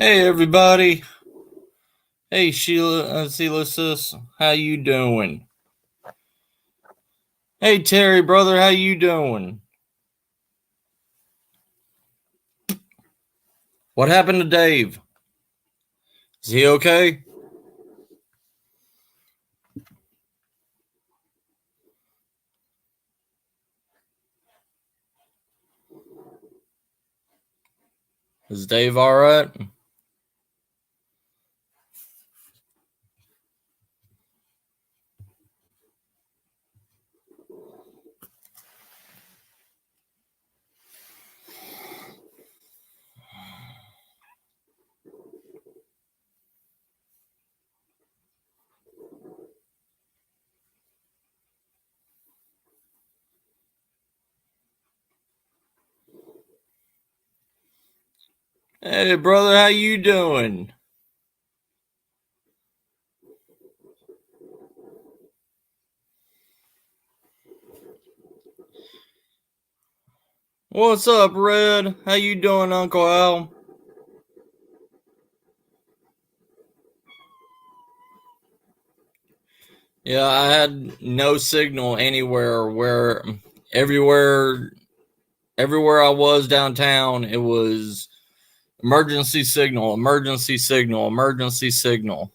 Hey everybody. Hey Sheila sis, how you doing? Hey Terry brother, how you doing? What happened to Dave? Is he okay? Is Dave all right? Hey brother, how you doing? What's up, Red? How you doing, Uncle Al? Yeah, I had no signal anywhere where everywhere everywhere I was downtown, it was emergency signal, emergency signal, emergency signal.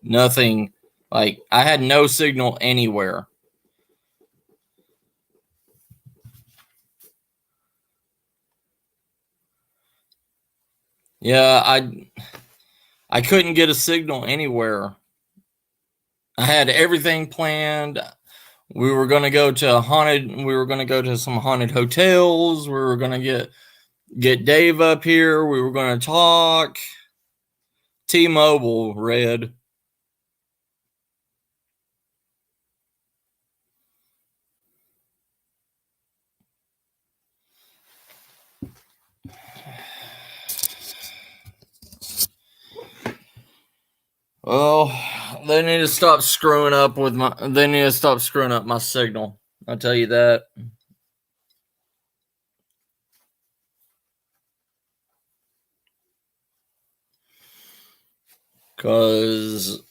Nothing. Like I had no signal anywhere. Yeah, I couldn't get a signal anywhere. I had everything planned. We were going to go to a haunted we were going to go to some haunted hotels. We were going to get Dave up here. We were going to talk T-Mobile, Red. Well, they need to stop screwing up with my they need to stop screwing up my signal. I'll tell you that. Cuz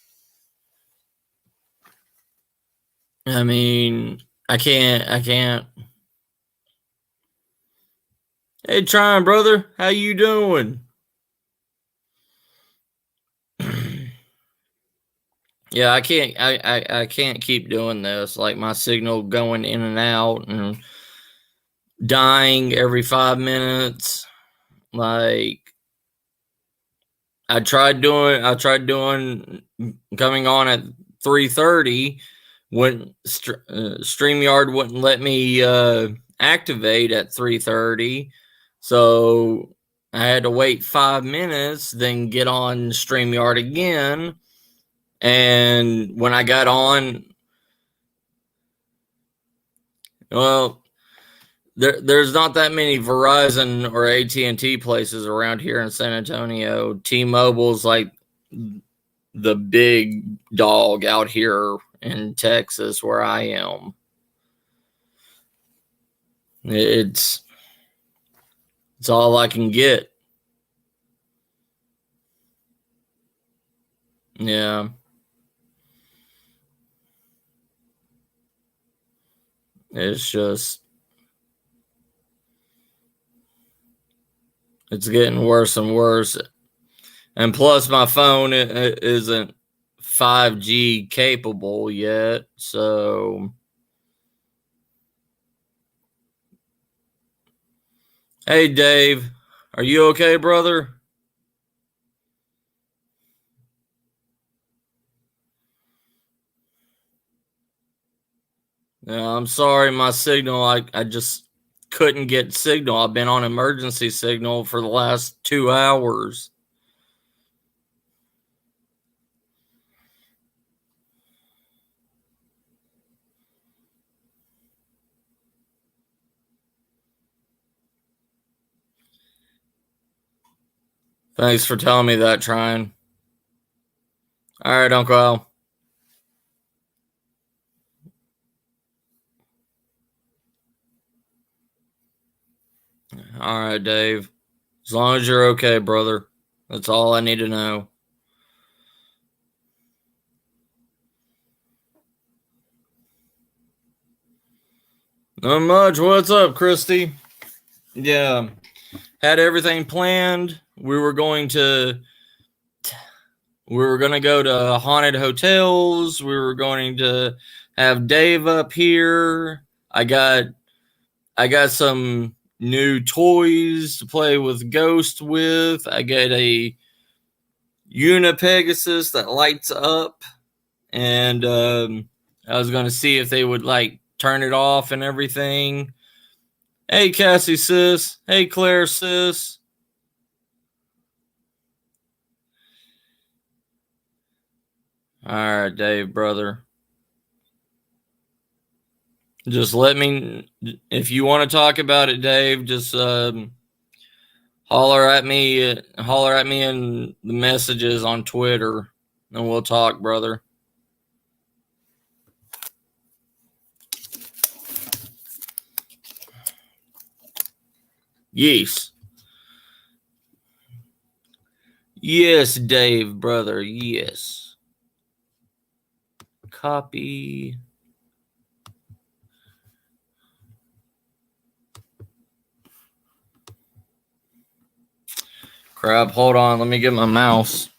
I mean, I can't. Hey, trying brother, how you doing? Yeah, I can't keep doing this. Like my signal going in and out and dying every 5 minutes. Like I tried doing coming on at 3:30 when StreamYard wouldn't let me activate at 3:30. So I had to wait 5 minutes, then get on StreamYard again. And when I got on, well, there's not that many Verizon or AT&T places around here in San Antonio. T-Mobile's like the big dog out here in Texas where I am. It's it's all I can get. Yeah. It's just it's getting worse and worse. And plus my phone isn't 5G capable yet, so hey Dave, are you okay, brother? Yeah, I'm sorry, my signal. I just couldn't get signal. I've been on emergency signal for the last 2 hours. Thanks for telling me that, trying. All right, Uncle Al. All right, Dave. As long as you're okay, brother. That's all I need to know. Not much. What's up, Christy? Yeah, had everything planned. We were going to go to haunted hotels. We were going to have Dave up here. I got some new toys to play with Ghost with. I got a Unipegasus that lights up, and I was going to see if they would like turn it off and everything. Hey, Cassie sis. Hey, Claire sis. All right, Dave, brother. Just let me, if you want to talk about it, Dave, just holler at me in the messages on Twitter, and we'll talk, brother. Yes. Yes, Dave, brother. Yes. Copy. Crap, hold on. Let me get my mouse.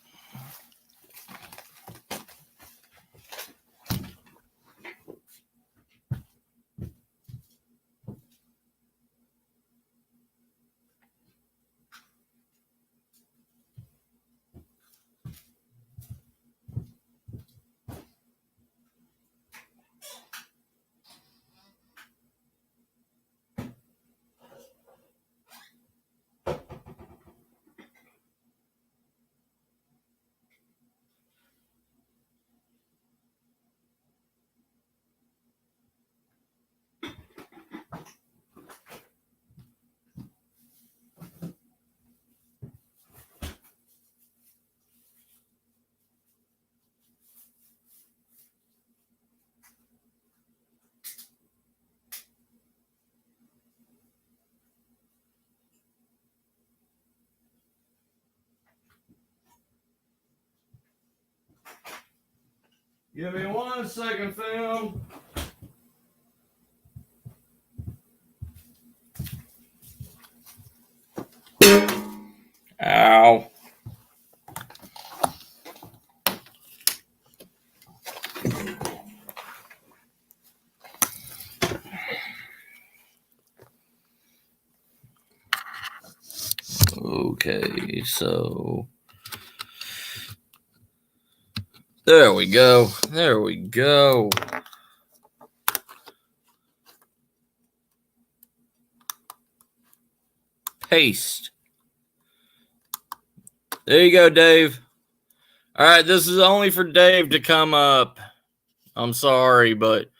Give me 1 second, film. Ow. Okay, so there we go. There we go. Paste. There you go, Dave. All right, this is only for Dave to come up. I'm sorry, but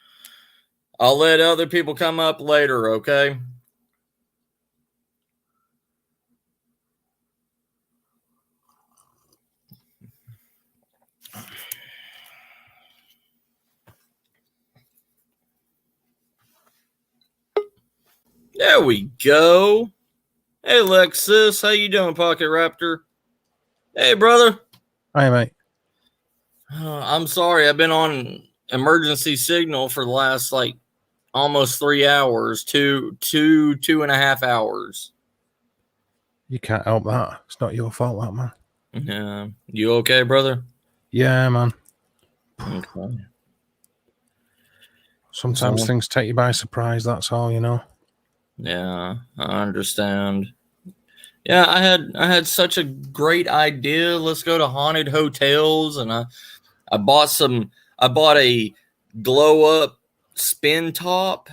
I'll let other people come up later, okay? There we go. Hey, Lexus. How you doing, Pocket Raptor? Hey, brother. Hi, mate. I'm sorry. I've been on emergency signal for the last, like, almost 3 hours. Two and a half hours. You can't help that. It's not your fault, that, man. Yeah. You okay, brother? Yeah, man. Okay. Sometimes things take you by surprise, that's all, you know. Yeah, I understand. Yeah, I had such a great idea. Let's go to haunted hotels, and I bought a glow up spin top,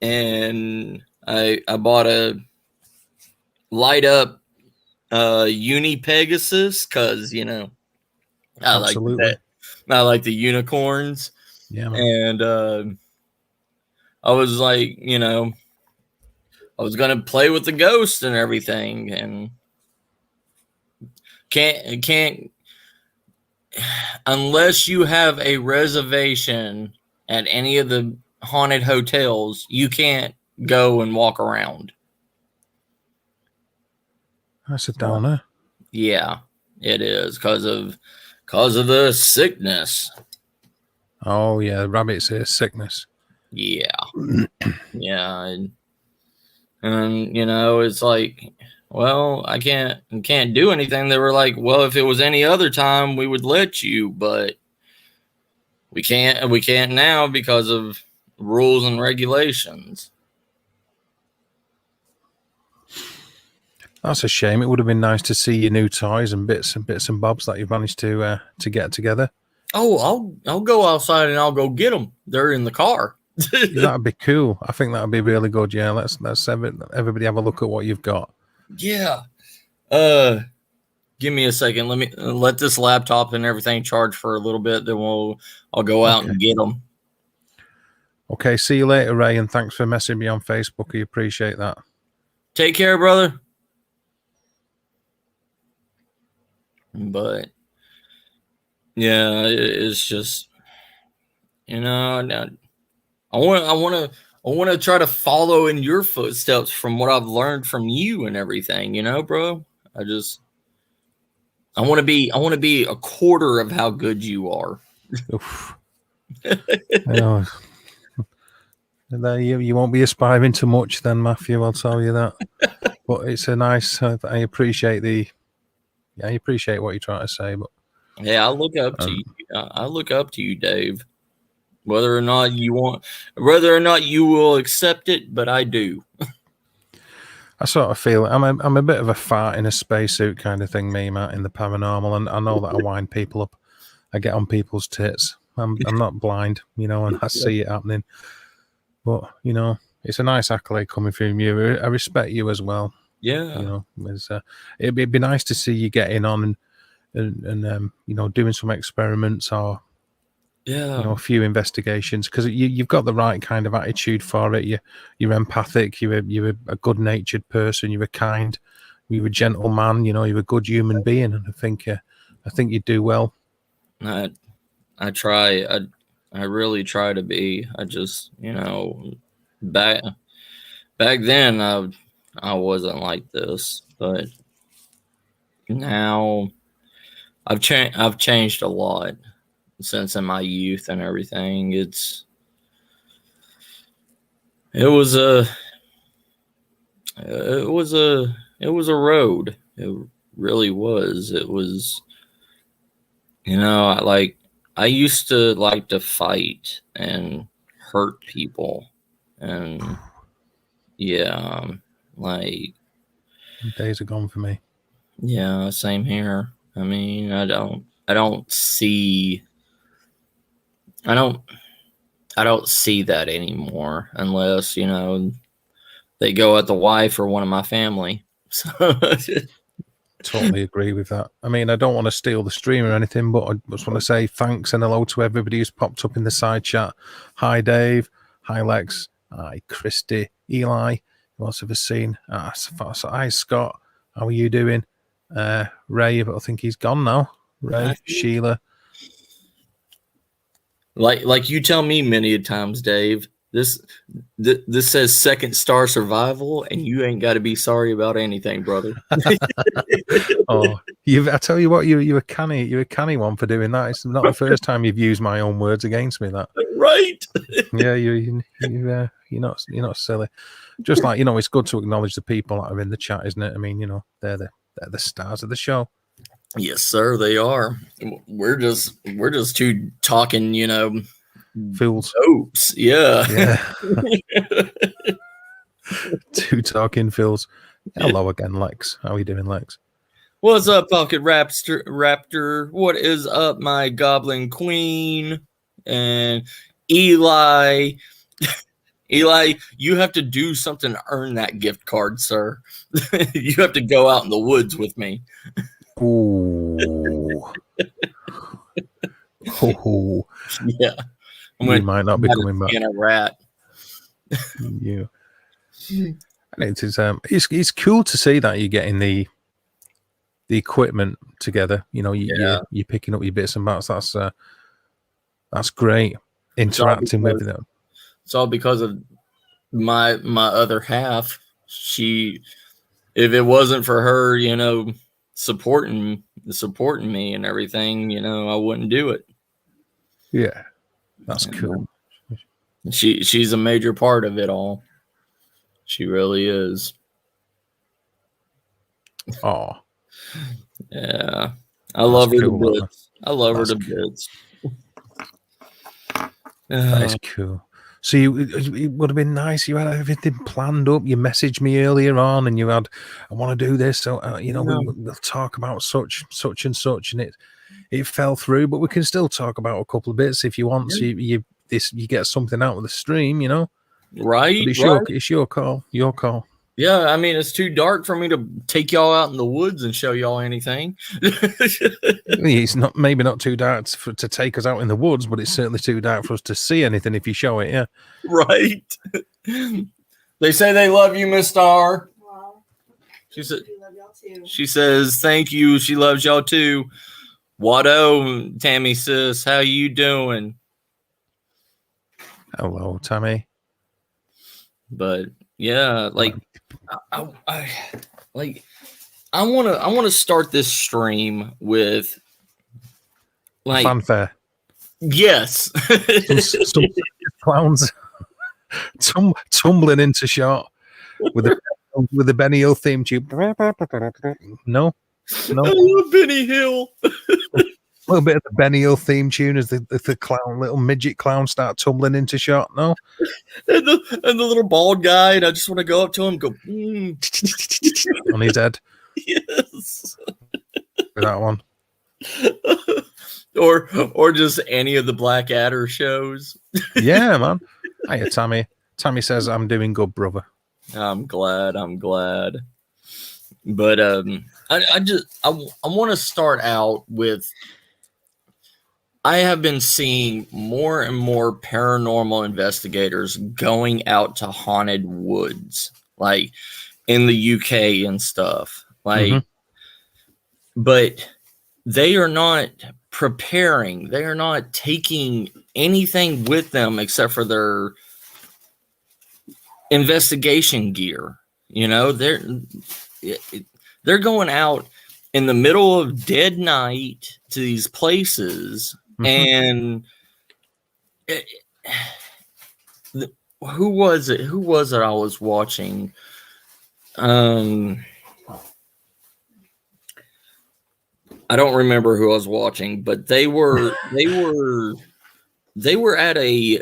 and I bought a light up Unipegasus because I Absolutely. like that. I like the unicorns. Yeah, man. And I was like, I was gonna play with the ghost and everything, and can't unless you have a reservation at any of the haunted hotels, you can't go and walk around. That's a downer. Yeah, it is because of the sickness. Oh yeah, rabbits is sickness. Yeah, yeah, and it's like, well, I can't do anything. They were like, well, if it was any other time, we would let you, but we can't now because of rules and regulations. That's a shame. It would have been nice to see your new toys and bits and bobs that you've managed to get together. Oh, I'll go outside and I'll go get them. They're in the car. That'd be cool. I think that'd be really good. Yeah, let's everybody have a look at what you've got. Yeah. Give me a second. Let me let this laptop and everything charge for a little bit. Then I'll go out and get them. Okay. See you later, Ray, and thanks for messaging me on Facebook. I appreciate that. Take care, brother. But yeah, it's just I want to try to follow in your footsteps from what I've learned from you and everything. Bro. I want to be a quarter of how good you are. You won't be aspiring to much then, Matthew, I'll tell you that. But it's a nice, I appreciate what you're trying to say. But yeah, I look up to you. I look up to you, Dave. Whether or not you will accept it, but I do. I sort of feel I'm a bit of a fart in a spacesuit kind of thing, me, Matt, in the paranormal, and I know that I wind people up. I get on people's tits. I'm not blind, and I see it happening. But it's a nice accolade coming from you. I respect you as well. Yeah. It'd be nice to see you getting on and doing some experiments or a few investigations, because you've got the right kind of attitude for it. You're empathic. You're a good-natured person. You're a kind. You're a gentle man. You're a good human being, and I think you do well. I try. I really try to be. I just back then I wasn't like this, but now I've changed a lot since in my youth and everything. It was a road. It really was. It was, I used to like to fight and hurt people, and days are gone for me. Yeah, same here. I mean, I don't see that anymore unless, they go at the wife or one of my family. So totally agree with that. I mean, I don't want to steal the stream or anything, but I just want to say thanks and hello to everybody who's popped up in the side chat. Hi, Dave. Hi, Lex. Hi, Christy. Eli. Who else have I seen? Hi, Scott. How are you doing? Ray, but I think he's gone now. Ray, Sheila. Like you tell me many times, Dave, this says second star survival, and you ain't got to be sorry about anything, brother. Oh, I tell you what, you're a canny one for doing that. It's not the first time you've used my own words against me. That right? Yeah, you're not silly. Just like it's good to acknowledge the people that are in the chat, isn't it? I mean, they're the stars of the show. Yes, sir, they are. We're just two talking, fools. Oops, yeah. Two talking fools. Hello again, Lex. How are you doing, Lex? What's up, Pocket Raptor? What is up, my Goblin Queen? And Eli. Eli, you have to do something to earn that gift card, sir. You have to go out in the woods with me. Ooh. Oh. Yeah. You might not be coming back. A rat. You. It's cool to see that you're getting the equipment together. You're picking up your bits and bats. That's great. Interacting with them. It's all because of my other half. If it wasn't for her, supporting me and everything, you know, I wouldn't do it. Yeah, that's cool. She's a major part of it all. She really is. Oh, yeah, I love her cool, to bits. I love her to bits. That is cool. So it would have been nice. You had everything planned up. You messaged me earlier on, and you had, I want to do this. So you know, we'll talk about such and such, and it fell through. But we can still talk about a couple of bits if you want. So you get something out of the stream, you know. Right. But it's your call. Your call. Yeah, I mean, it's too dark for me to take y'all out in the woods and show y'all anything. It's maybe not too dark to take us out in the woods, but it's certainly too dark for us to see anything if you show it. Yeah, right. They say they love you, Miss Star. Well, she said, love y'all too. She says thank you. She loves y'all too. Wado, Tammy sis, how you doing? Hello, Tammy. But yeah, like I want to start this stream with like fanfare. Yes, some clowns tumbling into shot with the Benny Hill theme tune. No. I love Benny Hill. A little bit of the Benny Hill theme tune as the clown, little midget clown, start tumbling into shot. No, and the little bald guy, and I just want to go up to him, and go on his head. Yes, that one, or just any of the Blackadder shows. Yeah, man. Hiya, Tammy. Tammy says I'm doing good, brother. I'm glad. But I want to start out with. I have been seeing more and more paranormal investigators going out to haunted woods, like in the UK and stuff. Like, but they are not preparing. They are not taking anything with them except for their investigation gear. You know, they're going out in the middle of dead night to these places. And who was it I was watching? I don't remember who I was watching, but they were at a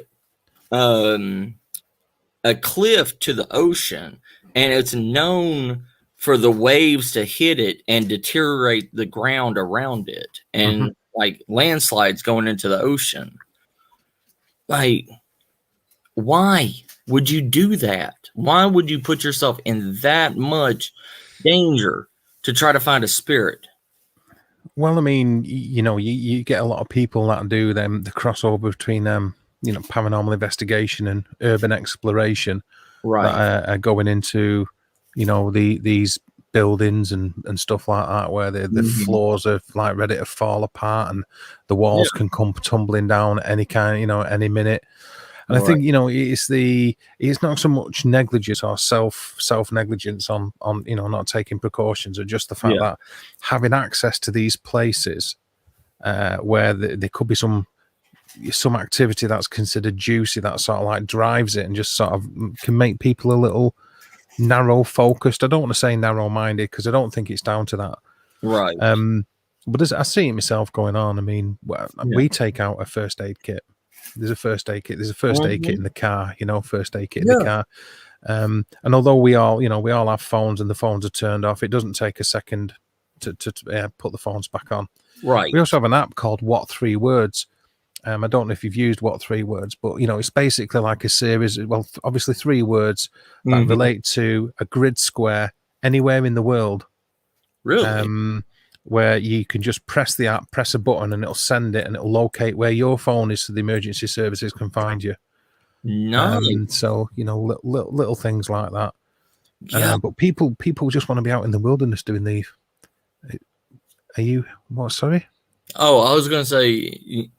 cliff to the ocean, and it's known for the waves to hit it and deteriorate the ground around it, and like landslides going into the ocean. Like, why would you do that? Why would you put yourself in that much danger to try to find a spirit? Well, I mean, you know, you get a lot of people that do the crossover between you know, paranormal investigation and urban exploration, right? That are going into, you know, these buildings and stuff like that, where the floors are like ready to fall apart and the walls can come tumbling down at any kind, you know, any minute. And I think, you know, it's not so much negligence or self negligence on you know, not taking precautions, or just the fact that having access to these places where there could be some activity that's considered juicy, that sort of like drives it and just sort of can make people a little narrow focused. I don't want to say narrow minded, because I don't think it's down to that, right? But I see it myself going on. I mean, we take out a first aid kit. There's a first aid kit. There's a first aid kit in the car. You know, first aid kit in the car. And although we all have phones and the phones are turned off, it doesn't take a second to put the phones back on. Right. We also have an app called What 3 Words. I don't know if you've used What 3 Words, but, you know, it's basically like a series. Well, obviously 3 words that relate to a grid square anywhere in the world. Really? Where you can just press the app, press a button, and it'll send it, and it'll locate where your phone is, so the emergency services can find you. Nice. So, you know, little things like that. Yeah. But people just want to be out in the wilderness doing these. Are you what? Sorry. Oh, I was going to say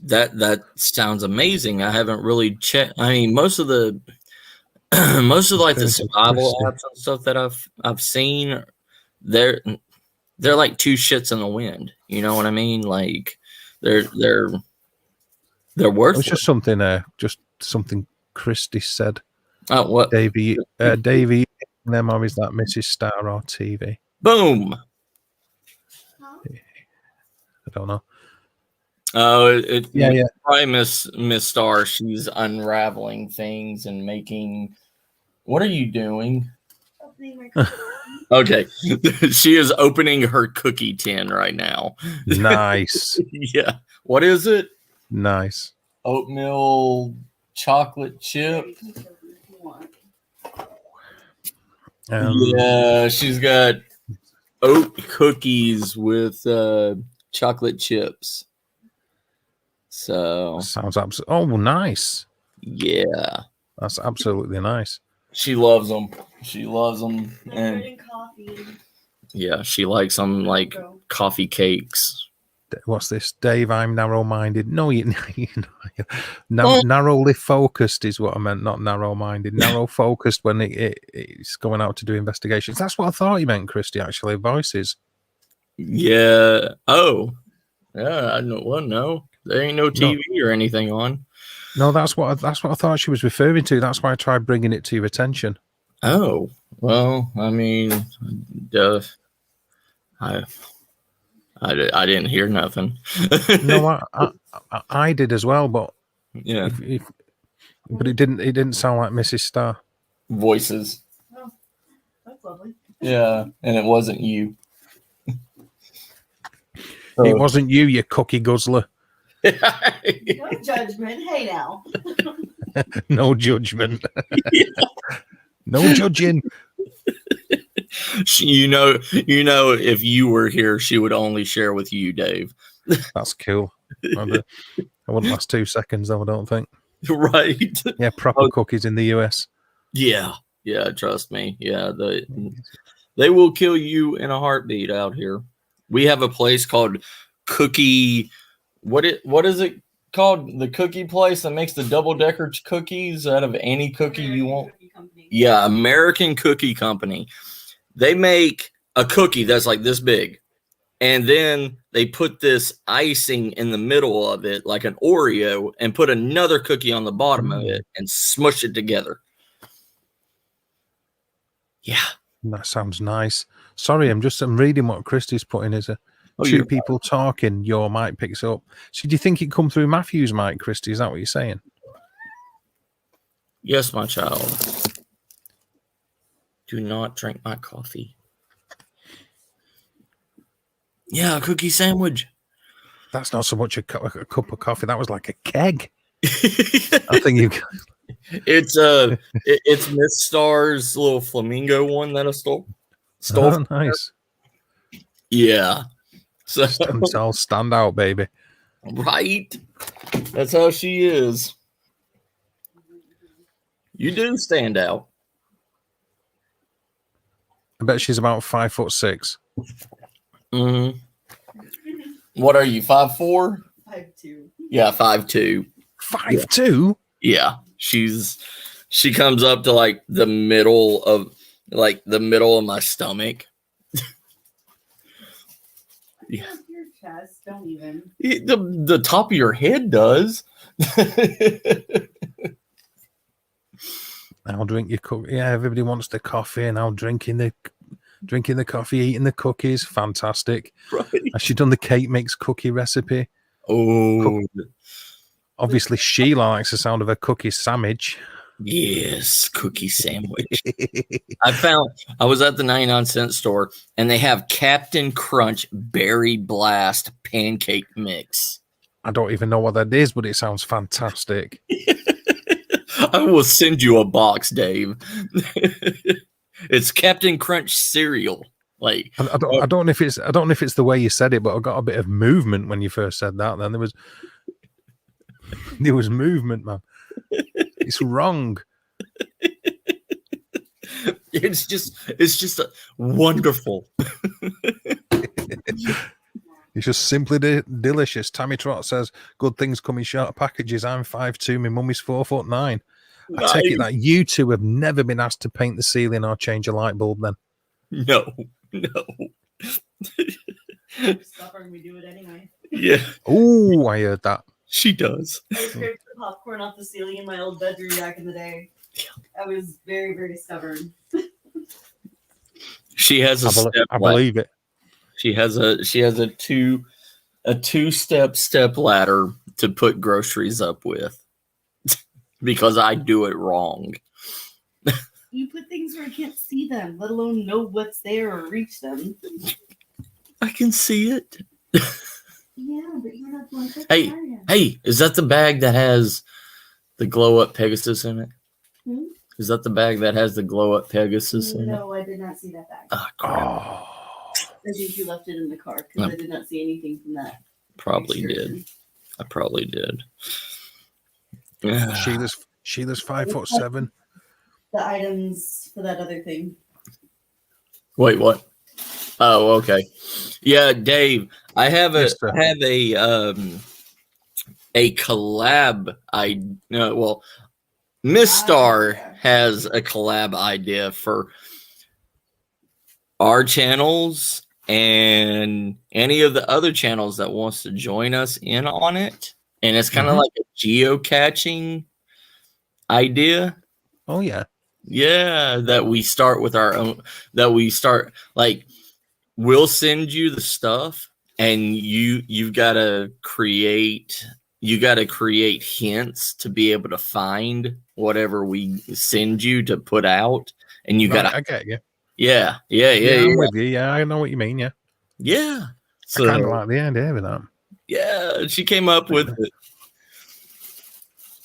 that sounds amazing. I haven't really checked. I mean, most of like the survival apps and stuff that I've seen, they're like two shits in the wind. You know what I mean? Like they're It worthless. was just something Christy said. Oh, what? Davey, them or is that Mrs. Star or TV? Boom. I don't know. Oh, Yeah. Probably Miss Star. She's unraveling things and making. What are you doing? Opening my Okay, she is opening her cookie tin right now. Nice. Yeah. What is it? Nice. Oatmeal chocolate chip. Yeah, she's got oat cookies with chocolate chips. So sounds absolutely. Oh, nice. Yeah, that's absolutely nice. She loves them. She loves them, and coffee. Yeah, she likes them like coffee cakes. What's this, Dave? I'm narrow-minded. No, narrowly focused is what I meant, not narrow-minded. Narrow focused when it's going out to do investigations. That's what I thought you meant, Christy. Actually, voices. Yeah. Oh, yeah. I know. Well, no, there ain't no TV or anything on. No, that's what I thought she was referring to. That's why I tried bringing it to your attention. Oh, well, I mean, I didn't hear nothing. No, I did as well, but yeah, but it didn't sound like Mrs. Star voices. Oh, that's lovely. Yeah, and it wasn't you. It wasn't you, you cookie guzzler. No judgment. Hey now. No judgment. No judging. You know, if you were here, she would only share with you, Dave. That's cool. I wouldn't last 2 seconds, though, I don't think. Right. Yeah, proper cookies in the US. Yeah. Trust me. Yeah, they will kill you in a heartbeat out here. We have a place called Cookie. What is it called? The cookie place that makes the double-decker cookies out of any cookie you want. Yeah, American Cookie Company. They make a cookie that's like this big, and then they put this icing in the middle of it, like an Oreo, and put another cookie on the bottom of it and smush it together. Yeah, that sounds nice. Sorry, I'm reading what Christy's putting. Is two people talking, your mic picks up. So do you think it come through Matthew's mic, Christy? Is that what you're saying? Yes, my child. Do not drink my coffee. Yeah, a cookie sandwich. That's not so much a cup of coffee. That was like a keg. I think you. It's Miss Star's little flamingo one that I stole. Oh, nice. Yeah. So it's all stand out, baby. Right. That's how she is. You do stand out. I bet she's about 5'6". Mm-hmm. What are you? 5'4"? 5'2". Yeah, 5'2". 5'2"? Yeah. She comes up to like the middle of my stomach. Yeah. Your chest, don't even. The top of your head does. I'll drink your coffee. Yeah, everybody wants the coffee, and I'll drinking the coffee, eating the cookies. Fantastic. Right. Has she done the cake mix cookie recipe? Oh, obviously Sheila likes the sound of a cookie sandwich. Yes, cookie sandwich. I was at the 99-cent store, and they have Captain Crunch Berry Blast pancake mix. I don't even know what that is, but it sounds fantastic. I will send you a box, Dave. It's Captain Crunch cereal. Like I don't know if it's the way you said it, but I got a bit of movement when you first said that. Then there was movement, man. It's wrong. It's just wonderful. It's just simply delicious. Tammy Trot says, "Good things come in short packages." I'm 5'2". My mummy's 4'9". Nice. I take it that you two have never been asked to paint the ceiling or change a light bulb. Then no. We're stubborn. We do it anyway. Yeah, Oh, I heard that. she does. I scraped the popcorn off the ceiling in my old bedroom back in the day. I was very, very stubborn. She has a step. I believe it. She has a two-step ladder to put groceries up with because I do it wrong. You put things where I can't see them, let alone know what's there or reach them. I can see it. Yeah, but you're not going to Hey, hey, is that the bag that has the glow up Pegasus in it? Hmm? Is that the bag that has the glow up Pegasus in it? No, I did not see that bag. Ah, crap. Oh, I think you left it in the car because I did not see anything from that. Probably excursion. did. I probably did. Sheila's 5'7". The items for that other thing. Wait, what? Oh, okay. Yeah, Dave, I have a Yes, sir. a collab. Well, Miss Star yeah. has a collab idea for our channels and any of the other channels that wants to join us in on it. And it's kind of Mhm. like a geocaching idea. Oh yeah. Yeah, that we start with our own, that we start like we'll send you the stuff and you've got to create hints to be able to find whatever we send you to put out, and you Right, got to I get you. yeah, I'm with you. Yeah, I know what you mean. Yeah, yeah. I kind of So like the idea of that. yeah, she came up with it.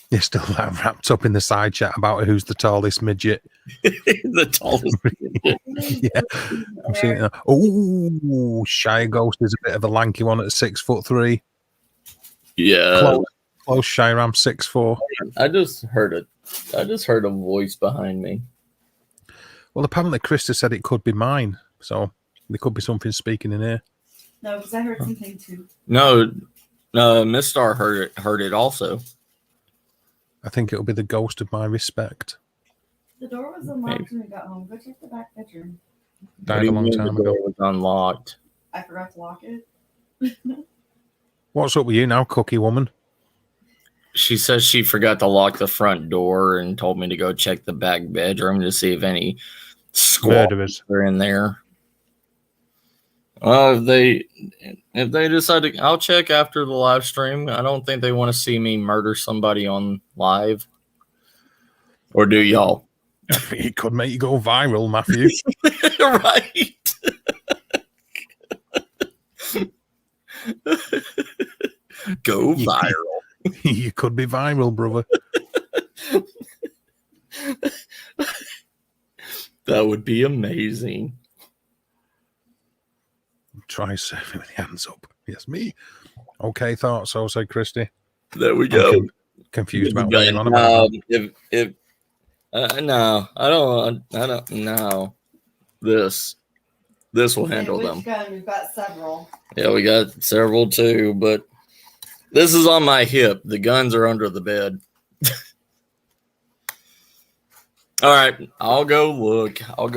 You're still like, wrapped up in the side chat about who's the tallest midget. The tallest. Yeah, I'm seeing it. Oh, Shy Ghost is a bit of a lanky one at 6'3". Yeah, Close Shy Ram 6'4". I just heard a voice behind me. Well, apparently Krista said it could be mine, so there could be something speaking in here. No, because I heard something too. No, Miss Star heard it also. I think it'll be the ghost of my respect. The door was unlocked when we got home. Go check the back bedroom. What Died do a you long mean time the door ago. was unlocked. I forgot to lock it. What's up with you now, cookie woman? She says she forgot to lock the front door and told me to go check the back bedroom to see if any squatters Murderers. are in there. If they decide to, I'll check after the live stream. I don't think they want to see me murder somebody on live. Or do y'all? It could make you go viral, Matthew. Right. Go viral. You could be viral, brother. That would be amazing. Try surfing with your hands up. Yes, me. Okay, thought so, said Christy. There we go. I'm confused about what you're on about. No, I don't. No, this will handle Which them. gun? We've got several. Yeah, we got several too, but this is on my hip. The guns are under the bed. All right, I'll go look. I'll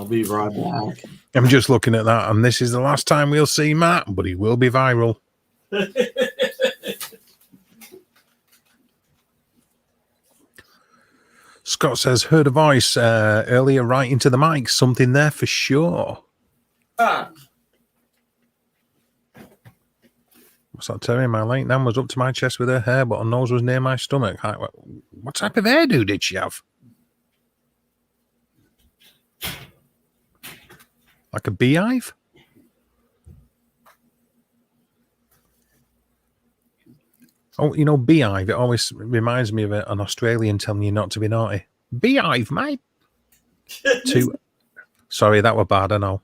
be right back. I'm just looking at that, and this is the last time we'll see Matt, but he will be viral. Scott says, heard a voice earlier right into the mic. Something there for sure. What's that, Terry? My late nan was up to my chest with her hair, but her nose was near my stomach. What type of hairdo did she have? Like a beehive? Oh, you know, beehive. It always reminds me of an Australian telling you not to be naughty. Beehive, mate. Sorry, that were bad, I know.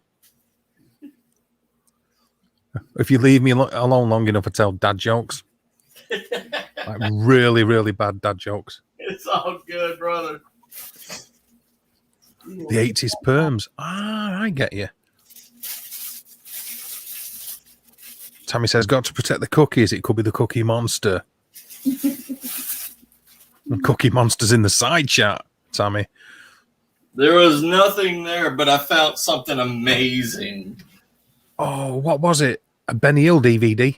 If you leave me alone long enough, I tell dad jokes. Like really, really bad dad jokes. It's all good, brother. The 80s perms. Ah, I get you. Tammy says, got to protect the cookies. It could be the Cookie Monster. Cookie Monster's in the side chat, Tammy. There was nothing there, but I found something amazing. Oh, what was it? A Benny Hill DVD?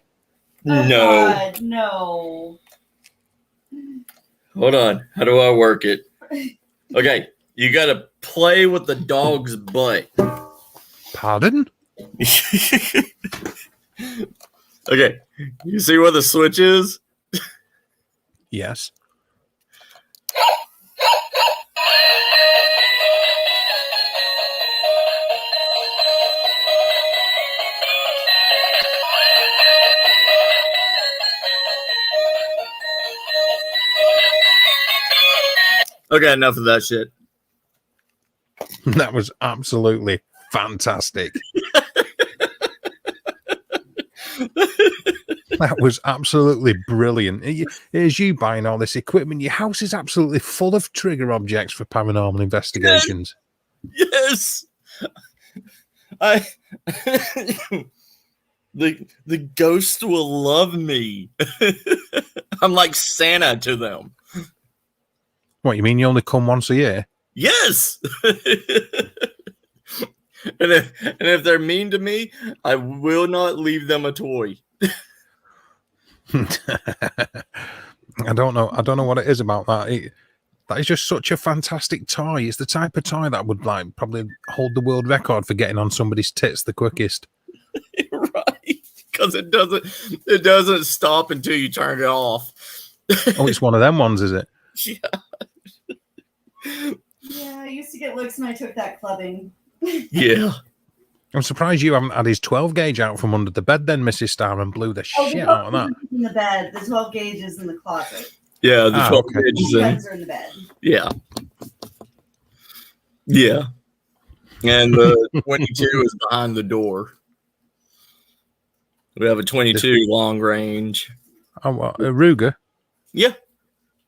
Oh, No. God, no. Hold on. How do I work it? Okay. You got to play with the dog's butt. Pardon? Okay. You see where the switch is? Yes. Okay, enough of that shit. That was absolutely fantastic. That was absolutely brilliant. Here's you buying all this equipment. Your house is absolutely full of trigger objects for paranormal investigations. Yes. I the ghosts will love me. I'm like Santa to them. What, you mean you only come once a year? Yes. And if they're mean to me, I will not leave them a toy. I don't know what it is about that. That is just such a fantastic toy. It's the type of toy that would like probably hold the world record for getting on somebody's tits the quickest. Right. Because it doesn't stop until you turn it off. Oh, it's one of them ones, is it? Yeah. Yeah, I used to get looks when I took that clubbing. Yeah. I'm surprised you haven't had his 12 gauge out from under the bed then, Mrs. Star, and blew the shit out of that. In the bed. The 12 gauge is in the closet. Yeah, the 12 okay. gauges The in. guns are in the bed. Yeah. Yeah. And the 22 is behind the door. We have a 22 long range. Oh, what, a Ruger? Yeah.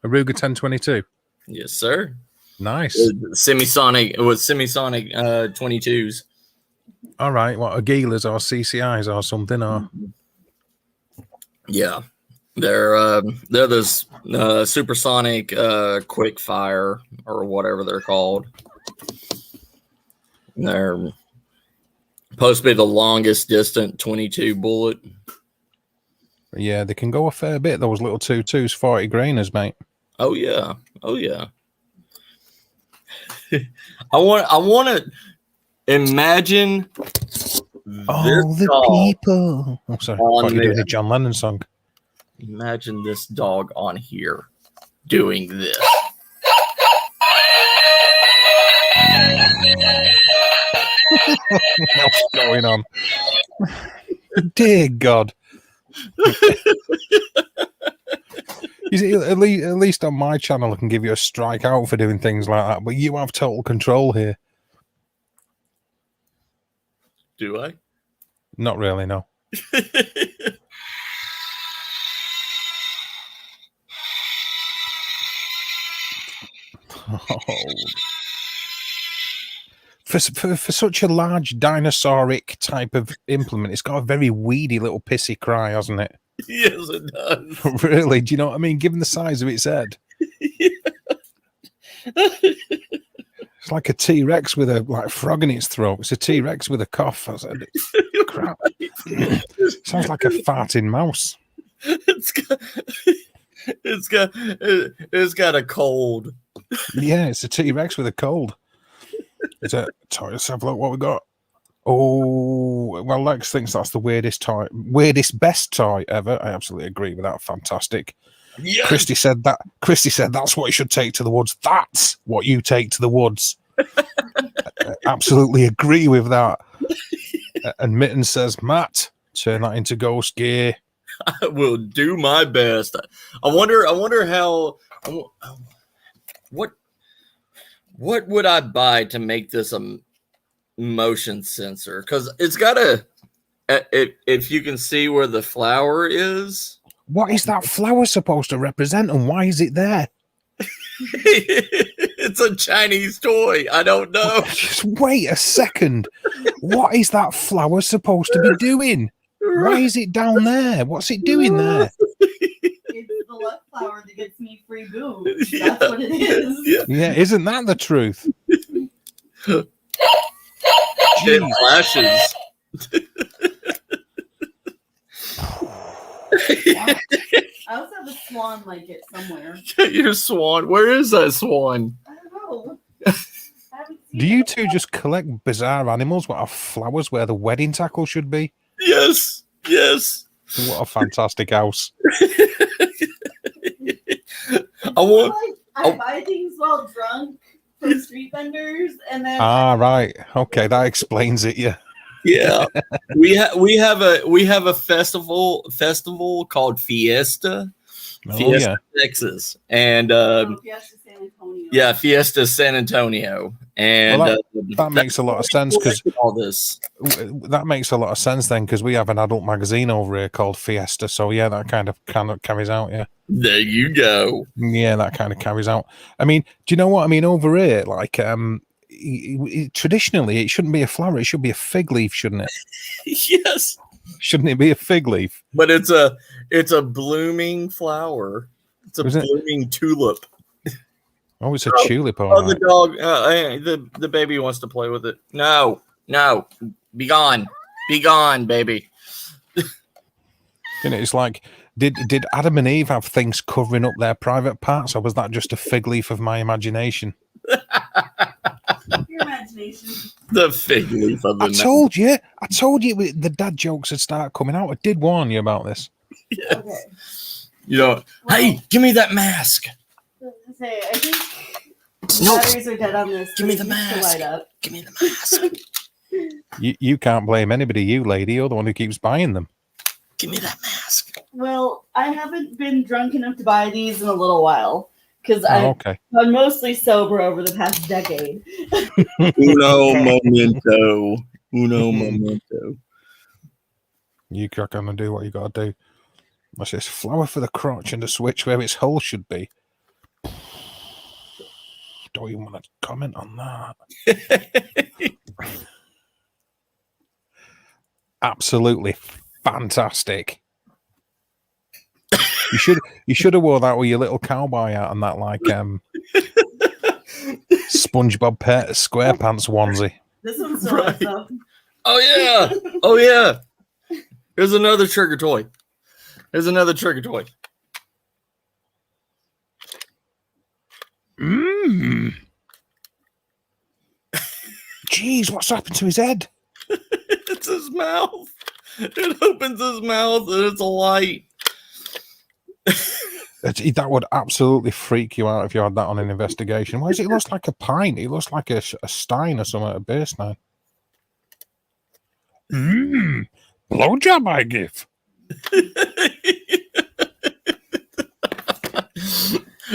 A Ruger 1022. Yes, sir. Nice. Semisonic 22s. All right. What, Aguilas or CCIs or something? Or Yeah. They're those supersonic quick fire or whatever they're called. They're supposed to be the longest distant 22 bullet. yeah, they can go a fair bit. Those little 22s, 40 grainers, mate. Oh yeah. Oh yeah. I want to imagine All this the dog people. Oh, sorry. on Thought you were doing there. a John Lennon song. Imagine this dog on here doing this. What's going on? Dear God. You see, at least on my channel, I can give you a strike out for doing things like that, but you have total control here. Do I? Not really, no. Oh. For such a large dinosauric type of implement, it's got a very weedy little pissy cry, hasn't it? Yes, it does. Really? Do you know what I mean? Given the size of its head. It's like a T-Rex with a like frog in its throat. It's a T-Rex with a cough. I said, crap. Sounds like a farting mouse. It's got a cold. Yeah, it's a T-Rex with a cold. It's a toy. Let's have a look what we got. Oh, well, Lex thinks that's the weirdest best toy ever. I absolutely agree with that. Fantastic. Yes. Christy said that's what you should take to the woods. That's what you take to the woods. I absolutely agree with that. And Mitten says, Matt, turn that into ghost gear. I will do my best. I wonder how. What would I buy to make this a motion sensor? Because it's got if you can see where the flower is. What is that flower supposed to represent, and why is it there? It's a Chinese toy. I don't know. Just wait a second. What is that flower supposed to be doing? Why is it down there? What's it doing there? It's the love flower that gets me free boobs. That's what it is. Yeah. Yeah, isn't that the truth? It Jeez. flashes. I also have a swan like it somewhere. Your swan. Where is that swan? I don't know. I haven't seen Do you it. two just collect bizarre animals that have flowers where the wedding tackle should be? Yes. Yes. What a fantastic house. I want. I buy things while drunk from street vendors, and then Ah, right. Okay, that explains it. Yeah. Yeah, we have a festival called Fiesta, Oh, Fiesta, yeah. Texas, and Fiesta San Antonio. yeah, Fiesta San Antonio, and Well, that makes a lot of sense because all this. that makes a lot of sense then because we have an adult magazine over here called Fiesta. So yeah, that kind of carries out. Yeah. There you go. Yeah, that kind of carries out. I mean, do you know what I mean? Over here, like, traditionally, it shouldn't be a flower; it should be a fig leaf, shouldn't it? Yes, Shouldn't it be a fig leaf? but it's a blooming flower. It's a Is it? blooming tulip. Oh, it's a Oh, tulip. All Oh, the right. dog. The baby wants to play with it. No, be gone, baby. You know, it's like, did Adam and Eve have things covering up their private parts, or was that just a fig leaf of my imagination? Your imagination. The fig leaf of the I told you the dad jokes would start coming out. I did warn you about this. Yes. Okay. You know, hey, give me that mask. Say, I think the No. batteries are dead on this. Give me but the it used to mask. light up. Give me the mask. You can't blame anybody, you lady. You're the one who keeps buying them. Give me that mask. Well, I haven't been drunk enough to buy these in a little while because Oh, I've okay. been mostly sober over the past decade. Uno momento. Uno momento. You crack on and do what you got to do. What's this? Flower for the crotch and a switch where its hole should be. Don't even want to comment on that. Absolutely fantastic. You should have wore that with your little cowboy hat and that like SpongeBob SquarePants onesie. This one's still Right. up. Oh yeah. Oh yeah. Here's another trigger toy. Mmm. Jeez, what's happened to his head? It's his mouth. It opens his mouth and it's a light. That would absolutely freak you out if you had that on an investigation. Why does it look like a pint? It looks like a stein or something, a beer stein. Mmm. Blowjob I give.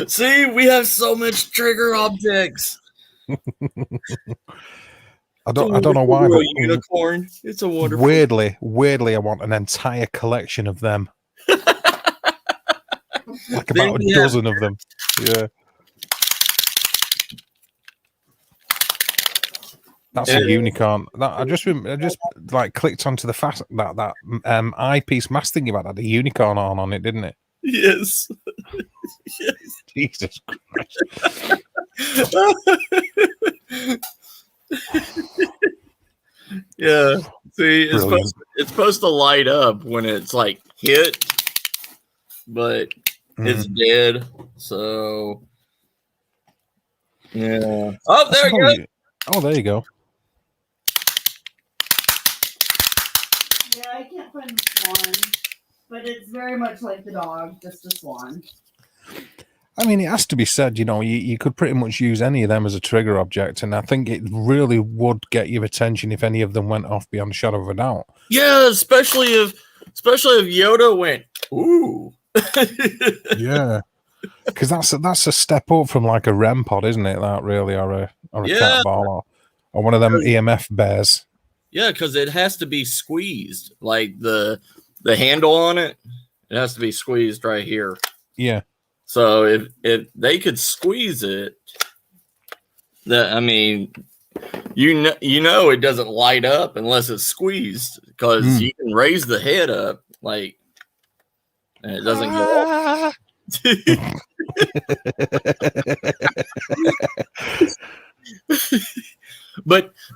See, we have so much trigger objects. I don't know why, It's a but unicorn. It's a wonderful. weirdly, I want an entire collection of them. Like Then about a we have- dozen of them. Yeah. That's a Yeah. unicorn. That I just like clicked onto the that eyepiece mask thing about that. The unicorn on it, didn't it? Yes. Yes. Jesus Christ. Yeah. See, Brilliant. it's supposed to light up when it's like hit, but it's dead. So yeah. Oh, there you go. Oh, there you go. Yeah, I can't find the swan, but it's very much like the dog, just a swan. I mean, it has to be said, you know, you could pretty much use any of them as a trigger object, and I think it really would get your attention if any of them went off beyond a shadow of a doubt. Yeah, especially if Yoda went, ooh. Yeah, because that's a step up from like a REM pod, isn't it? That really, or a Yeah. cat ball, or one of them EMF bears. Yeah, because it has to be squeezed. Like the handle on it, it has to be squeezed right here. Yeah, So if they could squeeze it, that I mean, you know it doesn't light up unless it's squeezed because you can raise the head up like and it doesn't go off.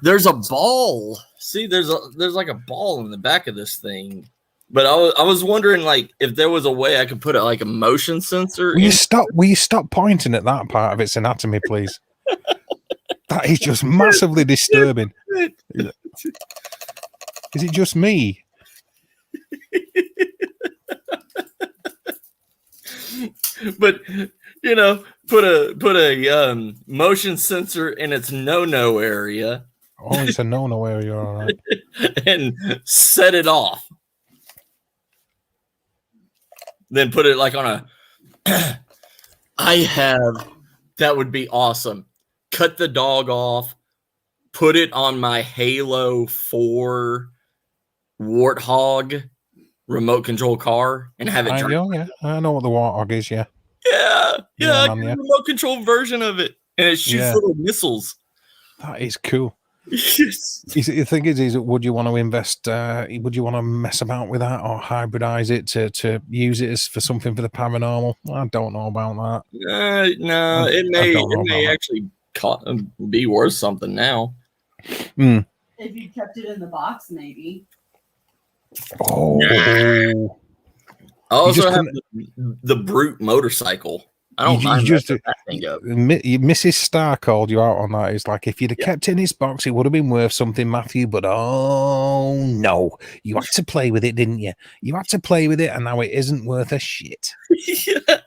there's a ball. See, there's like a ball in the back of this thing. But I was wondering, like, if there was a way I could put like a motion sensor. Will you stop pointing at that part of its anatomy, please? That is just massively disturbing. Is it just me? But you know, put a motion sensor in its no area. Oh, it's a no area, all right. And set it off. Then put it like on a. That would be awesome. Cut the dog off. Put it on my Halo 4 Warthog remote control car and have it. I know what the Warthog is. Yeah. Yeah, remote control version of it, and it shoots little missiles. That is cool. Yes. The thing is, would you want to invest? Would you want to mess about with that or hybridize it to use it as for something for the paranormal? I don't know about that. No, it may actually be worth something now. Mm. If you kept it in the box, maybe. Oh. I also have the Brute motorcycle. I don't mind that thing up. Mrs. Starr called you out on that. It's like, if you'd have kept it in his box, it would have been worth something, Matthew. But oh no, you had to play with it, didn't you? You had to play with it, and now it isn't worth a shit. Yeah.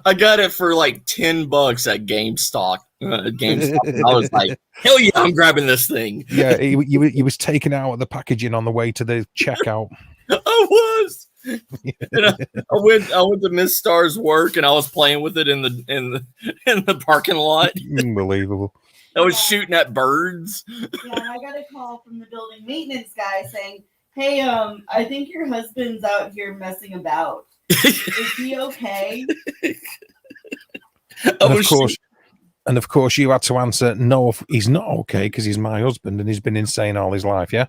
I got it for like $10 at GameStop. I was like, hell yeah, I'm grabbing this thing. Yeah, he was taken out of the packaging on the way to the checkout. I was. And I went to Miss Star's work, and I was playing with it in the parking lot. Unbelievable. I was shooting at birds. Yeah, I got a call from the building maintenance guy saying, "Hey, I think your husband's out here messing about. Is he okay?" And of course, you had to answer, "No, he's not okay because he's my husband and he's been insane all his life." Yeah.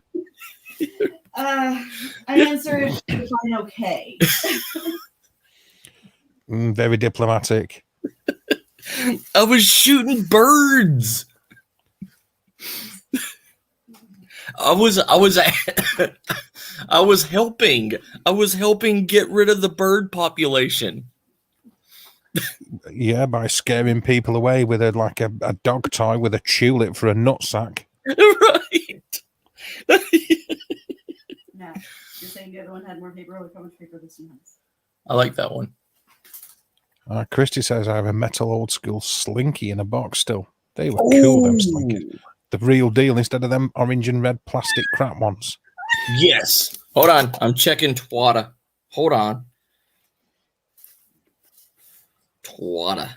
I answered, "If I'm okay." Very diplomatic. I was shooting birds. I was helping get rid of the bird population. Yeah, by scaring people away with a dog toy with a tulip for a nutsack. Right. No, you're saying the other one had more paper. Look how much paper this one has. I like that one. Christy says I have a metal old school Slinky in a box still. They were cool, them Slinky. The real deal instead of them orange and red plastic crap ones. Yes. Hold on. I'm checking Twata. Hold on. Twata.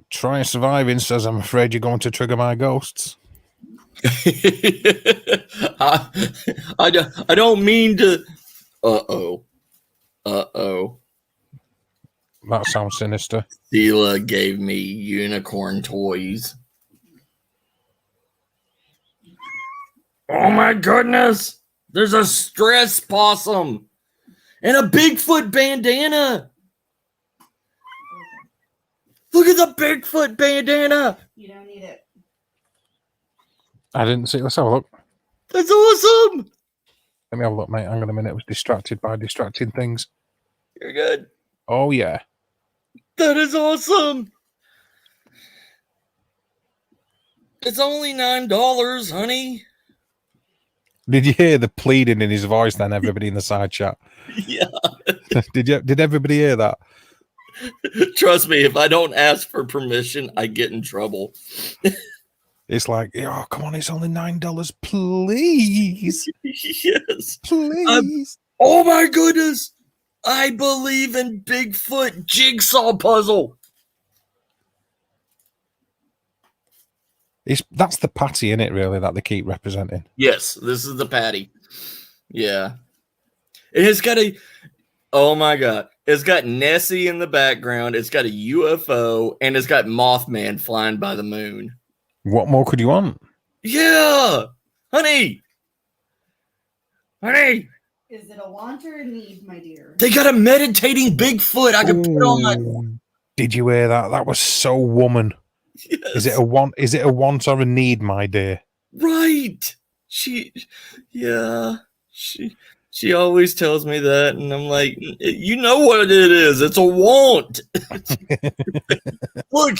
Try surviving says, I'm afraid you're going to trigger my ghosts. I don't mean to. Uh-oh. That sounds sinister. Sheila gave me unicorn toys. Oh my goodness! There's a stress possum and a Bigfoot bandana. Look at the Bigfoot bandana. You don't need it. I didn't see it. Let's have a look. That's awesome. Let me have a look, mate. Hang on a minute. I was distracted by distracting things. You're good. Oh, yeah. That is awesome. It's only $9, honey. Did you hear the pleading in his voice then, everybody in the side chat? Yeah. Did everybody hear that? Trust me, if I don't ask for permission, I get in trouble. It's like, oh, come on, it's only $9, please. Yes. Please. Oh my goodness. I believe in Bigfoot jigsaw puzzle. That's the patty in it, really, that they keep representing. Yes, this is the patty. Yeah. It's got oh my God. It's got Nessie in the background. It's got a UFO, and it's got Mothman flying by the moon. What more could you want? Yeah. Honey. Is it a want or a need, my dear? They got a meditating Bigfoot. I could put on my... Did you hear that? That was so woman. Is it a want? Is it a want or a need, my dear? Right. Yeah. She always tells me that, and I'm like, you know what it is. It's a want. Look,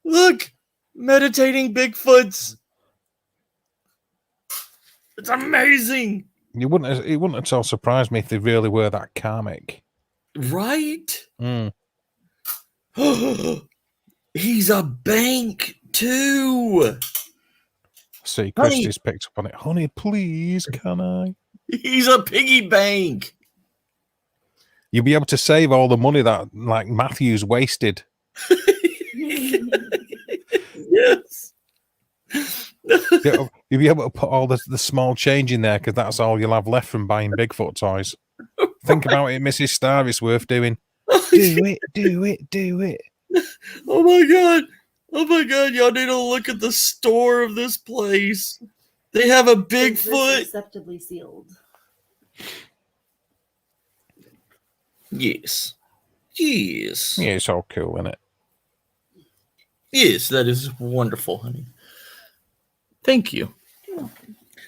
look, meditating Bigfoots. It's amazing. It wouldn't at all surprise me if they really were that karmic. Right? Mm. He's a bank too. See, Honey. Christy's picked up on it. Honey, please, can I? He's a piggy bank. You'll be able to save all the money that like Matthews wasted. Yes. You'll be able to put all the small change in there because that's all you'll have left from buying Bigfoot toys. Think about it, Mrs. Starr. It's worth doing. Do it, do it, do it. Oh my god. Oh my god, y'all need to look at the store of this place. They have a Bigfoot. Acceptably sealed. Yes. Yes. Yeah, it's all cool, isn't it? Yes, that is wonderful, honey. Thank you.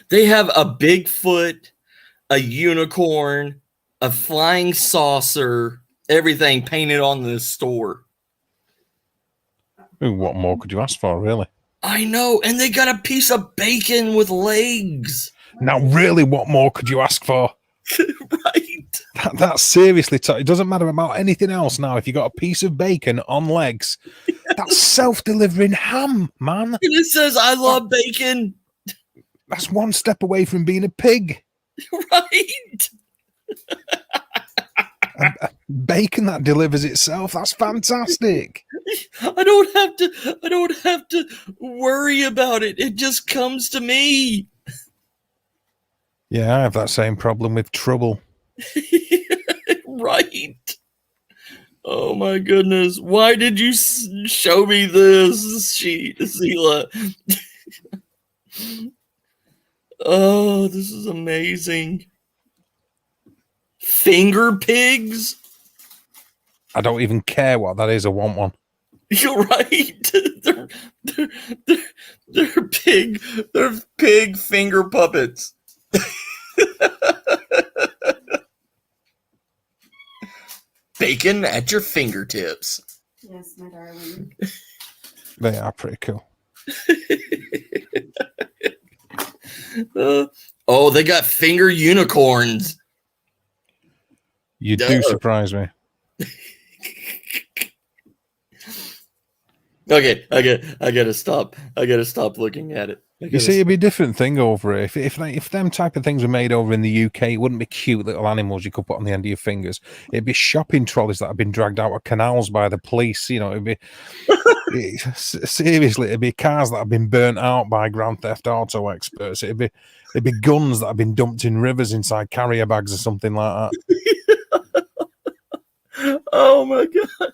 They have a Bigfoot, a unicorn, a flying saucer, everything painted on this store. Ooh, what more could you ask for, really? I know, and they got a piece of bacon with legs. Now, really, what more could you ask for? Right. That's seriously, it doesn't matter about anything else now. If you got a piece of bacon on legs, that's self-delivering ham, man. And it says, I love bacon. That's one step away from being a pig. Right. Bacon that delivers itself. That's fantastic. I don't have to worry about it. It just comes to me. Yeah, I have that same problem with trouble. Right. Oh my goodness. Why did you show me this, Sheila? Oh, this is amazing. Finger pigs? I don't even care what that is. I want one. You're right. They're pig finger puppets. Bacon at your fingertips. Yes, my darling. They are pretty cool. Oh, they got finger unicorns. You do surprise me. Okay, I gotta stop. I gotta stop looking at it. You see, it'd be a different thing over here. If them type of things were made over in the UK, it wouldn't be cute little animals you could put on the end of your fingers. It'd be shopping trolleys that have been dragged out of canals by the police. You know, seriously, it'd be cars that have been burnt out by Grand Theft Auto experts. It'd be guns that have been dumped in rivers inside carrier bags or something like that. Oh my god.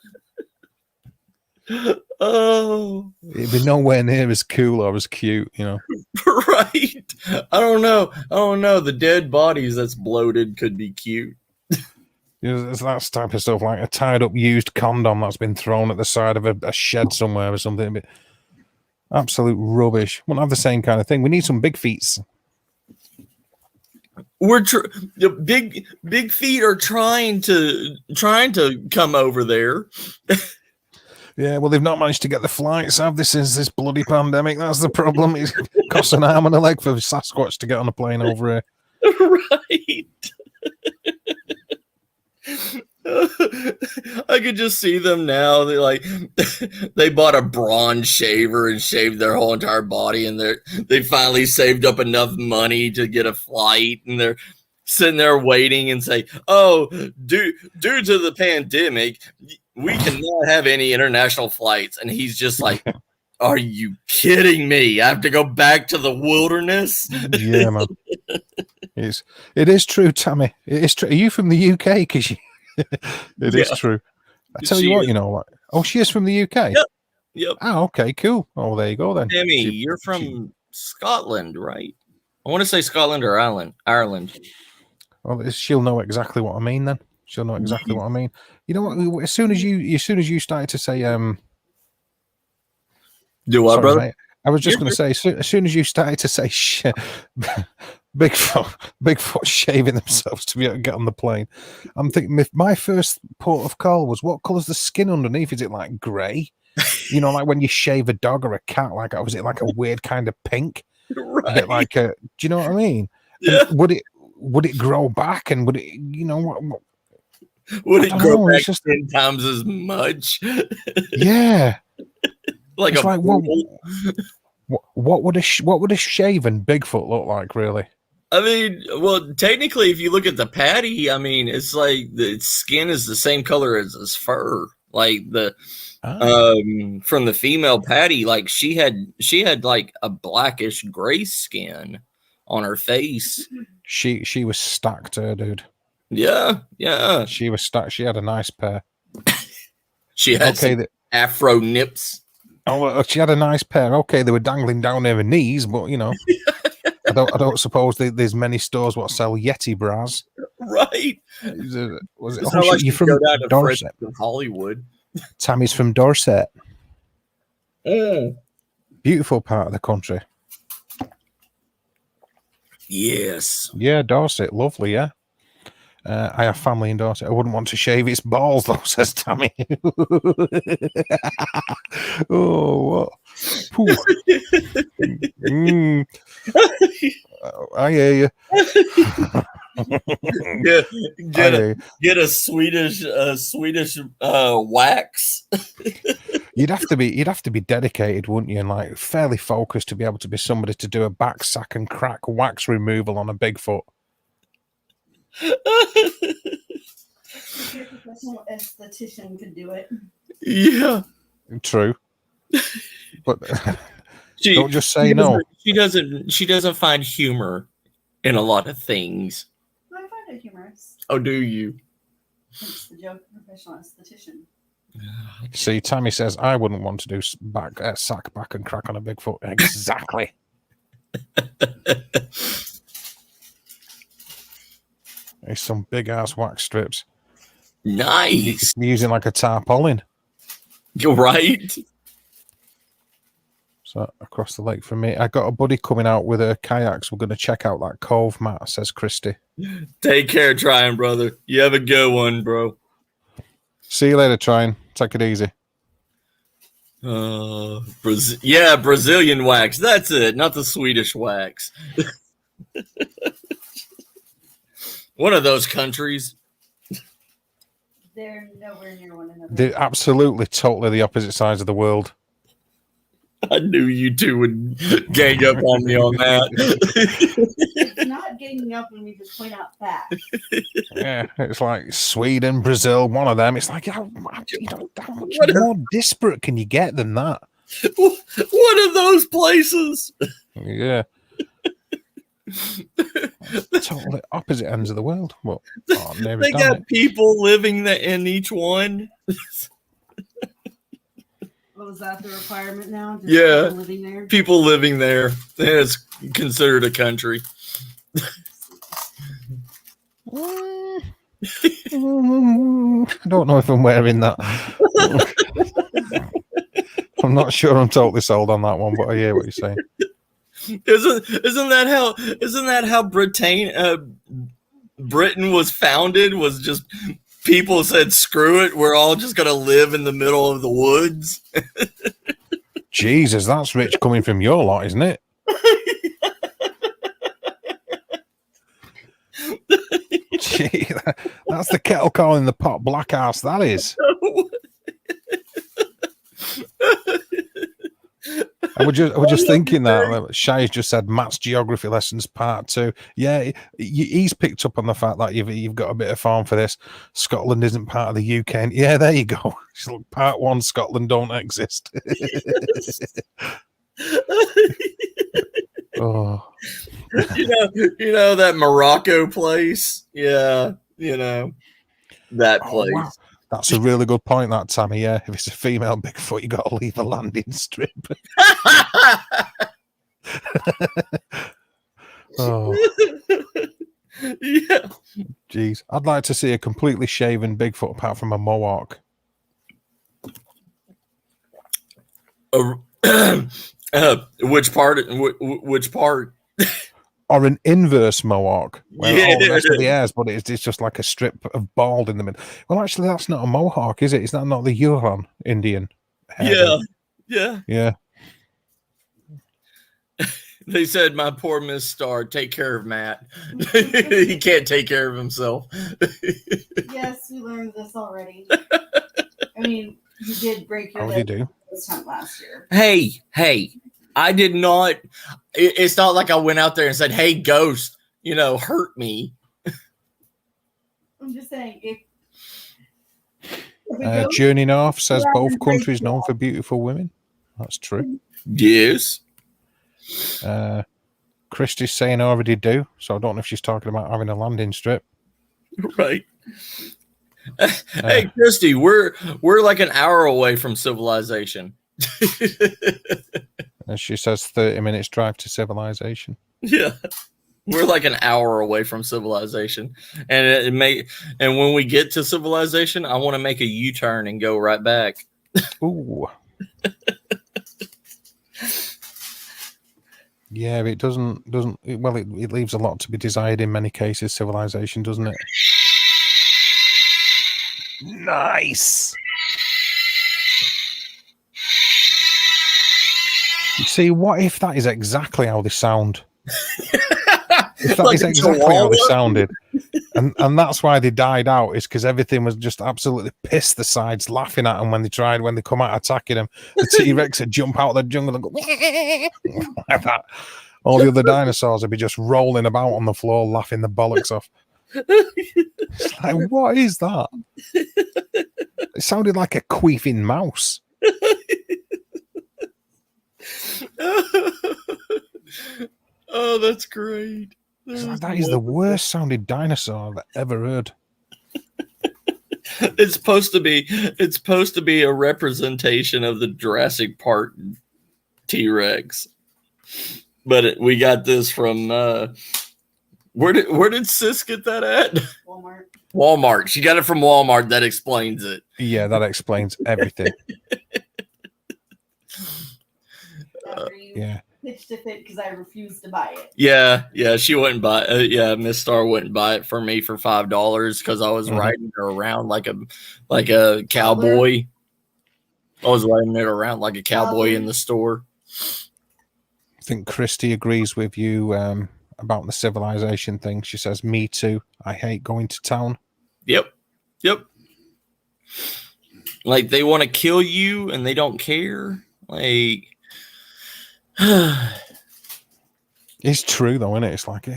Oh, it'd be nowhere near as cool or as cute, you know. Right. I don't know. The dead bodies that's bloated could be cute. It's that type of stuff, like a tied up used condom that's been thrown at the side of a shed somewhere or something. But absolute rubbish. Wouldn't have the same kind of thing. We need some big feet. The big feet are trying to come over there. Yeah, well, they've not managed to get the flights, have they, since this bloody pandemic? That's the problem. It costs an arm and a leg for Sasquatch to get on a plane over here. Right. I could just see them now. They bought a bronze shaver and shaved their whole entire body, and they finally saved up enough money to get a flight, and they're sitting there waiting and say, "Oh, due to the pandemic, we cannot have any international flights." And he's just like, "Are you kidding me? I have to go back to the wilderness?" Yeah, man. It is true, Tammy. It is true. Are you from the UK? Because it is true. I tell you what, you know what? Oh, she is from the UK? Yep. Oh, okay, cool. Oh, there you go then. Tammy, you're from Scotland, right? I want to say Scotland or Ireland. Well, she'll know exactly what I mean then. She'll know exactly what I mean. You know what? As soon as you started to say Do what, Sorry, brother? mate. I was just You're going to say, as soon as you started to say Bigfoot shaving themselves to be able to get on the plane, I'm thinking my first port of call was, what colour's the skin underneath? Is it like grey? You know, like when you shave a dog or a cat, like, was it like a weird kind of pink? right. A bit like do you know what I mean? Yeah. And would it grow back, and would it, you know, what Would I it don't grow know, back it's just 10 times as much? yeah. Like It's a like, poodle? what would a shaven Bigfoot look like, really? I mean, well, technically, if you look at the patty, I mean, it's like the skin is the same color as his fur. Like from the female patty, like she had like a blackish gray skin on her face. She was stacked, dude. Yeah, yeah. She was stacked. She had a nice pair. She had Okay, some afro nips. oh, she had a nice pair. Okay, they were dangling down her knees, but you know, I don't suppose there's many stores what sell Yeti bras. Right. Was it? It's Oh, not like you're you from go down to Dorset. Fred's of Hollywood. Tammy's from Dorset. Mm. Beautiful part of the country. Yes. Yeah, Dorset, lovely. Yeah. I have family in Dorset. I wouldn't want to shave its balls, though, says Tammy. Oh, what? I hear you. Get a Swedish wax. You'd have to be dedicated, wouldn't you, and like fairly focused to be able to be somebody to do a back sack and crack wax removal on a Bigfoot. A professional esthetician could do it. Yeah, true. But she, don't just say no. She doesn't find humor in a lot of things. I find it humorous. Oh, do you? It's the joke of professional esthetician. See, Tammy says I wouldn't want to do sack back and crack on a Bigfoot. Exactly. There's some big ass wax strips. Nice. Using like a tarpaulin. You're right. So across the lake from me, I got a buddy coming out with her kayaks. We're going to check out that cove, Matt, says Christy. Take care, Tryon, brother. You have a good one, bro. See you later, Tryon. Take it easy. Brazilian wax. That's it, not the Swedish wax. One of those countries. They're nowhere near one another. They're absolutely, totally the opposite sides of the world. I knew you two would gang up on me on that. It's not ganging up when we just point out facts. Yeah, it's like Sweden, Brazil, one of them. It's like, how much more disparate can you get than that? One of those places. Yeah. Totally opposite ends of the world. Well, they got people living in each one. What was that the requirement now? Just yeah, people living there. It's considered a country. I don't know if I'm wearing that. I'm not sure I'm totally sold on that one, but I hear what you're saying. Isn't that how Britain was founded? Was just people said, "Screw it, we're all just gonna live in the middle of the woods." Jesus, that's rich coming from your lot, isn't it? Gee, that's the kettle calling the pot black ass. That is. I was just thinking that Shai's just said Matt's geography lessons part 2. Yeah, he's picked up on the fact that you've got a bit of farm for this. Scotland isn't part of the UK. And yeah, there you go. Part 1, Scotland don't exist. Oh, you know that Morocco place. Yeah, that place. Wow. That's a really good point, that, Tammy. Yeah, if it's a female Bigfoot, you got to leave a landing strip. Oh, yeah. Jeez, I'd like to see a completely shaven Bigfoot apart from a mohawk. Which part? Which part? Or an inverse mohawk. Where Yeah. all the rest of the hairs, but it's just like a strip of bald in the middle. Well, actually, that's not a mohawk, is it? Is that not the Huron Indian hair? Yeah. Yeah. Yeah. They said, "My poor Miss Star, take care of Matt. He can't take care of himself." Yes, we learned this already. I mean, you did break your How would you leg do? this hunt last year. Hey, I did not. It's not like I went out there and said, "Hey, ghost, hurt me." I'm just saying, if a ghost- Journey North says Yeah, both and countries break known you for beautiful women. That's true. Yes. Christie's saying already do, so I don't know if she's talking about having a landing strip. Right. Hey, Christy, we're like an hour away from civilization. As she says, 30 minutes drive to civilization. Yeah. We're like an hour away from civilization. And and when we get to civilization, I want to make a U-turn and go right back. Ooh. Yeah, it doesn't it leaves a lot to be desired in many cases, civilization, doesn't it? Nice. See, what if that is exactly how they sound? If that Like is a exactly how they chihuahua? sounded, and that's why they died out, is because everything was just absolutely pissed the sides, laughing at them when they come out attacking them. The T-Rex would jump out of the jungle and go like that. All the other dinosaurs would be just rolling about on the floor, laughing the bollocks off. It's like, what is that? It sounded like a queefing mouse. Oh, that's great. That is the worst sounding dinosaur I've ever heard. It's supposed to be a representation of the Jurassic Park T-Rex. But we got this from where did Sis get that at? Walmart. Walmart. She got it from Walmart. That explains it. Yeah, that explains everything. After you Yeah. pitched it because I refused to buy it. Yeah. She wouldn't buy. Miss Star wouldn't buy it for me for $5 because I was riding her around like a cowboy. I was riding it around like a cowboy in the store. I think Christy agrees with you about the civilization thing. She says, "Me too. I hate going to town." Yep. Like they want to kill you and they don't care. Like It's true though, isn't it? It's like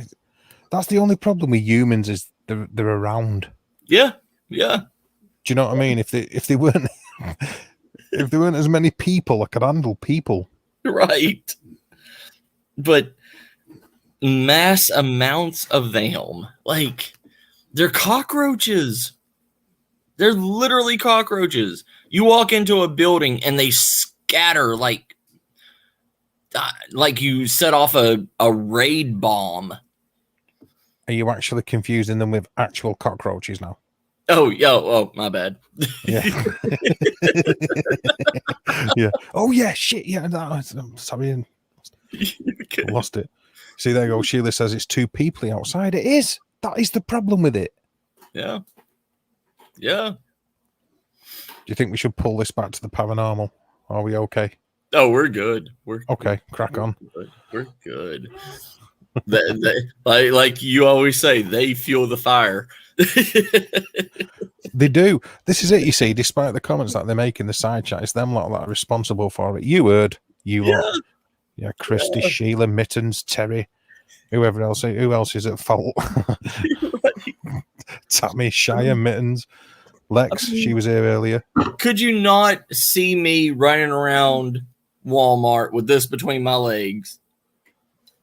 that's the only problem with humans is they're around. Yeah. Do you know what I mean? If they weren't if there weren't as many people that could handle people. Right. But mass amounts of them, like they're cockroaches. They're literally cockroaches. You walk into a building and they scatter like you set off a raid bomb. Are you actually confusing them with actual cockroaches now? Oh, my bad. Yeah. Yeah. Oh yeah, shit. Yeah. I'm sorry. I lost it. See, there you go. Sheila says it's too peoply outside. It is. That is the problem with it. Yeah. Do you think we should pull this back to the paranormal? Are we okay? Oh, we're good. We're Okay. Crack on. We're good. Like you always say, they fuel the fire. They do. This is it. You see, despite the comments that they make in the side chat, it's them lot that are responsible for it. You heard. You lot. Yeah, Christy, Sheila, Mittens, Terry, whoever else. Who else is at fault? Tammy, Shia, Mittens, Lex. She was here earlier. Could you not see me running around Walmart with this between my legs?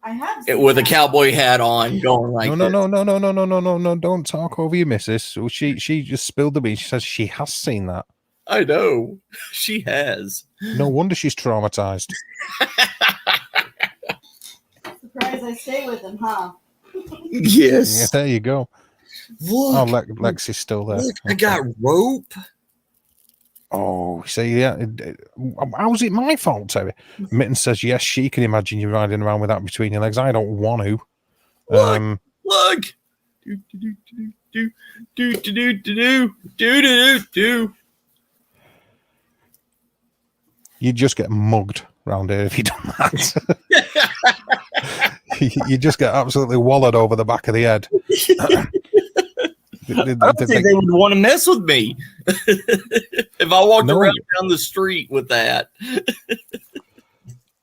I have With a that. cowboy hat on, going like No. Don't talk over your missus. She just spilled the beans. She says she has seen that. I know. She has. No wonder she's traumatized. Surprised I stay with him, huh? Yes. Yeah, there you go. Look. Oh, Lex is still there. Look, I got rope. Oh, you see, yeah, how's it my fault, Terry? Mitten says, yes, she can imagine you riding around with that between your legs. I don't want to. Look. Do, do, do, do, do, do, do, do, do, do. You just get mugged round here if you done that. You just get absolutely wallowed over the back of the head. I don't think they would want to mess with me if I walked around down the street with that.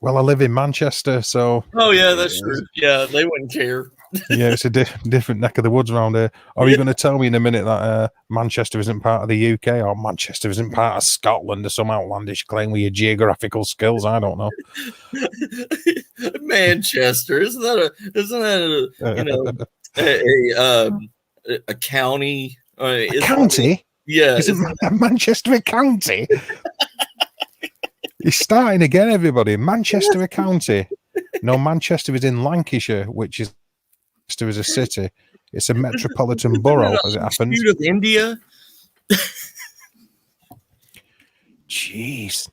Well, I live in Manchester, so... Oh, yeah, that's true. Yeah, they wouldn't care. Yeah, it's a different neck of the woods around here. Are you going to tell me in a minute that Manchester isn't part of the UK or Manchester isn't part of Scotland or some outlandish claim with your geographical skills? I don't know. Manchester, isn't that a county? A county? Yeah. Isn't Manchester a county? You're starting again, everybody. Manchester a county. No, Manchester is in Lancashire, which is a city. It's a metropolitan borough, as it happens. Of India. Jeez.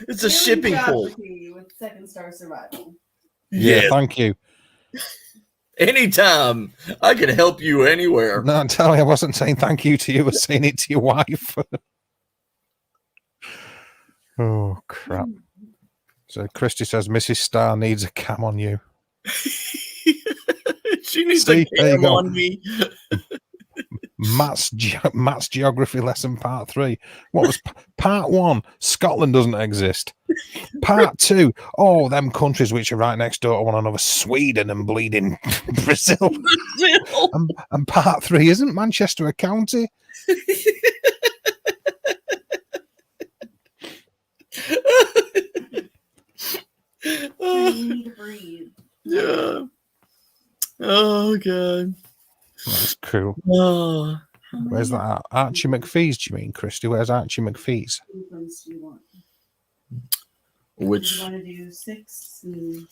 It's a shipping port. With 7-star survival. Yeah, thank you. Anytime. I can help you anywhere. No, tell me, I wasn't saying thank you to you. I was saying it to your wife. Oh, crap. So Christy says Mrs. Starr needs a cam on you. She needs a cam on me. Matt's geography lesson part 3. What was part 1? Scotland doesn't exist. Part 2. Oh, them countries which are right next door to one another, Sweden and bleeding Brazil. And part 3, isn't Manchester a county? You need to breathe. Yeah. Oh god. That's cool. Oh. Where's that at? Archie McPhee's, do you mean, Christy? Where's Archie McPhee's? Which? You want to do 6 and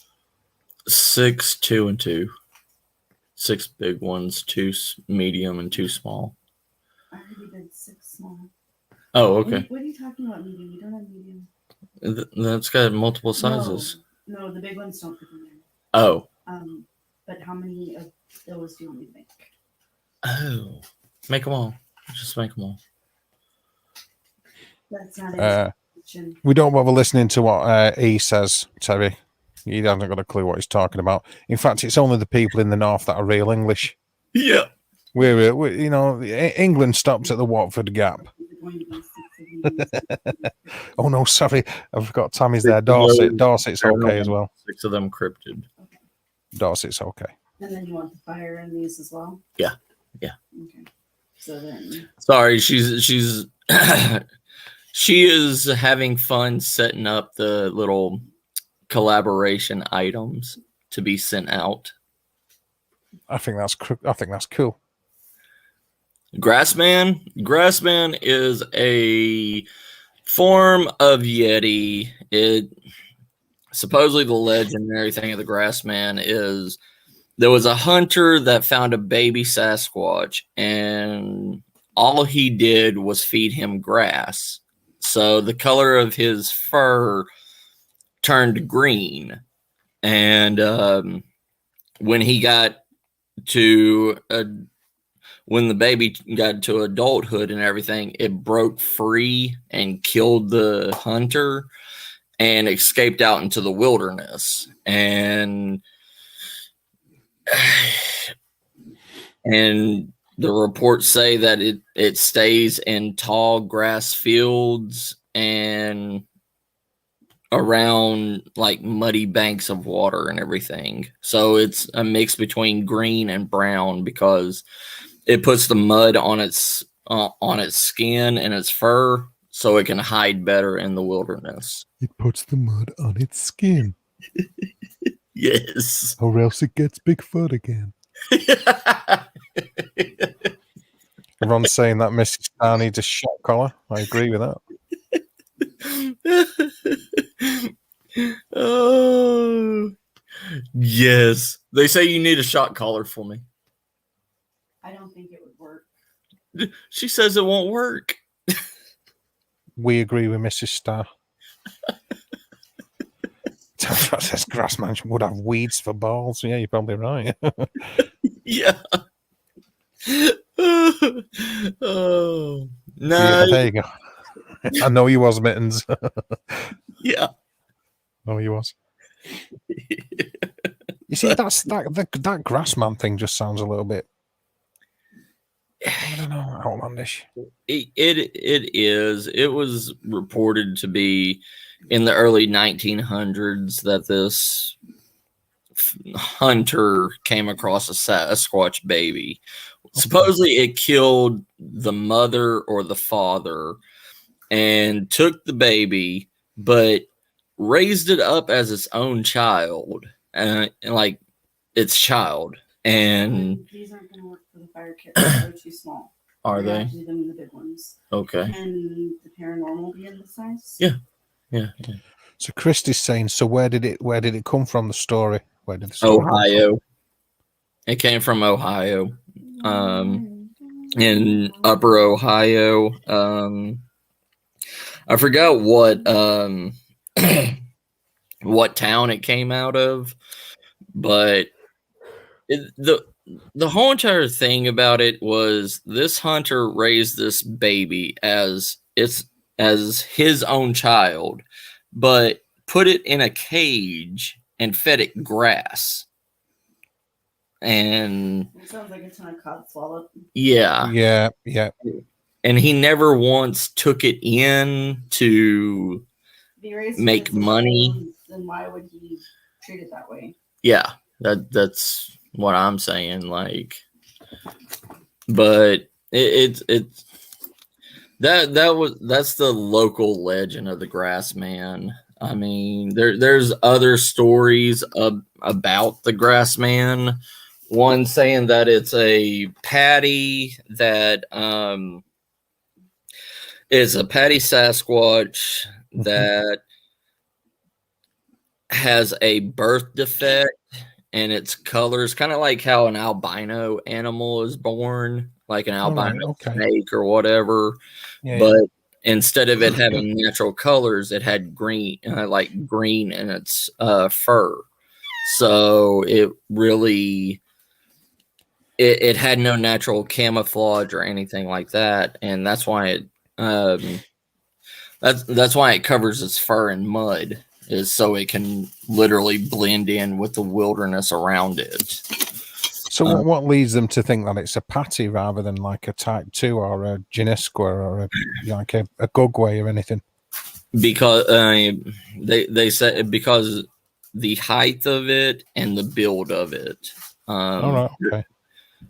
6, 2, and 2. 6 big ones, 2 medium, and 2 small. I already did 6 small. Oh, okay. What are you talking about, medium? You don't have medium. That's got multiple sizes. No, the big ones don't fit in there. Oh. But how many of those do you want me to make? Oh. Make them all. Just make them all. That's not a question. We don't bother listening to what he says, Terry. He hasn't got a clue what he's talking about. In fact, it's only the people in the north that are real English. Yeah. We're you know, England stops at the Watford Gap. Oh no, sorry, I forgot Tammy's there. Dorset's okay as well. 6 of them cryptid. Okay. Dorset's okay. And then you want the fire in these as well? Yeah. Okay. So then. Sorry, she's she is having fun setting up the little collaboration items to be sent out. I think that's cool. Grassman is a form of Yeti. It supposedly the legend and everything of the Grassman is there was a hunter that found a baby Sasquatch, and all he did was feed him grass. So the color of his fur turned green, and when he got to when the baby got to adulthood and everything, it broke free and killed the hunter and escaped out into the wilderness. And the reports say that it stays in tall grass fields and around like muddy banks of water and everything. So it's a mix between green and brown because it puts the mud on its skin and its fur so it can hide better in the wilderness. It puts the mud on its skin. Yes. Or else it gets Bigfoot again. Everyone's saying that Mrs. Starr needs a shot collar. I agree with that. Oh, yes. They say you need a shot collar for me. I don't think it would work. She says it won't work. We agree with Mrs. Starr. Says Grassman would have weeds for balls. Yeah, you're probably right. Yeah. Oh no. Yeah, there you go. I know you was, Mittens. Yeah. No, you was. You see, that Grassman thing just sounds a little bit, I don't know, outlandish. It is. It was reported to be in the early 1900s that this hunter came across a Sasquatch baby. Supposedly, it killed the mother or the father and took the baby, but raised it up as its own child, and like its child. And These aren't going to work for the fire kit. They're too small. are We're gonna they have to do them in the big ones. okay? And the paranormal be in the size. Yeah. Yeah. So Christy's saying, so where did it come from? The story? Where did the story come from? Ohio. It came from Ohio. In Upper Ohio. I forgot what what town it came out of, but the whole entire thing about it was this hunter raised this baby as his own child, but put it in a cage and fed it grass. And It sounds like a ton of cod swallow. yeah. Yeah. And he never once took it in to If he raised make it as a money. child, then why would he treat it that way? Yeah, that's what I'm saying. Like, but that's the local legend of the Grass Man. I mean, there's other stories about the Grass Man. One saying that it's a patty that is a patty Sasquatch that has a birth defect, and its colors kind of like how an albino animal is born, like an albino snake or whatever. Yeah, but instead of it having natural colors, it had green, like green in its fur. So it really, it had no natural camouflage or anything like that, and that's why it that's why it covers its fur in mud, is so it can literally blend in with the wilderness around it. So what leads them to think that it's a patty rather than like a type 2 or a Ginesqua or a Gugway or anything? Because they said because the height of it and the build of it. All right, okay.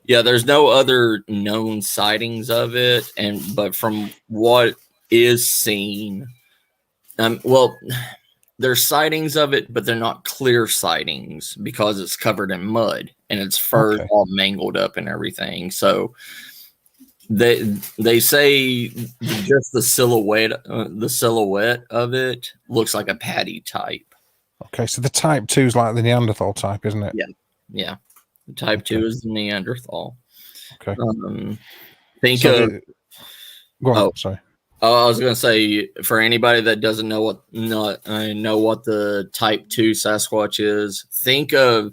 Yeah, there's no other known sightings of it, but from what is seen, well, there's sightings of it, but they're not clear sightings because it's covered in mud and its fur all mangled up and everything. So they say just the silhouette of it looks like a patty type. Okay, so the type 2 is like the Neanderthal type, isn't it? Yeah. Type 2 is the Neanderthal. Okay. Go on. Sorry. I was going to say, for anybody that doesn't know what the Type 2 Sasquatch is, think of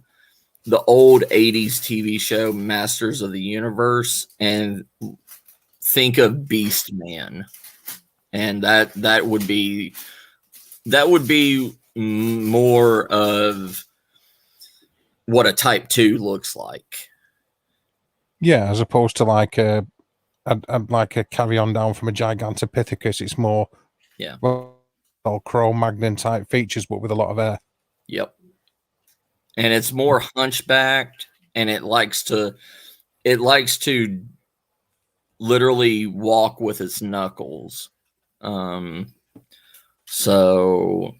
the old 80s TV show Masters of the Universe and think of Beast Man. And that would be more of what a Type 2 looks like. Yeah, as opposed to like a carry on down from a Gigantopithecus. It's more Cro-Magnon type features, but with a lot of air. Yep. And it's more hunchbacked, and it likes to literally walk with its knuckles. So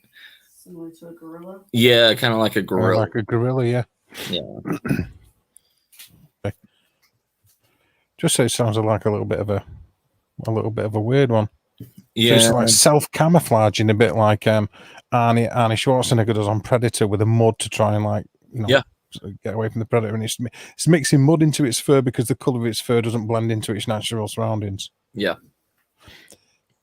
similar to a gorilla. Yeah, kind of like a gorilla. Like a gorilla, yeah. Yeah. Okay. Just so it sounds like a little bit of a weird one. Yeah, so it's like self-camouflaging, a bit like Arnie Schwarzenegger does on Predator with a mud to try and get away from the predator, and it's mixing mud into its fur because the color of its fur doesn't blend into its natural surroundings. Yeah.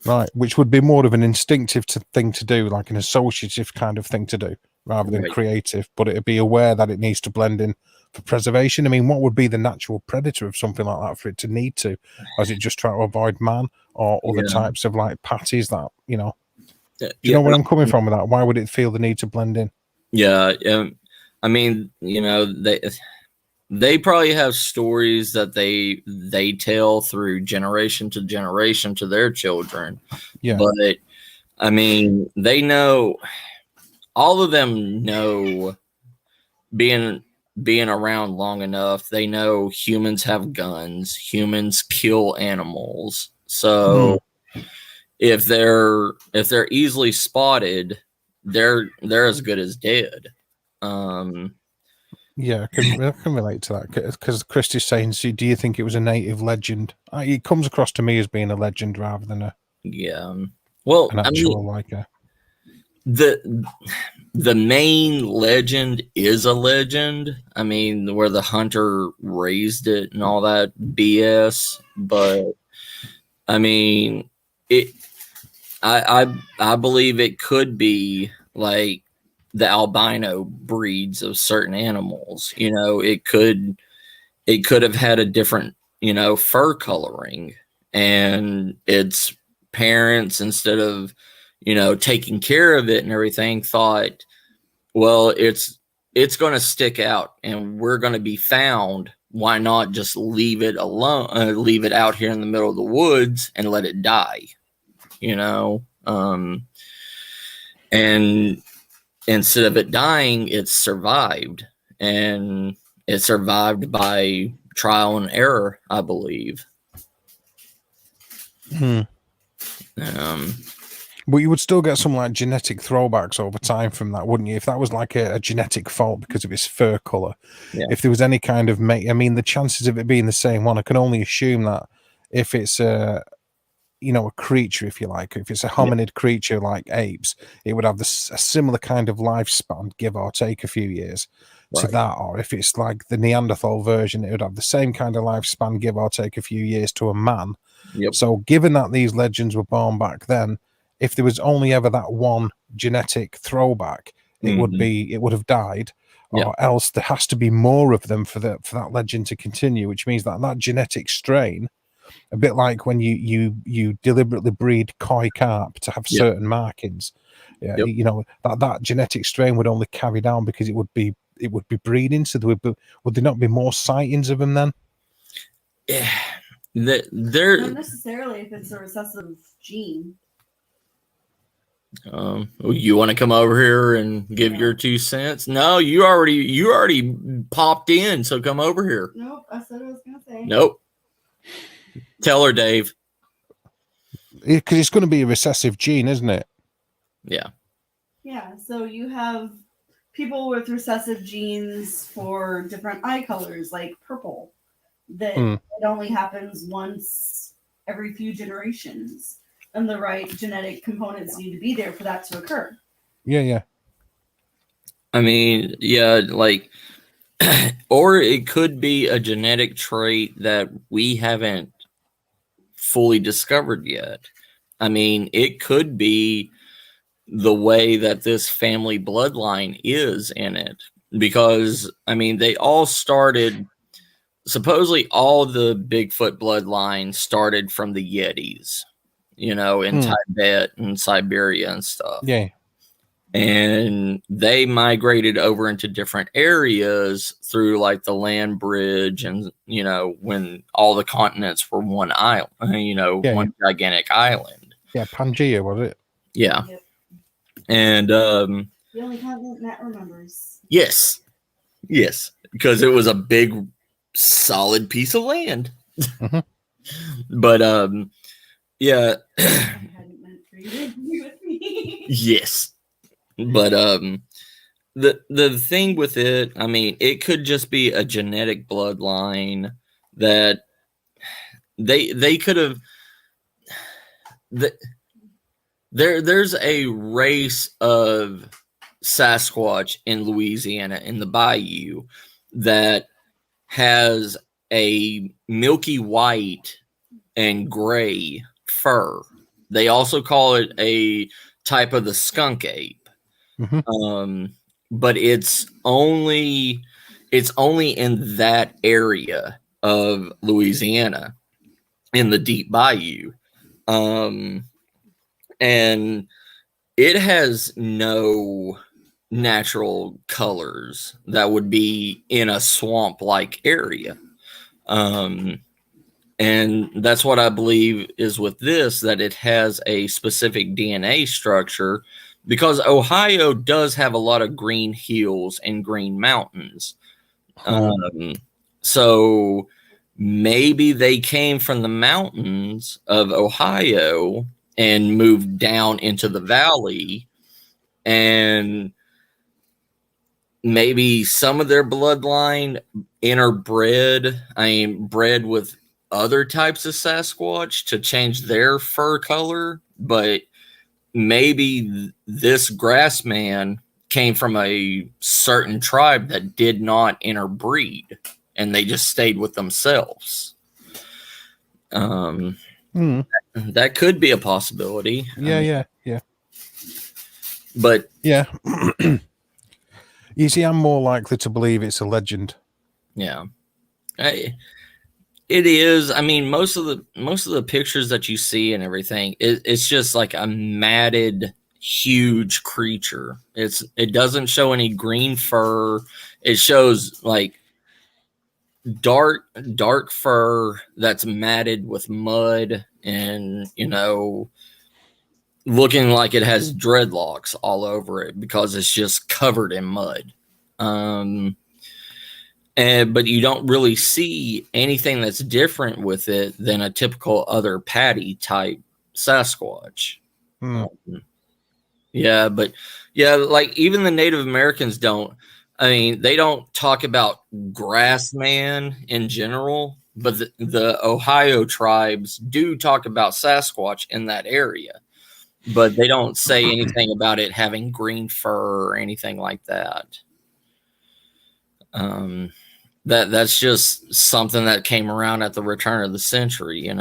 Right, which would be more of an instinctive thing to do, like an associative kind of thing to do, rather than Right. creative. But it'd be aware that it needs to blend in for preservation. I mean, what would be the natural predator of something like that for it to need to? Or is it just try to avoid man or other Yeah. types of like patties that, you know? Yeah. Do you know where I'm coming from with that? Why would it feel the need to blend in? Yeah. I mean, they probably have stories that they tell through generation to generation to their children. Yeah. But I mean, they know, all of them know, being around long enough, they know humans have guns, humans kill animals. So if they're easily spotted, they're as good as dead. Yeah, I can relate to that because Christy's saying, so do you think it was a native legend? It comes across to me as being a legend rather than Yeah. Well, an actual like a. The main legend is a legend. I mean, where the hunter raised it and all that BS. But I mean, I believe it could be like the albino breeds of certain animals. It could have had a different, fur coloring, and its parents, instead of, taking care of it and everything, thought, well, it's going to stick out and we're going to be found. Why not just leave it alone, leave it out here in the middle of the woods and let it die, and instead of it dying, it survived, and it survived by trial and error, I believe. But you would still get some like genetic throwbacks over time from that, wouldn't you? If that was like a genetic fault because of its fur color, Yeah. If there was any kind of I mean, the chances of it being the same one, I can only assume that if it's a creature, if you like, if it's a hominid creature like apes, it would have a similar kind of lifespan, give or take a few years to that. Or if it's like the Neanderthal version, it would have the same kind of lifespan, give or take a few years to a man. Yep. So given that these legends were born back then, if there was only ever that one genetic throwback, it would have died, or else there has to be more of them for that legend to continue, which means that genetic strain, a bit like when you deliberately breed koi carp to have certain markings, that genetic strain would only carry down because it would be breeding. So would there not be more sightings of them then? Yeah. Not necessarily if it's a recessive gene. You want to come over here and give your 2 cents? No, you already popped in, so come over here. Nope, I said what I was gonna say. Nope. Tell her, Dave. Because it's going to be a recessive gene, isn't it? Yeah. Yeah, so you have people with recessive genes for different eye colors, like purple, that it only happens once every few generations. And the right genetic components need to be there for that to occur. Yeah. I mean, like, or it could be a genetic trait that we haven't fully discovered yet. I mean, it could be the way that this family bloodline is in it, because, I mean, they all started, supposedly all the Bigfoot bloodline started from the Yetis. In Tibet and Siberia and stuff. Yeah. And they migrated over into different areas through like the land bridge, and when all the continents were one island, one gigantic island. Yeah, Pangea, was it? Yeah. Yep. And the only continent Matt remembers. Yes, because it was a big solid piece of land. But yeah. I hadn't meant for you to be with me. Yes. But the thing with it, I mean, it could just be a genetic bloodline that they could have. There's a race of Sasquatch in Louisiana in the bayou that has a milky white and gray fur. They also call it a type of the skunk ape. But it's only in that area of Louisiana in the deep bayou. And it has no natural colors that would be in a swamp like area. And that's what I believe is with this, that it has a specific DNA structure, because Ohio does have a lot of green hills and green mountains. So maybe they came from the mountains of Ohio and moved down into the valley, and maybe some of their bloodline bred with other types of Sasquatch to change their fur color. But maybe this grass man came from a certain tribe that did not interbreed, and they just stayed with themselves. That could be a possibility. Yeah. But yeah. You see, I'm more likely to believe it's a legend. Yeah, it is. I mean, most of the pictures that you see and everything, it's just like a matted, huge creature. It doesn't show any green fur. It shows like dark fur that's matted with mud, and looking like it has dreadlocks all over it because it's just covered in mud. But you don't really see anything that's different with it than a typical other patty type Sasquatch. Yeah, but yeah, like even the Native Americans they don't talk about Grassman in general, but the Ohio tribes do talk about Sasquatch in that area. But they don't say anything about it having green fur or anything like that. That's just something that came around at the turn of the century, And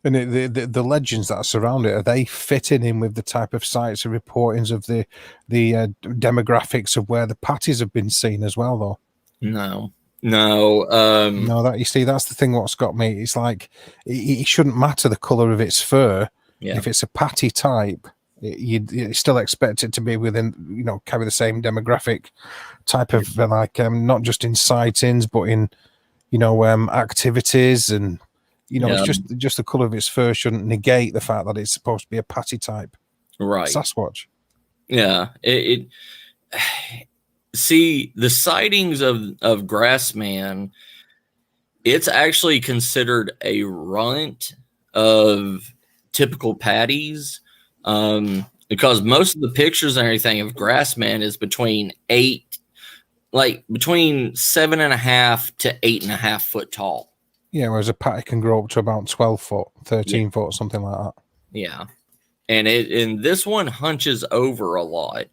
the legends that surround it, are they fitting in with the type of sites and reportings of the demographics of where the patties have been seen as well, though? No. That you see, that's the thing. What's got me? It's like it shouldn't matter the color of its fur. Yeah. If it's a patty type, you still expect it to be within, carry the same demographic type of not just in sightings, but in, activities, and it's just the color of its fur shouldn't negate the fact that it's supposed to be a patty type, right? Sasquatch. Yeah, see the sightings of Grassman. It's actually considered a runt of typical patties, because most of the pictures and everything of Grassman is between 7.5 to 8.5 foot tall. Yeah, whereas a patty can grow up to about 12 foot, 13 foot, something like that. Yeah, and this one hunches over a lot.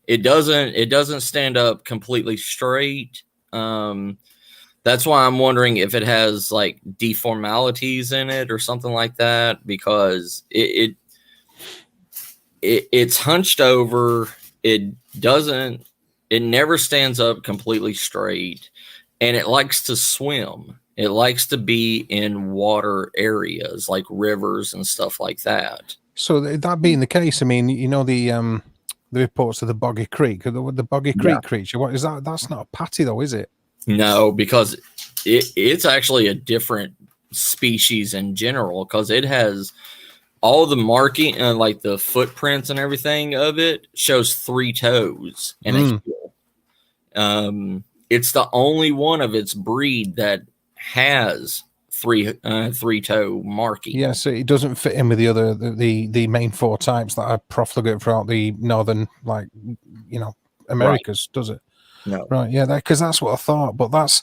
It doesn't stand up completely straight. That's why I'm wondering if it has like deformalities in it or something like that, because it's hunched over. It never stands up completely straight, and it likes to swim. It likes to be in water areas like rivers and stuff like that. So that being the case, I mean, the reports of the Boggy Creek, the Boggy Creek creature. What is that? That's not a patty, though, is it? No, because it's actually a different species in general, because it has all the marking, like the footprints and everything of it shows 3 toes and a heel. It's the only one of its breed that has 3-toe marking. Yeah, so it doesn't fit in with the other the main 4 types that are profligate throughout the northern, Americas, right. Does it? No. Right, yeah, because that's what I thought. But that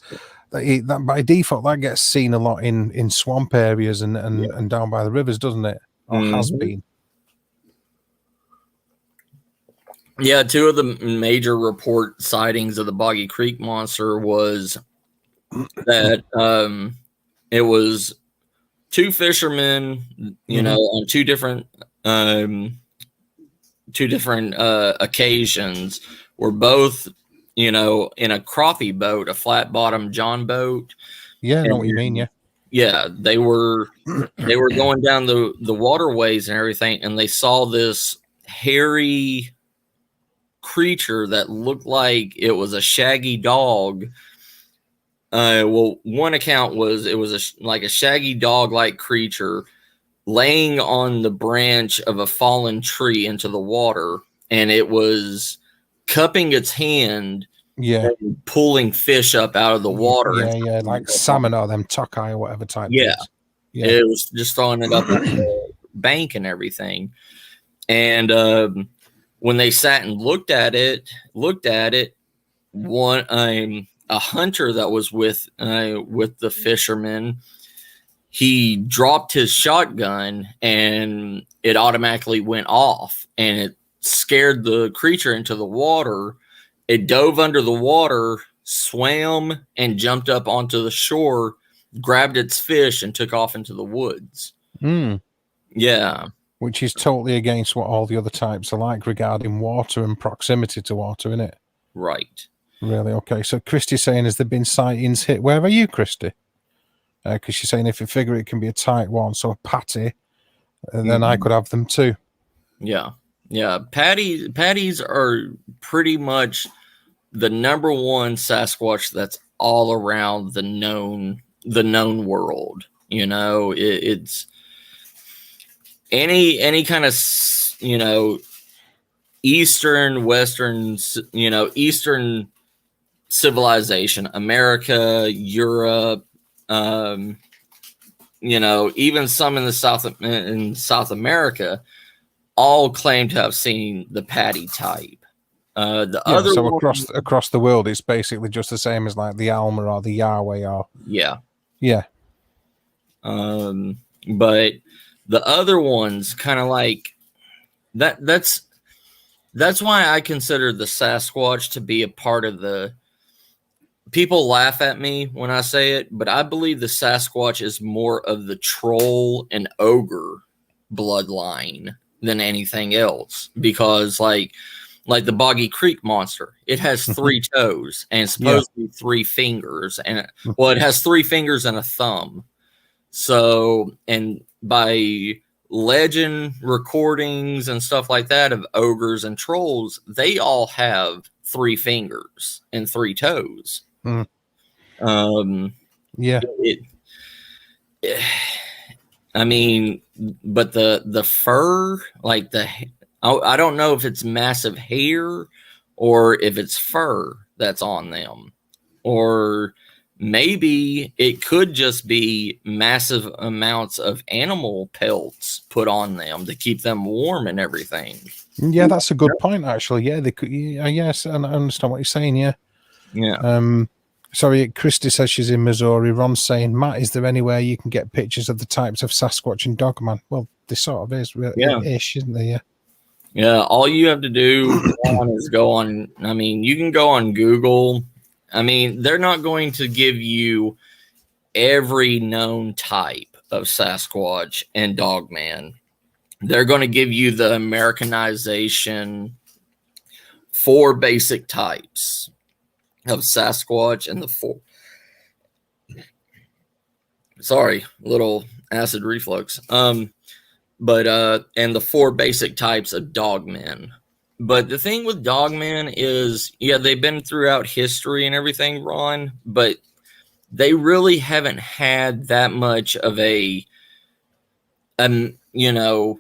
by default that gets seen a lot in swamp areas and down by the rivers, doesn't it? Or has been. Yeah, two of the major report sightings of the Boggy Creek monster was that it was two fishermen, you know, on two different occasions were both, you know, in a crappie boat, a flat bottom John boat. Yeah, I know what you mean. Yeah. Yeah, they were going down the waterways and everything, and they saw this hairy creature that looked like it was a shaggy dog. Well, one account was it was like a shaggy dog like creature laying on the branch of a fallen tree into the water, and it was cupping its hand, Yeah, and pulling fish up out of the water. Yeah, like salmon or them tokai or whatever type. Yeah. Things. Yeah, It was just throwing it up on the bank and everything. And when they sat and looked at it, one a hunter that was with the fisherman, he dropped his shotgun and it automatically went off, and it scared the creature into the water. It dove under the water, swam, and jumped up onto the shore, grabbed its fish, and took off into the woods. Yeah. Which is totally against what all the other types are like regarding water and proximity to water, isn't it? Right. Really? Okay. So Christy's saying, has there been sightings hit? Where are you, Christy? Because she's saying if you figure it can be a tight one, so a patty, and then I could have them too. Yeah. Yeah. Patties are pretty much the number one Sasquatch that's all around the known world. You know, it's any kind of, you know, Eastern, Western, you know, Eastern civilization, America, Europe, you know, even some in South America, all claim to have seen the patty type. So across the world, it's basically just the same as like the Alma or the Yahweh or yeah. But the other ones kind of like that. That's why I consider the Sasquatch to be a part of the. People laugh at me when I say it, but I believe the Sasquatch is more of the troll and ogre bloodline than anything else, because like the Boggy Creek monster, it has 3 toes and supposedly 3 fingers, and it has 3 fingers and a thumb. So, and by legend recordings and stuff like that of ogres and trolls, they all have 3 fingers and 3 toes. I mean, but the fur, like I don't know if it's massive hair or if it's fur that's on them, or maybe it could just be massive amounts of animal pelts put on them to keep them warm and everything. Yeah, that's a good point, actually. Yeah, they could. Yes, and I understand what you're saying. Yeah. Sorry, Christy says she's in Missouri. Ron's saying, Matt, is there anywhere you can get pictures of the types of Sasquatch and Dogman? Well, there sort of is, really, ish, isn't there? Yeah. Yeah, all you have to do is go on. I mean, you can go on Google. I mean, they're not going to give you every known type of Sasquatch and Dogman. They're going to give you the Americanization 4 basic types of Sasquatch and the 4. Sorry, little acid reflux. But and the 4 basic types of dogmen. But the thing with dogmen is, yeah, they've been throughout history and everything, Ron, but they really haven't had that much of a you know,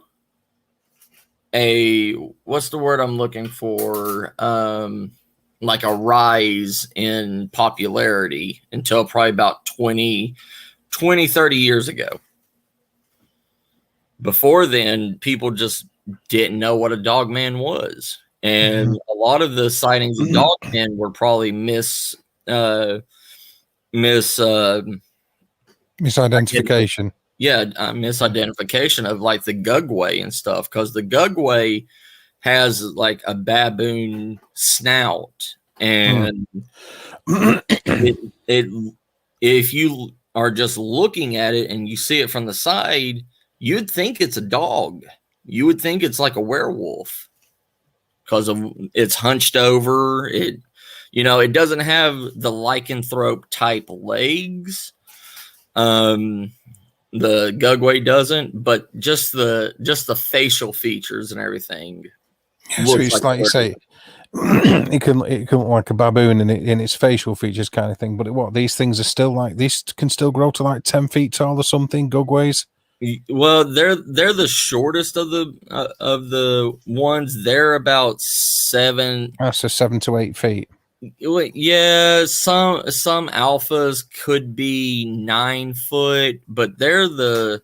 what's the word I'm looking for? Like a rise in popularity until probably about 20, 30 years ago. Before then, people just didn't know what a dogman was. And a lot of the sightings of dogmen were probably misidentification. Misidentification of like the Gugway and stuff, because the Gugway has like a baboon snout, and it if you are just looking at it and you see it from the side, you'd think it's a dog. You would think it's like a werewolf because of it's hunched over. It doesn't have the lycanthrope type legs. The Gugway doesn't, but just the facial features and everything. So it's like you say, it can look like a baboon in its facial features kind of thing. But what, these things are still like, these can still grow to like 10 feet tall or something, Gugways? Well, they're the shortest of the ones. They're about 7. So 7 to 8 feet. Yeah, some alphas could be 9 foot, but they're the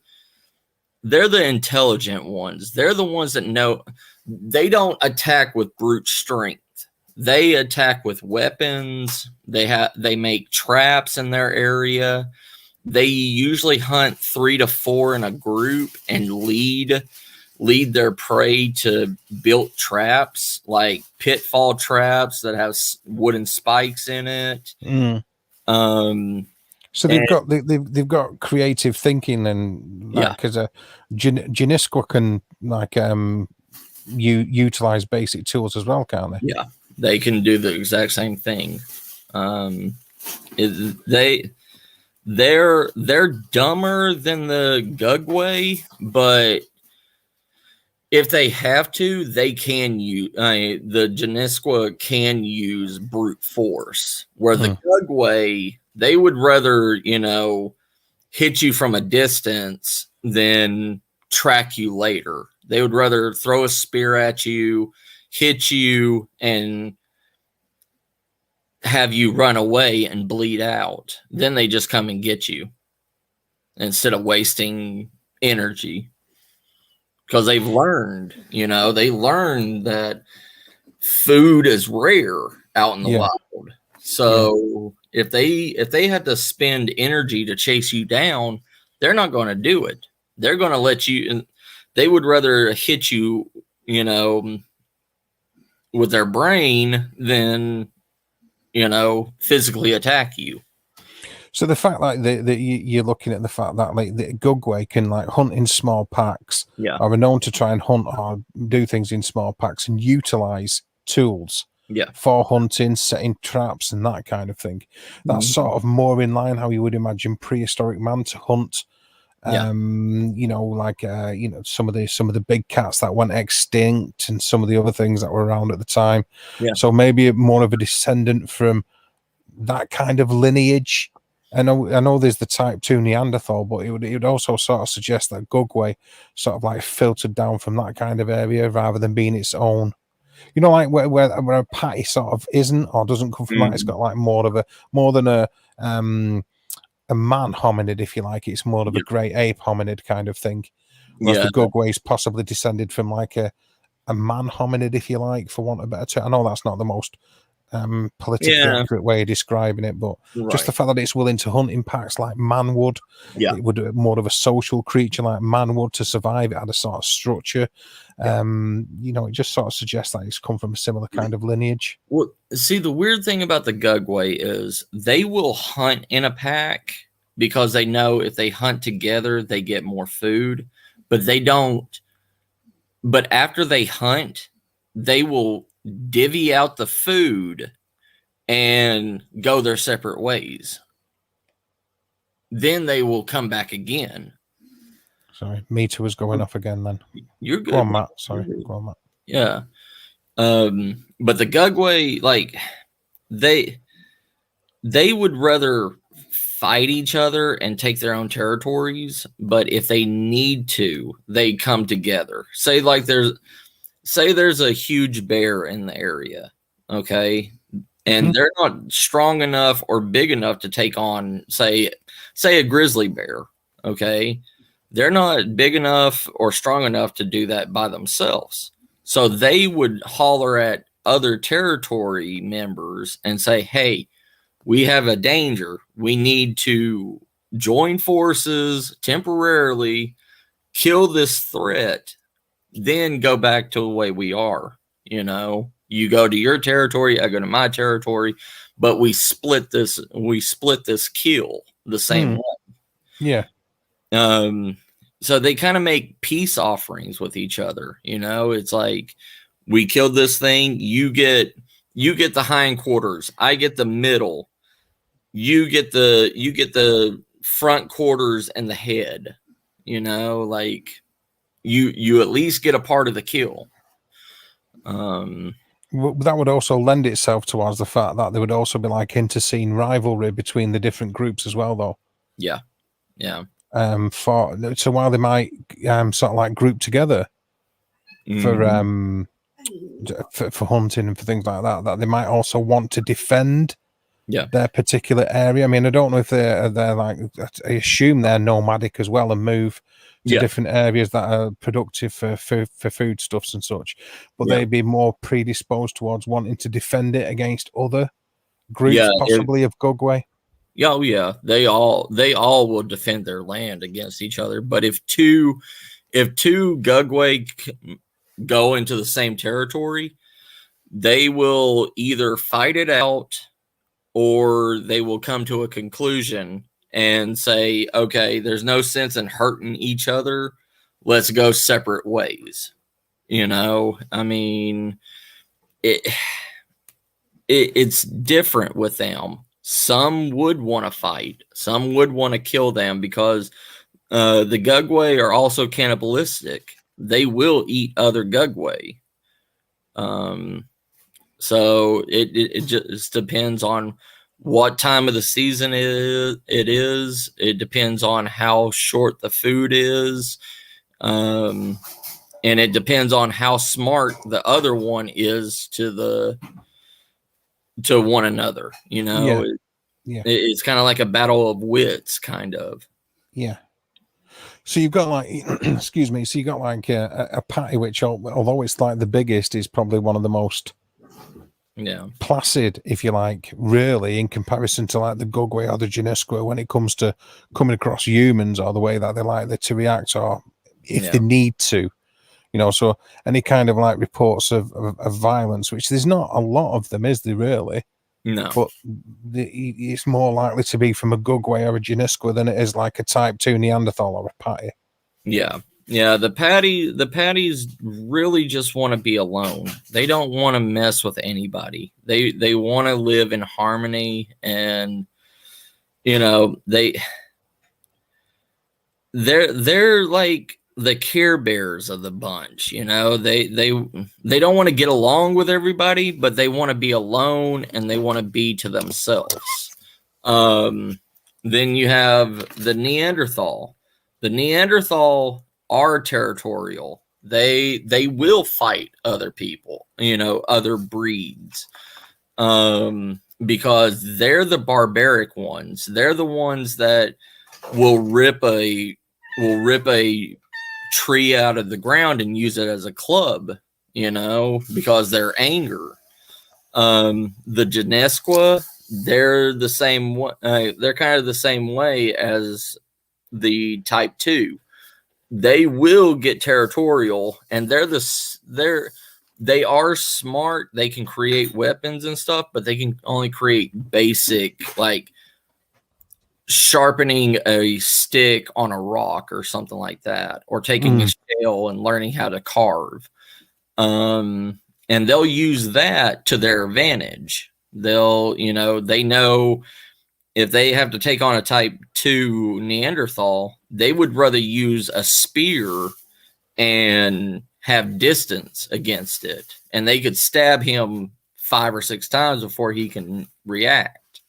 intelligent ones. They're the ones that know. They don't attack with brute strength. They attack with weapons. They make traps in their area. They usually hunt 3 to 4 in a group and lead their prey to built traps, like pitfall traps that have wooden spikes in it. So they've got creative thinking, and because Janiskwa can utilize basic tools as well, can't they? Yeah, they can do the exact same thing. They're dumber than the Gugway, but if they have to, they can use the Janiskwa can use brute force. Where the Gugway, they would rather hit you from a distance than track you later. They would rather throw a spear at you, hit you, and have you run away and bleed out. Then they just come and get you instead of wasting energy. Because they've learned, that food is rare out in the wild. So if they have to spend energy to chase you down, they're not going to do it. They're going to let you. They would rather hit you, with their brain than, physically attack you. So the fact that you're looking at the fact that like the Gugway can like hunt in small packs, are known to try and hunt or do things in small packs and utilize tools, for hunting, setting traps, and that kind of thing. That's sort of more in line how you would imagine prehistoric man to hunt. Some of the big cats that went extinct and some of the other things that were around at the time. So maybe more of a descendant from that kind of lineage. I know there's the type 2 Neanderthal, but it would also sort of suggest that Gugway sort of like filtered down from that kind of area rather than being its own. Like where a patty sort of isn't or doesn't come from that. It's got like more than a man hominid, if you like. It's more of a great ape hominid kind of thing. Whereas the Gugway is possibly descended from like a man hominid, if you like, for want of a better term. I know that's not the most politically accurate way of describing it, but just the fact that it's willing to hunt in packs like man would, it would more of a social creature like man would to survive. It had a sort of structure. It just sort of suggests that it's come from a similar kind of lineage. Well, see, the weird thing about the Gugway is they will hunt in a pack because they know if they hunt together, they get more food, but they don't. But after they hunt, they will divvy out the food and go their separate ways. Then they will come back again. Sorry, meter was going off again then. You're good. Go on, Matt. Sorry. Go on, Matt. Yeah. But the Gugway, like, they would rather fight each other and take their own territories, but if they need to, they come together. Say there's a huge bear in the area, okay? And they're not strong enough or big enough to take on, say a grizzly bear, okay? They're not big enough or strong enough to do that by themselves. So they would holler at other territory members and say, hey, we have a danger. We need to join forces temporarily, kill this threat, then go back to the way we are. You know, you go to your territory, I go to my territory, but we split this kill the same way. Yeah. So they kind of make peace offerings with each other. You know, it's like, we killed this thing. You get the hindquarters. I get the middle. You get the front quarters and the head. You know, like you at least get a part of the kill. That would also lend itself towards the fact that there would also be like interscene rivalry between the different groups as well, though. Yeah. So while they might sort of like group together for hunting and for things like that, that they might also want to defend their particular area. I mean, I don't know if they're like, I assume they're nomadic as well and move to different areas that are productive for foodstuffs and such, but they'd be more predisposed towards wanting to defend it against other groups, possibly of Gugwe. Yeah, they all will defend their land against each other. But if two Gugwe go into the same territory, they will either fight it out or they will come to a conclusion and say, okay, there's no sense in hurting each other. Let's go separate ways. You know, I mean, it's different with them. Some would want to fight. Some would want to kill them because the Gugwe are also cannibalistic. They will eat other Gugwe. So it just depends on what time of the season it is. It depends on how short the food is. And it depends on how smart the other one is to one another, you know. It's kind of like a battle of wits, kind of. Yeah. So you've got like, excuse me. So you got like a patty, which although it's like the biggest, is probably one of the most placid, if you like, really, in comparison to like the Gugwe or the Genesqua when it comes to coming across humans or the way that they like to react, or if they need to. You know, so any kind of like reports of violence, which there's not a lot of them, is there really? No. But it's more likely to be from a Gugwe or a Genesqua than it is like a type 2 Neanderthal or a patty. Yeah. The patties really just want to be alone. They don't want to mess with anybody. They want to live in harmony, and you know, they're like the Care Bears of the bunch. You know, they don't want to get along with everybody, but they want to be alone and they want to be to themselves. Then you have the Neanderthal. The Neanderthal are territorial. They will fight other people, you know, other breeds, because they're the barbaric ones. They're the ones that will rip a tree out of the ground and use it as a club, you know, because their anger. The Genesqua, they're the same. They're kind of the same way as the type 2. They will get territorial, and they are smart. They can create weapons and stuff, but they can only create basic, like sharpening a stick on a rock or something like that, or taking a shell and learning how to carve. And they'll use that to their advantage. They'll, you know, they know if they have to take on a type 2 Neanderthal, they would rather use a spear and have distance against it. And they could stab him 5 or 6 times before he can react.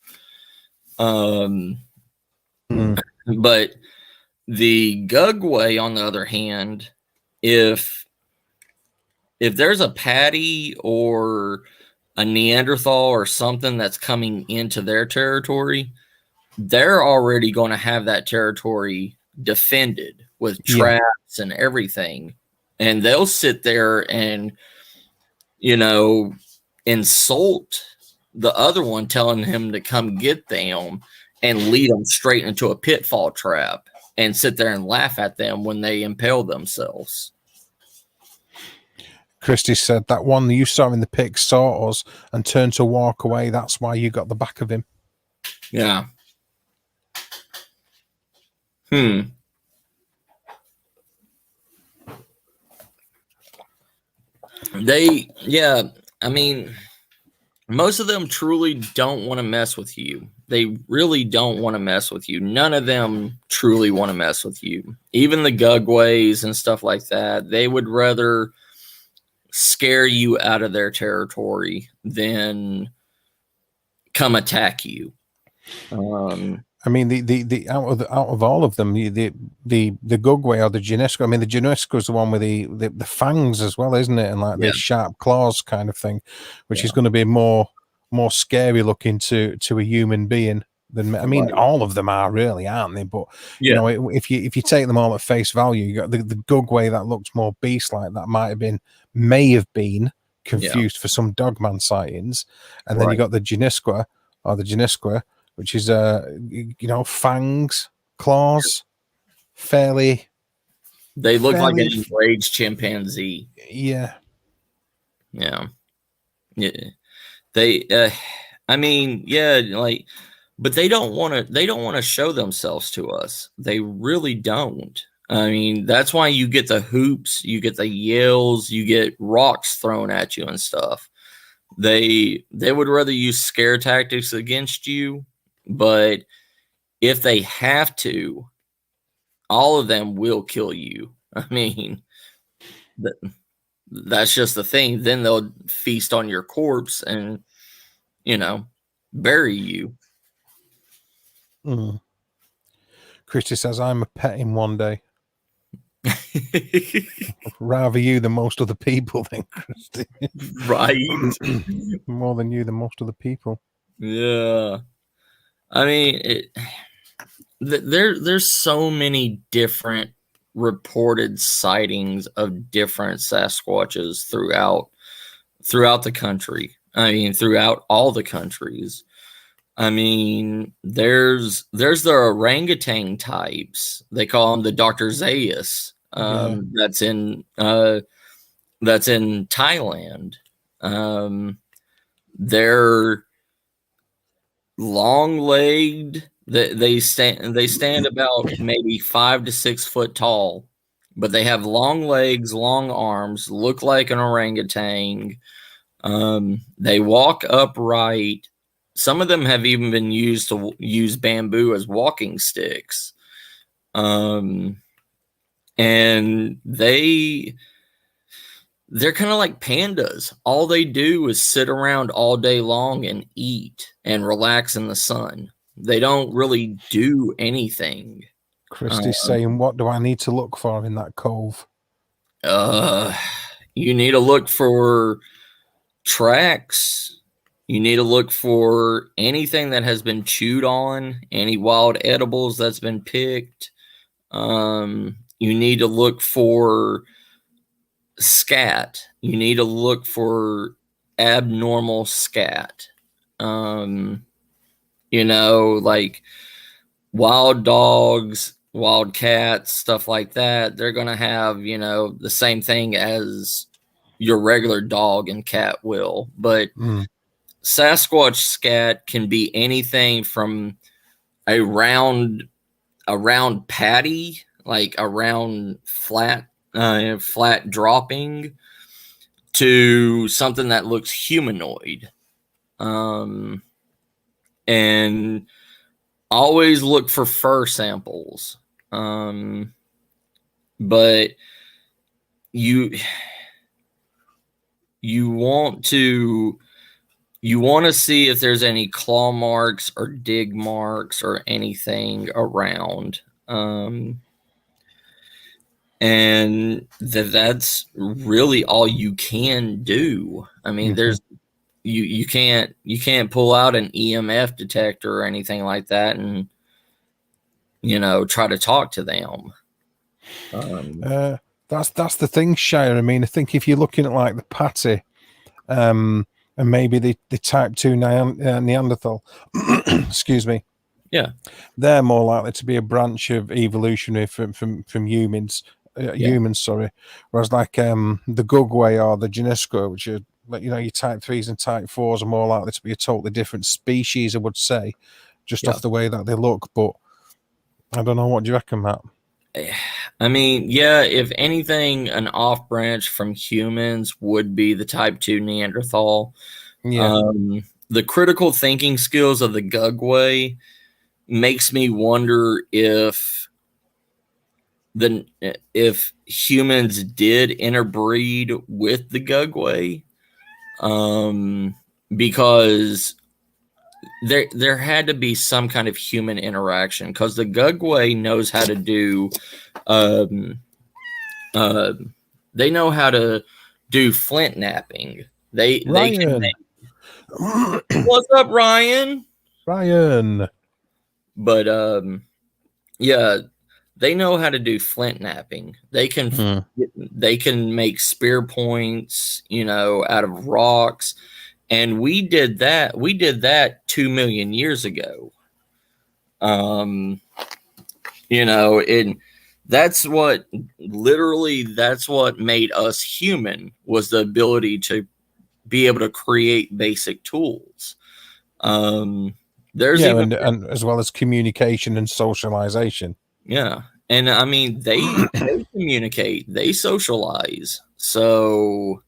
But the Gugwe, on the other hand, if there's a patty or a Neanderthal or something that's coming into their territory, they're already going to have that territory defended with traps and everything. And they'll sit there and, you know, insult the other one, telling him to come get them, and lead them straight into a pitfall trap and sit there and laugh at them when they impale themselves. Christy said that one you saw in the pic saw us and turned to walk away. That's why you got the back of him. Yeah. I mean, most of them truly don't want to mess with you. They really don't want to mess with you. None of them truly want to mess with you. Even the Gugways and stuff like that, they would rather scare you out of their territory than come attack you. I mean, the out of all of them, the Gugway or the Juniska. I mean, the Juniska is the one with the fangs as well, isn't it? And like the sharp claws kind of thing, which is going to be more scary looking to a human being than. I mean, all of them are really, aren't they? But you know, if you take them all at face value, you got the Gugway that looks more beast like. That may have been confused for some Dogman sightings, and then you got the Juniska or the Juniska, which is fangs, claws, fairly. They look like an enraged chimpanzee. Yeah. They, I mean, like, but they don't want to show themselves to us. They really don't. I mean, that's why you get the hoops, you get the yells, you get rocks thrown at you and stuff. They would rather use scare tactics against you. But if they have to, all of them will kill you. I mean, that's just the thing. Then they'll feast on your corpse and, bury you. Christy says, I'm a pet in one day. Rather you than most other people, then, Christy. Right. More than you than most other people. Yeah. I mean, there's so many different reported sightings of different Sasquatches throughout the country. I mean, throughout all the countries. I mean, there's the orangutan types. They call them the Dr. Zayas. That's in Thailand. They're long-legged. They stand about maybe 5 to 6 foot tall, but they have long legs, long arms, look like an orangutan. They walk upright. Some of them have even been used to use bamboo as walking sticks. And they're kind of like pandas. All they do is sit around all day long and eat and relax in the sun. They don't really do anything. Christy's saying, what do I need to look for in that cove? You need to look for tracks. You need to look for anything that has been chewed on, any wild edibles that's been picked. You need to look for scat. You need to look for abnormal scat. Like wild dogs, wild cats, stuff like that. They're going to have, the same thing as your regular dog and cat will. But Sasquatch scat can be anything from a round patty, like a round flat dropping, to something that looks humanoid. And always look for fur samples. But you want to see if there's any claw marks or dig marks or anything around. And that's really all you can do. I mean, there's you can't pull out an EMF detector or anything like that and try to talk to them. That's the thing, Shire. I mean, I think if you're looking at like the Patty, and maybe the type 2 Neanderthal, excuse me. Yeah, they're more likely to be a branch of evolutionary from humans. humans, sorry. Whereas like the Gugwe or the Juniska, which are your type 3s and type 4s are more likely to be a totally different species, I would say, just off the way that they look. But I don't know. What do you reckon, Matt? I mean, yeah, if anything, an off branch from humans would be the type 2 Neanderthal. Yeah. The critical thinking skills of the Gugwe makes me wonder if humans did interbreed with the Gugwe, because there had to be some kind of human interaction, because the Gugwe knows how to do they know how to do flint napping. They can make, what's up, Ryan? But yeah, they know how to do flint napping. They can make spear points, out of rocks. And we did that 2 million years ago. That's what made us human, was the ability to be able to create basic tools. And as well as communication and socialization. Yeah. And I mean, they communicate, they socialize. So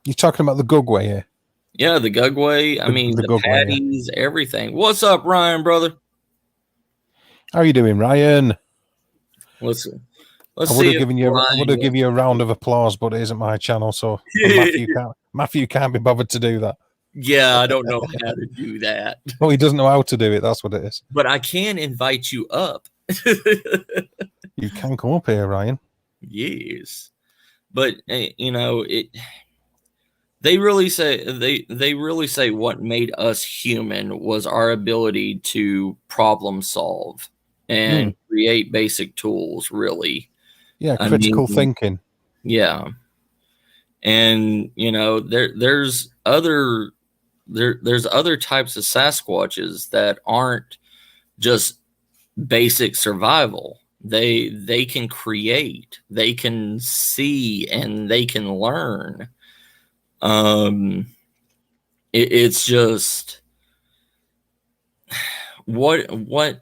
you're talking about the Gugwe here? Yeah, the Gugwe. I mean, the patties, everything. What's up, Ryan, brother? How are you doing, Ryan? Let's I would have given you a round of applause, but it isn't my channel, so Matthew can't be bothered to do that. Yeah, I don't know how to do that. Well, he doesn't know how to do it. That's what it is. But I can invite you up. You can come up here, Ryan. Yes, but they really say what made us human was our ability to problem solve and create basic tools. Really, yeah, critical thinking. Yeah, and there's other types of Sasquatches that aren't just basic survival. They can create, they can see, and they can learn. It's just what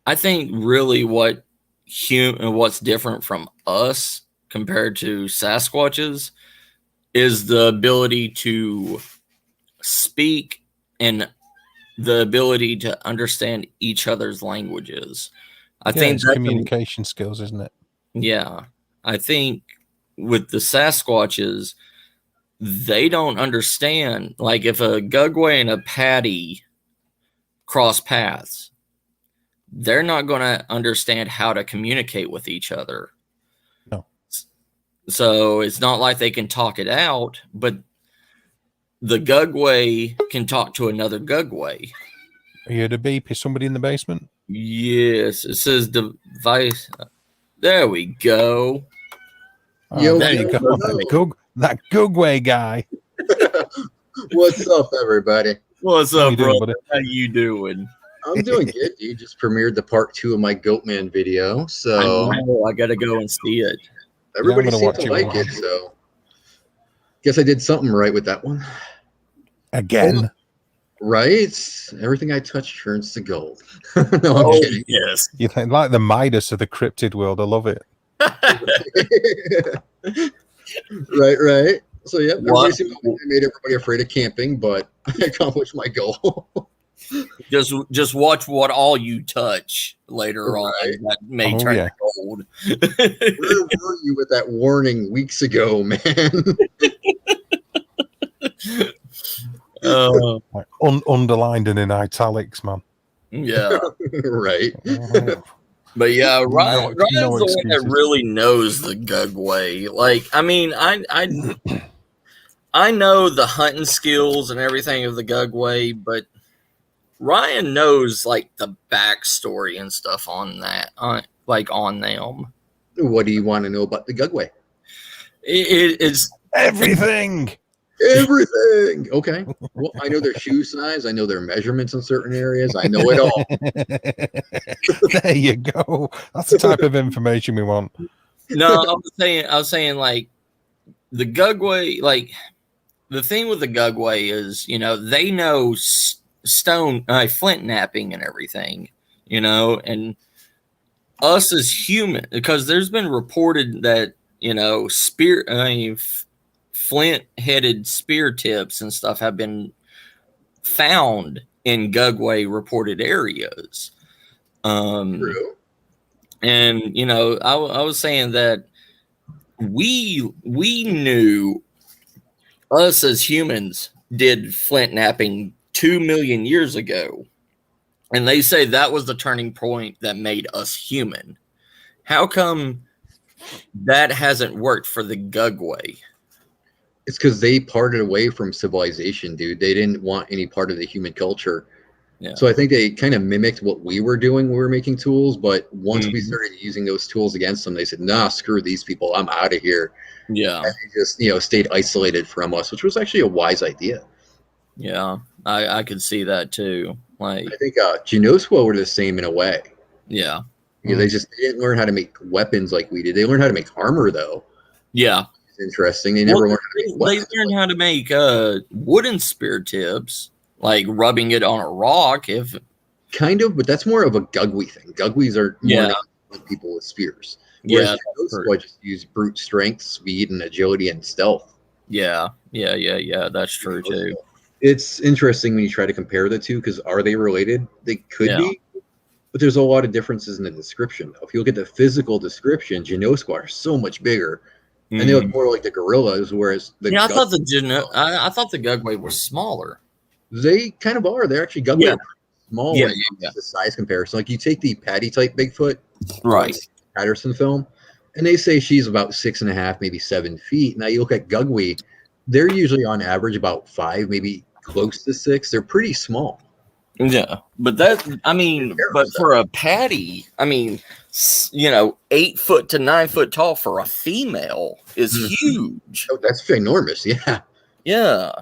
I think really what's different from us compared to Sasquatches is the ability to speak and the ability to understand each other's languages. I think it's communication skills, isn't it? Yeah. I think with the Sasquatches, they don't understand. Like, if a Gugwe and a Patty cross paths, they're not going to understand how to communicate with each other. No. So it's not like they can talk it out, but the Gugwe can talk to another Gugwe. Are you at a beep? Is somebody in the basement? Yes, it says device. There we go. Oh, there you go. That Gugwe guy. What's up, everybody? What's up, brother? How you doing? I'm doing good. You just premiered the part 2 of my Goatman video, so I gotta go and see it. Everybody seemed to like it, so guess I did something right with that one. Again. Right? Everything I touch turns to gold. No, I'm kidding. Yes. You think like the Midas of the cryptid world. I love it. Right. So yeah, I made everybody afraid of camping, but I accomplished my goal. Just watch what all you touch later on. That may turn to gold. Where were you with that warning weeks ago, man? Underlined and in italics, man. Yeah. Right. But yeah, Ryan's the one that really knows the Gugwe. Like, I mean, I know the hunting skills and everything of the Gugwe, but Ryan knows like the backstory and stuff on that, on them. What do you want to know about the Gugwe? It's everything. Everything. Okay. Well, I know their shoe size. I know their measurements in certain areas. I know it all. There you go. That's the type of information we want. No, I was saying like the Gugway, like the thing with the Gugway is, they know stone, flint napping and everything, and us as human, because there's been reported that, flint-headed spear tips and stuff have been found in Gugway reported areas. True. And I was saying that we knew, us as humans did flint napping 2 million years ago, and they say that was the turning point that made us human. How come that hasn't worked for the Gugway? It's because they parted away from civilization, dude. They didn't want any part of the human culture. Yeah. So I think they kind of mimicked what we were doing when we were making tools. But once we started using those tools against them, they said, nah, screw these people. I'm out of here. Yeah. And they just, stayed isolated from us, which was actually a wise idea. Yeah. I could see that too. Like, I think Genosqua were the same in a way. Yeah. They didn't learn how to make weapons like we did. They learned how to make armor, though. Yeah. It's interesting. They never learned how to make weapons. They learned how to make wooden spear tips, like rubbing it on a rock. Kind of, but that's more of a Gugway thing. Gugways are more like people with spears. Whereas Genosqua just use brute strength, speed, and agility and stealth. Yeah. That's true too. It's interesting when you try to compare the two, because are they related? They could be, but there's a lot of differences in the description. Though, if you look at the physical description, Genosqua are so much bigger, and they look more like the gorillas. Whereas I thought I thought the Gugway were smaller. They kind of are. They're actually Gugway small. Yeah, The size comparison. Like you take the Patty type Bigfoot, right? Patterson film, and they say she's about 6.5, maybe 7 feet. Now you look at Gugway, they're usually on average about 5, maybe close to 6. They're pretty small. Yeah, but but for a Patty, 8 foot to 9 foot tall for a female is huge. Oh, that's ginormous. Yeah. Yeah.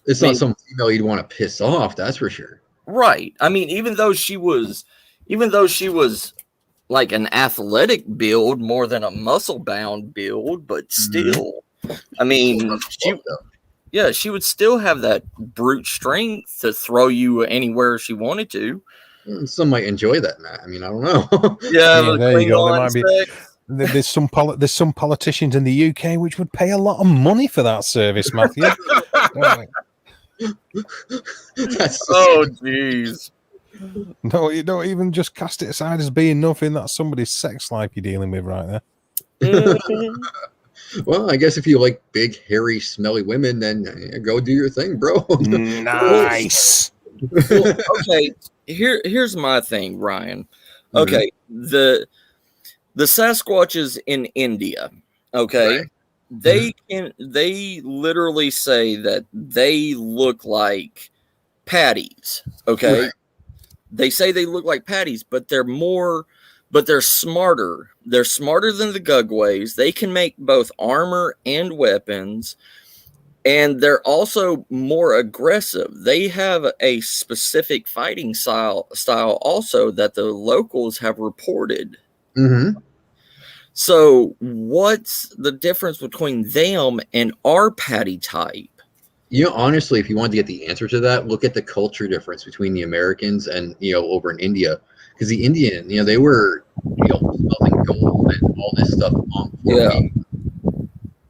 It's not some female you'd want to piss off, that's for sure. Right. Even though she was like an athletic build more than a muscle bound build, but still, she would still have that brute strength to throw you anywhere she wanted to. Some might enjoy that, Matt. I don't know. Yeah, there you go. There might be. There's some politicians in the UK which would pay a lot of money for that service, Matthew. Jeez. No, you don't even just cast it aside as being nothing. That's somebody's sex life you're dealing with right there. Well, I guess if you like big, hairy, smelly women, then go do your thing, bro. Nice. Well, okay, here's my thing, Ryan. Okay, the Sasquatches in India, okay, right. They literally say that they look like patties, okay? Right. They say they look like patties, but they're smarter. They're smarter than the Gugways. They can make both armor and weapons, and they're also more aggressive. They have a specific fighting style also that the locals have reported. Mm-hmm. So what's the difference between them and our patty type? Honestly, if you wanted to get the answer to that, look at the culture difference between the Americans and, over in India. Because the Indian, they were, smelting gold and all this stuff.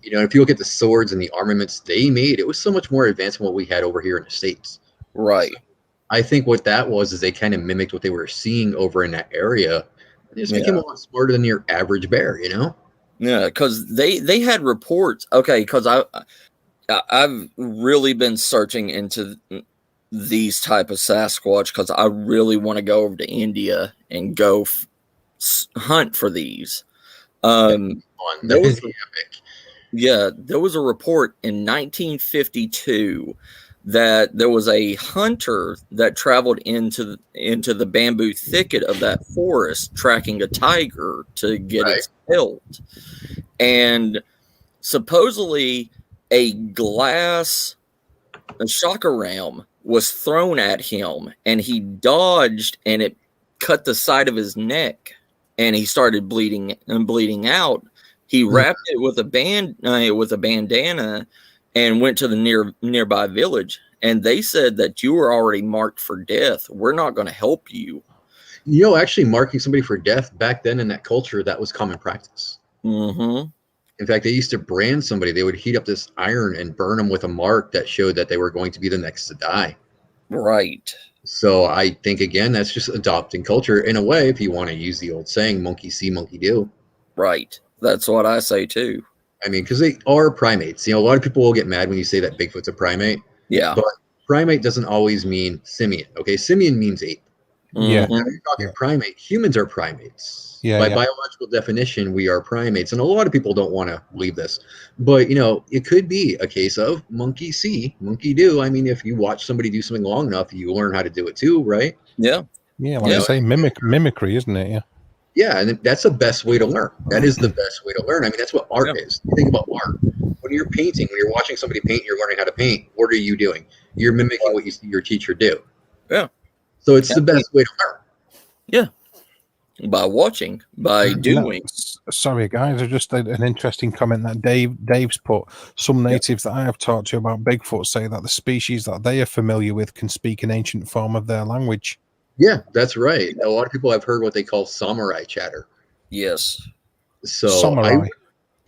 If you look at the swords and the armaments they made, it was so much more advanced than what we had over here in the States. Right. So I think what that was is they kind of mimicked what they were seeing over in that area. They just became a lot smarter than your average bear, Yeah, because they had reports. Okay, because I've really been searching into these type of Sasquatch because I really want to go over to India and go hunt for these. There was a report in 1952 that there was a hunter that traveled into the bamboo thicket of that forest tracking a tiger to get its pelt. And supposedly a shocker ram was thrown at him, and he dodged, and it cut the side of his neck, and he started bleeding out. He wrapped it with a bandana, and went to the nearby village. And they said that you were already marked for death. We're not going to help you. Actually marking somebody for death back then in that culture, that was common practice. Mm-hmm. In fact, they used to brand somebody. They would heat up this iron and burn them with a mark that showed that they were going to be the next to die. Right. So I think, again, that's just adopting culture in a way, if you want to use the old saying, monkey see, monkey do. Right. That's what I say too. I mean, because they are primates. A lot of people will get mad when you say that Bigfoot's a primate. Yeah. But primate doesn't always mean simian. Okay, simian means ape. Yeah. Mm-hmm. Now, you're talking primate. Humans are primates. Yeah, By yeah. biological definition, we are primates. And a lot of people don't want to believe this. But, it could be a case of monkey see, monkey do. I mean, if you watch somebody do something long enough, you learn how to do it too, right? Yeah. Yeah, like Yeah. I say, mimicry, isn't it? Yeah. Yeah, and that's the best way to learn. That is the best way to learn. I mean, that's what art Yeah. is. Think about art. When you're painting, when you're watching somebody paint, you're learning how to paint. What are you doing? You're mimicking what you see your teacher do. Yeah. So it's the best way to learn. By watching, by doing. Sorry, guys. Just an interesting comment that Dave's put. Some natives that I have talked to about Bigfoot say that the species that they are familiar with can speak an ancient form of their language. Yeah, that's right. A lot of people have heard what they call samurai chatter. Yes. So Samurai.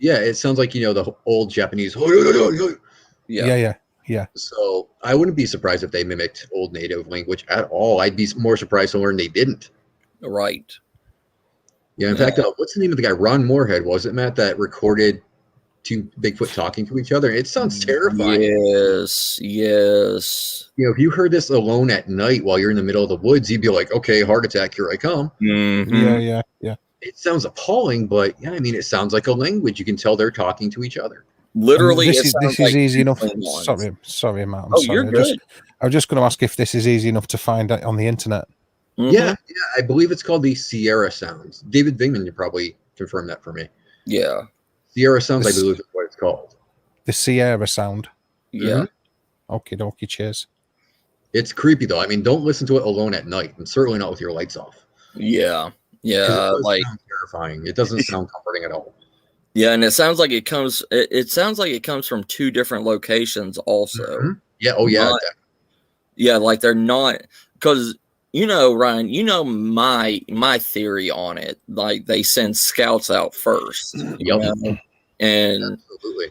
it sounds like the old Japanese. Yeah. Yeah. So I wouldn't be surprised if they mimicked old native language at all. I'd be more surprised to learn they didn't. Right. Yeah, in fact, what's the name of the guy? Ron Moorhead, was it, Matt, that recorded two Bigfoot talking to each other? It sounds terrifying. Yes. If you heard this alone at night while you're in the middle of the woods, you'd be like, okay, heart attack, here I come. Mm-hmm. Yeah. It sounds appalling, but yeah, I mean, it sounds like a language. You can tell they're talking to each other. Literally, This is easy enough. ones. Sorry, Matt. I'm Oh, sorry. you're good. I was just going to ask if this is easy enough to find out on the internet. Mhm. Yeah, I believe it's called the Sierra Sounds. David Vingman, you probably confirm that for me. Yeah. Sierra Sounds, I believe, is what it's called. The Sierra sound. Yeah. Okie dokie, cheers. It's creepy, though. I mean, don't listen to it alone at night, and certainly not with your lights off. Yeah. 'Cause it does Like, sound terrifying. It doesn't sound comforting at all. yeah. And it sounds like it comes from two different locations also. Mhm. Yeah. Oh, yeah. Not- Yeah. Like they're not, because, Ryan, my theory on it. Like they send scouts out first. you Yep. know? And Absolutely.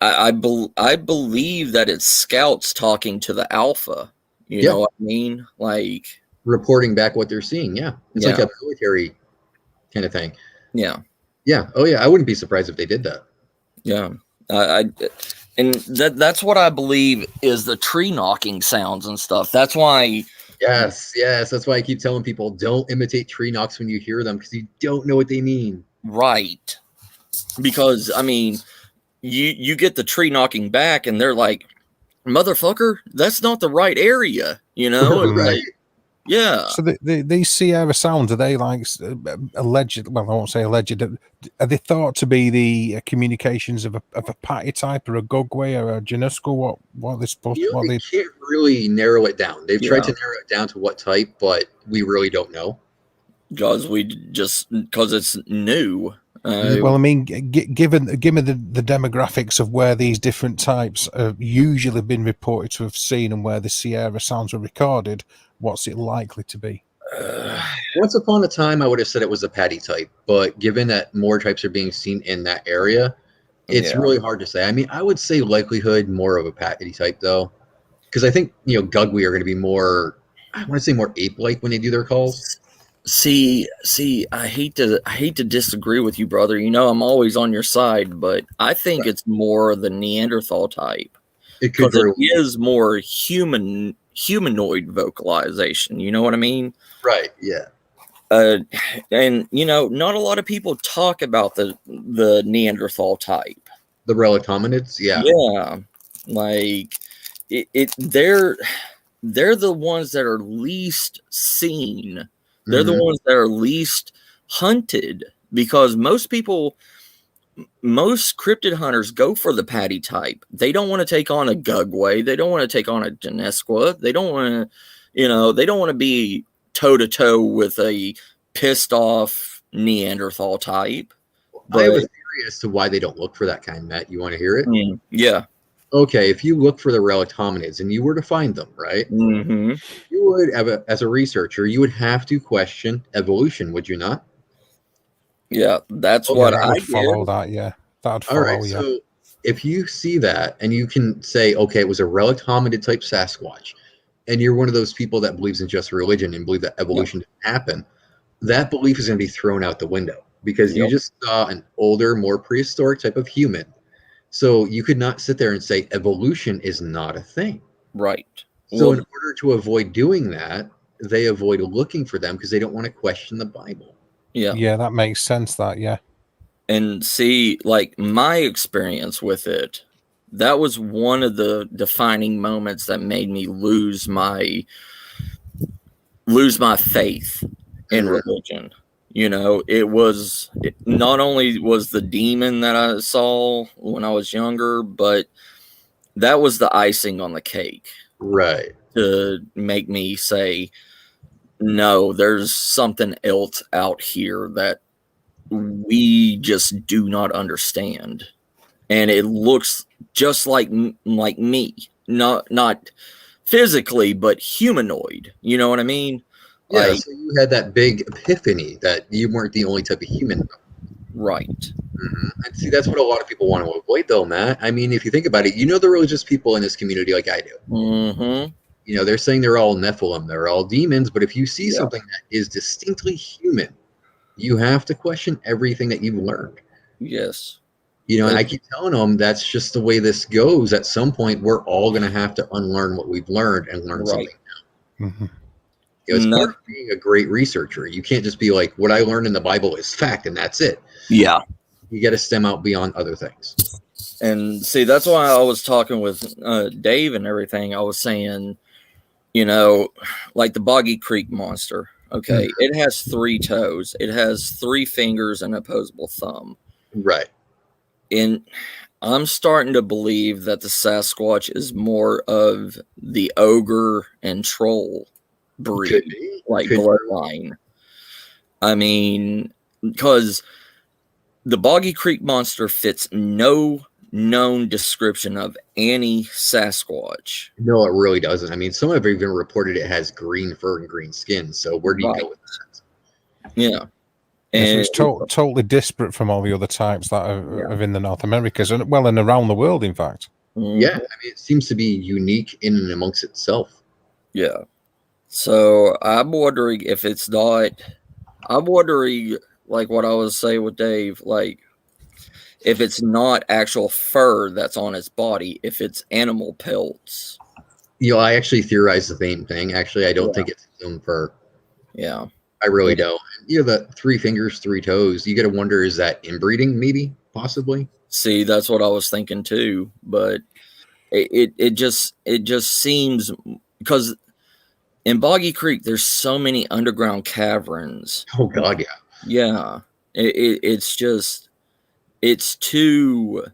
I believe that it's scouts talking to the alpha. You Yeah. know what I mean? Like, Reporting back what they're seeing. Yeah. It's like Yeah. a military kind of thing. yeah. Yeah. Oh, yeah. I wouldn't be surprised if they did that. Yeah, and that's what I believe is the tree knocking sounds and stuff. That's why. Yes. That's why I keep telling people don't imitate tree knocks when you hear them because you don't know what they mean. Right. Because I mean, you get the tree knocking back, and they're like, "Motherfucker, that's not the right area," you know? It's Right. like, yeah. So these Sierra sounds, are they like alleged? Well, I won't say alleged. Are they thought to be the communications of a patty type or a Gogwe or a Janusco? What are they supposed? What They they? can't really narrow it down. They've tried Yeah. to narrow it down to what type, but we really don't know. Because it's new. Well, I mean, given the demographics of where these different types have usually been reported to have seen and where the Sierra sounds were recorded, what's it likely to be? Once upon a time, I would have said it was a patty type, but given that more types are being seen in that area, it's Yeah. really hard to say. I mean, I would say likelihood more of a patty type, though, because I think Gugwe are going to be more, I want to say more ape-like when they do their calls. See, I hate to disagree with you, brother. I'm always on your side, but I think it's more the Neanderthal type It could because very it is more humanoid vocalization. You know what I mean? right, yeah. And not a lot of people talk about the Neanderthal type. The relic hominids, yeah. Yeah, like they're the ones that are least seen. They're the Mhm. ones that are least hunted because most people most cryptid hunters go for the Patty type. They don't want to take on a Gugway. They don't want to take on a Genesqua. They don't want to, they don't want to be toe to toe with a pissed off Neanderthal type. I have a theory as to why they don't look for that kind, Matt. You want to hear it? Yeah. Okay, if you look for the relict hominids and you were to find them, right? Mm-hmm. You would, as a researcher, you would have to question evolution, would you not? Yeah, that's Okay, what That I would follow did. that, yeah. That'd All follow, right, yeah. so if you see that and you can say, okay, it was a relict hominid type Sasquatch, and you're one of those people that believes in just religion and believe that evolution didn't happen, that belief is going to be thrown out the window because you just saw an older, more prehistoric type of human. So you could not sit there and say evolution is not a thing. Right. So in order to avoid doing that, they avoid looking for them because they don't want to question the Bible. Yeah. Yeah, that makes sense, that, yeah. And see, like my experience with it, that was one of the defining moments that made me lose my faith in religion. It not only was the demon that I saw when I was younger, but that was the icing on the cake. Right. To make me say, no, there's something else out here that we just do not understand. And it looks just like me, not physically, but humanoid. You know what I mean? Yeah, so you had that big epiphany that you weren't the only type of human. Right. And see, that's what a lot of people want to avoid, though, Matt. I mean, if you think about it, the religious people in this community like I do. Mm-hmm. They're saying they're all Nephilim, they're all demons, but if you see something that is distinctly human, you have to question everything that you've learned. Yes. And I keep telling them that's just the way this goes. At some point, we're all going to have to unlearn what we've learned and learn something new. Mm-hmm. It's part of being a great researcher. You can't just be like, what I learned in the Bible is fact, and that's it. Yeah. You got to stem out beyond other things. And see, that's why I was talking with Dave and everything. I was saying, like the Boggy Creek monster. Okay, it has 3 toes. It has 3 fingers and opposable thumb. Right. And I'm starting to believe that the Sasquatch is more of the ogre and troll breed, bloodline. I mean, because the Boggy Creek monster fits no known description of any Sasquatch. No, it really doesn't. I mean, some have even reported it has green fur and green skin. So where do you go with that? Yeah. And so it's totally disparate from all the other types that are in the North Americas and around the world, in fact. Yeah, I mean, it seems to be unique in and amongst itself. Yeah. So I'm wondering if it's not. I'm wondering, like what I was saying with Dave, like if it's not actual fur that's on its body, if it's animal pelts. I actually theorize the same thing. Actually, I don't think it's its own fur. Yeah. I really don't. The 3 fingers, 3 toes. You got to wonder, is that inbreeding? Maybe, possibly. See, that's what I was thinking too. But it just seems, because in Boggy Creek there's so many underground caverns. Oh God, yeah. Yeah, it's too.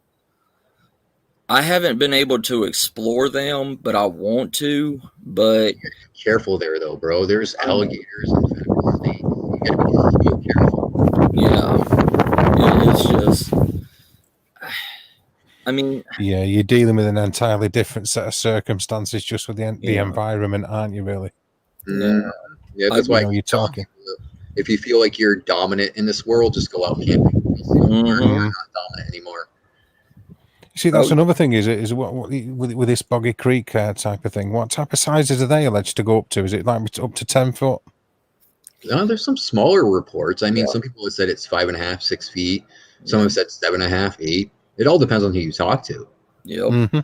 I haven't been able to explore them, but I want to. But careful there, though, bro. There's alligators and snakes. You gotta be so careful. Yeah, it's just. I mean, yeah, you're dealing with an entirely different set of circumstances just with the environment, aren't you? Really? Yeah, that's why you're talking. If you feel like you're dominant in this world, just go out camping. You're not dominant anymore. See, that's another thing. Is what with this Boggy Creek type of thing? What type of sizes are they alleged to go up to? Is it like up to 10 foot? No, there's some smaller reports. I mean, some people have said it's 5.5, 6 feet. Some have said 7.5, 8. It all depends on who you talk to. Yep. Mm-hmm.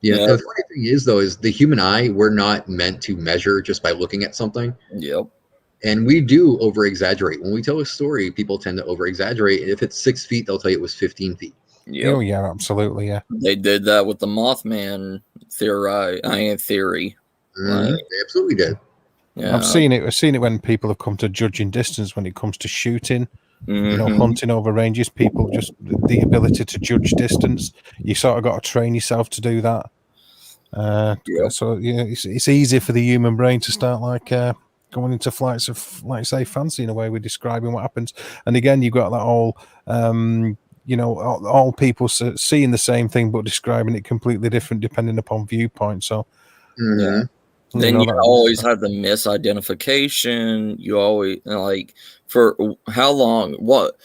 Yeah. The funny thing is, though, is the human eye, we're not meant to measure just by looking at something. Yep. And we do over exaggerate. When we tell a story, people tend to over exaggerate. If it's 6 feet, they'll tell you it was 15 feet. Yep. Oh yeah, absolutely, yeah. They did that with the Mothman theory. They absolutely did. Yeah. I've seen it when people have come to judging distance when it comes to shooting You know, Mhm. hunting over ranges, people just the ability to judge distance. You sort of got to train yourself to do that. Yep. So yeah, it's easy for the human brain to start like going into flights of, like say, fancy in a way. We're describing what happens, and again, you've got that whole. You know, all people seeing the same thing but describing it completely different depending upon viewpoint. So, Yeah. you Then know, you that always have the misidentification. You always like for how long? What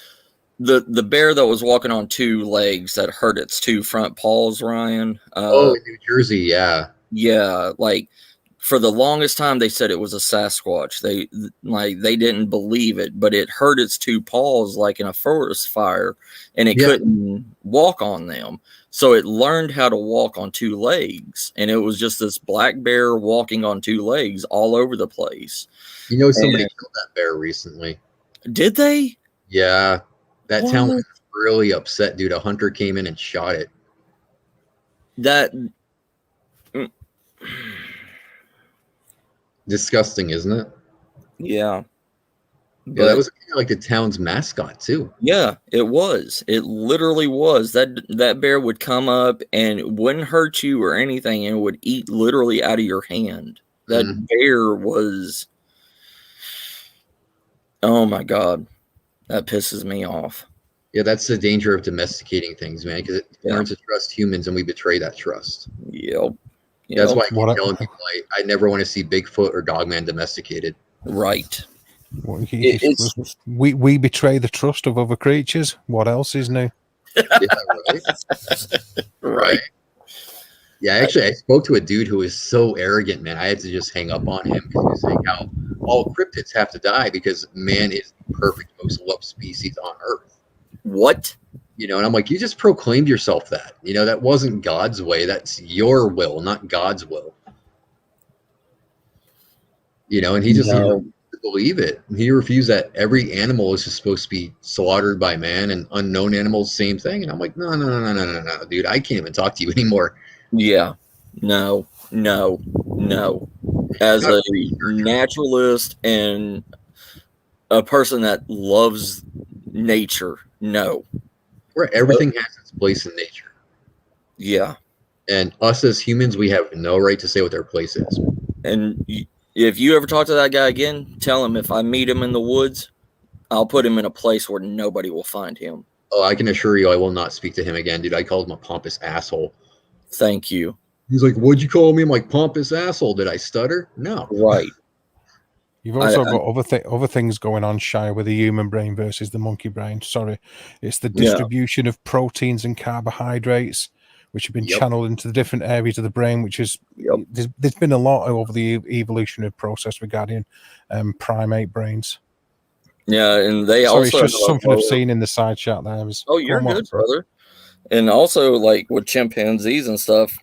the bear that was walking on two legs that hurt its two front paws, Ryan? Oh, in New Jersey, yeah. Yeah, like for the longest time they said it was a Sasquatch. They didn't believe it, but it hurt its two paws like in a forest fire, and it Yeah. couldn't walk on them. So it learned how to walk on two legs, and it was just this black bear walking on two legs all over the place. You know, somebody And- killed that bear recently. Did they? Yeah, that town What? was really upset, dude. A hunter came in and shot it. That Disgusting, isn't it? yeah. Yeah, that was kind of like the town's mascot too. Yeah, it was. It literally was. That bear would come up and it wouldn't hurt you or anything, and would eat literally out of your hand. That bear was. Oh my god, that pisses me off. Yeah, that's the danger of domesticating things, man, because it learns to trust humans, and we betray that trust. Yep. That's why I keep telling people I never want to see Bigfoot or Dogman domesticated. Right. We betray the trust of other creatures. What else is new? Yeah, right. Yeah, actually, I spoke to a dude who was so arrogant, man. I had to just hang up on him because he was saying how all cryptids have to die because man is the perfect, most loved species on Earth. What? You know, and I'm like, you just proclaimed yourself that. You know, that wasn't God's way. That's your will, not God's will. You know, and he just didn't believe it. He refused that every animal is just supposed to be slaughtered by man, and unknown animals, same thing. And I'm like, no, dude, I can't even talk to you anymore. Yeah. No. As a naturalist and a person that loves nature, no. Where everything has its place in nature. Yeah. And us as humans, we have no right to say what their place is. And if you ever talk to that guy again, tell him if I meet him in the woods, I'll put him in a place where nobody will find him. Oh, I can assure you I will not speak to him again, dude. I called him a pompous asshole. Thank you. He's like, what'd you call me? I'm like, pompous asshole. Did I stutter? No. Right. You've also got other things going on, Shire, with the human brain versus the monkey brain. Sorry. It's the distribution of proteins and carbohydrates, which have been channeled into the different areas of the brain, which is there's been a lot over the evolutionary process regarding primate brains. Yeah, and they Sorry, also it's just something I've seen in the side chat there. You're good, brother. And also, like with chimpanzees and stuff,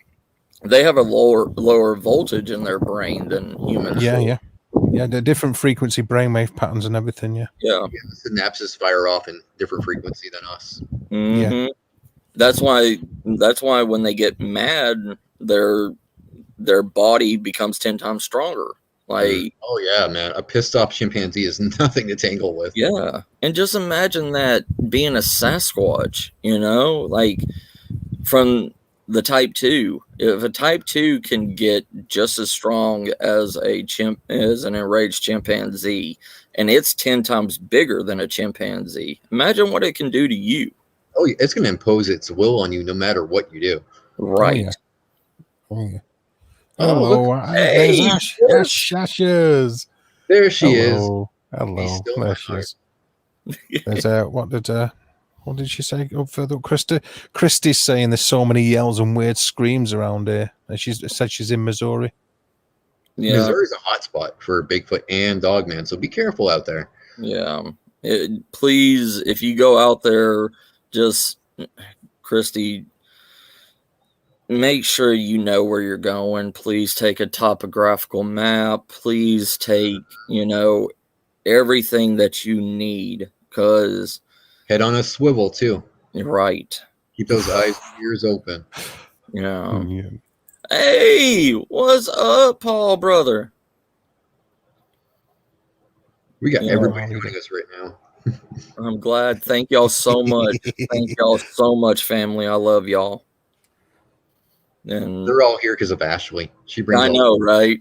they have a lower voltage in their brain than humans. Yeah, the different frequency brainwave patterns and everything. Yeah, the synapses fire off in different frequency than us. Mm-hmm. Yeah, that's why when they get mad, their body becomes 10 times stronger. Like, oh yeah, man, a pissed off chimpanzee is nothing to tangle with. Yeah, and just imagine that being a Sasquatch, you know, like from the type 2. If a type 2 can get just as strong as an enraged chimpanzee, and it's 10 times bigger than a chimpanzee, imagine what it can do to you. Oh, it's going to impose its will on you no matter what you do. Right. Oh, yeah. Hello. There's Ashes. There she is. Hello. There she is. There's what did she say up further? Christy's saying there's so many yells and weird screams around here. And she said she's in Missouri. Yeah. Missouri's a hot spot for Bigfoot and Dogman, so be careful out there. Yeah. Please, if you go out there, just Christy, make sure you know where you're going. Please take a topographical map. Please take, everything that you need, because head on a swivel too. Right. Keep those eyes and ears open. Yeah. Hey, what's up, Paul, brother? We got everybody joining us right now. I'm glad. Thank y'all so much. Thank y'all so much, family. I love y'all. And They're all here because of Ashley. She brings. I all know, right?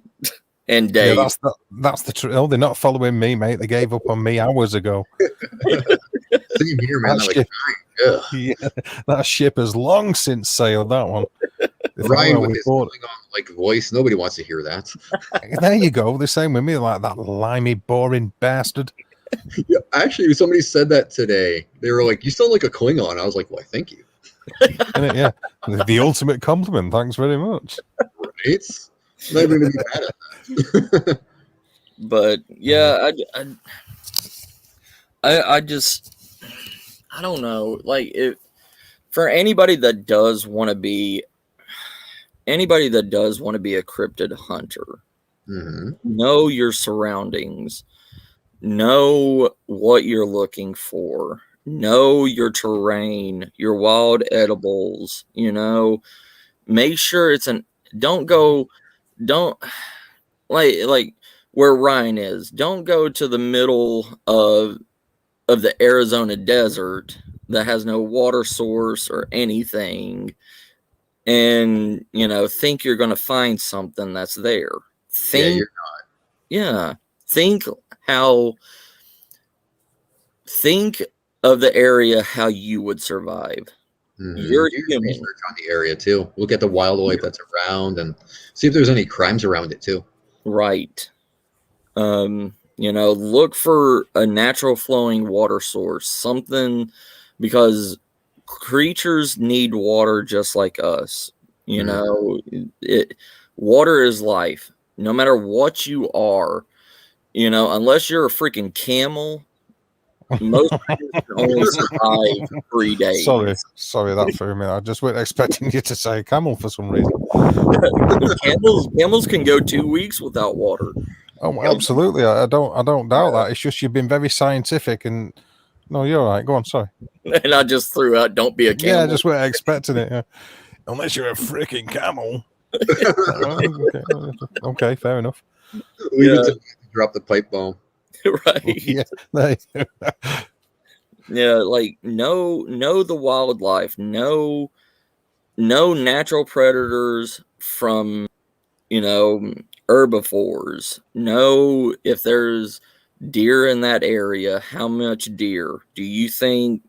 And Yeah, Dave. that's the truth. Oh, they're not following me, mate. They gave up on me hours ago. Same here, man. That Like, ship, ugh. yeah, that ship has long since sailed. That one. They thought, Ryan well, with we his bought- like voice. Nobody wants to hear that. There you go. The same with me, like that limey, boring bastard. Yeah, actually, somebody said that today. They were like, "You sound like a Klingon." I was like, "Why, thank you." Innit? Yeah, the ultimate compliment. Thanks very much. Right? Not even gonna be bad at that. But yeah, I just I don't know. Like if for anybody that does want to be a cryptid hunter, Mm-hmm. know your surroundings, know what you're looking for, know your terrain, your wild edibles, make sure don't like where Ryan is. Don't go to the middle of the Arizona desert that has no water source or anything and think you're going to find something that's there. Think think of the area how you would survive. Mm-hmm. You're Do your human. research on the area too. Look at the wildlife that's around and see if there's any crimes around it too. Right. Look for a natural flowing water source, something because creatures need water just like us. Water is life. No matter what you are, unless you're a freaking camel, most creatures can only survive 3 days. Sorry, that threw me. I just wasn't expecting you to say camel for some reason. Camels can go 2 weeks without water. Oh, absolutely. I don't doubt that. It's just you've been very scientific and no, you're all right. Go on, sorry. And I just threw out, don't be a camel. Yeah, I just weren't expecting it. Yeah. Unless you're a freaking camel. Okay, fair enough. Leave it to drop the pipe bomb. Right. Yeah. Yeah, like know the wildlife, know natural predators from herbivores, know if there's deer in that area, how much deer do you think,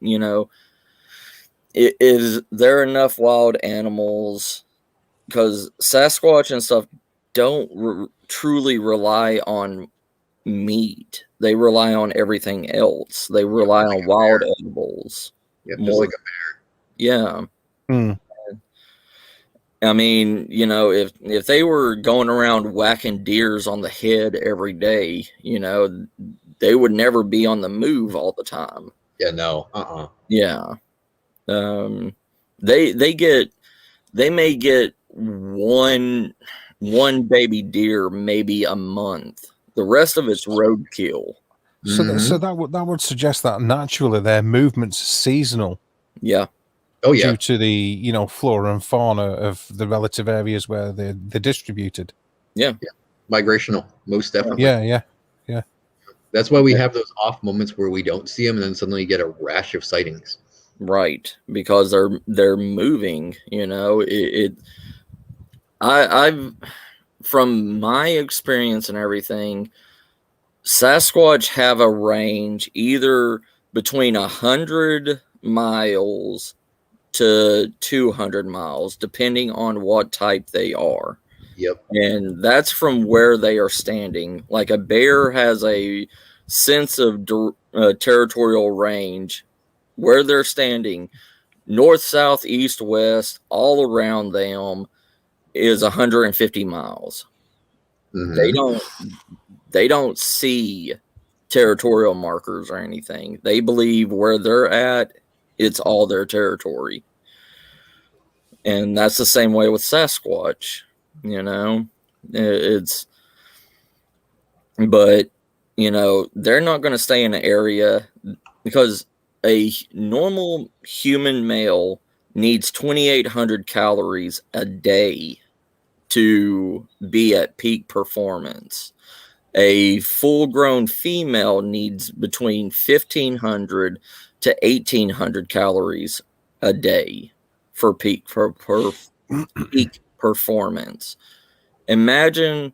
is there enough wild animals, because Sasquatch and stuff don't truly rely on meat. They rely on everything else. They rely on wild edibles. Yeah, just like a bear. Yeah. Hmm. I mean, if they were going around whacking deers on the head every day, they would never be on the move all the time. Yeah, no. Yeah. They may get one baby deer maybe a month. The rest of it's roadkill. So that would suggest that naturally their movement's seasonal. Yeah. Oh yeah. Due to the flora and fauna of the relative areas where they're distributed. Yeah. Migrational, most definitely. Yeah. That's why we have those off moments where we don't see them, and then suddenly you get a rash of sightings. Right, because they're moving. I've from my experience and everything, Sasquatch have a range either between 100 miles to 200 miles, depending on what type they are. Yep. And that's from where they are standing. Like a bear has a sense of territorial range where they're standing, north, south, east, west, all around them is 150 miles. Mm-hmm. They don't see territorial markers or anything. They believe where they're at, it's all their territory. And that's the same way with Sasquatch, but they're not going to stay in an area because a normal human male needs 2,800 calories a day to be at peak performance. A full-grown female needs between 1,500 to 1,800 calories a day for peak performance. Imagine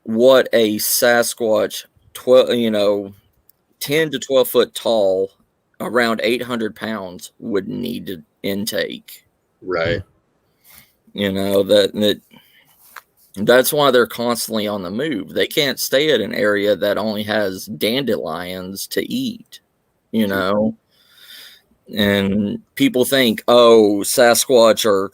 what a Sasquatch 10 to 12 foot tall, around 800 pounds would need to intake. Right. That's why they're constantly on the move. They can't stay at an area that only has dandelions to eat, and people think, oh, Sasquatch are,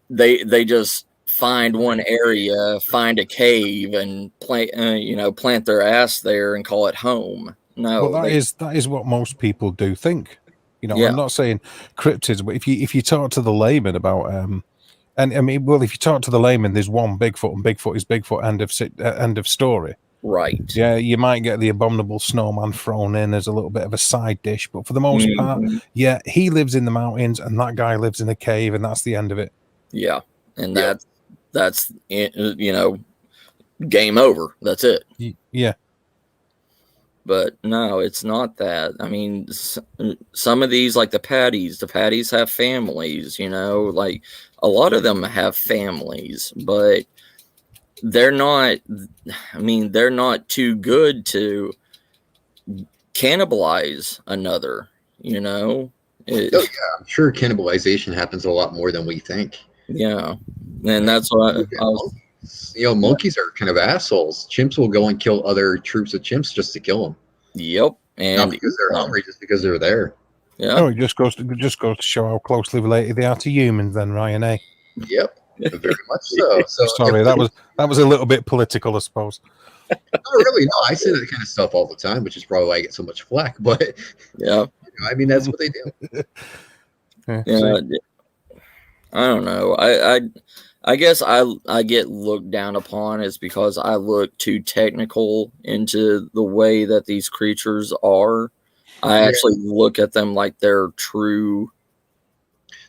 they just find one area, find a cave, and plant their ass there and call it home. No, well, that is what most people do think. Yeah. I'm not saying cryptids, but if you talk to the layman about and I mean, well, if you talk to the layman, there's one Bigfoot, and Bigfoot is Bigfoot. End of story. Right. Yeah, you might get the abominable snowman thrown in as a little bit of a side dish, but for the most part, yeah, he lives in the mountains, and that guy lives in a cave, and that's the end of it. Yeah, and that's game over. That's it. Yeah. But no, it's not that. I mean, some of these, like the patties have families, like a lot of them have families, but they're not too good to cannibalize another, I'm sure cannibalization happens a lot more than we think. Yeah. And that's what monkeys are kind of assholes. Chimps will go and kill other troops of chimps just to kill them. Yep. And not because they're hungry, just because they're there. Yeah. Oh, it just goes to show how closely related they are to humans then, Ryan, eh? Yep. Very much so. Sorry, that was a little bit political, I suppose. Not really. No, I say that kind of stuff all the time, which is probably why I get so much flack. But yeah, I mean, that's what they do. Yeah. I don't know. I guess I get looked down upon is because I look too technical into the way that these creatures are. I actually look at them like they're true.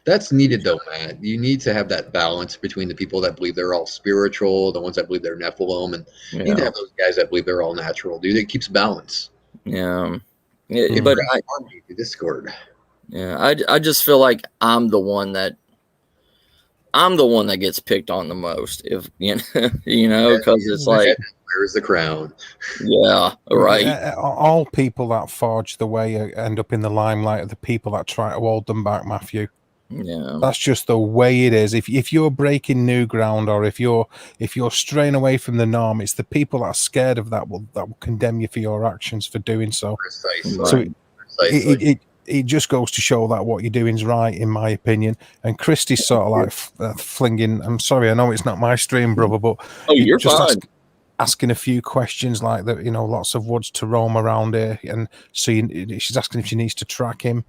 That's needed though, Matt. You need to have that balance between the people that believe they're all spiritual, the ones that believe they're Nephilim, and you need to have those guys that believe they're all natural, dude. It keeps balance. Yeah. But Discord. Yeah, I just feel like I'm the one that gets picked on the most, if because it's like, where's the crown? Yeah, right. All people that forge the way end up in the limelight are the people that try to hold them back, Matthew. Yeah, that's just the way it is. If you're breaking new ground, or if you're straying away from the norm, it's the people that are scared of that will condemn you for your actions for doing so. Precisely. So it just goes to show that what you're doing is right, in my opinion. And Christy's sort of like flinging. I'm sorry, I know it's not my stream, brother, but you're just fine. Asking a few questions like that. Lots of woods to roam around here, and so she's asking if she needs to track him.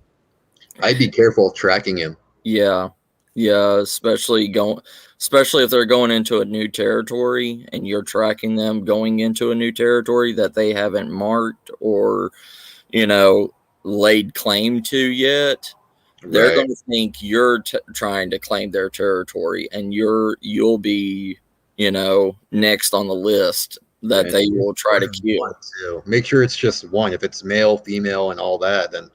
I'd be careful of tracking him. Yeah, especially if they're going into a new territory and you're tracking them going into a new territory that they haven't marked or, laid claim to yet. Right. They're going to think you're trying to claim their territory, and you'll be, next on the list that they will try to kill. Make sure it's just one. If it's male, female, and all that, then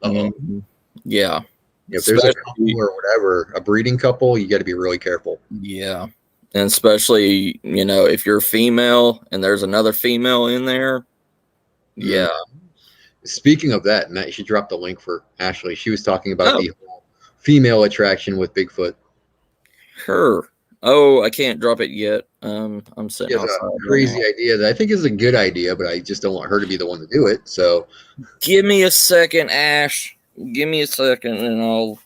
yeah. If there's a couple or whatever, a breeding couple, you got to be really careful. Yeah. And especially, if you're female and there's another female in there. Yeah. Speaking of that, Matt, you should drop the link for Ashley. She was talking about the whole female attraction with Bigfoot. Her. Oh, I can't drop it yet. I'm sitting outside. A crazy idea that I think is a good idea, but I just don't want her to be the one to do it. So give me a second, Ash. Give me a second, and I'll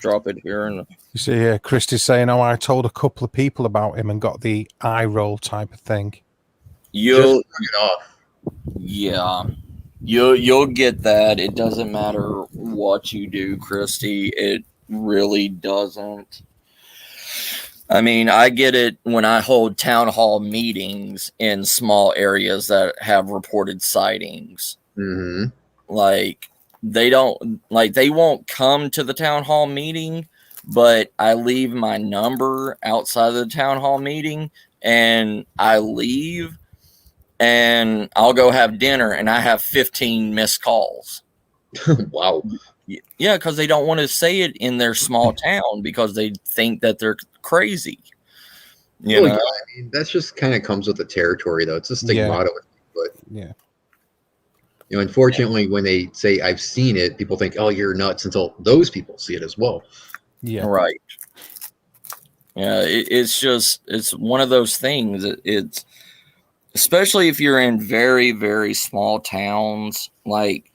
drop it here. And you see, Christy's saying, "Oh, I told a couple of people about him and got the eye roll type of thing." You'll just turn it off. Yeah, you'll get that. It doesn't matter what you do, Christy. It really doesn't. I mean, I get it when I hold town hall meetings in small areas that have reported sightings. Mm-hmm. Like. They won't come to the town hall meeting, but I leave my number outside of the town hall meeting and I leave. and I'll go have dinner, and I have 15 missed calls. Wow. Yeah, because they don't want to say it in their small town because they think that they're crazy. You Well, know? yeah, I mean, that's just kind of comes with the territory, though. It's a stigmata. But Yeah. you know, unfortunately, when they say I've seen it, people think, "Oh, you're nuts," until those people see it as well. Yeah. Right. Yeah, it's one of those things. It's especially if you're in very, very small towns. Like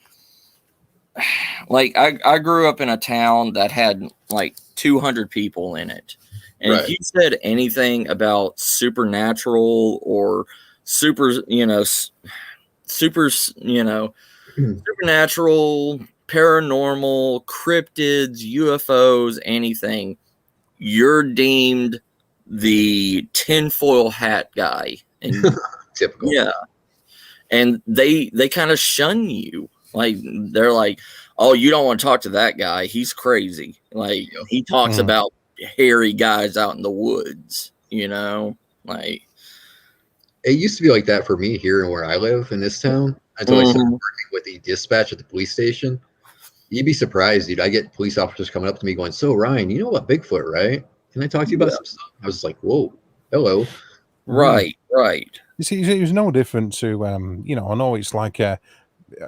I grew up in a town that had like 200 people in it. And if Right. you said anything about supernatural or supernatural, paranormal, cryptids, UFOs, anything, you're deemed the tinfoil hat guy. And Typical. yeah. And they kind of shun you. Like they're like, oh, you don't want to talk to that guy. He's crazy. Like he talks about hairy guys out in the woods, like It used to be like that for me here and where I live in this town until I started working with the dispatch at the police station. You'd be surprised, dude. I get police officers coming up to me going, "So Ryan, you know about Bigfoot, right? Can I talk to you about some stuff?" I was like, "Whoa, hello." Right. You see, it was no different to, I know it's like, I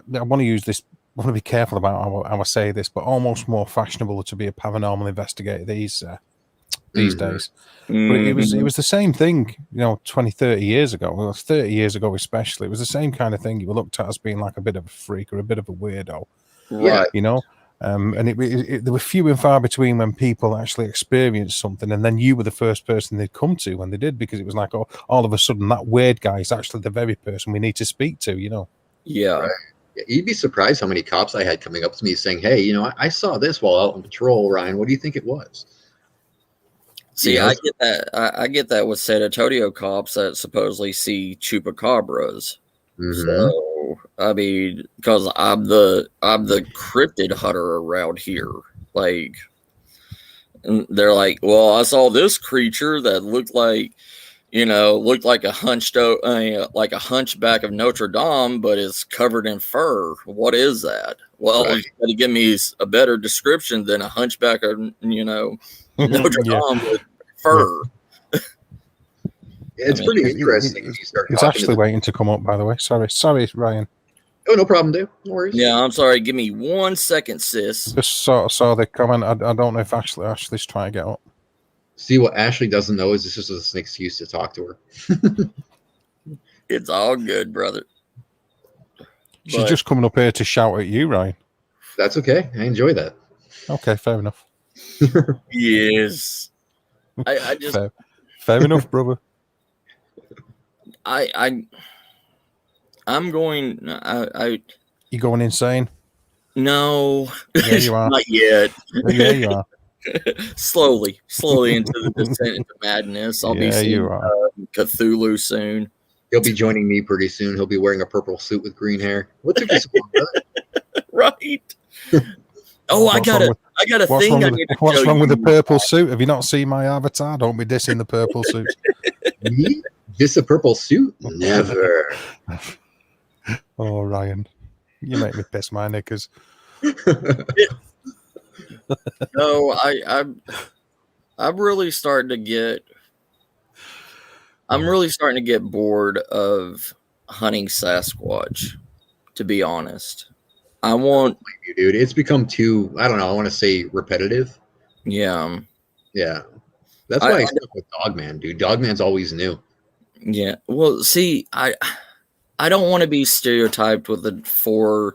want to use this, I want to be careful about how I say this, but almost more fashionable to be a paranormal investigator these days. But it was the same thing, 20, 30 years ago. Well, 30 years ago especially, it was the same kind of thing. You were looked at as being like a bit of a freak or a bit of a weirdo. Right. And there were few and far between when people actually experienced something, and then you were the first person they'd come to when they did, because it was like, oh, all of a sudden that weird guy is actually the very person we need to speak to, Yeah. Right. Yeah, you'd be surprised how many cops I had coming up to me saying, "Hey, I saw this while out on patrol, Ryan. What do you think it was?" See, I get that. I get that with San Antonio cops that supposedly see chupacabras. So I mean, because I'm the cryptid hunter around here. Like, and they're like, "Well, I saw this creature that looked like a hunchback of Notre Dame, but it's covered in fur. What is that?" Well, you got to give me a better description than a hunchback of Notre Dame with fur. It's pretty interesting when you start. It's actually waiting to come up, by the way. Sorry, Ryan. Oh, no problem, Dave. No worries. Yeah, I'm sorry. Give me 1 second, sis. Just saw the comment. I don't know if Ashley's trying to get up. See, what Ashley doesn't know is this is just an excuse to talk to her. It's all good, brother. She's just coming up here to shout at you, Ryan. That's okay. I enjoy that. Okay, fair enough. Yes. I just fair enough, brother. I'm going. You going insane? No. Yeah, you are. Not yet. Yeah, you are. slowly into the descent into madness. I'll be seeing Cthulhu soon. He'll be joining me pretty soon. He'll be wearing a purple suit with green hair. What took you so long, brother? Right. Oh, I got a thing I need to What's tell wrong you. with the purple suit? Have you not seen my avatar? Don't be dissing the purple suit. Me? Diss a purple suit? Never. Oh, Ryan, you make me piss my knickers. No, I'm really starting to get. I'm really starting to get bored of hunting Sasquatch. To be honest, I want you, dude. It's become too. I don't know. I want to say repetitive. Yeah. Yeah. That's why I stuck with Dogman, dude. Dogman's always new. Yeah. Well, see, I don't want to be stereotyped with the 4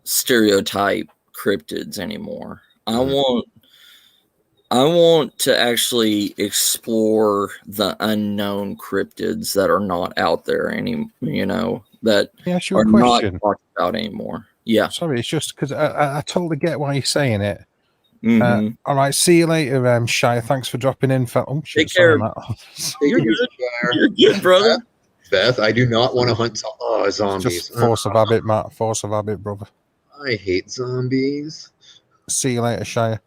stereotype cryptids anymore. I want to actually explore the unknown cryptids that are not out there that are not talked about anymore. Yeah. Sorry, it's just because I totally get why you're saying it. Mm-hmm. All right, see you later, Shia. Thanks for dropping in. Take care. You're good. You're good, brother. Beth, I do not want to hunt zombies. Just force of habit, Matt. Force of habit, brother. I hate zombies. See you later, Shia.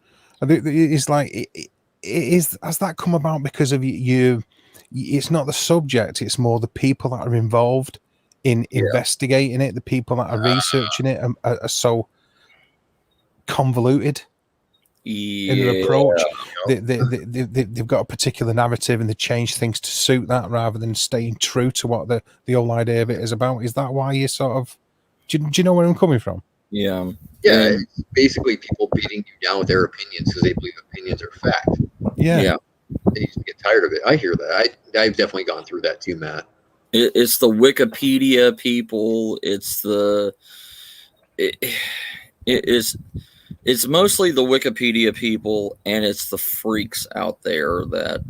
It's like, has that come about because of you? It's not the subject; it's more the people that are involved. in investigating it. The people that are researching it are so convoluted in their approach. They've got a particular narrative and they change things to suit that rather than staying true to what the whole idea of it is about. Is that why you sort of... Do you know where I'm coming from? Yeah. Yeah, it's basically people beating you down with their opinions because they believe opinions are fact. Yeah. They used to get tired of it. I hear that. I've definitely gone through that too, Matt. It's the Wikipedia people. It's it's mostly the Wikipedia people, and it's the freaks out there that.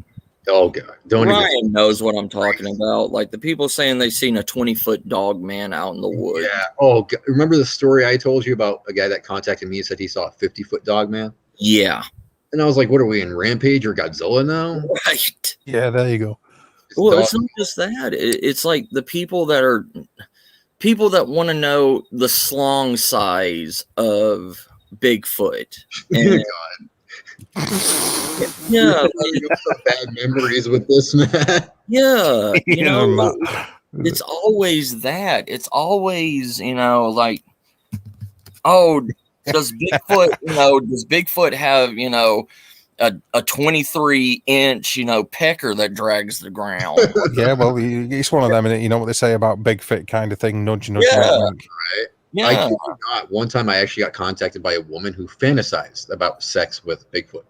Oh God! Ryan knows what I'm talking about. Like the people saying they seen a 20-foot dog man out in the woods. Yeah. Oh, God. Remember the story I told you about a guy that contacted me and said he saw a 50-foot dog man? Yeah. And I was like, "What are we in Rampage or Godzilla now?" Right. Yeah. There you go. Well, it's not just that. It's like the people that want to know the slong size of Bigfoot. And, yeah, some bad memories with this, man. Yeah, it's always that. It's always, like, oh, does Bigfoot have, a 23-inch, pecker that drags the ground? Yeah, well, it's one of them, and you know what they say about Bigfoot kind of thing, nudge. Right. Yeah. I kid you not. One time I actually got contacted by a woman who fantasized about sex with Bigfoot.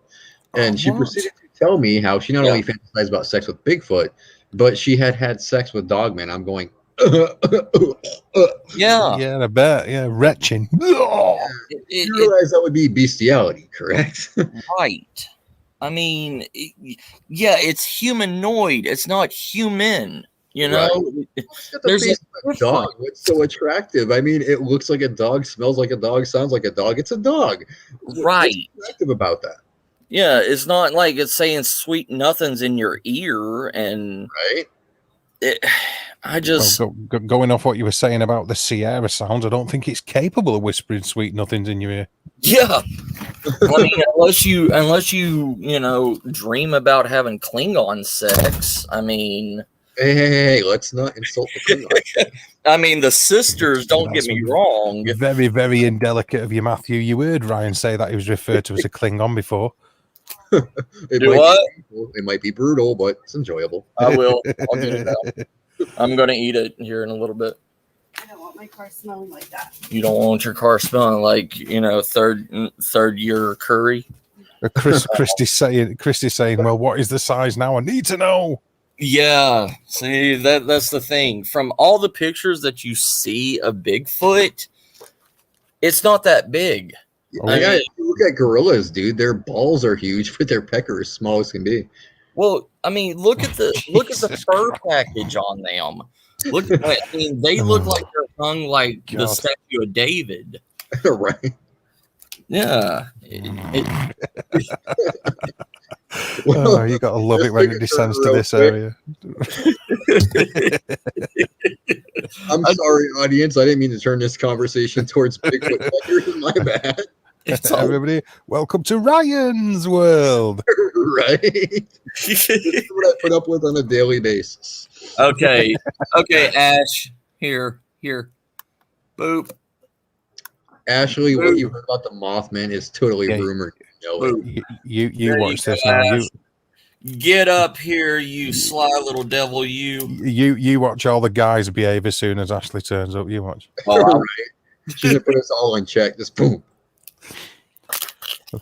And she proceeded to tell me how she not only fantasized about sex with Bigfoot, but she had sex with Dogman. I'm going, yeah, I bet. Yeah, retching. You realize that would be bestiality, correct? Right. I mean, it's humanoid. It's not human. Right. There's a dog. What's so attractive? I mean, it looks like a dog, smells like a dog, sounds like a dog. It's a dog. Right. What's attractive about that? Yeah, it's not like it's saying sweet nothings in your ear, and right. Going off what you were saying about the Sierra sounds, I don't think it's capable of whispering sweet nothings in your ear. Yeah. I mean, unless you dream about having Klingon sex. I mean. Hey, let's not insult the Klingon. I mean, the sisters, don't get me wrong. Very, very indelicate of you, Matthew. You heard Ryan say that he was referred to as a Klingon before. It might be brutal, but it's enjoyable. I will. I'll get it out. I'm going to eat it here in a little bit. I don't want my car smelling like that. You don't want your car smelling like, third year curry? Christy's saying, well, what is the size now? I need to know. Yeah, see, that's the thing. From all the pictures that you see of Bigfoot, it's not that big. Look at gorillas, dude. Their balls are huge, but their pecker is small as can be. Well, I mean, look at the fur package on them. They look like they're hung like the statue of David. Right. Yeah. Well, you gotta love it when it descends to this area. I'm sorry, audience. I didn't mean to turn this conversation towards Bigfoot. My bad. Everybody, welcome to Ryan's world. Right. This is what I put up with on a daily basis. Okay, Ash. Here. Boop. Ashley, what you heard about the Mothman is totally rumored. You watch this now. Get up here, you sly little devil! You watch all the guys behave as soon as Ashley turns up. You watch. All right. She's gonna put us all in check. Just boom.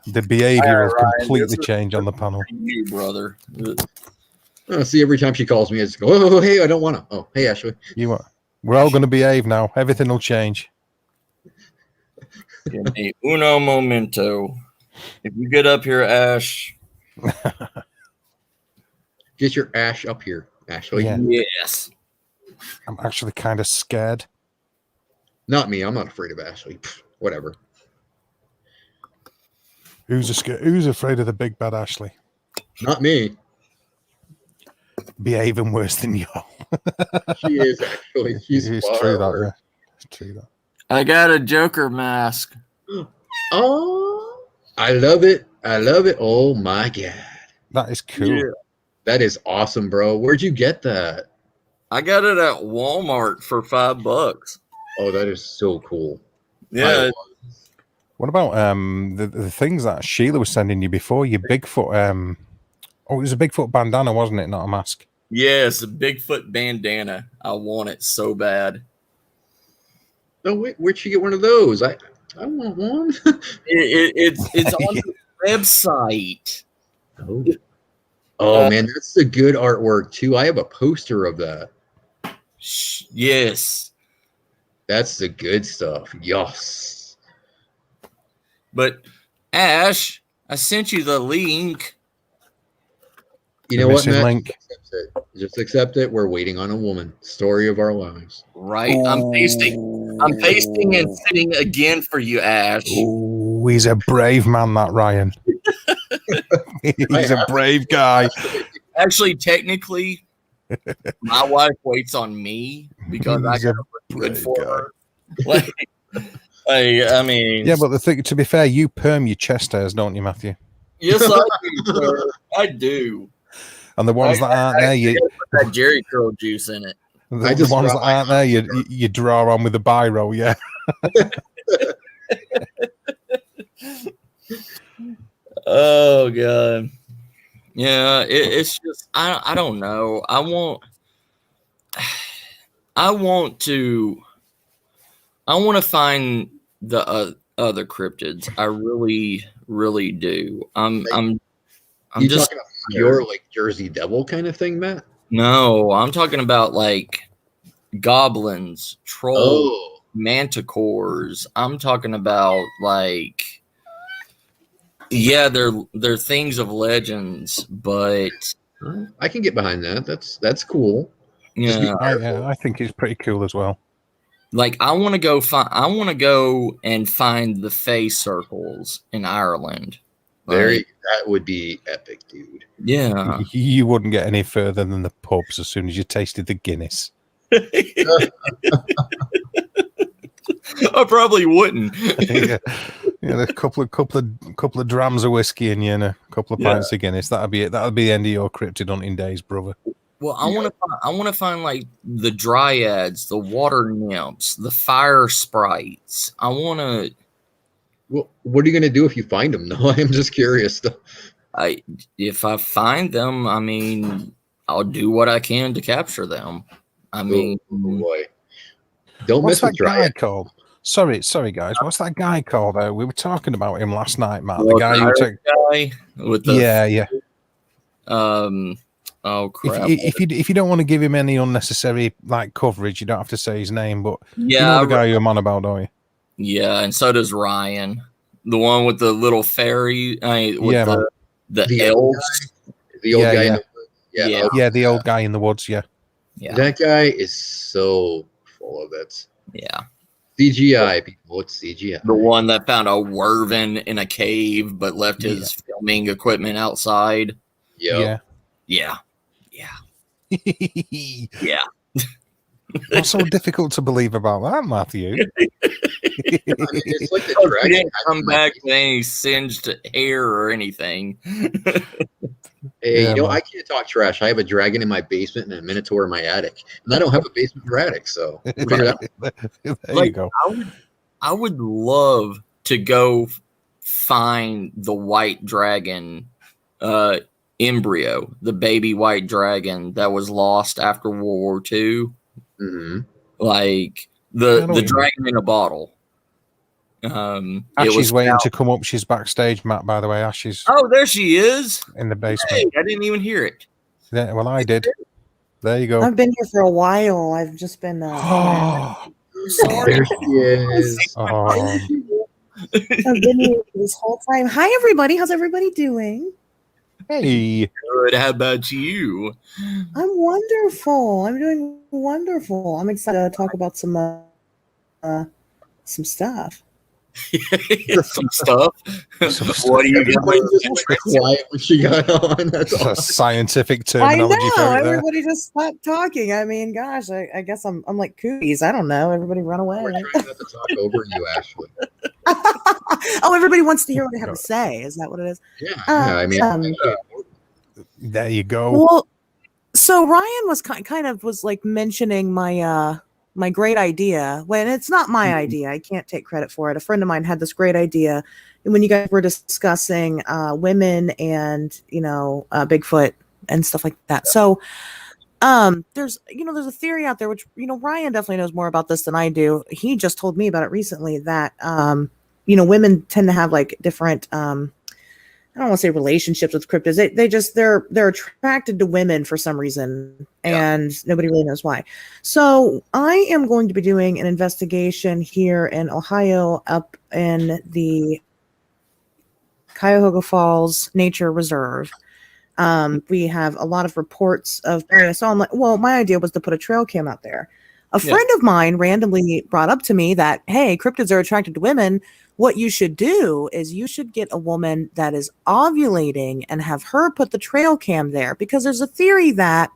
The behavior will completely change on the panel. You brother. See, every time she calls me, it's go. Oh, hey, I don't want to. Oh, hey, Ashley. We're all going to behave now. Everything will change. Uno momento. If you get up here, Ash. Get your Ash up here, Ashley. Yeah. Yes. I'm actually kind of scared. Not me. I'm not afraid of Ashley. Whatever. Who's afraid of the big bad Ashley? Not me. Behaving worse than y'all. She is actually. It's true that. It's true that. I got a Joker mask. Oh, I love it. Oh my god. That is cool. Yeah. That is awesome, bro. Where'd you get that? I got it at Walmart for $5. Oh, that is so cool. Yeah, What about the things that Sheila was sending you before? Your Bigfoot. Oh, it was a Bigfoot bandana, wasn't it? Not a mask. yes, a Bigfoot bandana. I want it so bad. Oh, wait, where'd you get one of those? I want one. It's on the website. Oh man, that's the good artwork too. I have a poster of that. Yes. That's the good stuff. Yes. But Ash, I sent you the link. You know what, missing Matt? link. Just accept it. We're waiting on a woman. Story of our lives. Right. I'm pasting and sitting again for you, Ash. Oh, he's a brave man, that Ryan. He's a brave guy. Actually, technically, my wife waits on me because I He's a got to look good brave for guy. her. I mean, Yeah, but the thing, to be fair, you perm your chest hairs, don't you, Matthew? yes, I do, sir. I do. And the ones that aren't there, you That Jerry curl juice in it. the ones that aren't there, you draw on with a biro. Yeah. Oh god. Yeah, it's just I don't know. I want to find the other cryptids. I really do. I'm You just talking about your like Jersey Devil kind of thing, Matt? no. I'm talking about like goblins, trolls, Oh, manticores. I'm talking about like yeah, they're things of legends, but I can get behind that. That's cool. yeah, I think it's pretty cool as well. like I want to go and find the Fey circles in Ireland. Like, That would be epic, dude. yeah. You wouldn't get any further than the pubs as soon as you tasted the Guinness. I probably wouldn't. Yeah, a couple of drams of whiskey in you and a couple of pints of Guinness. That'd be it. That'll be the end of your cryptid hunting days, brother. Well, I want to find like the dryads, the water nymphs, the fire sprites. I want to. Well, what are you gonna do if you find them? No, I'm just curious. If I find them, I mean, I'll do what I can to capture them. I mean, Oh, boy, don't What's mess with that guy Dryad. called? Sorry, guys. What's that guy called? We were talking about him last night, Matt. well, The guy who took. guy with the Yeah. Oh crap! If you don't want to give him any unnecessary like coverage, you don't have to say his name. But Yeah, you know the guy you're on about, don't you? yeah, and so does Ryan, the one with the little fairy. With Yeah, man. the elves. The old Yeah, guy. yeah. In the, yeah, Yeah. okay. Yeah, the old guy in the woods. Yeah. Yeah, That guy is so full of it. yeah. CGI, people. It's CGI. The one that found a werven in a cave but left his filming equipment outside. Yep. Yeah. Yeah. Yeah. What's so difficult to believe about that, Matthew? I mean, it's like the He dragon. didn't come back with any singed hair or anything. Hey, Yeah, you know, man. I can't talk trash. I have a dragon in my basement and a minotaur in my attic, and I don't have a basement or attic, so figure it out. There you Like, go. I would love to go find the white dragon embryo, the baby white dragon that was lost after World War II. hmm I Like know the what you dragon in a bottle. It Ash was is waiting found- to come up. She's backstage, Matt, by the way. Ash is Oh, there she is. in the basement. Hey, I didn't even hear it. Yeah, well, I did. There you go. I've been here for a while. I've just been. Oh, Sorry. There she is. oh, I've been here this whole time. Hi, everybody. How's everybody doing? hey. Good. How about you? I'm wonderful. I'm doing wonderful. I'm excited to talk about some stuff. Some stuff. What do you got? Everybody just went quiet when she got on. That's That's a awesome. scientific I know. terminology for it there. Everybody just stopped talking. I mean, gosh, I guess I'm like cooties. I don't know. Everybody run away. We're trying not to talk over you, Ashley. Oh, everybody wants to hear what I have to say. Is that what it is? Yeah, I mean, Um, There you go. Well, So Ryan was kind of was like mentioning my my great idea when it's not my idea. I can't take credit for it. A friend of mine had this great idea, and when you guys were discussing women and Bigfoot and stuff like that. So there's a theory out there which Ryan definitely knows more about this than I do. He just told me about it recently that women tend to have like different I don't want to say relationships with cryptids. They're attracted to women for some reason, and nobody really knows why. So I am going to be doing an investigation here in Ohio, up in the Cuyahoga Falls Nature Reserve. We have a lot of reports of areas. So I'm like, well, my idea was to put a trail cam out there. A friend of mine randomly brought up to me that, hey, cryptids are attracted to women. What you should do is you should get a woman that is ovulating and have her put the trail cam there, because there's a theory that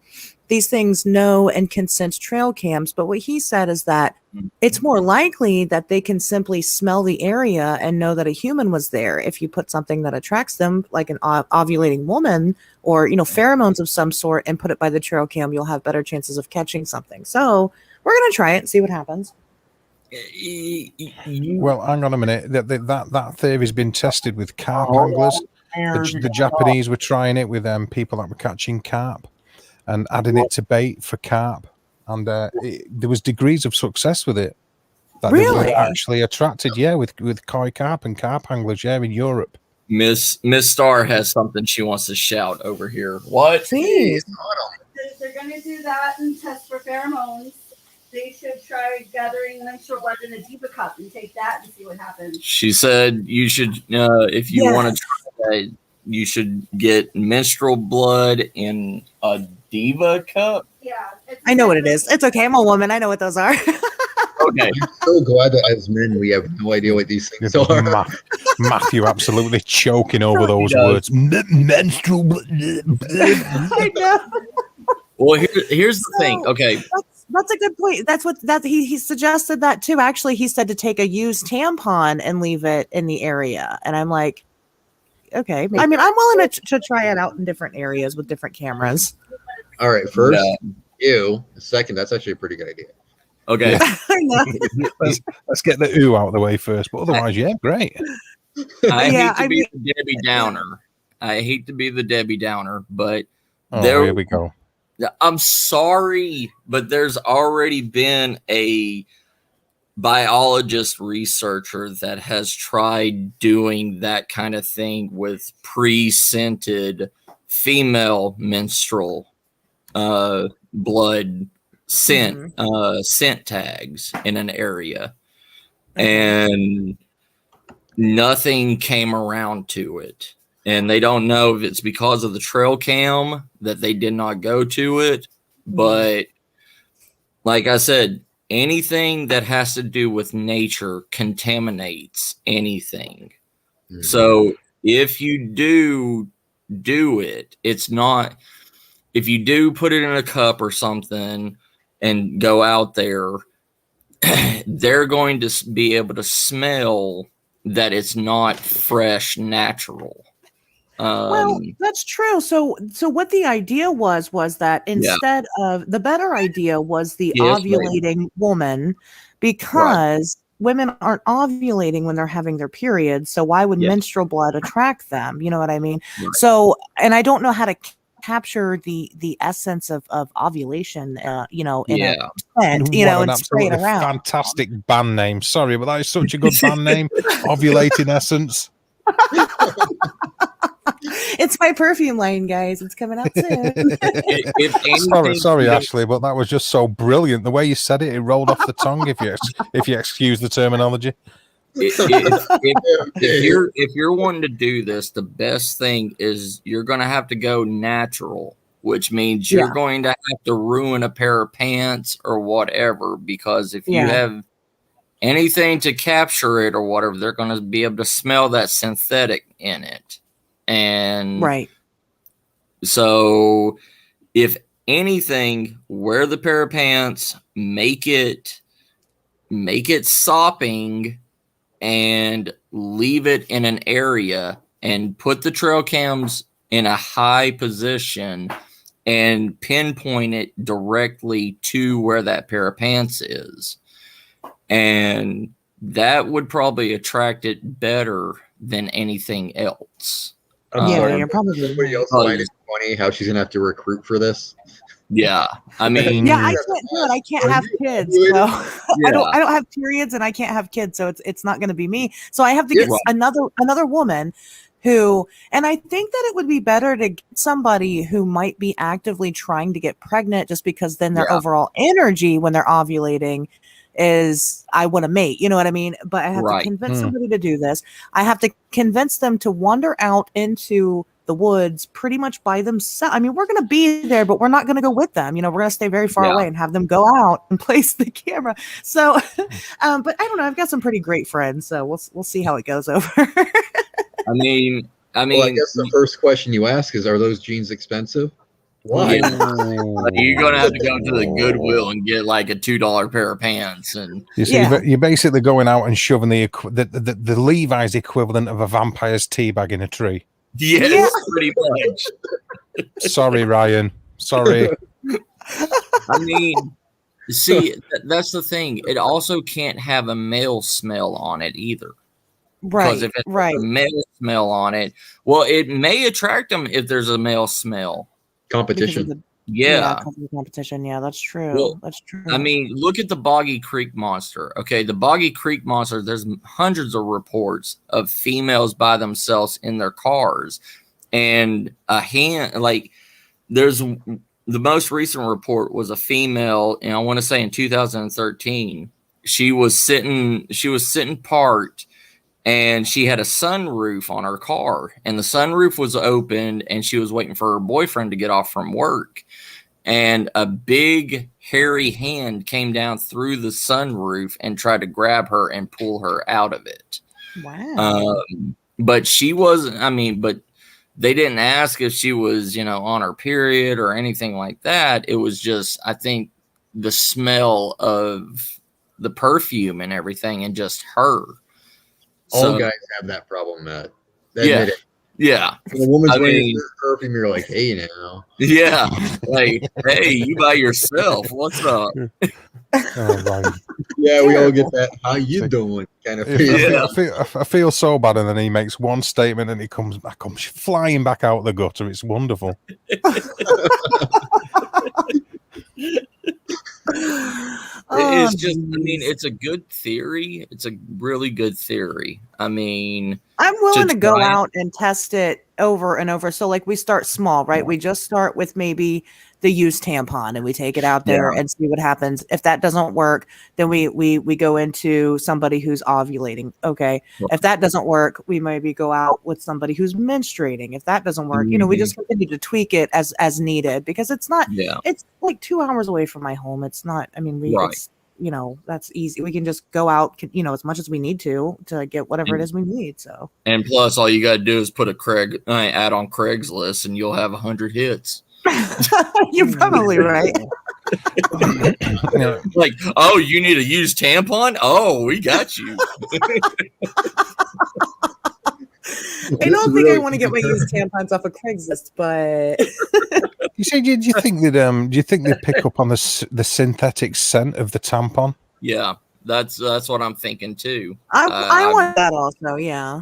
these things know and can sense trail cams. But what he said is that it's more likely that they can simply smell the area and know that a human was there. If you put something that attracts them, like an ovulating woman or, pheromones of some sort, and put it by the trail cam, you'll have better chances of catching something. So we're going to try it and see what happens. Well, hang on a minute. That theory's been tested with carp anglers. The Japanese were trying it with people that were catching carp and adding it to bait for carp, and there was degrees of success with it. That they were actually attracted, with koi carp and carp anglers, in Europe. Miss Star has something she wants to shout over here. What? Please. They're going to do that and test for pheromones. They should try gathering menstrual blood in a diva cup and take that and see what happens. She said you should, if you want to try that, you should get menstrual blood in a diva cup. Yeah. I know what it is. It's okay. I'm a woman. I know what those are. Okay. I'm so glad that as men we have no idea what these things are. Matthew absolutely choking over those words. Menstrual blood. I know. Well, here's the thing. Okay. That's a good point. That's what he suggested that too. Actually, he said to take a used tampon and leave it in the area. And I'm like, okay. I mean, I'm willing to try it out in different areas with different cameras. All right. First, ew. Second, that's actually a pretty good idea. Okay. Let's get the ooh out of the way first. But otherwise, great. I hate to be the Debbie Downer. I hate to be the Debbie Downer, but here we go. I'm sorry, but there's already been a biologist researcher that has tried doing that kind of thing with pre-scented female menstrual blood scent tags in an area, and nothing came around to it. And they don't know if it's because of the trail cam that they did not go to it. But like I said, anything that has to do with nature contaminates anything. Mm-hmm. So if you do it, it's not, if you do put it in a cup or something and go out there, they're going to be able to smell that it's not fresh, natural. Well, that's true. So what the idea was that instead of, the better idea was the ovulating woman, because women aren't ovulating when they're having their periods. So why would menstrual blood attract them? You know what I mean? Right. So, and I don't know how to capture the essence of ovulation, in a plant, and spray it around. Fantastic band name. Sorry, but that is such a good band name. Ovulating essence. It's my perfume line, guys. It's coming out Sorry, soon. sorry, Ashley, but that was just so brilliant. The way you said it, it rolled off the tongue. If you excuse the terminology. If you're wanting to do this, the best thing is you're going to have to go natural, which means you're going to have to ruin a pair of pants or whatever, because if you have anything to capture it or whatever, they're going to be able to smell that synthetic in it. And so if anything, wear the pair of pants, make it sopping, and leave it in an area, and put the trail cams in a high position, and pinpoint it directly to where that pair of pants is. And that would probably attract it better than anything else. I'm Yeah, sorry. you're probably Everybody else right. find it funny how she's gonna have to recruit for this. Yeah. I mean, Yeah, I can't do it. I can't Are have you kids. ovulating? So yeah. I don't have periods and I can't have kids, so it's not going to be me. So I have to get Right. another woman who, and I think that it would be better to get somebody who might be actively trying to get pregnant, just because then their Yeah. overall energy when they're ovulating is, I want to mate, you know what I mean? But I have Right. to convince somebody to do this. I have to convince them to wander out into the woods pretty much by themselves. I mean, we're going to be there, but we're not going to go with them. You know, we're going to stay very far Yeah. away and have them go out and place the camera. So, but I don't know. I've got some pretty great friends, so we'll see how it goes over. I mean, Well, I guess the first question you ask is, are those jeans expensive? Why? Yeah. Like, you're gonna have to go to the Goodwill and get like a $2 pair of pants, and You see, Yeah. you're basically going out and shoving the Levi's equivalent of a vampire's teabag in a tree. yes, Yeah. pretty much. Sorry, Ryan. Sorry. I mean, see, that's the thing. It also can't have a male smell on it either. Because Right, if it's right. a male smell on it, well, it may attract them if there's a male smell. Competition. Because of the- Yeah. because of the competition. Yeah, that's true. Well, That's true. I mean, look at the Boggy Creek Monster. Okay, the Boggy Creek Monster, there's hundreds of reports of females by themselves in their cars. And there's the most recent report was a female, and I want to say in 2013. She was sitting parked, and she had a sunroof on her car, and the sunroof was open, and she was waiting for her boyfriend to get off from work. And a big hairy hand came down through the sunroof and tried to grab her and pull her out of it. Wow. But she wasn't, but they didn't ask if she was, on her period or anything like that. It was just, I think, the smell of the perfume and everything, and just her. All guys have that problem, Matt. Yeah. Admit it. Yeah. When a woman's I wearing mean- this perfume, you're like, hey, now. Yeah. Like, hey, you by yourself. What's up? Oh, Ryan. Yeah, we all get that. How you doing? Kind of Yeah. I feel so bad, and then he makes one statement, and he comes flying back out the gutter. It's wonderful. It's just, it's a good theory. It's a really good theory. I'm willing to go try it. out and test it over and over. So like we start small, right? We just start with maybe the used tampon and we take it out there and see what happens. If that doesn't work, then we go into somebody who's ovulating. Okay. Right. If that doesn't work, we maybe go out with somebody who's menstruating. If that doesn't work, we just continue to tweak it as needed, because it's not, it's like 2 hours away from my home. It's not, Right. it's, that's easy. We can just go out, as much as we need to get whatever it is we need. So, And plus, all you got to do is put ad on Craigslist, and you'll have 100 hits. you're probably right. Yeah. Like, oh, you need a used tampon? Oh, we got you. I don't think I want to get my used tampons off of Craigslist, but You see, do you think that do you think they pick up on the synthetic scent of the tampon? Yeah, that's what I'm thinking too. I want that also. Yeah,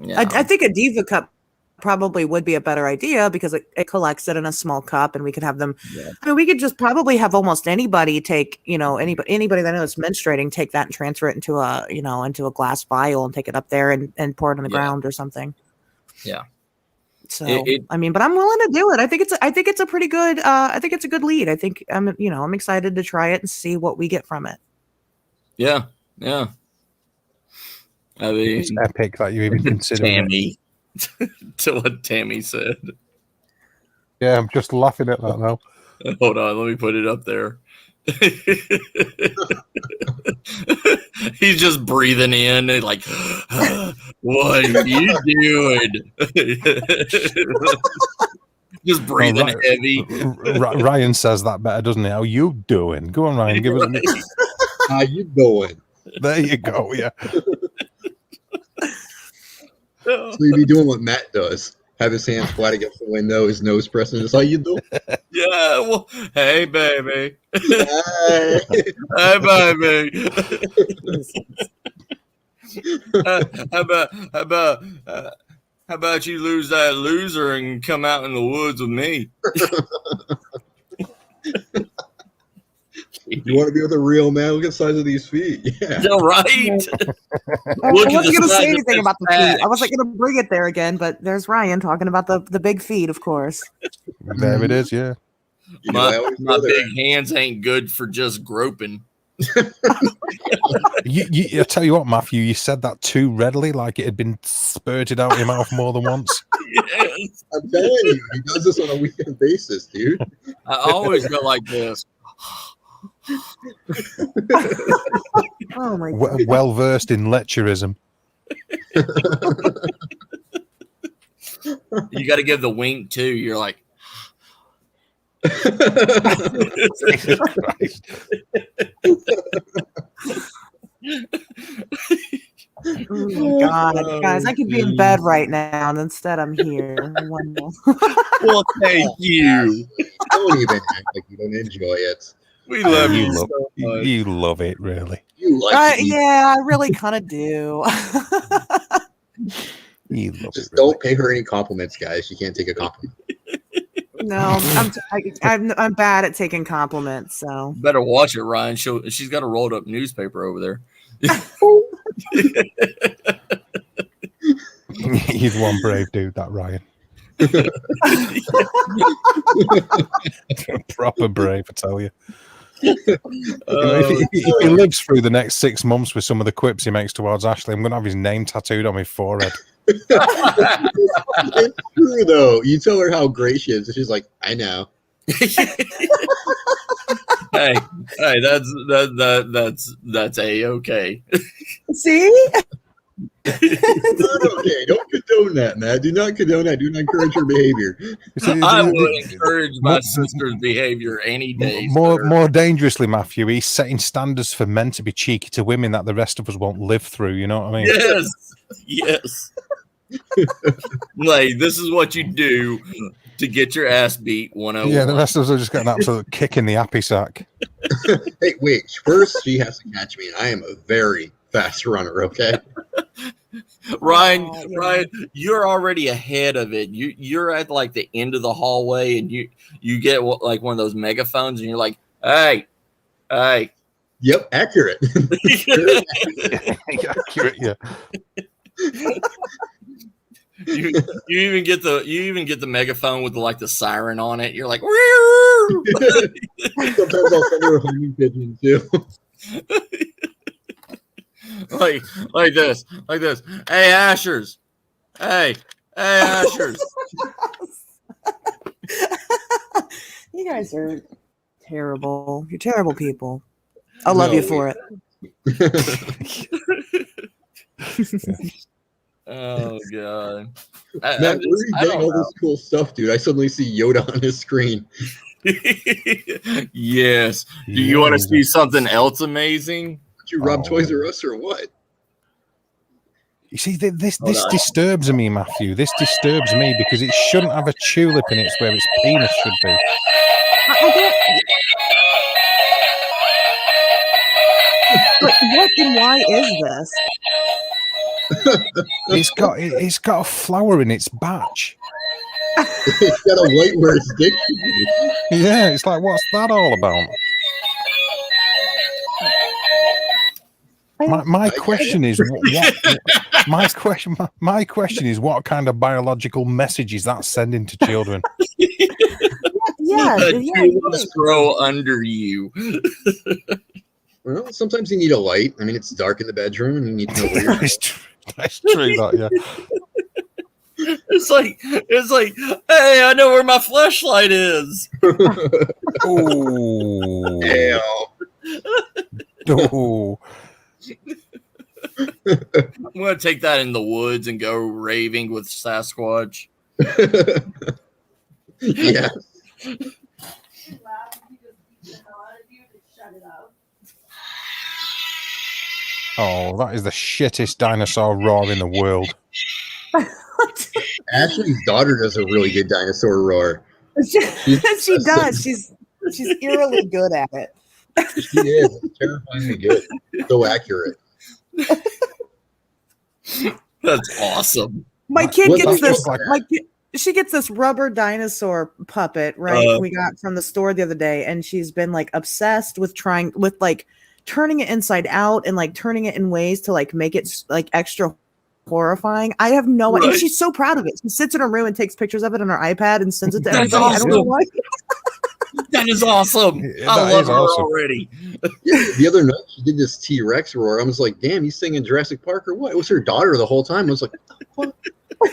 Yeah. I think a Diva cup probably would be a better idea, because it collects it in a small cup, and we could have them. Yeah. We could just probably have almost anybody take, anybody that knows menstruating, take that and transfer it into a glass vial and take it up there and pour it on the ground or something. Yeah. So It- but I'm willing to do it. I think it's a pretty good. I think it's a good lead. I think I'm excited to try it and see what we get from it. Yeah. I mean, It's epic that you even consider it. Tammy. To what Tammy said. Yeah, I'm just laughing at that now. Hold on, let me put it up there. He's just breathing in and like, what are you doing? Just breathing Right. heavy. Ryan says that better, doesn't he? How you doing? Go on, Ryan. Give us. How you doing? There you go. Yeah. So you be doing what Matt does. have his hands flat against the window, his nose pressing. That's how you do. Yeah. Well, hey, baby. Hey. Hey, baby. How about you lose that loser and come out in the woods with me? You want to be with a real man? Look at the size of these feet. Yeah. You're right. I Look at wasn't the going to size say of anything his about the feet. back. I wasn't going to bring it there again, but there's Ryan talking about the big feet, of course. There it is. Yeah. You know, I My always go there. big hands ain't good for just groping. I tell you what, Matthew, you said that too readily, like it had been spurted out of your mouth more than once. Yes. I'm telling you, he does this on a weekend basis, dude. I always go like this. Oh my god. Well versed in lecturism. You got to give the wink too. You're like, Jesus Christ. Oh my god, guys! I could be in bed right now, and instead I'm here. Wonderful. well, thank you. Don't even act like you don't enjoy it. We love You you love, so much. you love it, really. You like it. Yeah, I really kind of do. You love Just it. don't pay her any compliments, guys. She can't take a compliment. No, I'm bad at taking compliments. So Better watch it, Ryan. She's got a rolled up newspaper over there. He's one brave dude, that Ryan. Proper brave, I tell you. If he lives through the next 6 months with some of the quips he makes towards Ashley, I'm going to have his name tattooed on my forehead. It's true, though. You tell her how great she is, and she's like, I know. hey, that's a-okay. see, Not okay. Don't condone that, Matt. Do not condone that. Do not encourage her behavior. I would encourage my sister's behavior any day. sir. More dangerously, Matthew, he's setting standards for men to be cheeky to women that the rest of us won't live through. You know what I mean? Yes. Like, this is what you do to get your ass beat 101. Yeah, the rest of us are just getting an absolute kick in the happy sack. Hey, wait. First, she has to catch me, and I am a very fast runner, okay? Ryan, Oh, yeah. Ryan, you're already ahead of it. You're at like the end of the hallway, and you get like one of those megaphones, and you're like, "Hey, hey." Yep, accurate. Accurate, yeah. You even get the megaphone with the siren on it. You're like, "Woo!" Sometimes I'll send her a homing pigeon, too. like this. Hey, Ashers. Hey, Ashers. you guys are terrible. You're terrible people. I love you for it. Oh god. Matt, where are you getting all this cool stuff, dude? I suddenly see Yoda on his screen. Yes. Do you want to see something else amazing? Did you rob Toys R Us or what? You see, this disturbs me, Matthew. This disturbs me because it shouldn't have a tulip in it where its penis should be. But what and why is this? It's got a flower in its batch. It's got a white where its dick should be. Yeah, it's like, what's that all about? My question is my question is what kind of biological message is that sending to children? Tulips grow under you. Well, sometimes you need a light. I mean, it's dark in the bedroom, and you need to know where you're going. That's true. That, yeah. It's like, hey, I know where my flashlight is. Oh. Oh. I'm gonna take that in the woods and go raving with Sasquatch. Yeah. Oh, that is the shittest dinosaur roar in the world. Ashley's daughter does a really good dinosaur roar. She does. She's eerily good at it. She is. It's terrifyingly good. So accurate. That's awesome. My kid What gets about this. your- My kid, she gets this rubber dinosaur puppet, right? We got from the store the other day, and she's been like obsessed with turning it inside out and like turning it in ways to like make it like extra horrifying. I have no idea. Right. She's so proud of it. She sits in her room and takes pictures of it on her iPad and sends it to That's everybody. I don't know awesome. why. That is awesome. Yeah, I that love is her awesome. already. Yeah, the other night she did this T-Rex roar. I was like, damn, you singing Jurassic Park or what? It was her daughter the whole time. I was like,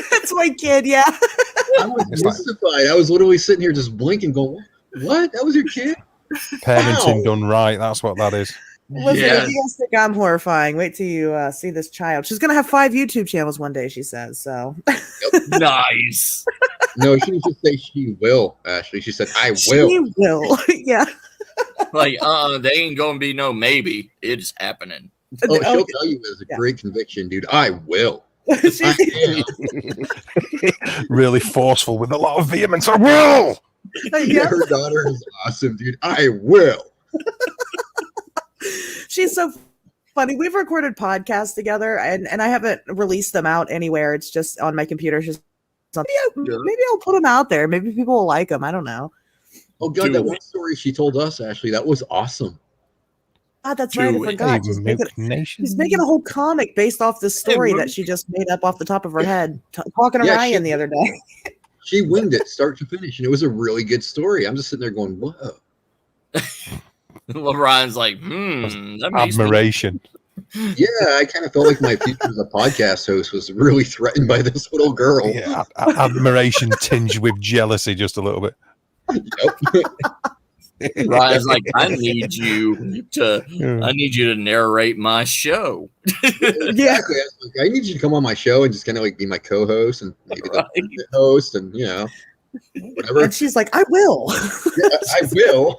That's my kid. Yeah. I was It's like- mystified. I was literally sitting here just blinking, going, what? That was your kid? Parenting Wow. done right. That's what that is. Listen, Yes. if you guys think I'm horrifying, wait till you see this child. She's gonna have 5 YouTube channels one day, she says. So Nice. No, she didn't just say she will, Ashley. She said, I will. she will. Yeah. Like, they ain't gonna be no maybe. It's happening. Oh, she'll tell you as a Yeah. great conviction, dude. I will. She- I am. Really forceful with a lot of vehemence. I will. yeah. Her daughter is awesome, dude. I will. She's so funny. We've recorded podcasts together, and I haven't released them out anywhere. It's just on my computer. She's like, maybe I'll put them out there. Maybe people will like them. I don't know. Oh, God, Dude. that one story she told us, Ashley, that was awesome. God, that's right. I Do it. forgot. She's making a whole comic based off this story Hey, that she just made up off the top of her head. Talking to Yeah, Ryan she- the other day. She winged it start to finish, and it was a really good story. I'm just sitting there going, whoa. Ryan's like, that makes me Admiration. Yeah, I kind of felt like my future as a podcast host was really threatened by this little girl. Yeah, admiration tinged with jealousy just a little bit. Yep. Ryan's like, I need you to narrate my show. Yeah. Exactly. I was like, I need you to come on my show and just kind of like be my co-host and maybe the host and whatever. And she's like, I will. Yeah, I will.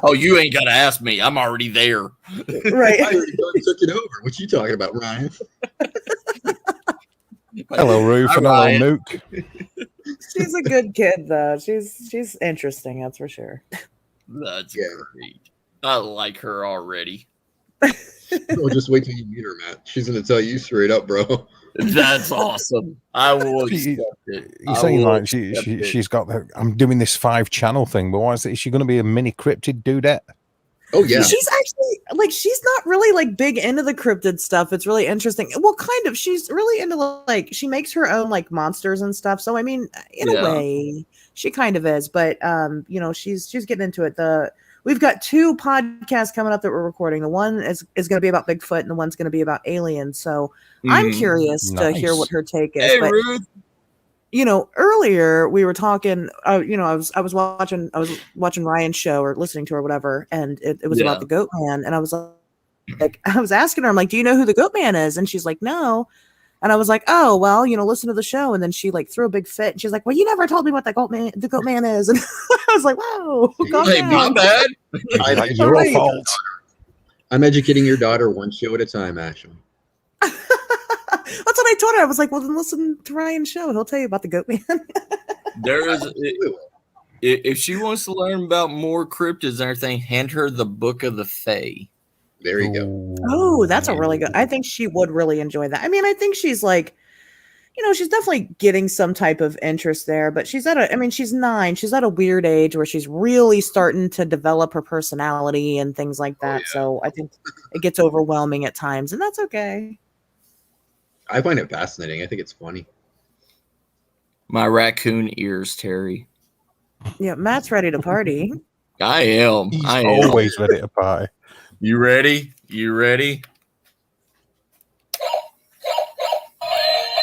Oh, you ain't gotta ask me. I'm already there. Right. I already took it over. What you talking about, Ryan? Hello, Ruth, Hi, and hello, Ryan. Nuke. She's a good kid, though. She's interesting, that's for sure. That's Yeah. great. I like her already. Well, just wait till you meet her, Matt. She's gonna tell you straight up, bro. That's awesome. I will accept it. You're I saying will like accept it. she's got the. I'm doing this 5-channel thing, but why is she going to be a mini cryptid dudette? Oh yeah. She's actually like she's not really like big into the cryptid stuff. It's really interesting. Well, kind of. She's really into like she makes her own like monsters and stuff. So I mean, in Yeah. a way, she kind of is. But she's getting into it. We've got 2 podcasts coming up that we're recording. The one is going to be about Bigfoot, and the one's going to be about aliens. So I'm Mm. curious to hear Nice. what her take is. Hey, but Ruth. earlier we were talking, I was watching Ryan's show or listening to her, whatever. And it was about the Goat Man. And I was like, I was asking her, I'm like, do you know who the Goat Man is? And she's like, no. And I was like, oh, well, listen to the show. And then she like threw a big fit. And she's like, well, you never told me what the Goat Man is. And I was like, whoa, calm Hey, down. my bad. Like, your Right. fault. I'm educating your daughter one show at a time, Ashley. That's what I told her. I was like, well, then listen to Ryan's show. He'll tell you about the Goat Man. There is, Absolutely. if she wants to learn about more cryptids and everything, hand her the Book of the Fae. There you go. Oh, that's a really good. I think she would really enjoy that. I mean, I think she's like, she's definitely getting some type of interest there, but she's 9. She's at a weird age where she's really starting to develop her personality and things like that. yeah. So I think it gets overwhelming at times, and that's okay. I find it fascinating. I think it's funny. My raccoon ears, Terry. Yeah, Matt's ready to party. I am. He's I am. always ready to party. You ready? You ready?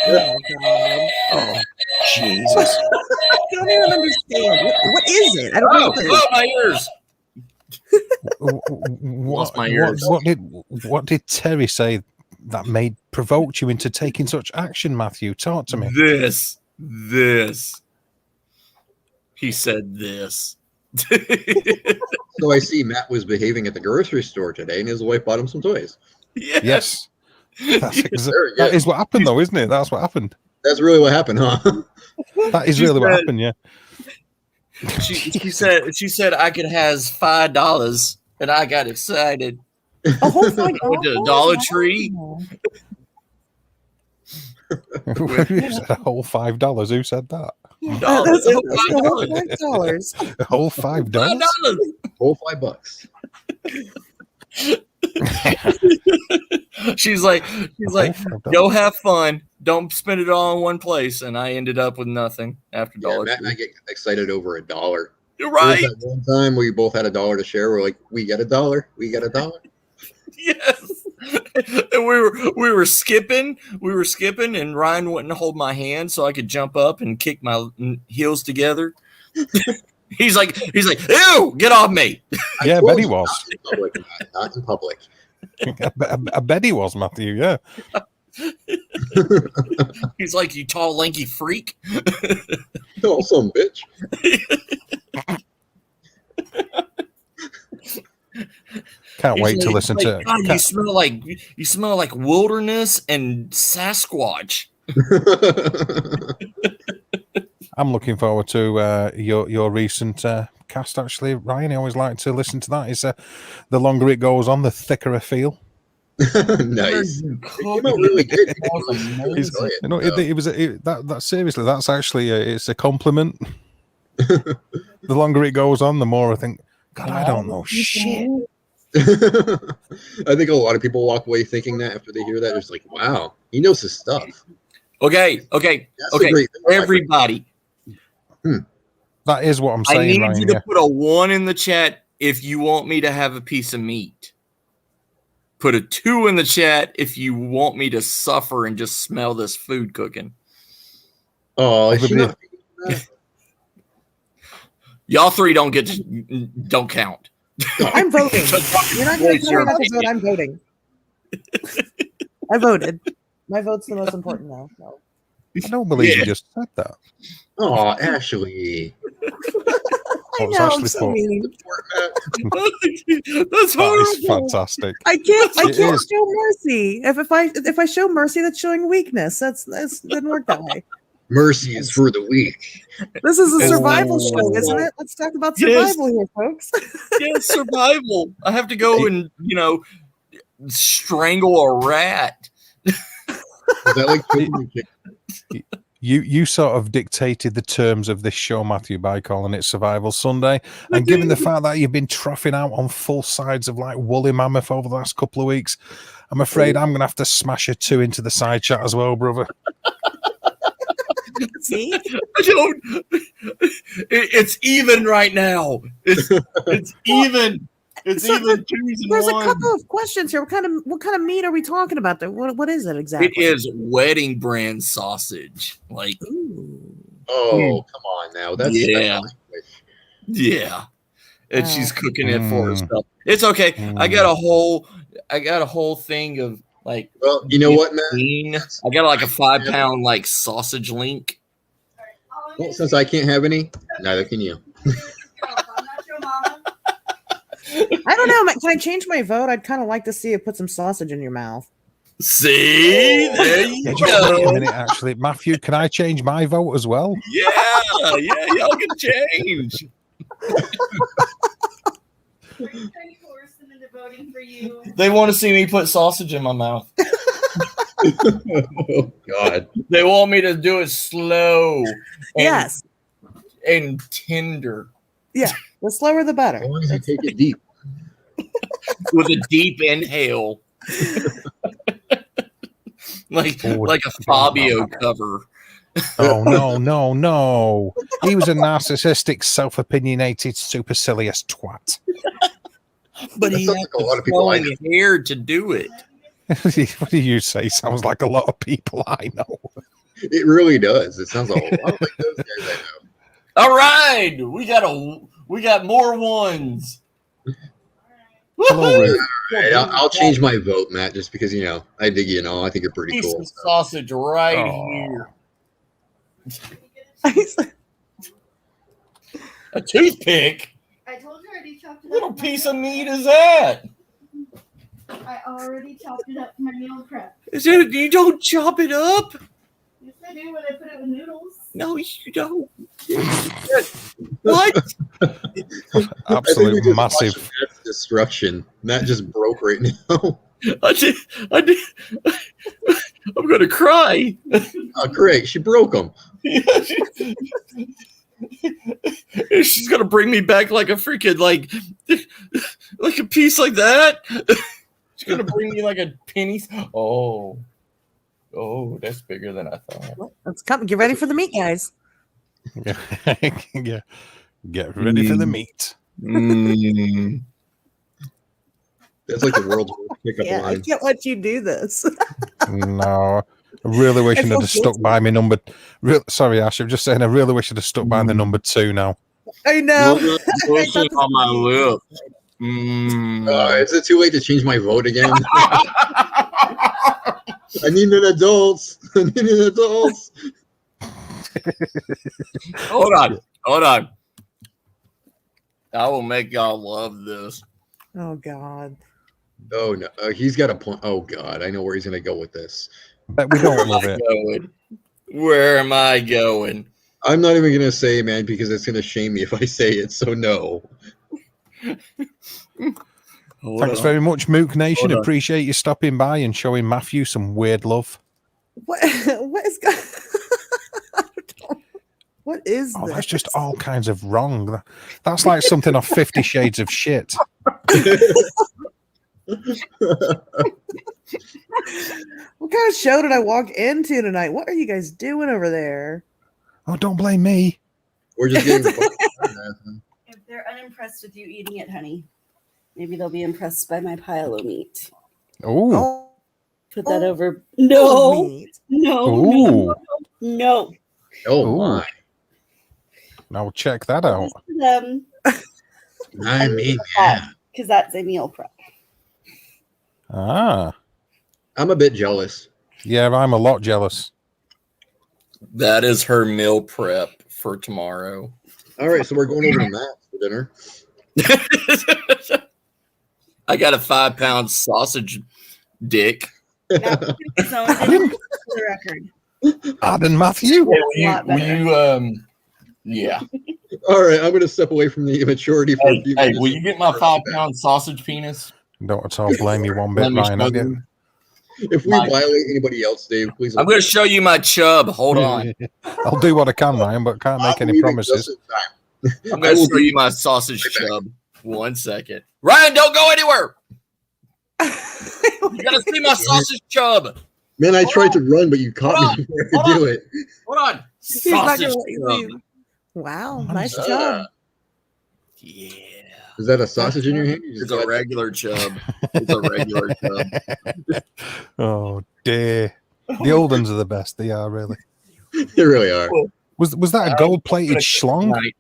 Oh, God. Oh, Jesus. I don't even understand. What is it? I don't know. Oh, What it is. my ears. What, my ears. what did Terry say that provoked you into taking such action, Matthew? Talk to me. This. He said this. So I see Matt was behaving at the grocery store today, and his wife bought him some toys. Yes. That's Very good. that is what happened, though, isn't it? That's what happened. That's really what happened, huh? That is She really what said- happened, yeah. She said I could has $5, and I got excited. A whole $5. Went to Dollar Tree. Who said a whole $5? Who said that? That's a whole $5. A whole $5? $5. Whole $5. She's like, $5. go have fun. Don't spend it all in one place. And I ended up with nothing after Yeah, Dollar Matt and I Tree. get excited over $1. You're There was right. that one time where we both had $1 to share. We're like, we got $1. We got $1. Yes. And we were skipping, and Ryan wouldn't hold my hand so I could jump up and kick my heels together. he's like, ew, get off me. Yeah, I bet he was. Not in public, Matt, not in public. I bet he was, Matthew, yeah. He's like, you tall, lanky freak. Oh, some bitch. Can't He's wait to like- listen like, to God, you smell like wilderness and Sasquatch. I'm looking forward to your recent cast, actually, Ryan. I always like to listen to that. It's the longer it goes on, the thicker I feel. Nice. It came out really good. It's, you know, it was that seriously. That's actually it's a compliment. The longer it goes on, the more I think, God, I don't know shit. I think a lot of people walk away thinking that after they hear that. It's like, wow, he knows his stuff. Okay. That's a Okay. great thing. Everybody, That is what I'm I saying, need Ryan. you to Yeah. put a 1 in the chat if you want me to have a piece of meat. Put a 2 in the chat if you want me to suffer and just smell this food cooking. Oh, is she not- Y'all 3 don't count. I'm voting. You're not going It's to your tell me opinion. I'm voting. I voted. My vote's the most important now. So. I don't believe Yeah. you just said that. Oh, Ashley. I Oh, it's know, actually I'm so thought- mean. That's That is horrible. fantastic. I can't It is. show mercy. If I show mercy, that's showing weakness. That doesn't work that way. Mercy is for the weak. This is a Oh. survival show, isn't it? Let's talk about Yes. survival here, folks. Yeah, survival. I have to go and strangle a rat. Is that like chicken? You sort of dictated the terms of this show, Matthew, by calling it Survival Sunday. And given the fact that you've been troughing out on full sides of like woolly mammoth over the last couple of weeks, I'm afraid I'm going to have to smash a 2 into the side chat as well, brother. See? I don't. It's even right now. It's even. It's So even 2s and There's a 1s. couple of questions here. What kind of meat are we talking about there? What is it exactly? It is wedding brand sausage. Like, Ooh. Oh, come on now. That's Yeah. that's English. yeah. And she's cooking it for Mm. herself. It's okay. I got a whole thing of like Well, you know what, Matt? bean. I got like a 5-pound like sausage link. Well, since I can't have any, neither can you. I don't know. Can I change my vote? I'd kind of like to see you put some sausage in your mouth. See, there Yeah, you just wait a go. minute, actually. Matthew, can I change my vote as well? Yeah, y'all can change. They want to see me put sausage in my mouth. Oh God. They want me to do it slow. And, Yes. and tender The slower, the better. As long as you take it deep. with a deep inhale. like Oh, a Fabio cover. Oh, no. He was a narcissistic, self-opinionated, supercilious twat. But That he sounds had like a lot of people I know. flowing hair to do it. What do you say? Sounds like a lot of people I know. It really does. It sounds a lot like those guys I know. All right, we got more 1s. Hello, Woohoo! Rick. All right, I'll change my vote, Matt, just because I dig you and all. I think you're pretty Piece cool. of sausage right Oh. here. A toothpick. I told you I already chopped it What little up. piece of meat is that? I already chopped it up for my meal prep. You don't chop it up? Yes, I do when I put it with noodles. No, you don't. What? Absolute massive. That's destruction. That just broke right now. I did. I'm gonna cry. Oh, great. She broke them. She's gonna bring me back like a freaking like a piece like that. She's gonna bring me like a penny. Oh, that's bigger than I thought. Let's come. Get ready for the meat, guys. Yeah. Get ready for the meat. Mm. That's like the world's worst pickup Yeah, I line. can't let you do this. No. I really wish I I'd feel have stuck guilty. by me number. Sorry, Ash. I'm just saying. I really wish I'd have stuck by the number 2 now. I know. Bullshit on my lip. Mm. Is it too late to change my vote again? I need an adult. I need an adult. Hold on. I will make y'all love this. Oh God. Oh no, he's got a point. Oh god, I know where he's gonna go with this. But we don't love it. Where am I going? I'm not even gonna say, man, because it's gonna shame me if I say it. So no. Thanks very much, Mook Nation. Hold on. Appreciate you stopping by and showing Matthew some weird love. What? What is? What is Oh, this? that's just all kinds of wrong. That's like something off 50 Shades of Shit. What kind of show did I walk into tonight? What are you guys doing over there? Oh, don't blame me. We're just getting. If they're unimpressed with you eating it, honey, maybe they'll be impressed by my pile of meat. Ooh. Oh, Put that Oh. over. No, meat. Ooh. no. Oh Ooh. my! Now check that out. Them, I mean, yeah. because that's a meal prep. Ah. I'm a bit jealous. Yeah, I'm a lot jealous. That is her meal prep for tomorrow. All right, so we're going over to Matt for dinner. I got a 5-pound sausage dick. Now, his own dinner for the record. Pardon, Matthew. Lot better. Yeah. All right, I'm going to step away from the immaturity for a few minutes. Will you get my 5-pound sausage penis? Don't at all blame you one bit, Let me Ryan. show have you? you. If we Mike. violate anybody else, Dave, please. I'm going to show you my chub. Hold on. I'll do what I can, Ryan, but can't make I'm any leaving just promises. in time. I'm I going to will show be you my sausage right back. chub. 1 second. Ryan, don't go anywhere. You got to see my sausage chub. Man, I Hold tried on. to run, but you caught Hold me before I Hold could on. do it. Hold on. He's not Sausage gonna let you chub. leave. Wow, I'm nice so- job. Yeah. Is that a sausage in your hand? You It's just a got- regular chub. It's a regular chub. Oh dear. The old ones are the best. They are really. They really are. Was that a gold-plated schlong? Right.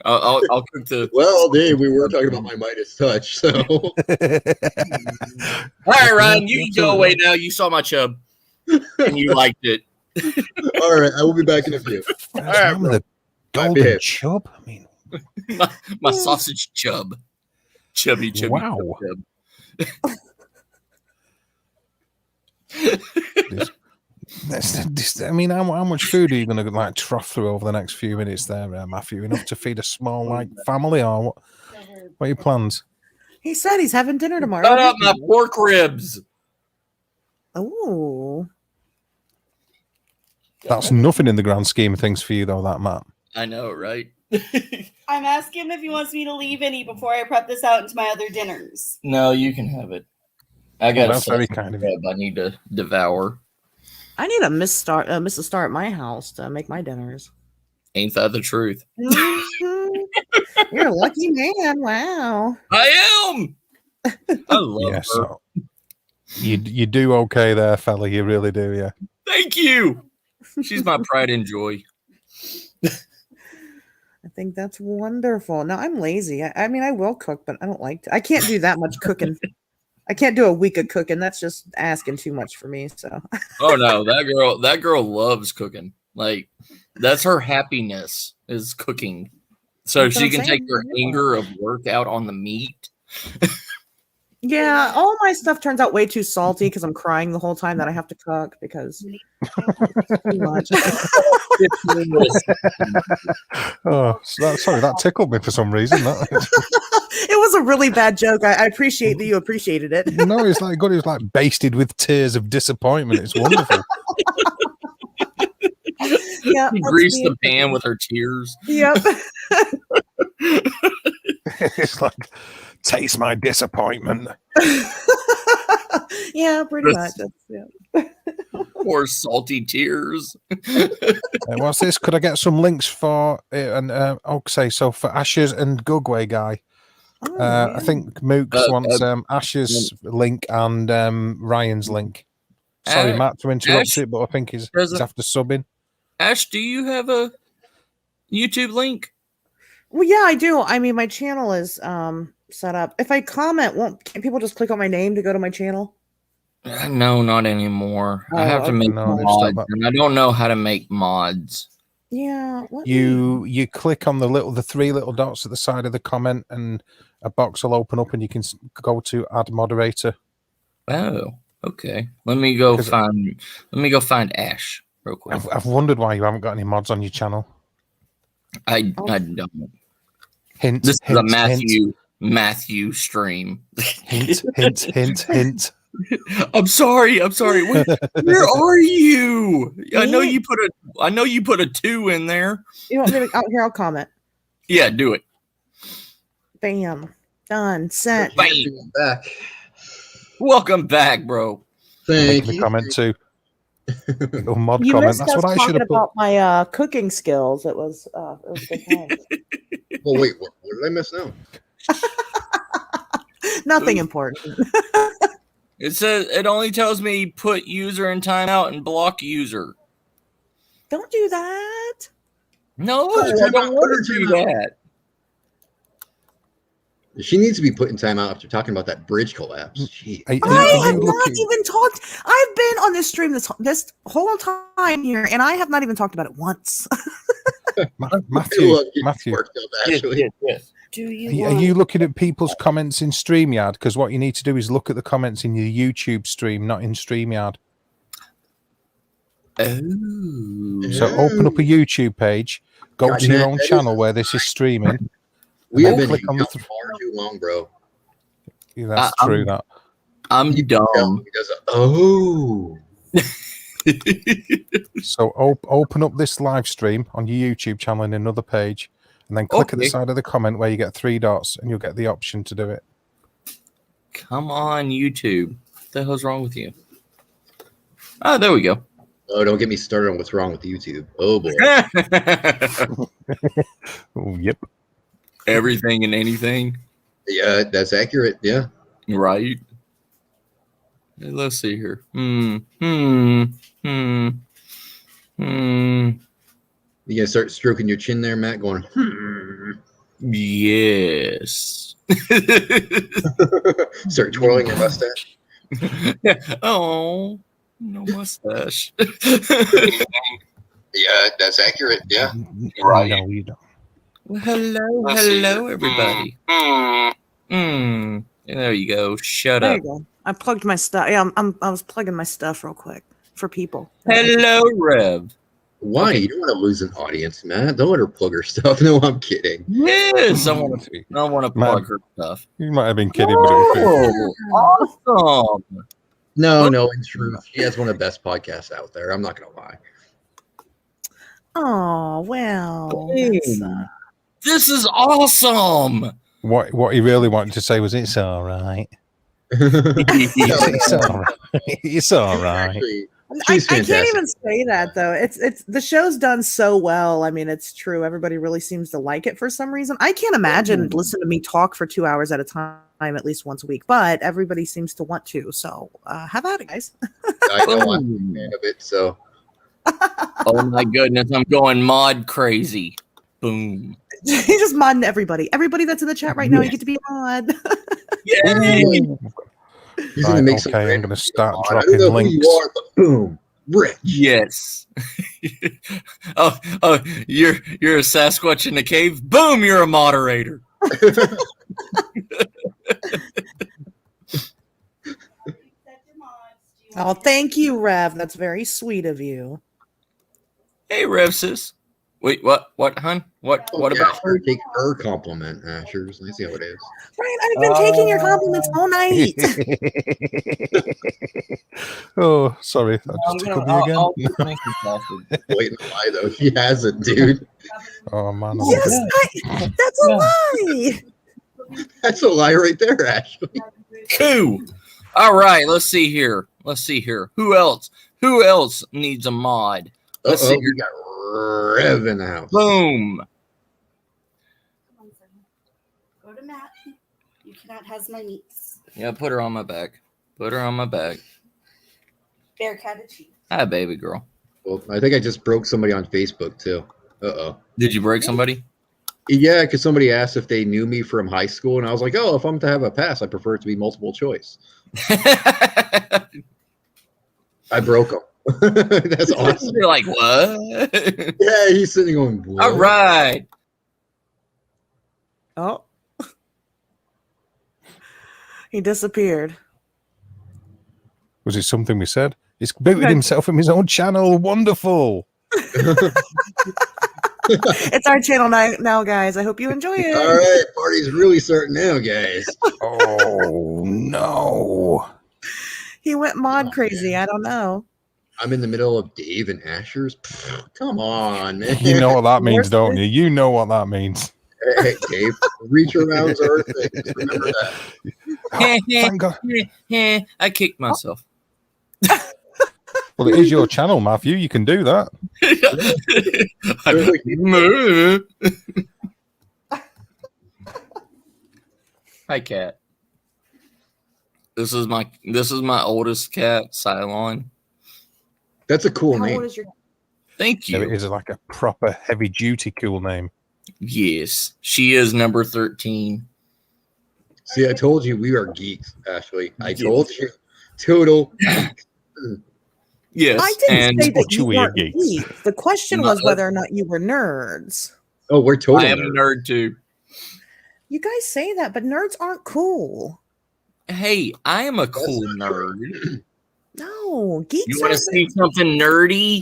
I'll cook the. Well, Dave, we were talking about my Midas touch, so All right, Ryan, you can go away now. You saw my chub and you liked it. all right, I will be back in a few. What's right, wrong with the Might golden be it. chub? I mean, My sausage chub. Chubby. Wow. chub. I mean, how much food are you going to like trough through over the next few minutes there, Matthew? Enough to feed a small like family, or what? What are your plans? He said he's having dinner tomorrow. Shut up, my pork ribs. Oh, That's nothing in the grand scheme of things for you, though. That Matt. I know, right? I'm asking him if he wants me to leave any before I prep this out into my other dinners. No, you can have it. I got That's a very sausage kind of you. chub I need to devour. I need a Miss Star at my house to make my dinners. Ain't that the truth? Mhm. You're a lucky man. Wow. I am. I love Yeah, her. so you do okay there, fella. You really do, yeah. Thank you. She's my pride and joy. I think that's wonderful. No, I'm lazy. I mean, I will cook, but I don't like to. I can't do that much cooking. I can't do a week of cooking. That's just asking too much for me. So Oh no, that girl loves cooking. Like that's her happiness is cooking. So That's what she I'm can saying. take her Yeah. anger of work out on the meat. Yeah, all my stuff turns out way too salty because I'm crying the whole time that I have to cook because it's too much. Oh, sorry, that tickled me for some reason. That. It was a really bad joke. I appreciate that you appreciated it. No, it's like good. It's like basted with tears of disappointment. It's wonderful. Yeah, Grease the pan with her tears. Yep. It's like taste my disappointment. Yeah, pretty much. Yeah. Poor salty tears. What's this? Could I get some links for it? And okay, so for Ashes and Gugway guy, I think Mooks wants Ash's link and Ryan's link. Sorry, Matt, to interrupt it, but I think he's after subbing. Ash, do you have a YouTube link? Well, yeah, I do. I mean, my channel is set up. If I comment, can't people just click on my name to go to my channel? No, not anymore. I have to make mods, and I don't know how to make mods. Yeah. You click on the 3 little dots at the side of the comment, and a box will open up, and you can go to add moderator. Oh, okay. Let me go find Ash real quick. I've wondered why you haven't got any mods on your channel. I don't. Hint. This hint, is a Matthew stream. Hint. I'm sorry. Where are you? I know you put a 2 in there. You want me to? Here, I'll comment. Yeah, do it. Bam. Done. Sent. Bam. Welcome back, bro. Thank you. Comment too. Mod You comment. missed That's us what I should talking have put. about my cooking skills. It was a good time. Well, wait, what did I miss now? Nothing important. It says it only tells me put user in timeout and block user. Don't do that. No, I don't want to do that. She needs to be put in timeout after talking about that bridge collapse. Jeez. I have not even talked. I've been on this stream this whole time here, and I have not even talked about it once. Matthew. Yes. Are you looking at people's comments in StreamYard? Because what you need to do is look at the comments in your YouTube stream, not in StreamYard. Oh. So open up a YouTube page, go to your own channel where this is streaming. We have been click on far too long, bro. Yeah, that's true. I'm dumb. So open up this live stream on your YouTube channel in another page, and then click at the side of the comment where you get 3 dots, and you'll get the option to do it. Come on, YouTube. What the hell's wrong with you? Oh, there we go. Oh, don't get me started on what's wrong with YouTube. Oh boy. Oh, yep. Everything and anything. Yeah, that's accurate. Yeah. Right. Let's see here. You gonna start stroking your chin there, Matt? Going. Yes. Start twirling your mustache. Oh, no mustache. Yeah, that's accurate. Yeah. Right. No, you don't. Well, hello, everybody. There you go. Shut There up. you go. I plugged my stuff. Yeah, I was plugging my stuff real quick for people. Hello, Rev. Why? You don't want to lose an audience, Matt. Don't let her plug her stuff. No, I'm kidding. Yes, I want to plug her stuff. You might have been kidding, but it was Awesome. No, in truth, she has one of the best podcasts out there. I'm not gonna lie. Oh well. This is awesome. What he really wanted to say was, "It's all right." It's all right. It's all right. Actually, I she's can't fantastic. even say that though. It's the show's done so well. I mean, it's true. Everybody really seems to like it for some reason. I can't imagine listening to me talk for 2 hours at a time, at least once a week. But everybody seems to want to. So have at it, guys. I know I'm a fan of it. So Oh my goodness, I'm going mod crazy. Boom. You just modding everybody. Everybody that's in the chat right now, you get to be a mod. Yay! he's gonna make some. I'm random going to start I don't dropping know who links. you are, but boom, rich. Yes. oh, you're a Sasquatch in the cave. Boom, you're a moderator. Oh, thank you, Rev. That's very sweet of you. Hey, Revsis. Wait, what? What, hun? What? Oh, What yeah, about? sure, take her compliment, Ashers. I see how it is. Right, I've been taking your compliments all night. Oh, sorry. That just tickled me again. make you sausage. Blatant lie, though. She has it, dude. Oh, man. Yes, that's a lie. That's a lie right there, Ashley. Cool. All right, let's see here. Who else? Who else needs a mod? Let's see We here. got Rev in the house. Boom. Go to Matt. You cannot has my meats. Yeah, put her on my back. Bearcat achieved. Hi, baby girl. Well, I think I just broke somebody on Facebook, too. Uh-oh. Did you break somebody? Yeah, because somebody asked if they knew me from high school, and I was like, oh, if I'm to have a pass, I prefer it to be multiple choice. I broke him. That's awesome. You're like, what? Yeah, he's sitting going, what? All right. Oh. He disappeared. Was it something we said? He's booted himself from his own channel. Wonderful. It's our channel now, guys. I hope you enjoy it. All right, party's really starting now, guys. Oh, no. He went mod crazy. I don't know. I'm in the middle of Dave and Asher's. Pfft, come on, man. You know what that means, don't you? You know what that means. Hey, Dave, reach arounds are a thing. Just remember that. Thank God. I kicked myself. Well, it is your channel, Matthew. You can do that. Hi, cat. This is my oldest cat, Cylon. That's a cool How name. old is your Thank It you. is like a proper heavy duty cool name. Yes, she is number 13. See, I told you we are geeks, Ashley. I told you. Total geeks. Yes, I didn't and say that you weird weren't geeks. geeks. The question was whether or not you were nerds. Oh, we're total I am a nerds. nerd too. You guys say that, but nerds aren't cool. Hey, I am a cool nerd. No, geeks You are. want to see something nerdy?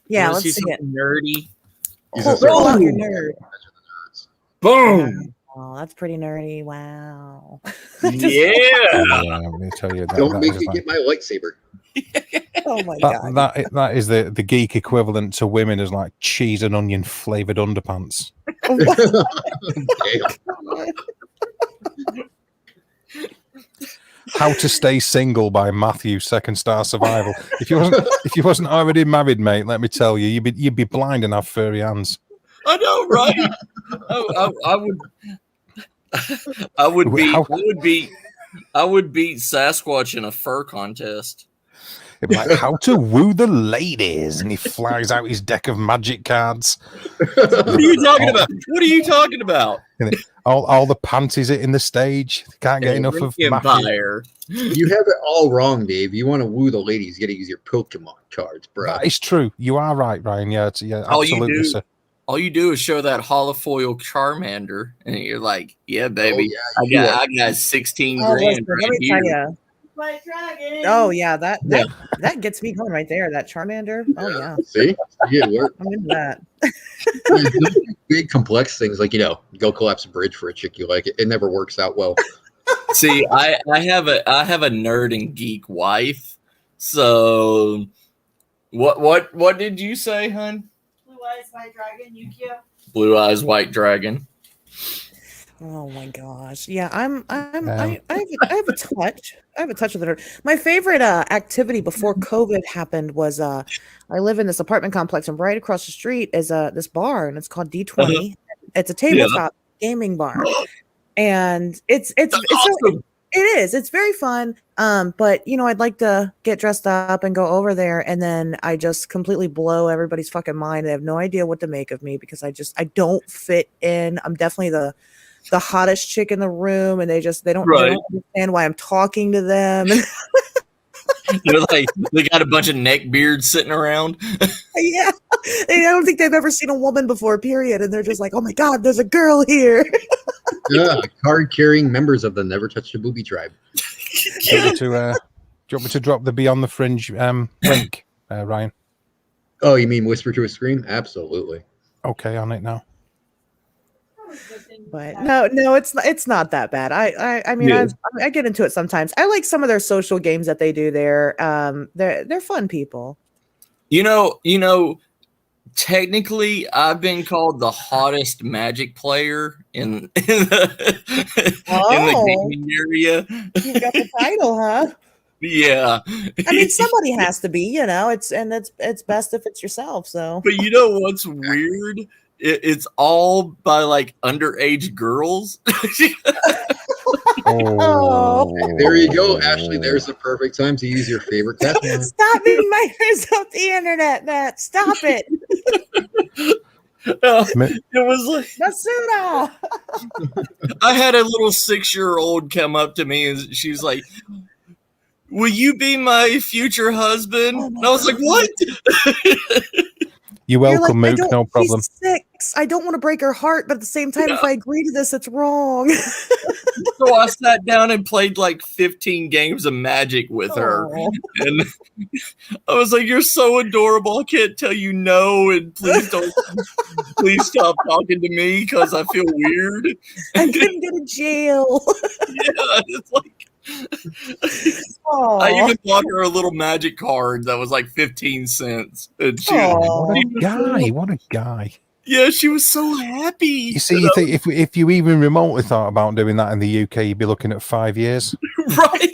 Yeah, Wanna let's see it. something nerdy. He's Pull, a pull out your Boom. nerd. Boom! Oh, that's pretty nerdy. Wow. Yeah. Let me tell you that. Don't that make is me like- get my lightsaber. Oh my god. that is the geek equivalent to women as like cheese and onion flavored underpants. Damn. How to Stay Single by Matthew, Second Star Survival. If you wasn't already married, mate, let me tell you, you'd be blind and have furry hands. I know, right? I would beat Sasquatch in a fur contest. It'd be like How to Woo the Ladies, and he flies out his deck of magic cards. What are you talking about? What are you talking about? All the panties in the stage. Can't get enough of Matthew. Empire. You have it all wrong, Dave. You want to woo the ladies, you got to use your Pokemon cards, bro. That is true. You are right, Ryan. Yeah, All you absolutely. do- Sir. All you do is show that holofoil Charmander, and you're like, "Yeah, baby, Oh, yeah, I got 16 Oh, grand listen, right let me here." tell you. White dragon. Oh yeah, that gets me going right there. That Charmander. Oh yeah, See? You get work. I'm into that. There's no big complex things like, go collapse a bridge for a chick you like. It never works out well. See, I have a nerd and geek wife. So, what did you say, hun? Blue eyes, white dragon, Yukio. Blue eyes, white dragon. Oh my gosh. Yeah, I have a touch. I have a touch with it. My favorite activity before COVID happened was I live in this apartment complex, and right across the street is this bar, and it's called D20. It's a tabletop gaming bar, and it's awesome. it is. It's very fun. But I'd like to get dressed up and go over there, and then I just completely blow everybody's fucking mind. They have no idea what to make of me because I don't fit in. I'm definitely the hottest chick in the room, and they don't understand why I'm talking to them. They're like, they got a bunch of neck beards sitting around. Yeah, I don't think they've ever seen a woman before, period, and they're just like, oh my god, there's a girl here. Yeah, card carrying members of the Never Touched a Booby tribe. Maybe to you want me to drop the Beyond the Fringe link, Ryan? Oh, you mean Whisper to a Scream? Absolutely. Okay, on it now. But no, it's not that bad. I mean, Yeah. I get into it sometimes. I like some of their social games that they do there. They're fun people. You know, technically, I've been called the hottest Magic player in the Oh. gaming area. You got the title, huh? Yeah. I mean, somebody has to be, you know. It's best if it's yourself. So But you know what's weird? It's all by like underage girls. Oh. There you go, Ashley. There's the perfect time to use your favorite cat. Stop being minors off the internet, Matt. Stop it. It was like Masuda. I had a little 6-year-old come up to me and she's like, "Will you be my future husband?" Oh my and I was like, "What?" You're You're welcome, like, Mook. No problem. She's 6. I don't want to break her heart, but at the same time, if I agree to this, it's wrong. So I sat down and played like 15 games of Magic with her. Oh. And I was like, "You're so adorable. I can't tell you no. And please stop talking to me because I feel weird." I couldn't go to jail. Yeah, it's like Aw. I even bought her a little Magic card that was like 15 cents. And she, Aw. What a guy! What a guy! yeah, she was so happy. You see, you think if you even remotely thought about doing that in the UK, you'd be looking at 5 years. Right?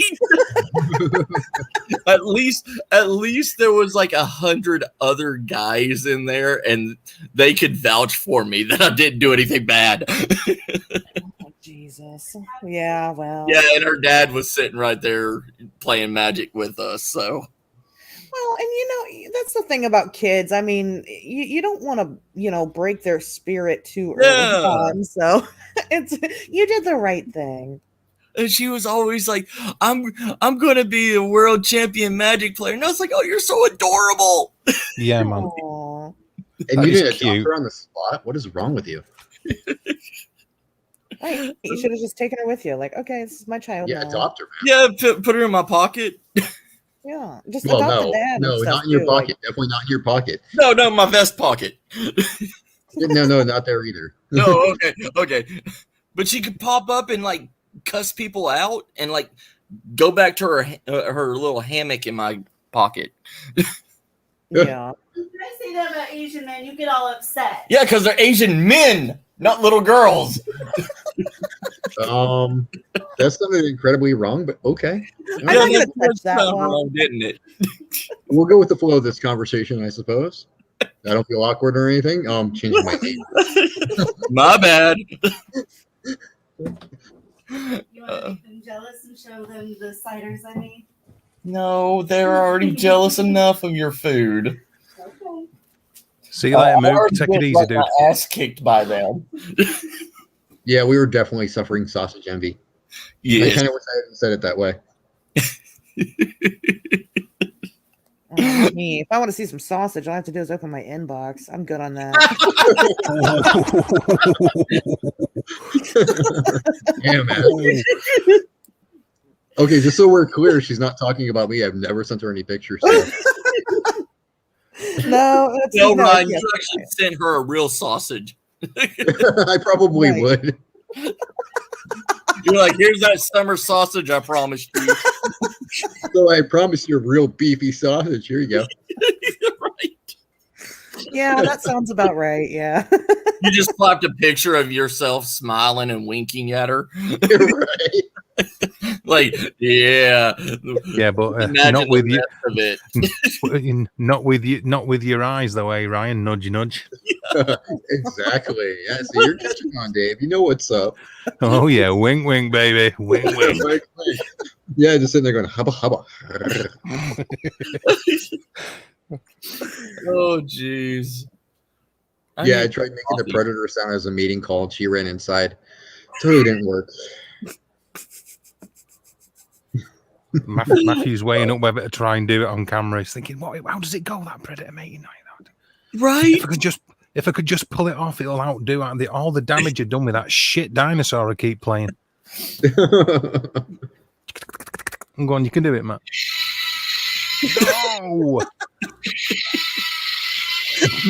at least there was like 100 other guys in there, and they could vouch for me that I didn't do anything bad. Oh, Jesus. Yeah, well. Yeah, and her dad was sitting right there playing Magic with us. So Well, and that's the thing about kids. I mean, you don't want to, break their spirit too early Yeah. on. So you did the right thing. and she was always like, I'm gonna be a world champion Magic player. And I was like, "Oh, you're so adorable." Yeah, man. Aw. And That you is didn't adopt cute. her on the spot? What is wrong with you? Right. You should have just taken her with you. Like, okay, this is my child Yeah, now. adopt her, man. Yeah, put her in my pocket. Yeah, just Well, adopt the no, dad. no, and stuff not in your too, like- pocket. Definitely not in your pocket. No, my vest pocket. No, not there either. No, okay. But she could pop up and like cuss people out and like go back to her little hammock in my pocket. yeah. When I say that about Asian men, you get all upset. Yeah, because they're Asian men, not little girls. That sounded incredibly wrong, but okay. I'm not gonna that touch that sounded one. wrong, didn't it? We'll go with the flow of this conversation, I suppose. I don't feel awkward or anything. Changing my name. My bad. You want to make them jealous and show them the ciders I made? No, they're already jealous enough of your food. Okay. See you later, I Mook. already Take it get, easy, like, dude. my ass kicked by them. Yeah, we were definitely suffering sausage envy. I Yes. kind of wish I hadn't said it that way. Not me. If I want to see some sausage, all I have to do is open my inbox. I'm good on that. Yeah, man. Okay, just so we're clear, she's not talking about me. I've never sent her any pictures. So. No, it's No, no, Ryan, yeah. you actually sent her a real sausage. I probably Right. would. You're like, "Here's that summer sausage I promised you." So I promise you a real beefy sausage. Here you go. Right. Yeah, that sounds about right. Yeah. You just slapped a picture of yourself smiling and winking at her. Right. Like, yeah. Yeah, but Imagine not with the you. rest of it. Not with your eyes, though, eh, Ryan? Nudge, nudge. Exactly. Yeah, so you're catching on, Dave. You know what's up. Oh yeah, wink, wink, baby, wink, wink. Like, yeah, just sitting there going, hubba, hubba. Oh, jeez. Yeah, I tried making the Predator sound as a meeting call. And she ran inside. Totally didn't work. Matthew's weighing up whether to try and do it on camera. He's thinking, "What? How does it go? That Predator, mate? You know, Right? if I could just pull it off, it'll outdo all the damage I've done with that shit dinosaur I keep playing." I'm going. You can do it, Matt. No.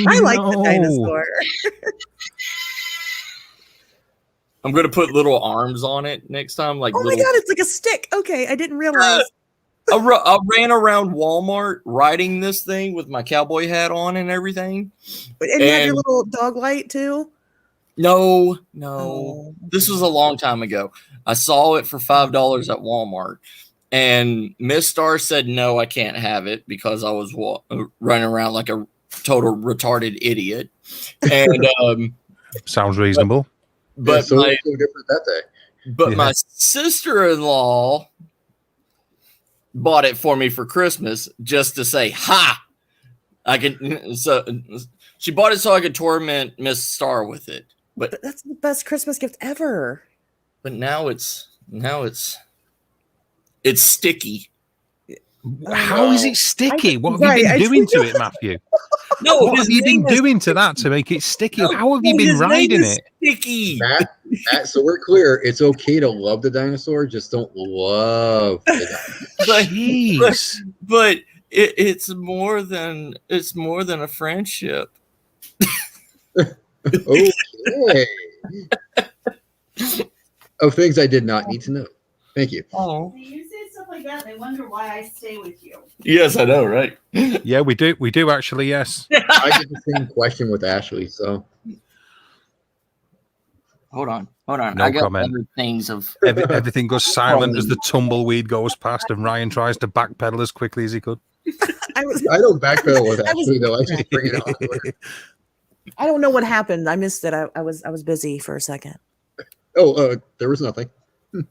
I like the No. dinosaur. I'm gonna put little arms on it next time. Like, Oh my little, god, it's like a stick. Okay, I didn't realize. I ran around Walmart riding this thing with my cowboy hat on and everything. And you had your and- little dog light too. No, Oh, this was a long time ago. I saw it for $5 at Walmart, and Miss Star said no, I can't have it because I was running around like a total retarded idiot. And Sounds reasonable. but so, my so different that day. But Yeah. my sister-in-law bought it for me for Christmas just to say, "Ha! I can." So she bought it so I could torment Miss Star with it. but that's the best Christmas gift ever. But now it's sticky. How is it sticky? What have you right, been doing to it, Matthew? No, What his have you been name is- doing to that to make it sticky? No, How have you no, been his name riding is it? Sticky. Matt, so we're clear. It's okay to love the dinosaur, just don't love the dinosaur. But Jeez. but it's more than a friendship. Okay. Of things I did not need to know. Thank you. Oh, When you say stuff like that, they wonder why I stay with you. yes, I know, right? Yeah, we do actually, yes. I did the same question with Ashley, so Hold on. No I got comment. other things of. Everything goes silent as the tumbleweed goes past and Ryan tries to backpedal as quickly as he could. I was. I don't backpedal with I was- Ashley though. I just bring it on. I don't know what happened. I missed it. I was busy for a second. Oh, there was nothing.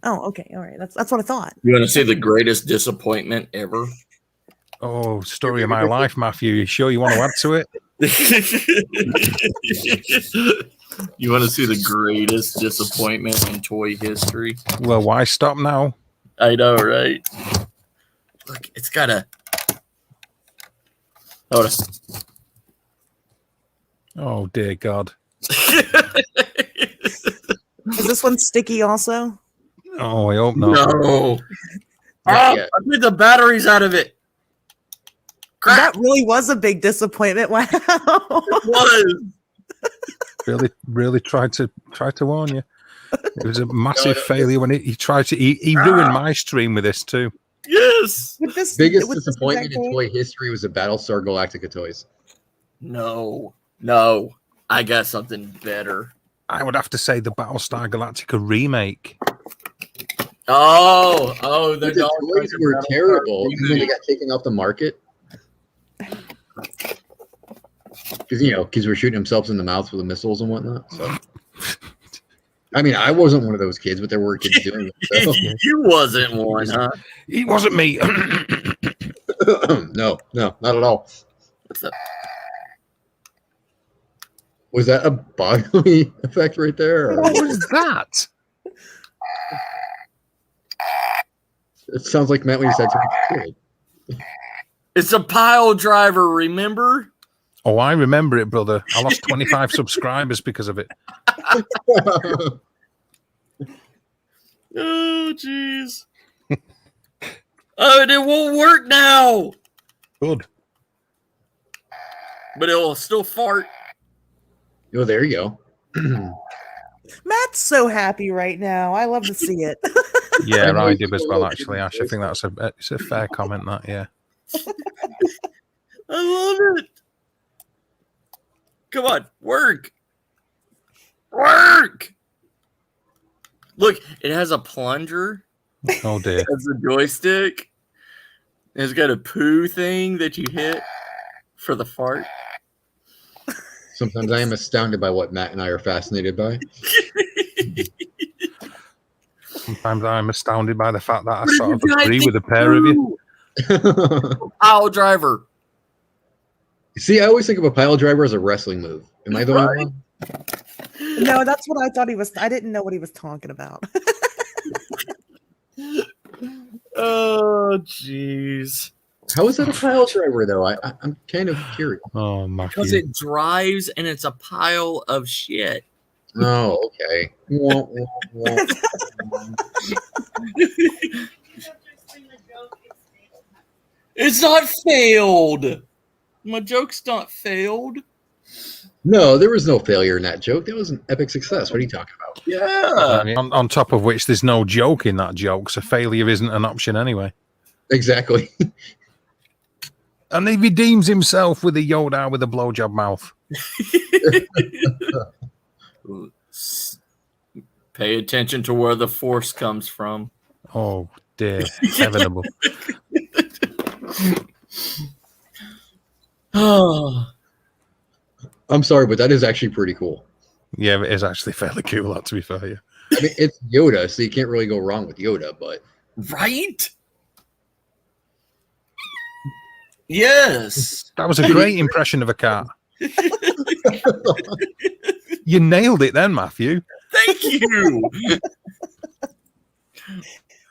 Oh, okay. All right. That's what I thought. You want to see the greatest disappointment ever? Oh, story of my life, Matthew. You sure you want to add to it? You want to see the greatest disappointment in toy history? Well, why stop now? I know, right? Look, it's got a. Hold on. Oh, dear God. Is this one sticky also? Oh, I hope not. No. Not Oh, yet. I took the batteries out of it. Crap. That really was a big disappointment. Wow. It was. Really tried to warn you. It was a massive No, failure when he tried to. He ruined my stream with this too. Yes. With this, Biggest with this disappointment exact in toy history was the Battlestar Galactica toys. No. I got something better. I would have to say the Battlestar Galactica remake. Oh, But they're the all toys were terrible, and then they got taken off the market. Because we're shooting themselves in the mouth with the missiles and whatnot. So, I mean, I wasn't one of those kids, but there were kids doing it. So. You wasn't one, huh? It wasn't me. No, not at all. What's up? Was that a bodily effect right there? or- What was that? It sounds like Matt when you said something. It's a pile driver, remember? Oh, I remember it, brother. I lost 25 subscribers because of it. Oh, jeez. Oh, and it won't work now, Good. but it will still fart. Oh, there you go. Matt's so happy right now. I love to see it. Yeah, I know I you did as people well, love actually, giving Ash. I voice think it's a fair comment, that, yeah. I love it. Come on, work. Work. Look, it has a plunger. Oh, dear. It has a joystick. It's got a poo thing that you hit for the fart. Sometimes I am astounded by what Matt and I are fascinated by. Sometimes I'm astounded by the fact that I What did sort of you guys agree think with a pair of you. Pile driver. See, I always think of a pile driver as a wrestling move. Am I the only one? No, that's what I thought he was. I didn't know what he was talking about. Oh, jeez. How is that a pile driver, though? I'm kind of curious. Oh, Because Matthew. it drives and it's a pile of shit. Oh, okay. Wah, wah, wah. It's not failed. My joke's not failed. No, there was no failure in that joke. That was an epic success. What are you talking about? Yeah. I mean, on top of which, there's no joke in that joke, so failure isn't an option anyway. Exactly. And he redeems himself with a Yoda with a blowjob mouth. Pay attention to where the force comes from. Oh dear, heavenable. Oh, I'm sorry, but that is actually pretty cool. Yeah, it is actually fairly cool, that, to be fair. Yeah. I mean, it's Yoda, so you can't really go wrong with Yoda, but right? Yes. That was a great impression of a cat. You nailed it then, Matthew. Thank you.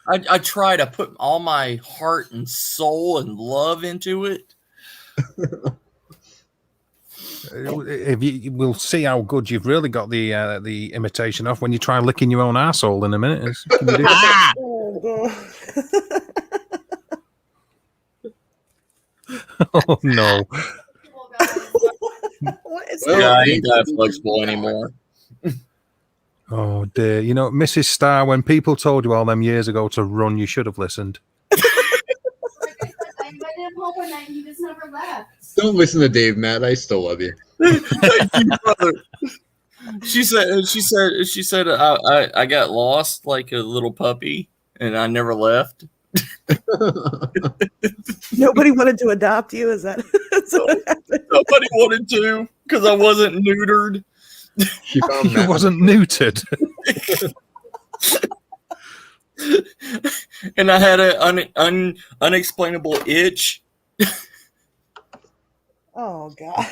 I try to put all my heart and soul and love into it. If you, we'll see how good you've really got the imitation off when you try licking your own asshole in a minute. Can you do that? Oh no! What is Well, Yeah, I that? ain't that flexible anymore. Oh dear! You know, Mrs. Starr, when people told you all them years ago to run, you should have listened. Like I said, I invited him home one night and he just never left. don't listen to Dave, Matt. I still love you. Thank you, brother. She said I got lost like a little puppy and I never left. Nobody wanted to adopt you? Is that? Is that what happened? Nobody wanted to because I wasn't neutered. She found You Matt. wasn't neutered. And I had an unexplainable itch. Oh God!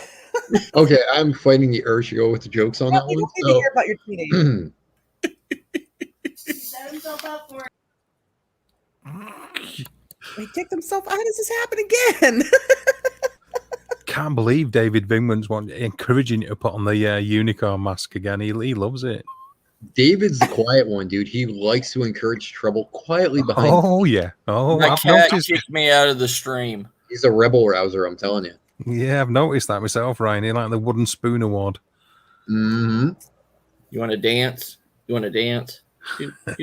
Okay, I'm fighting the urge to go with the jokes on that We one. don't need to hear about your teenage. He set himself up for it. He kicked himself. How does this happen again? Can't believe David Vingman's encouraging you to put on the unicorn mask again. He loves it. David's the quiet one, dude. He likes to encourage trouble quietly behind. Oh yeah. Oh, My I've cat noticed. kicked me out of the stream. He's a rebel rouser, I'm telling you. Yeah, I've noticed that myself, Ryan. He like the wooden spoon award. Mm-hmm. You want to dance? You want to dance? Do do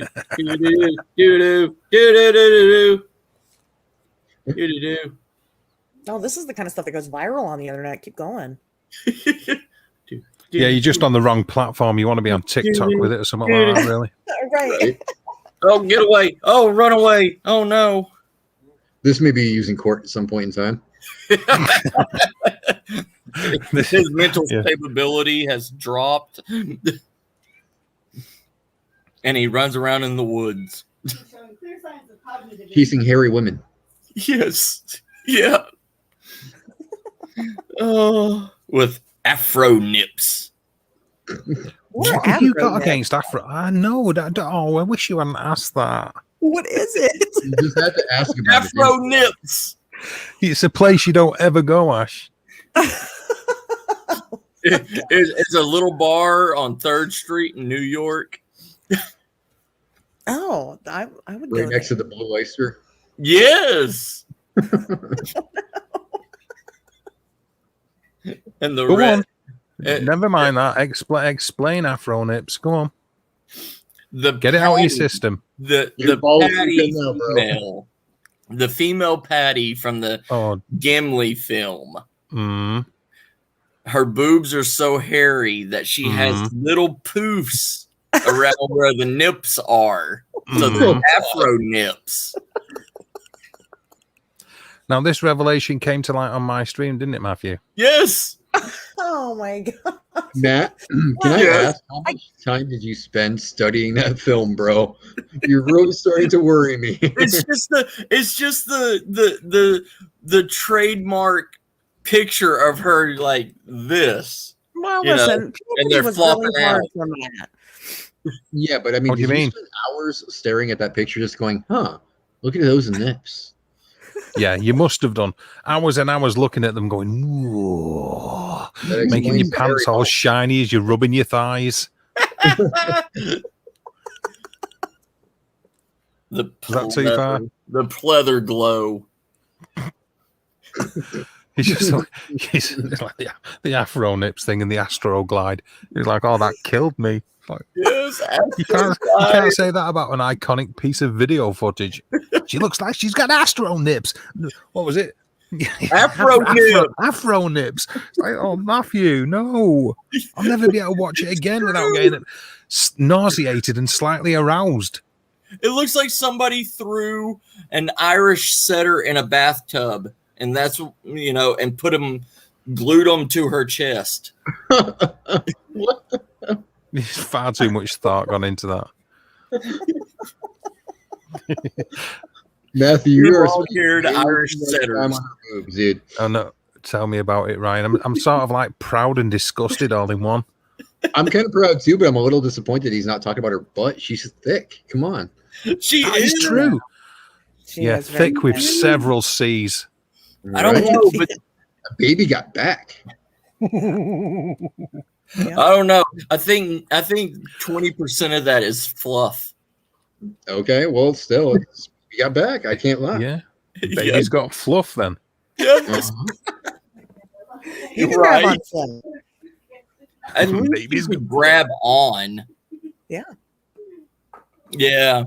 do do do do do do do. Oh, this is the kind of stuff that goes viral on the internet. Keep going. Yeah, you're just on the wrong platform. You want to be on TikTok with it or something like that, really. Right. Oh, get away! Oh, run away! Oh no! This may be used in court at some point in time. His mental Yeah. stability has dropped, and he runs around in the woods. Showing clear signs of cognitive Kissing hairy women. Yes, yeah. Oh, with afro nips. What have you got against Afro? I know. Oh, I wish you hadn't asked that. What is it? You just have to ask about Afro it. nips. It's a place you don't ever go, Ash. It's a little bar on 3rd Street in New York. Oh, I would Right go next there. to the Blue Oyster. Yes. And the Go red. on. Never mind that. Explain Afro nips. Go on. The Get it out of your patty- system. The Your balls patty are good now, bro. female. The female Patty from the Oh, Gimli film. mm, Her boobs are so hairy that she has little poofs around where the nips are. So they're afro nips. Now, this revelation came to light on my stream, didn't it, Matthew? Yes. Oh my God! Matt, can I Yes. ask how much time did you spend studying that film, bro? You're really starting to worry me. It's just the trademark picture of her like this. Well, You know, listen, and puberty they're was flopping really hard out. for Matt. Yeah, but I mean, What do you did mean? spend hours staring at that picture, just going, "Huh, look at those nips." Yeah, you must have done hours and hours looking at them, going, "Ooh," That making your explains pants very all much. shiny as you're rubbing your thighs. The Is that too far? The pleather glow. He's just like, he's like the Afro Nips thing and the Astro Glide. He's like, oh, that killed me. It's like, Yes, you can't say that about an iconic piece of video footage. She looks like she's got Astro Nips. What was it? Afro Nips. It's like, oh, Matthew, no. I'll never be able to watch it again without getting nauseated and slightly aroused. It looks like somebody threw an Irish setter in a bathtub, and that's, and glued them to her chest. There's far too much thought gone into that. Matthew, you're long-haired Irish setters. Dude. Oh no, tell me about it, Ryan. I'm sort of like proud and disgusted all in one. I'm kind of proud too, but I'm a little disappointed he's not talking about her butt. She's thick. Come on. She That is is true. She Yeah, is very thick with nice. several C's. I don't Right? know, but A baby got back. Yeah. I don't know. I think 20% of that is fluff. Okay, well, still, he got back. I can't lie. Yeah, baby's got fluff then. Yes. You can Right. grab on some. At least Baby's you could grab on. Yeah. Yeah.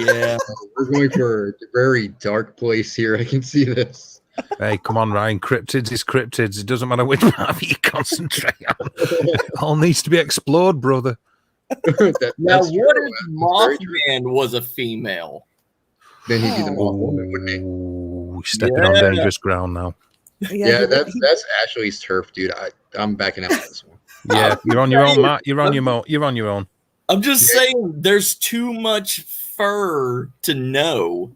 Yeah. We're going for a very dark place here. I can see this. Hey, come on, Ryan. Cryptids is cryptids. It doesn't matter which part you concentrate on. It all needs to be explored, brother. Now, That's what true. if That's very true. Mothman was a female? Then he'd be the Mothman, wouldn't he? Ooh, stepping on dangerous ground now. Yeah, that's Ashley's turf, dude. I'm backing out of this one. Yeah, you're on your own, Matt. You're on your own. I'm just saying there's too much fur to know.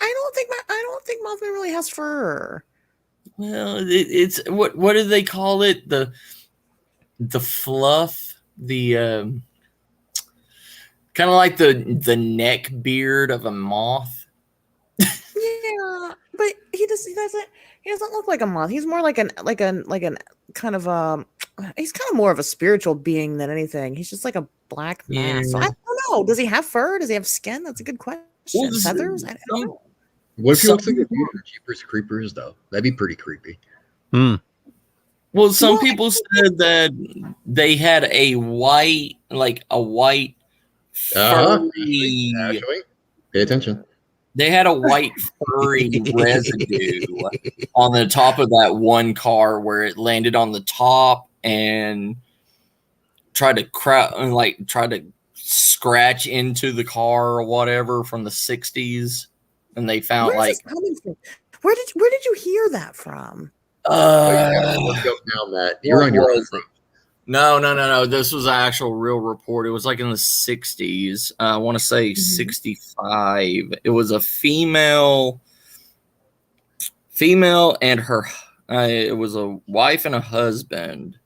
I don't think Mothman really has fur. Well, it's what do they call it? The fluff, the kind of like the neck beard of a moth. Yeah, but he doesn't look like a moth. He's more like an kind of he's kind of more of a spiritual being than anything. He's just like a black mass. So I don't know. Does he have fur? Does he have skin? That's a good question. Well, Feathers? I don't know. What if he looks Some like a dude from Jeepers Creepers, though? That'd be pretty creepy. Well, some Well, people said that they had a white furry. Ashley, pay attention. They had a white furry residue on the top of that one car where it landed on the top and tried to scratch into the car or whatever from the 60s, and they found Where's this coming from? Where did you hear that from? Let's go now, Matt. You're on your own. No. This was an actual real report. It was like in the 60s. I want to say 65. It was a female and her. It was a wife and a husband,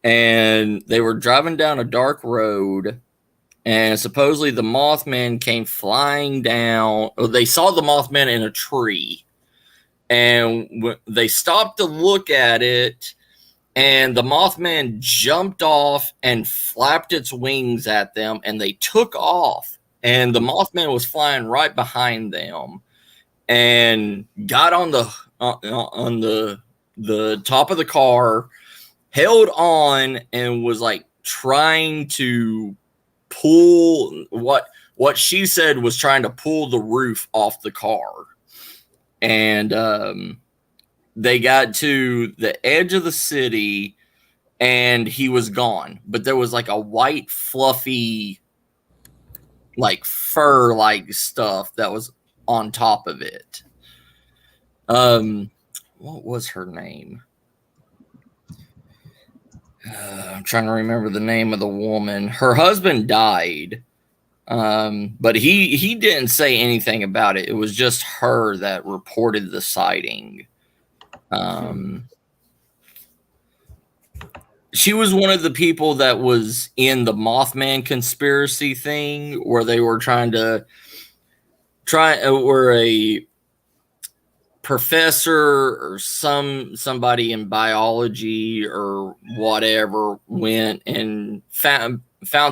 and they were driving down a dark road. And supposedly the Mothman came flying down. They saw the Mothman in a tree, and they stopped to look at it. And the Mothman jumped off and flapped its wings at them, and they took off. And the Mothman was flying right behind them, and got on the top of the car, held on, and was like trying to pull what she said was trying to pull the roof off the car. And they got to the edge of the city and he was gone, but there was like a white fluffy like fur like stuff that was on top of it. What was her name? I'm trying to remember the name of the woman. Her husband died, but he didn't say anything about it. It was just her that reported the sighting. She was one of the people that was in the Mothman conspiracy thing where they were where a professor or somebody in biology or whatever went and found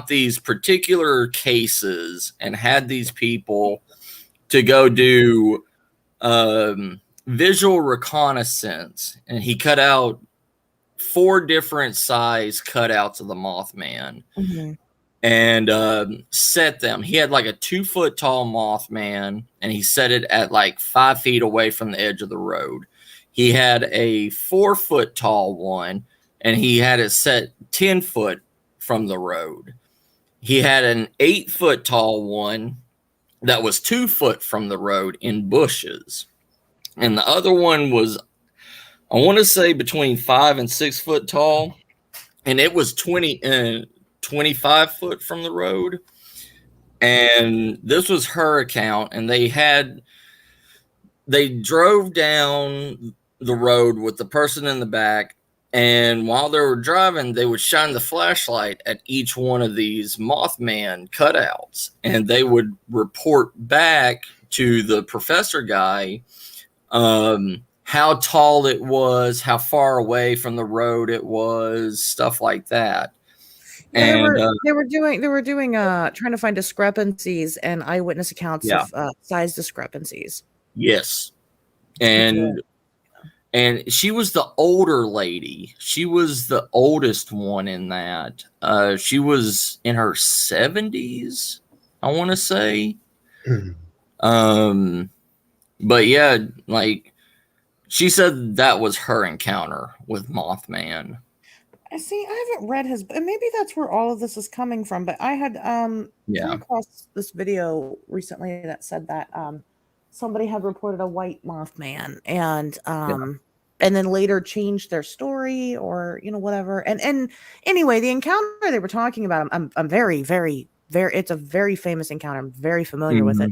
these particular cases and had these people to go do visual reconnaissance, and he cut out 4 different size cutouts of the Mothman and set them. He had like a 2-foot tall Mothman, and he set it at like 5 feet away from the edge of the road. He had a 4-foot tall one, and he had it set 10 foot from the road. He had an 8-foot tall one that was 2 foot from the road in bushes. And the other one was, I want to say, between 5 and 6 foot tall. And it was 25 foot from the road. And this was her account. And they drove down the road with the person in the back. And while they were driving, they would shine the flashlight at each one of these Mothman cutouts. And they would report back to the professor guy how tall it was, how far away from the road it was, stuff like that. Yeah, And they were doing trying to find discrepancies and eyewitness accounts of size discrepancies. yes. And she was the older lady. She was the oldest one in that. She was in her 70s, I want to say. But yeah, like she said that was her encounter with Mothman. I see. I haven't read his, and maybe that's where all of this is coming from. But I had come across this video recently that said that somebody had reported a white Mothman, and then later changed their story, or whatever. And anyway, the encounter they were talking about, I'm very, very, very. It's a very famous encounter. I'm very familiar with it.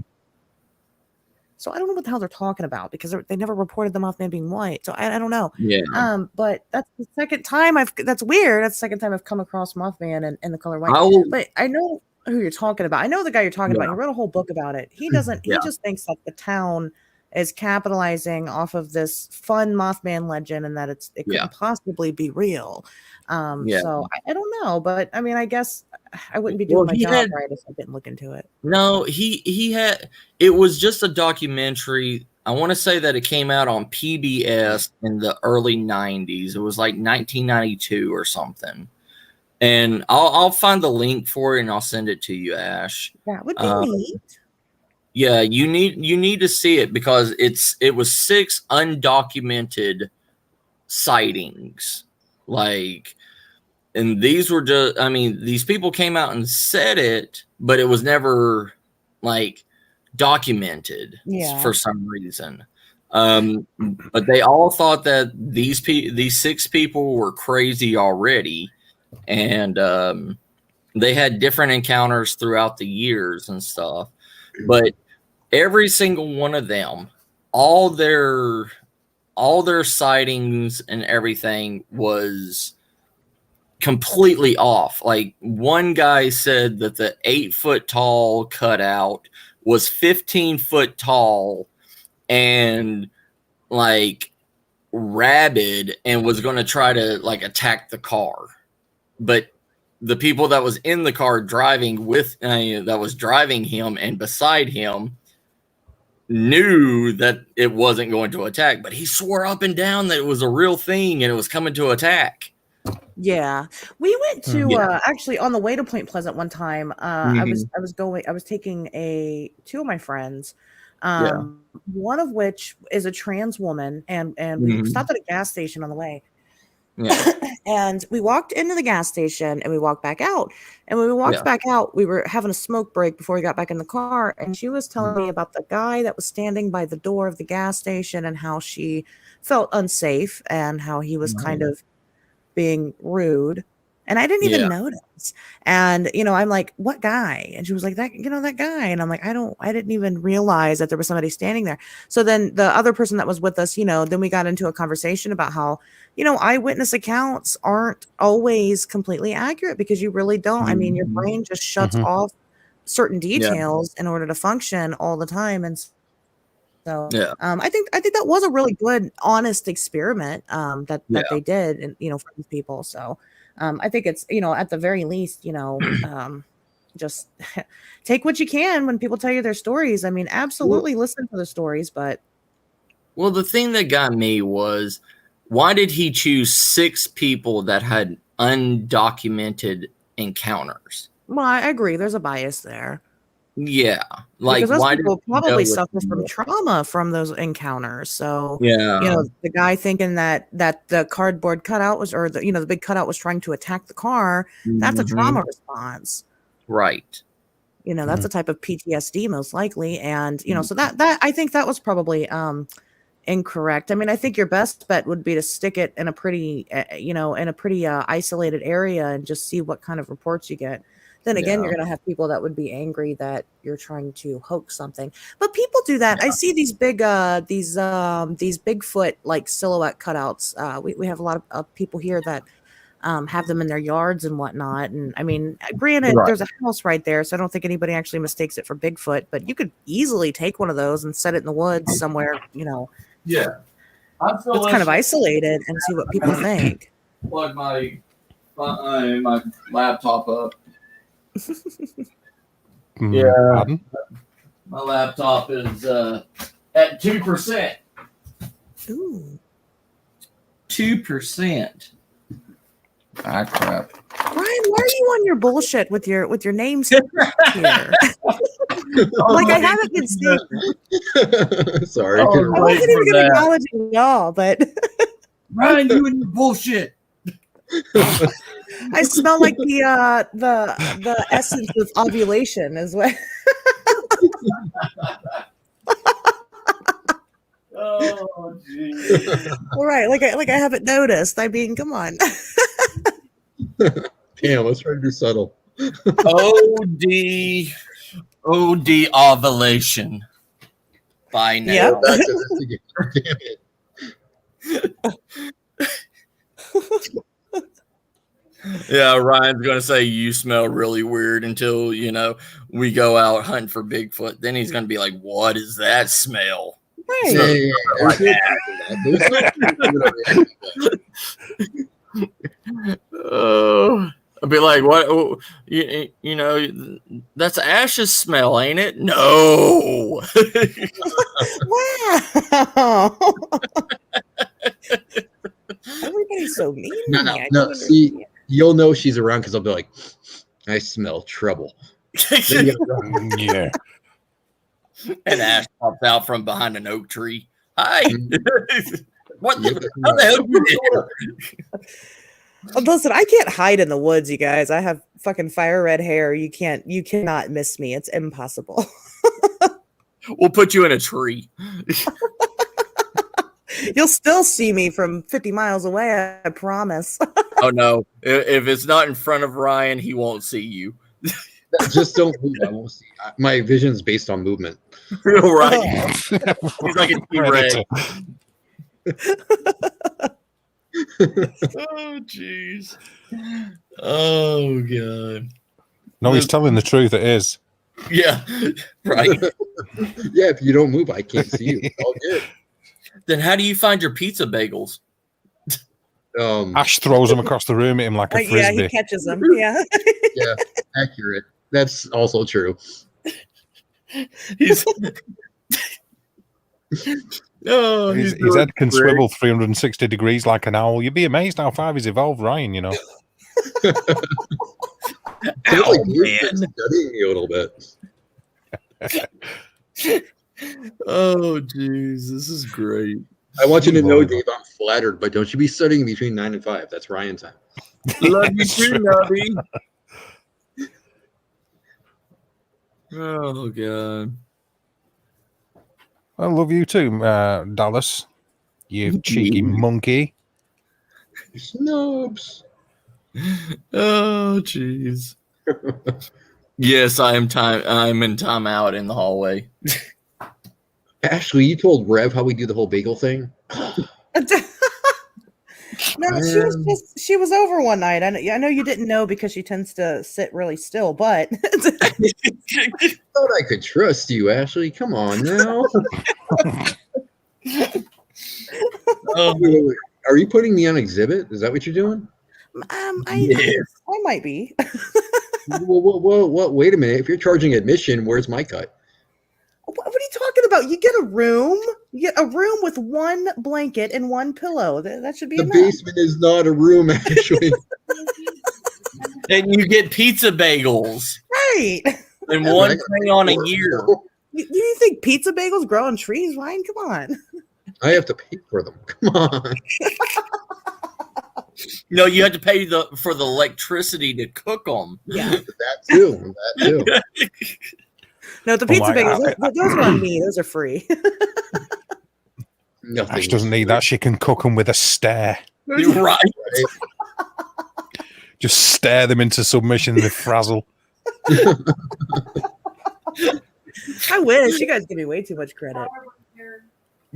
So I don't know what the hell they're talking about, because they never reported the Mothman being white. So I don't know. Yeah. But that's the second time that's weird. That's the second time I've come across Mothman and the color white. But I know who you're talking about. I know the guy you're talking about. He wrote a whole book about it. He doesn't. He just thinks that the town is capitalizing off of this fun Mothman legend, and that it couldn't possibly be real. So I don't know, but I mean, I guess I wouldn't be doing my job right if I didn't look into it. No, he had. It was just a documentary. I want to say that it came out on PBS in the early 90s. It was like 1992 or something. And I'll find the link for it and I'll send it to you, Ash. That would be neat. Yeah, you need to see it, because it was 6 undocumented sightings. Like, and these were just, I mean, these people came out and said it, but it was never like documented for some reason. But they all thought that these 6 people were crazy already, and they had different encounters throughout the years and stuff. But every single one of them, all their sightings and everything was completely off. Like, one guy said that the 8-foot tall cutout was 15 foot tall and like rabid and was going to try to like attack the car. But the people that was in the car driving with that was driving him and beside him knew that it wasn't going to attack, but he swore up and down that it was a real thing and it was coming to attack. Yeah, we went to actually on the way to Point Pleasant one time. I was taking 2 of my friends, one of which is a trans woman, and we stopped at a gas station on the way. And we walked into the gas station and we walked back out. And when we walked back out, we were having a smoke break before we got back in the car. And she was telling me about the guy that was standing by the door of the gas station and how she felt unsafe and how he was kind of being rude. And I didn't even notice. And, I'm like, what guy? And she was like, that guy. And I'm like, I didn't even realize that there was somebody standing there. So then the other person that was with us, then we got into a conversation about how, eyewitness accounts aren't always completely accurate, because you really don't. I mean, your brain just shuts off certain details in order to function all the time. And so I think that was a really good, honest experiment that they did, and for these people. So I think it's, at the very least, just take what you can when people tell you their stories. I mean, absolutely listen to the stories, but Well, the thing that got me was, why did he choose 6 people that had undocumented encounters? well, I agree. There's a bias there. Yeah, like Because those why people did he probably go with suffer from more? trauma from those encounters. So, Yeah, you know, the guy thinking that the cardboard cutout was, or the, you know, the big cutout was trying to attack the car, that's a Mhm. trauma response. Right. You know, that's Mhm. a type of PTSD most likely. And, you know, so that I think that was probably incorrect. I mean, I think your best bet would be to stick it in a pretty, you know, in a pretty isolated area and just see what kind of reports you get. Then again, Yeah. you're going to have people that would be angry that you're trying to hoax something. But people do that. I see these big, these Bigfoot like silhouette cutouts. We have a lot of people here that have them in their yards and whatnot. And I mean, granted, Right. there's a house right there, so I don't think anybody actually mistakes it for Bigfoot. But you could easily take one of those and set it in the woods somewhere, you know, Yeah. it's kind of isolated, and see what people think. Plug my laptop up. Yeah. Pardon? My laptop is at 2%. Ooh, 2%. Ah, crap. Brian, why are you on your bullshit with your names here? Like I haven't been seeing. Sorry. Oh, couldn't I wait wasn't even for going to that. acknowledge y'all, but Ryan, you and your bullshit. I smell like the essence of ovulation as well. Oh, jeez. All right, like I haven't noticed. I mean, come on. Damn, let's try to be subtle. OD ovulation. By now. Yep. Back to this again. Damn it. Yeah, Ryan's gonna say you smell really weird until we go out hunting for Bigfoot. Then he's gonna be like, "What is that smell?" Right. Yeah. There's no proof of that. Oh, I'll be like, "What? Oh, that's Ash's smell, ain't it?" No. Wow. Everybody's so mean. to me. I No. don't See, understand. you'll know she's around because I'll be like, I smell trouble. Then you gotta run. Yeah. And Ash pops out from behind an oak tree. Hi. What? Yep. How the hell you did? Listen, I can't hide in the woods, you guys. I have fucking fire red hair. You cannot miss me. It's impossible. We'll put you in a tree. You'll still see me from 50 miles away, I promise. Oh no! If it's not in front of Ryan, he won't see you. Just don't move. I won't see. My vision's based on movement. Right? He's like a T-Rex. Oh jeez. Oh god. No, he's telling the truth. It is. Yeah. Right. Yeah, if you don't move, I can't see you. It's all good. Then how do you find your pizza bagels? Ash throws him across the room at him like a Yeah, frisbee. he catches them. Yeah. Yeah, accurate. That's also true. He's oh, His doing head can great. swivel 360 degrees like an owl. You'd be amazed how far he's evolved, Ryan, you know. Sounds Ow, like you've man. been studying me a little bit. Oh jeez, this is great. I want you to know, Dave, I'm flattered, but don't you be studying between 9 and 5. That's Ryan time. Love you too, Nubby. Oh god. I love you too, Dallas. You cheeky monkey. Snobs. Oh jeez. Yes, I'm in timeout in the hallway. Ashley, you told Rev how we do the whole bagel thing? No, she was over one night. I know you didn't know because she tends to sit really still, but Thought I could trust you, Ashley. Come on now. Wait. Are you putting me on exhibit? Is that what you're doing? I might be. Whoa, wait a minute. If you're charging admission, where's my cut? What are you talking about? You get a room. You get a room with one blanket and one pillow. That should be The enough. basement is not a room, actually. And you get pizza bagels Right. and Yeah, one I got thing on a four. year. You think pizza bagels grow on trees, Ryan? Come on. I have to pay for them. Come on. No, you have to pay for the electricity to cook them. Yeah. That too. That too. No, the pizza my bagels, God. those are on me. Those are free. Nothing. Ash doesn't need that. She can cook them with a stare. You're right. Right? Just stare them into submission and they frazzle. I wish. You guys give me way too much credit.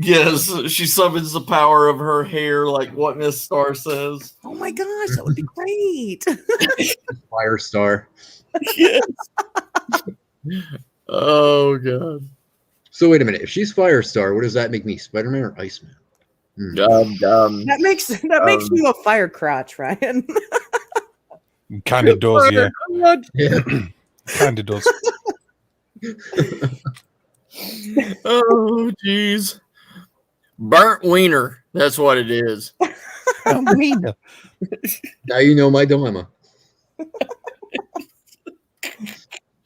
Yes, she summons the power of her hair, like what Miss Star says. Oh my gosh, that would be great. Firestar. Yes. Oh god. So wait a minute. If she's Firestar, what does that make me? Spider-Man or Iceman? That makes you a fire crotch, Ryan. Kind of does, yeah. Yeah. Kind of does. Oh jeez. Burnt wiener. That's what it is. Wiener. Now you know my dilemma.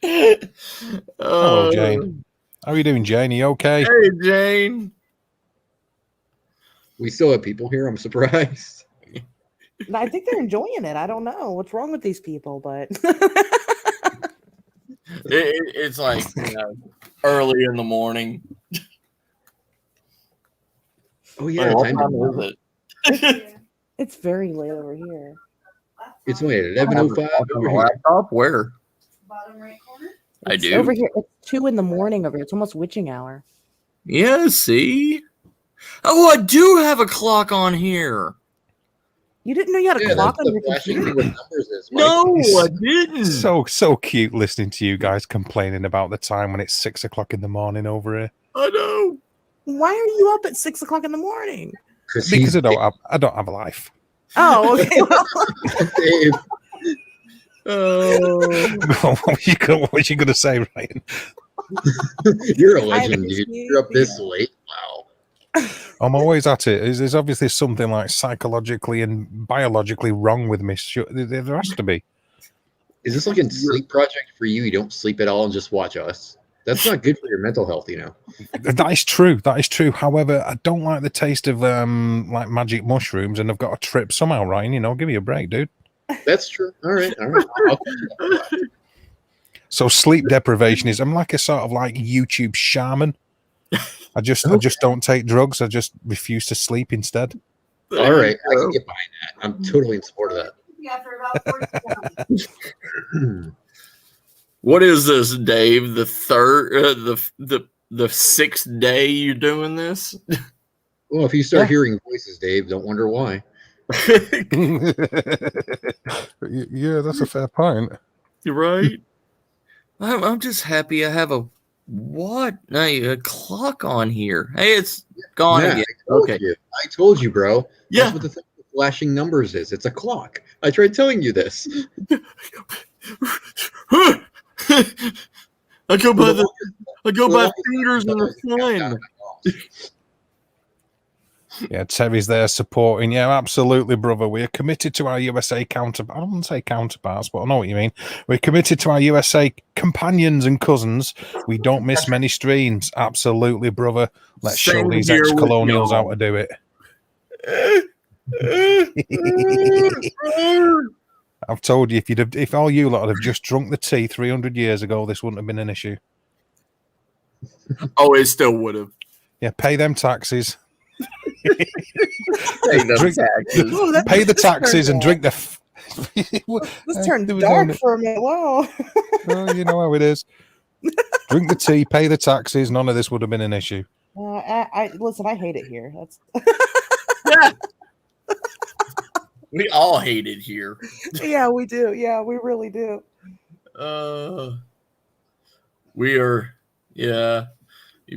Hello, Jane. How are you doing, Jane? Are you okay? Hey, Jane. We still have people here. I'm surprised. I think they're enjoying it. I don't know what's wrong with these people, but It's like early in the morning. Oh yeah, What time time to, is it? it's very late over here. it's only at 11:05 over here. Laptop? Where? Bottom right corner. I It's do. over here. It's 2 a.m. over here. It's almost witching hour. Yeah, see? Oh, I do have a clock on here. You didn't know you had a Yeah, clock that's on the your flashing computer? thing with numbers is. Mike. No, I didn't. So cute listening to you guys complaining about the time when it's 6 o'clock in the morning over here. I know. Why are you up at 6 o'clock in the morning? Because he's I don't have a life. Oh, okay. Well, Dave. Oh. what are you gonna say, Ryan? You're a I legend, dude. appreciate You're up this that. late. Wow. I'm always at it. There's obviously something like psychologically and biologically wrong with me. There has to be. Is this like a sleep project for you? You don't sleep at all and just watch us? That's not good for your mental health, you know. That is true. That is true. However, I don't like the taste of like magic mushrooms, and I've got a trip somehow, Ryan. You know, give me a break, dude. That's true. All right. So sleep deprivation is I'm like a sort of like YouTube shaman. I just don't take drugs. I just refuse to sleep instead. All right. I can get behind that. I'm totally in support of that. Yeah, for about 40 What is this, Dave? The third, the sixth day you're doing this? Well, if you start hearing voices, Dave, don't wonder why. Yeah, that's a fair point. You're right. I'm just happy I have a clock on here. Hey, it's gone Yeah, again. Okay. I told you, bro. Yeah. That's what the thing with flashing numbers is. It's a clock. I tried telling you this. I go by fingers in the sun. Yeah, Terry's there supporting. Yeah, absolutely, brother. We are committed to our USA counterparts. I don't want to say counterparts, but I know what you mean. We're committed to our USA companions and cousins. We don't miss many streams. Absolutely, brother. Let's show Same these here with ex-colonials y'all. how to do it. I've told you, if all you lot had have just drunk the tea 300 years ago, this wouldn't have been an issue. Oh, it still would have. Yeah, pay them taxes. Drink, Pay the taxes and drink the. This turned There was dark only- for a minute. Wow. Oh, you know how it is. Drink the tea, pay the taxes. None of this would have been an issue. I listen. I hate it here. That's we all hate it here. yeah, we do. Yeah, we really do. We are, yeah.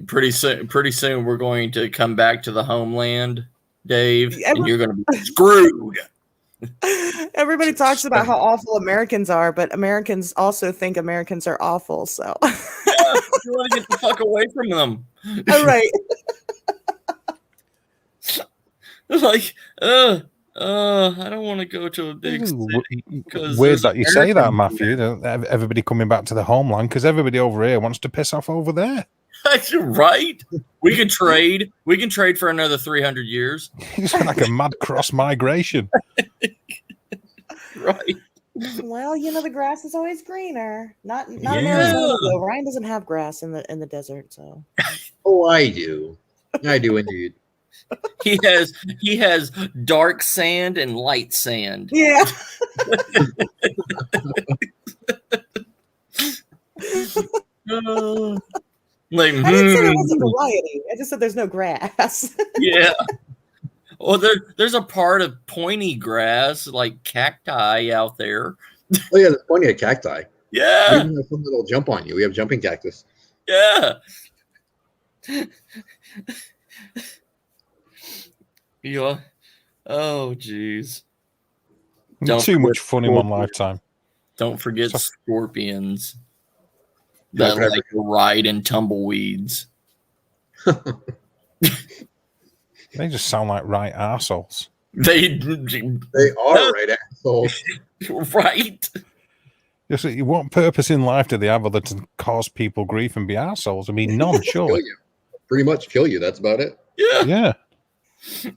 Pretty soon we're going to come back to the homeland, Dave, Yeah, and you're going to be screwed. Everybody talks about how awful Americans are, but Americans also think Americans are awful. So, Yeah, you want to get the fuck away from them. all right. Like, I don't want to go to a big city. Weird that you say that, Matthew. Everybody coming back to the homeland because everybody over here wants to piss off over there. Right? We can trade. We can trade for another 300 years. It's like a mad cross migration. Right. Well, the grass is always greener. Not in Yeah. Arizona though. Ryan doesn't have grass in the desert, so. Oh, I do. I do indeed. He has dark sand and light sand. Yeah. Like, I didn't say there wasn't variety. I just said there's no grass. yeah. Well, there's a part of pointy grass, like cacti out there. Oh yeah, there's plenty of cacti. We Yeah. even have some that'll jump on you. We have jumping cactus. Yeah. Yeah. Oh, jeez. Don't Too much fun in one forget- lifetime. Don't forget scorpions Yeah, that like to ride in tumbleweeds. They just sound like right arseholes. They They are right assholes. right. You see, what purpose in life do they have other than cause people grief and be arseholes? I mean, none, Kill surely. you. Pretty much kill you. That's about it. Yeah. Yeah.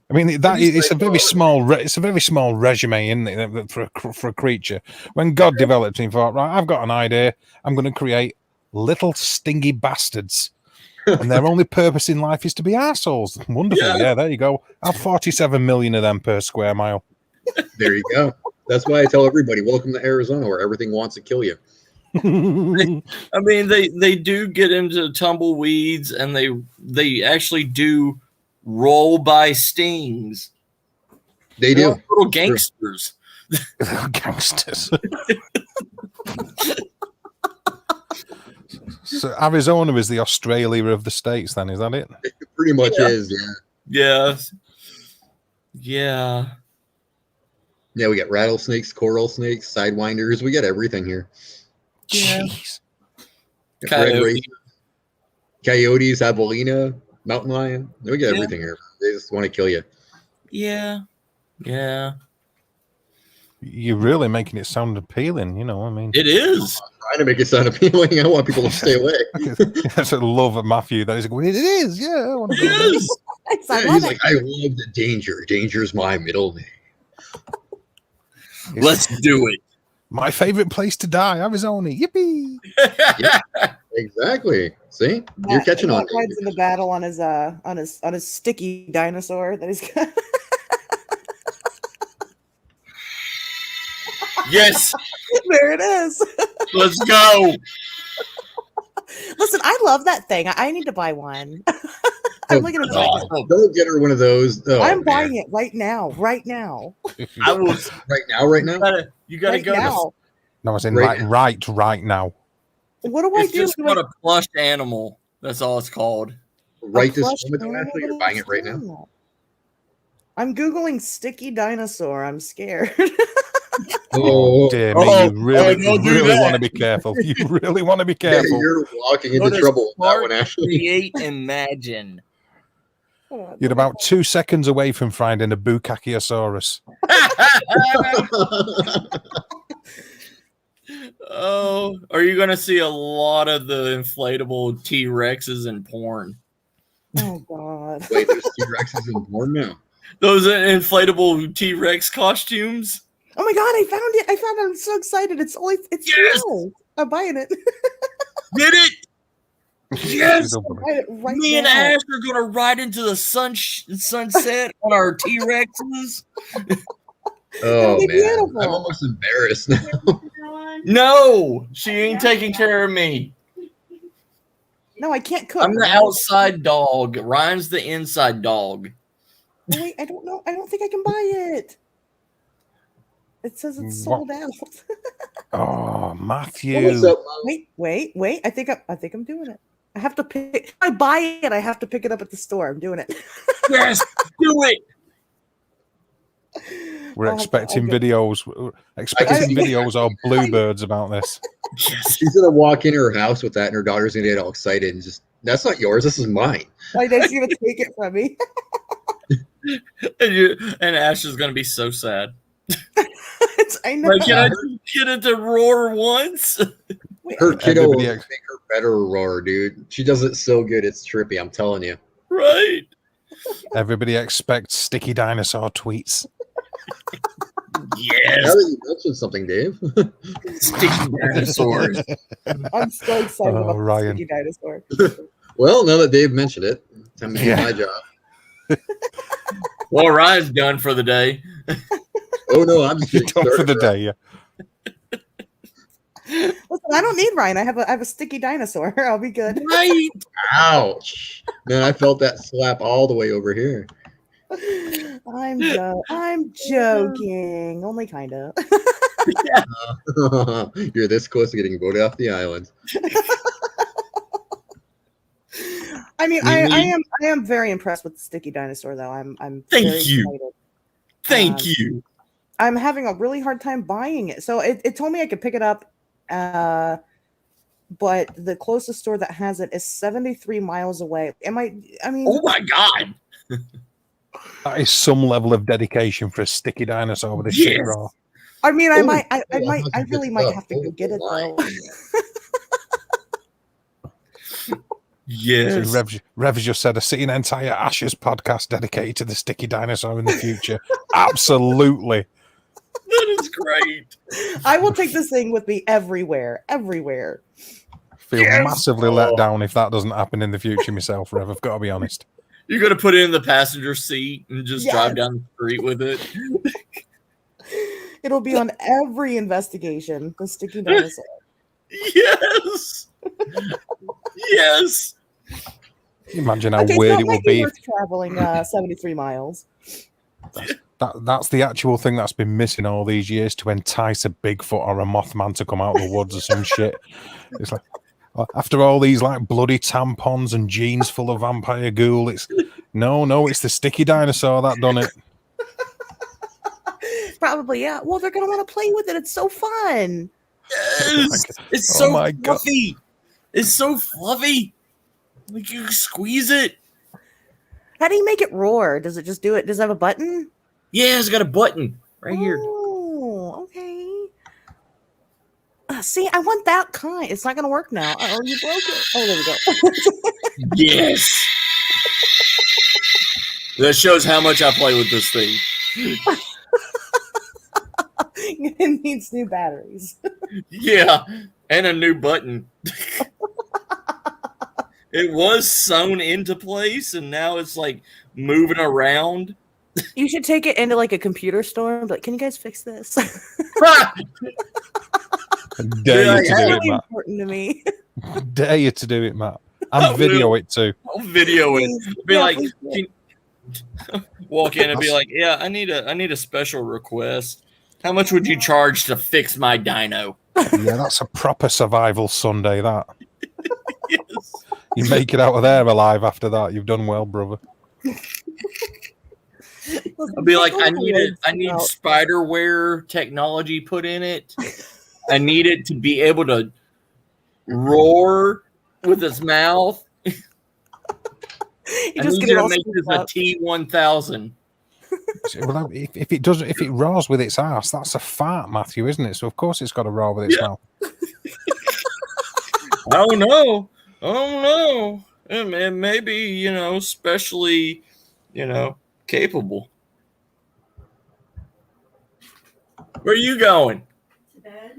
I mean, it's a very small. It's a very small resume, isn't it, for a creature? When God developed him, thought, right, I've got an idea. I'm going to create little stingy bastards, and their only purpose in life is to be assholes. Wonderful, yeah. There you go. Have 47 million of them per square mile. There you go. That's why I tell everybody, welcome to Arizona, where everything wants to kill you. I mean, they do get into tumbleweeds, and they actually do roll by stings. They They're do. little gangsters. Gangsters. So Arizona is the Australia of the states. Then is that it? It pretty much is. Yeah. Yeah. Yeah. Yeah, we got rattlesnakes, coral snakes, sidewinders. We got everything here. Yeah. Jeez. Got red Coyote. race- coyotes, javelina, mountain lion. We got Yeah. everything here. They just want to kill you. Yeah. Yeah. You're really making it sound appealing. I mean, It is. Trying to make it sound appealing. I want people to stay away. that's a love of Matthew. That is going. It is. Yeah. I want to It go there. is. Yes, I Yeah, love he's it. like, I love the danger. Danger's my middle name. It's Let's do it. my favorite place to die, Arizona. Yippee! Exactly. See, you're catching on. Matt rides in the battle on his sticky dinosaur that he's got. Yes. There it is. Let's go. Listen, I love that thing. I need to buy one. I'm looking at it. Awesome. Don't get her one of those. Oh, I'm man. buying it right now. Right now. I will. right now. Right now. You gotta Right go. now. No, I was in Right right now. What do I It's do? just called a plush animal. That's all it's called. Right this plush moment, animal? Ashley, you're buying it right now. I'm Googling sticky dinosaur. I'm scared. Oh, Dear me, Oh, you really, don't do that. want to be careful. You really want to be yeah, careful. you're walking Go into to trouble with that Spark one, Ashley. Create Imagine. You're about 2 seconds away from finding a Bukakiosaurus. Oh, are you going to see a lot of the inflatable T-Rexes in porn? Oh God. Wait, there's T-Rexes in porn now. Those inflatable T-Rex costumes? Oh my God! I found it. I'm so excited. It's Yes! $2. I'm buying it. Did it? Yes! I'm buying it right Me and now. Ash are going to ride into the sunset on our T-Rexes. Oh be man, beautiful. I'm almost embarrassed now. No, she ain't taking care of me. No, I can't cook. I'm the outside dog. Ryan's the inside dog. Oh, wait, I don't know. I don't think I can buy it. It says it's sold out. Oh, Matthew. What's up, Mom? Wait. I think I'm doing it. I have to pick. If I buy it, I have to pick it up at the store. I'm doing it. Yes, do it. We're I'll have to- expecting I'll get- videos. We're expecting videos or bluebirds about this. She's gonna walk into her house with that, and her daughter's gonna get all excited and just, "That's not yours. This is mine." I know she's gonna take it from me. And Ash is gonna be so sad. I know. Like, can I just get it to roar once? Her kiddo will Everybody make her better roar, dude. She does it so good, it's trippy. I'm telling you. Right. Everybody expects sticky dinosaur tweets. Now Yes. that you mentioned something, Dave. Sticky dinosaurs. I'm so excited Oh, about the Ryan. sticky dinosaur. Well, now that Dave mentioned it, time to do Yeah. my job. Well, Ryan's done for the day. Oh no, I'm just You're getting done for the started. day. Yeah. Listen, I don't need Ryan. I have a sticky dinosaur. I'll be good. Right. Ouch. Man, I felt that slap all the way over here. I'm joking. Only kind of. You're this close to getting voted off the island. I mean, We I need- am very impressed with the sticky dinosaur, though. I'm Thank very you. excited. Thank you. I'm having a really hard time buying it. So it told me I could pick it up, but the closest store that has it is 73 miles away. I mean, Oh my God. That is some level of dedication for a sticky dinosaur with a Yes. shit raw. I mean, I Oh, might, I yeah, might, I that's really good might stuff. have to go Oh, get it my. though. Yes. Rev's just said a sitting entire Ashes podcast dedicated to the sticky dinosaur in the future. Absolutely. That is great. I will take this thing with me everywhere, everywhere. Feel Yes. massively let down if that doesn't happen in the future myself, Rev. I've got to be honest. You're gonna put it in the passenger seat and just Yes. drive down the street with it. It'll be on every investigation. The sticky dinosaur. Yes. Yes. Imagine how Okay, so weird it it will might be be. worth traveling 73 miles. That's the actual thing that's been missing all these years to entice a Bigfoot or a Mothman to come out of the woods or some shit. It's like after all these like bloody tampons and jeans full of vampire ghoul, it's it's the sticky dinosaur that done it. Probably, yeah. Well, they're gonna want to play with it. It's so fun. Yes. It's Oh so my God. fluffy. It's so fluffy. Like you squeeze it. How do you make it roar? Does it just do it? Does it have a button? Yeah, it's got a button right here. Oh, okay. See, I want that kind. It's not gonna work now. Oh, you broke it. Oh, there we go. Yes. That shows how much I play with this thing. It needs new batteries. Yeah, and a new button. It was sewn into place, and now it's like moving around. You should take it into like a computer store and be like, can you guys fix this? Dare Yeah, you to It's do it, really Matt. important to me. Dare you to do it, Matt. I And video will. it too. I'll video it. Please. Be Yeah, like, please do. walk in and be like, "Yeah, I need a special request. How much would you charge to fix my dino?" Yeah, that's a proper survival Sunday, that. Yes. You make it out of there alive after that. You've done well, brother. I'll be like, I Go need ahead, I need out. spiderware technology put in it. I need it to be able to roar with its mouth. You I just need get you it to all make scooped this a up. T1000. Well, if it roars with its ass, that's a fart, Matthew, isn't it? So of course it's got to roar with its Yeah. mouth. I don't know. It may be, specially, capable. Where are you going? To bed.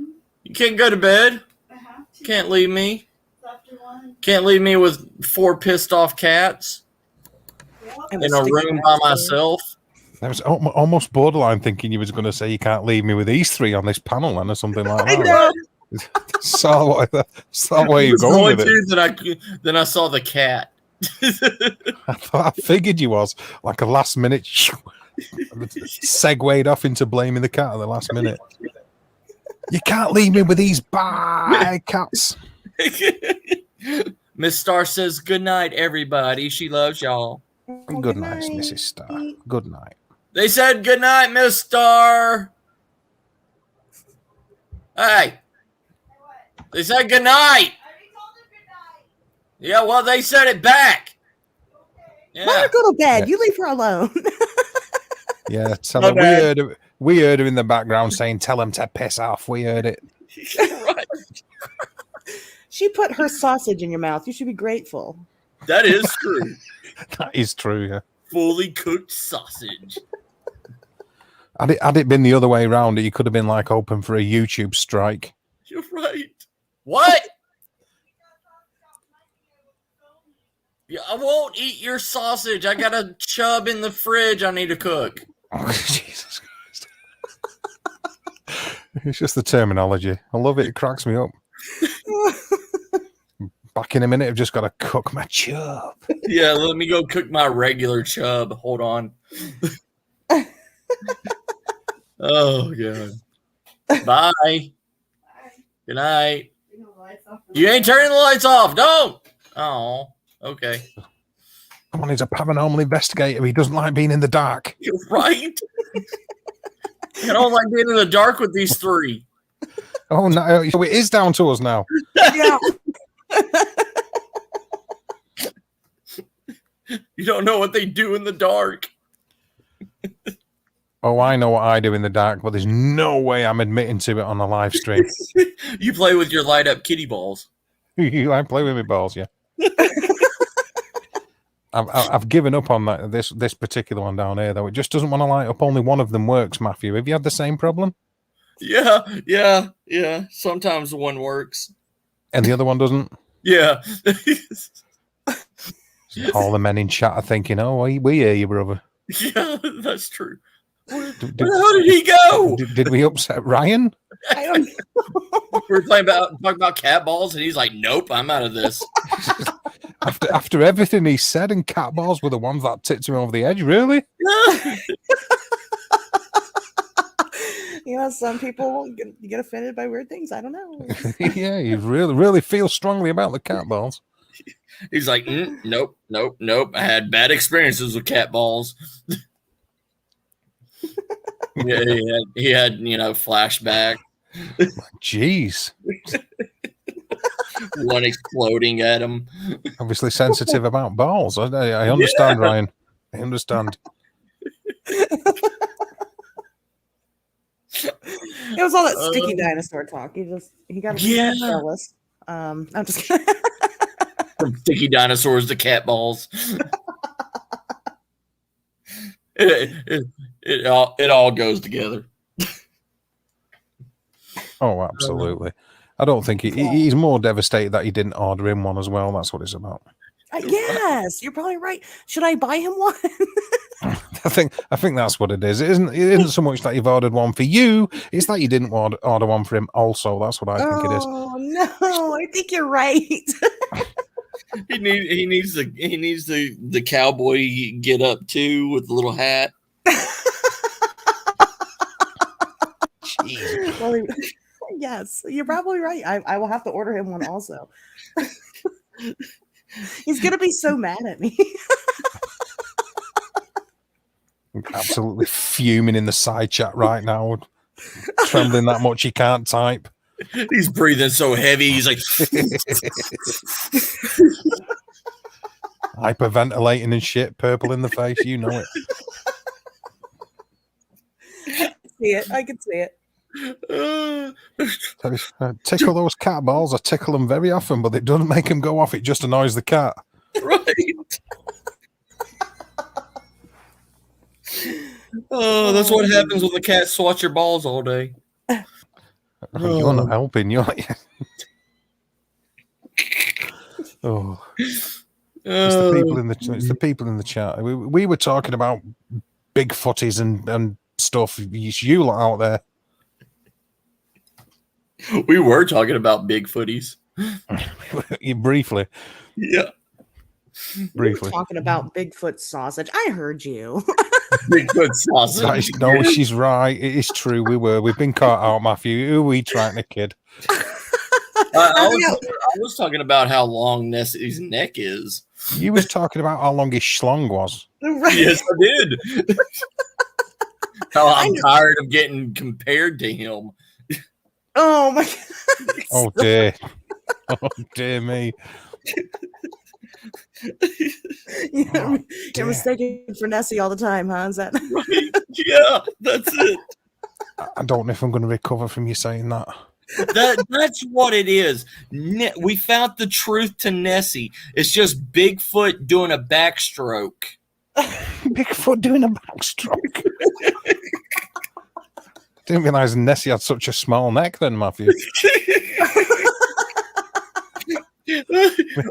You can't go to bed. I have to. Can't leave me. It's after lunch. Can't leave me with 4 pissed off cats And in the a sticky room by dinosaur. myself. I was almost borderline thinking you was going to say you can't leave me with these 3 on this panel, then, or something like I that. know. So where you Was going going with it? to, then I saw the cat. I figured you was like a last minute segued off into blaming the cat at the last minute. You can't leave me with these bad cats. Miss Star says good night, everybody. She loves y'all. Good night, Mrs. Starr. Good night. They said good night, mister. Hey. They said good night. Yeah, well, they said it back. Let Yeah. her go to bed. Yeah. You leave her alone. Yeah, tell her Okay. we heard her in the background saying, "Tell him to piss off." We heard it. Right. She put her sausage in your mouth. You should be grateful. That is true. That is true. Yeah. Fully cooked sausage. Had it been the other way around, you could have been like open for a YouTube strike. You're right. What? Yeah, I won't eat your sausage. I got a chub in the fridge I need to cook. Oh, Jesus Christ. It's just the terminology. I love it. It cracks me up. Back in a minute, I've just got to cook my chub. Yeah, let me go cook my regular chub. Hold on. Oh, God. Bye. Good night. You ain't turning the lights off. Don't. Oh, okay. Come on, he's a paranormal investigator. He doesn't like being in the dark. You're right. I don't like being in the dark with these three. Oh, no. So it is down to us now. Yeah. You don't know what they do in the dark. Oh, I know what I do in the dark, but there's no way I'm admitting to it on a live stream. You play with your light up kitty balls. I play with my balls, yeah. I've given up on that. This particular one down here, though. It just doesn't want to light up. Only one of them works, Matthew. Have you had the same problem? Yeah. Sometimes one works. And the other one doesn't? Yeah. All the men in chat are thinking, oh, we hear you, brother. Yeah, that's true. Where Did- the hell did he go? Did we upset Ryan? I don't We were talking about cat balls, and he's like, "Nope, I'm out of this." After everything he said, and cat balls were the ones that tipped him over the edge, really? some people get offended by weird things. I don't know. Yeah, he really feels strongly about the cat balls. He's like, "Nope. I had bad experiences with cat balls." Yeah, he had flashback. Jeez. One exploding at him. Obviously sensitive about balls. I understand, yeah. Ryan. I understand. It was all that sticky dinosaur talk. He got jealous. I'm just kidding. From sticky dinosaurs to cat balls. It all goes together. Oh, absolutely. I don't think he's more devastated that he didn't order him one as well. That's what it's about. Yes, you're probably right. Should I buy him one? I think that's what it is. It isn't so much that you've ordered one for you. It's that you didn't order one for him also. That's what I think it is. Oh no, I think you're right. He needs the cowboy get up too with the little hat. Well, yes, you're probably right. I will have to order him one also. He's gonna be so mad at me. I'm absolutely fuming in the side chat right now, trembling that much he can't type. He's breathing so heavy. He's like hyperventilating and shit, purple in the face. You know it. I can see it. Tickle those cat balls. I tickle them very often, but it doesn't make them go off. It just annoys the cat. Right. Oh, that's what happens when the cat swats your balls all day. You're not helping. You're like, oh. It's the people in the chat. We were talking about big footies and stuff. It's you lot out there. We were talking about big footies. Briefly. Yeah. Briefly. We were talking about Bigfoot sausage. I heard you. Bigfoot sausage. No, she's right. It is true. We've been caught out, Matthew. Who are we trying to kid? I was talking about how long Nessie's neck is. You was talking about how long his schlong was. Right. Yes, I did. How I'm tired of getting compared to him. Oh my god. Oh dear. Oh dear me. You're mistaken for Nessie all the time, huh? Is that Right? Yeah, that's it. I don't know if I'm going to recover from you saying that. That's what it is. We found the truth to Nessie. It's just Bigfoot doing a backstroke. Bigfoot doing a backstroke. Didn't realize Nessie had such a small neck then, Matthew.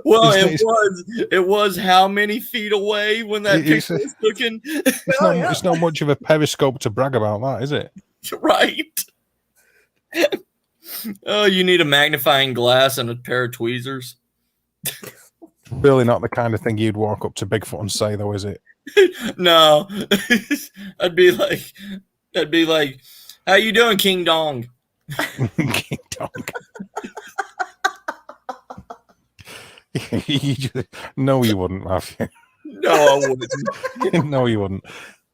Well, it was how many feet away when that picture was taken? It's not much of a periscope to brag about that, is it? Right. Oh, you need a magnifying glass and a pair of tweezers. Really not the kind of thing you'd walk up to Bigfoot and say, though, is it? No. I'd be like, how you doing, King Dong? King Dong. No, you wouldn't, Matthew. No, I wouldn't. No, you wouldn't.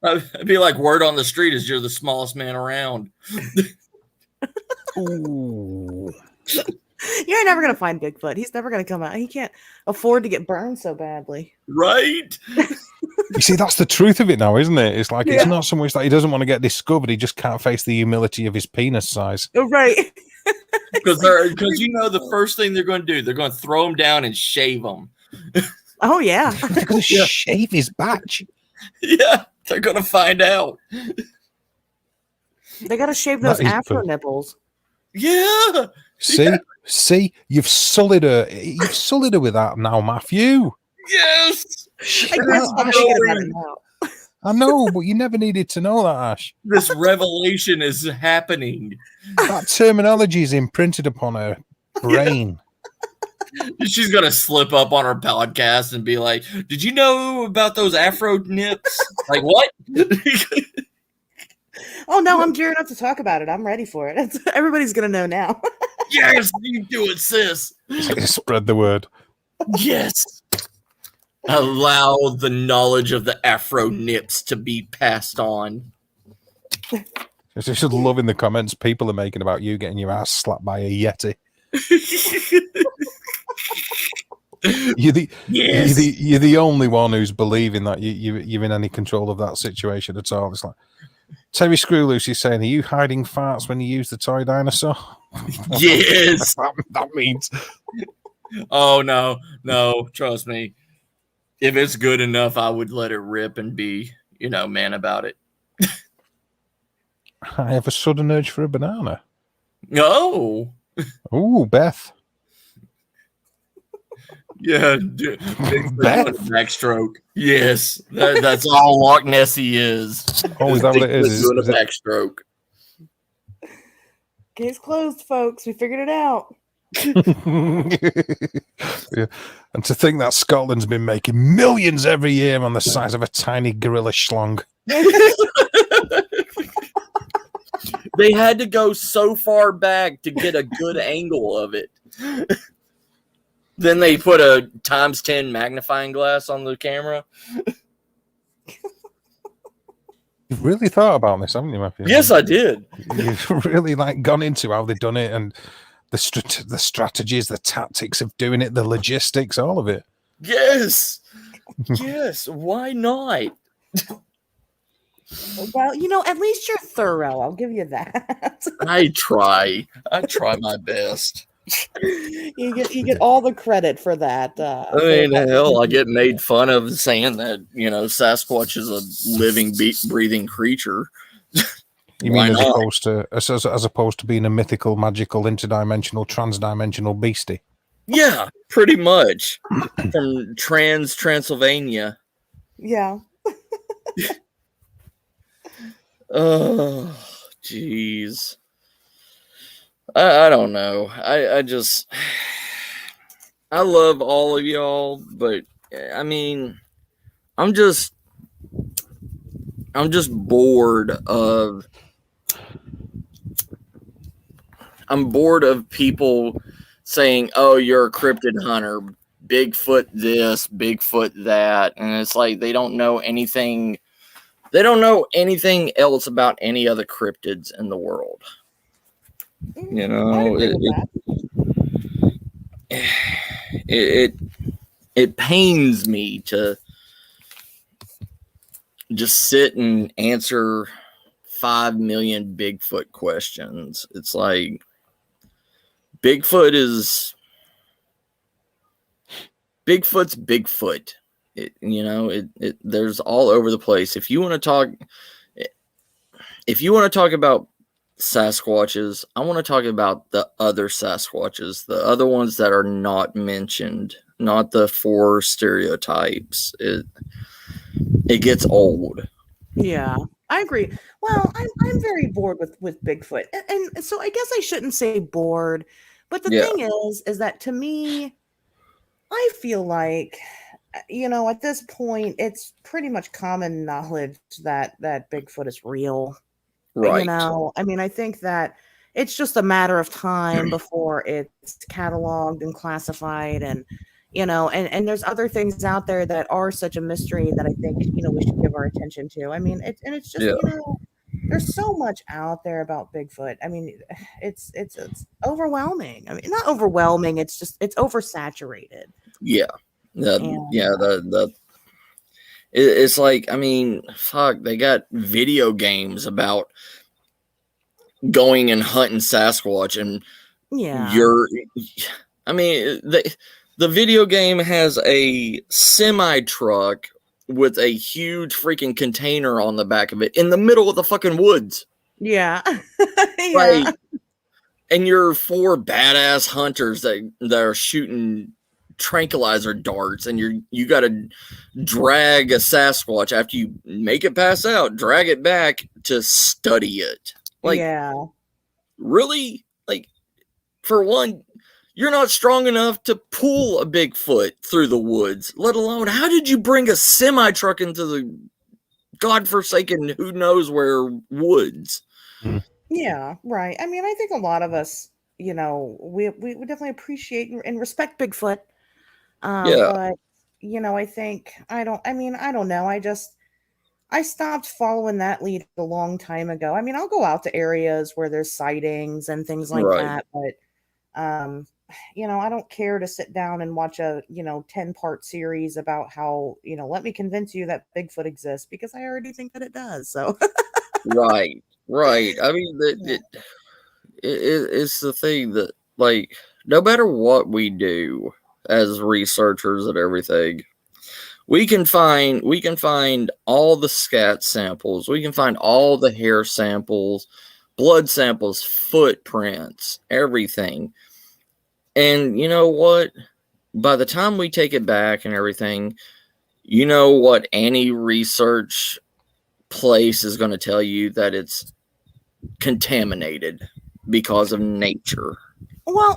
I'd be like, word on the street is you're the smallest man around. Ooh. You're never gonna find Bigfoot. He's never gonna come out. He can't afford to get burned so badly. Right? You see, that's the truth of it now, isn't it? It's like it's not so much that he doesn't want to get discovered; he just can't face the humility of his penis size. Oh, right. Because you know the first thing they're going to do, they're going to throw him down and shave him. Oh yeah. They're going to shave his batch. Yeah, they're going to find out. They gotta shave those That is afro good. nipples. Yeah. See, you've sullied her. You've sullied her with that now, Matthew. Yes. I guess I should have gotten out. I know, but you never needed to know that, Ash. This revelation is happening. That terminology is imprinted upon her brain. She's going to slip up on her podcast and be like, did you know about those afro nips? Like, what? Oh no, I'm gearing up to talk about it. I'm ready for it. Everybody's gonna know now. Yes, you do it, sis. Spread the word. Yes. Allow the knowledge of the afro nips to be passed on. I just love in the comments people are making about you getting your ass slapped by a Yeti. You're the only one who's believing that you're in any control of that situation at all. It's like Terry Screwloose is saying, are you hiding farts when you use the toy dinosaur? Yes. that means. Oh, no, trust me. If it's good enough, I would let it rip and be, man about it. I have a sudden urge for a banana. Oh. Ooh, Beth. Yeah, big backstroke. Yes, that's all Loch Nessie is. Oh, is that what it is? Doing a backstroke. Case closed, folks. We figured it out. Yeah. And to think that Scotland's been making millions every year on the size of a tiny gorilla schlong. They had to go so far back to get a good angle of it. Then they put a ×10 magnifying glass on the camera. You've really thought about this, haven't you, Matthew? Yes, I did. You've really gone into how they've done it and the strategies, the tactics of doing it, the logistics, all of it. Yes. Yes. Why not? Well, at least you're thorough. I'll give you that. I try my best. You get all the credit for that. Hell, I get made fun of saying that Sasquatch is a living, breathing creature. You mean as opposed to being a mythical, magical, interdimensional, transdimensional beastie? Yeah, pretty much. From Transylvania. Yeah. Oh, jeez. I don't know. I love all of y'all, but I'm just bored of people saying, "Oh, you're a cryptid hunter, Bigfoot this, Bigfoot that," and it's like they don't know anything They don't know anything else about any other cryptids in the world. You know, it pains me to just sit and answer 5 million Bigfoot questions. It's like Bigfoot's Bigfoot. There's all over the place. If you want to talk about Sasquatches, I want to talk about the other Sasquatches, the other ones that are not mentioned, not the 4 stereotypes. It gets old. Yeah, I agree. Well, I'm very bored with Bigfoot, and so I guess I shouldn't say bored, but the thing is that to me, I feel like, at this point, it's pretty much common knowledge that Bigfoot is real. Right. I mean, I think that it's just a matter of time before it's cataloged and classified, and and there's other things out there that are such a mystery that I think we should give our attention to. I mean, it's just there's so much out there about Bigfoot. I mean, it's overwhelming. I mean, not overwhelming. It's just it's oversaturated. Yeah. It's like, I mean, fuck, they got video games about going and hunting Sasquatch, and the video game has a semi truck with a huge freaking container on the back of it in the middle of the fucking woods. Yeah. Like, and you're 4 badass hunters that are shooting tranquilizer darts, and you got to drag a Sasquatch after you make it pass out, drag it back to study it. Like, really? Like, for one, you're not strong enough to pull a Bigfoot through the woods, let alone how did you bring a semi truck into the godforsaken who knows where woods? Yeah, right. I mean, I think a lot of us, we definitely appreciate and respect Bigfoot. But I think I don't know. I stopped following that lead a long time ago. I mean, I'll go out to areas where there's sightings and things like that, but I don't care to sit down and watch a 10-part series about how let me convince you that Bigfoot exists, because I already think that it does. So right. I mean, it's the thing that, like, no matter what we do as researchers and everything, we can find all the scat samples, we can find all the hair samples, blood samples, footprints, everything. And you know what? By the time we take it back and everything, what any research place is going to tell you, that it's contaminated because of nature. Well,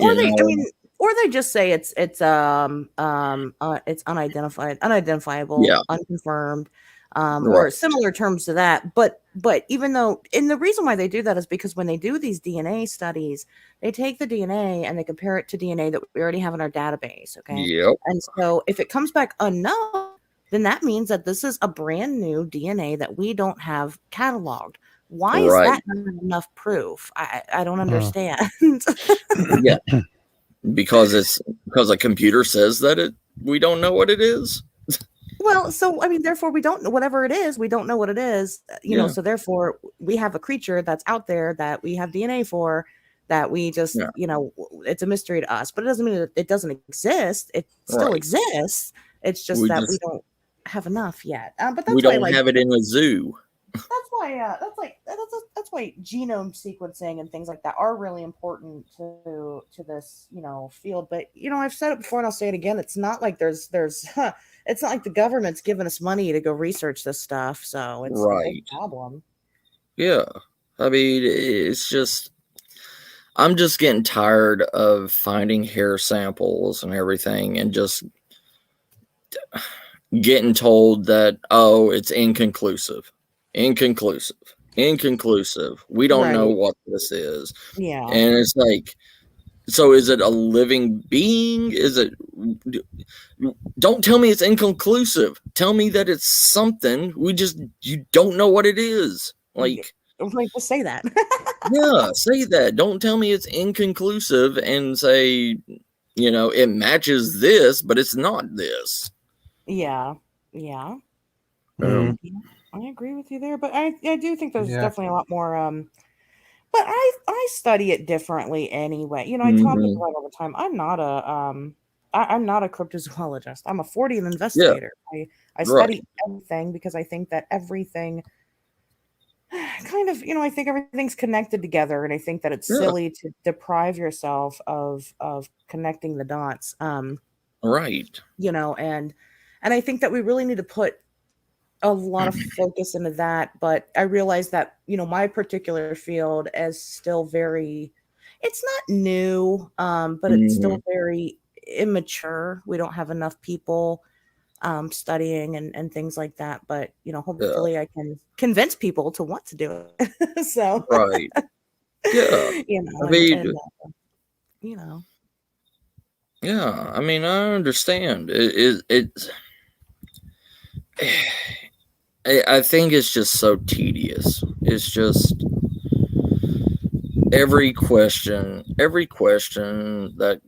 or they just say it's unidentifiable, unconfirmed, or similar terms to that. But even though, and the reason why they do that is because when they do these DNA studies, they take the DNA and they compare it to DNA that we already have in our database. Okay. Yep. And so if it comes back unknown, then that means that this is a brand new DNA that we don't have cataloged. Why is that not enough proof? I don't understand. Yeah. Because a computer says that we don't know what it is. Well, so I mean, therefore we don't know whatever it is. We don't know what it is, So therefore, we have a creature that's out there that we have DNA for, that we just, it's a mystery to us. But it doesn't mean that it doesn't exist. It still exists. It's just we don't have enough yet. But that's we don't have it in a zoo. That's why genome sequencing and things like that are really important to this field. But I've said it before and I'll say it again. It's not like there's it's not like the government's giving us money to go research this stuff. So it's a big problem. Yeah, I mean, it's just, I'm just getting tired of finding hair samples and everything, and just getting told that, oh, it's inconclusive. We don't know what this is. Yeah. And it's like, So is it a living being? Don't tell me it's inconclusive. Tell me that it's something. You don't know what it is. Like, just say that. yeah, say that. Don't tell me it's inconclusive and say, it matches this, but it's not this. Yeah. I agree with you there, but I do think there's definitely a lot more. But I study it differently anyway. I tell people all the time, I'm not a cryptozoologist. I'm a Fortean investigator. I study everything because I think that everything kind of, I think everything's connected together, and I think that it's silly to deprive yourself of connecting the dots. Right. And I think that we really need to put a lot of focus into that, but I realize that my particular field is still it's not new, but it's still very immature. We don't have enough people studying and things like that, but hopefully I can convince people to want to do it. So right. Yeah. Yeah, I mean, I understand. I think it's just so tedious. It's just every question that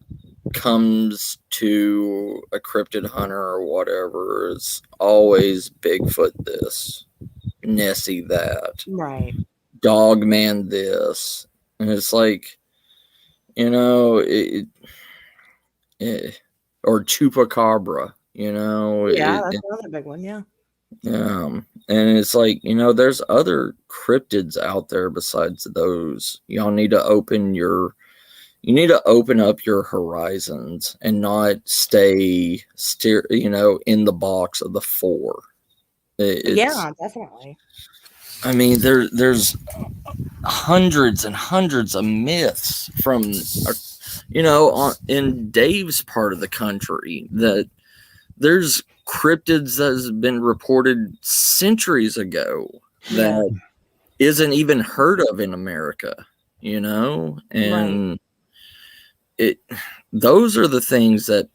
comes to a cryptid hunter or whatever is always Bigfoot this, Nessie that, right, Dogman this, and it's like, or Chupacabra, that's another big one, yeah. And it's like, there's other cryptids out there besides those. Y'all need to open up your horizons and not stay in the box of the four. Yeah, definitely. I mean, there's hundreds and hundreds of myths from, in Dave's part of the country, that there's cryptids that has been reported centuries ago that isn't even heard of in America, and those are the things that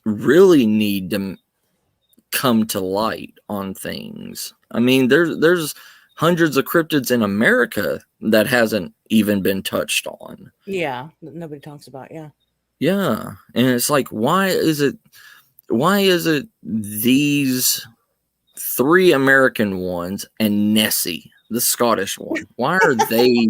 really need to come to light on things. I mean, there's hundreds of cryptids in America that hasn't even been touched on. Yeah, nobody talks about. Yeah, and it's like, why is it these 3 American ones and Nessie, the Scottish one? Why are they,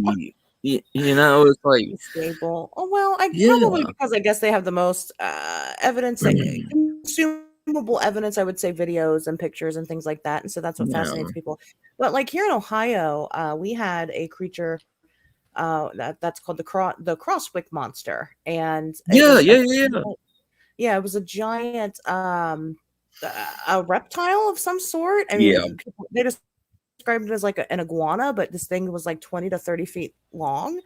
it's like stable? Oh, well, probably because I guess they have the most evidence, consumable evidence, I would say, videos and pictures and things like that. And so that's what fascinates people. But like here in Ohio, we had a creature that's called the Crosswick monster. And it was a giant a reptile of some sort. I mean, they described it as like an iguana, but this thing was like 20 to 30 feet long.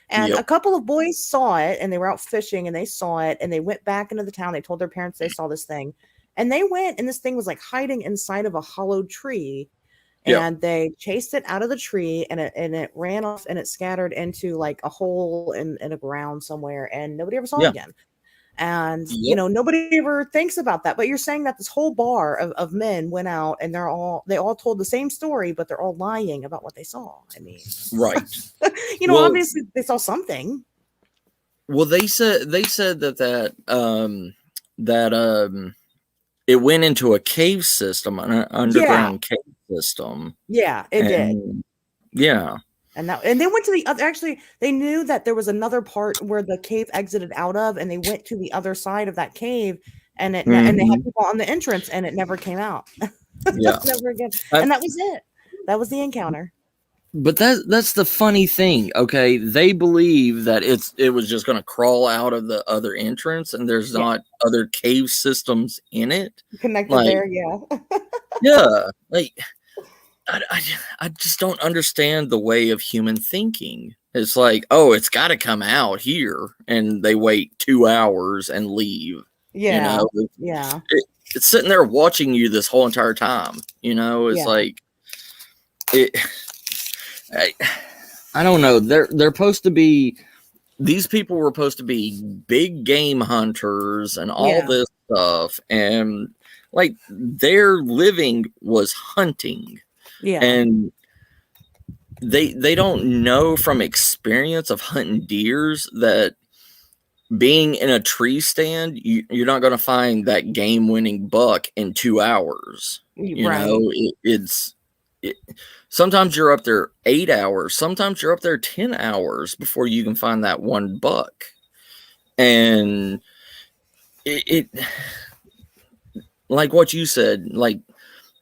And a couple of boys saw it, and they were out fishing, and they saw it, and they went back into the town. They told their parents they saw this thing, and they went, and this thing was like hiding inside of a hollowed tree. And they chased it out of the tree, and it ran off, and it scattered into like a hole in a ground somewhere, and nobody ever saw it again. And nobody ever thinks about that. But you're saying that this whole bar of men went out, and they all told the same story, but they're all lying about what they saw. I mean, right. Obviously they saw something. Well, they said that it went into a cave system, an underground cave system. Yeah, it did. Yeah. And they went to the other. Actually, they knew that there was another part where the cave exited out of, and they went to the other side of that cave, and and they had people on the entrance, and it never came out. Never again. And that was it. That was the encounter. But that's the funny thing. Okay, they believe that it was just going to crawl out of the other entrance, and there's not other cave systems in it connected there. Like. I just don't understand the way of human thinking. It's like, oh, it's got to come out here, and they wait 2 hours and leave. It's sitting there watching you this whole entire time. It's like it. I don't know. They're supposed to be these people were supposed to be big game hunters and all Yeah. this stuff, and like their living was hunting, Yeah. and they don't know from experience of hunting deers that being in a tree stand, you're not going to find that game winning buck in 2 hours. You Right. know, sometimes you're up there 8 hours, sometimes you're up there 10 hours before you can find that one buck. And it like what you said, like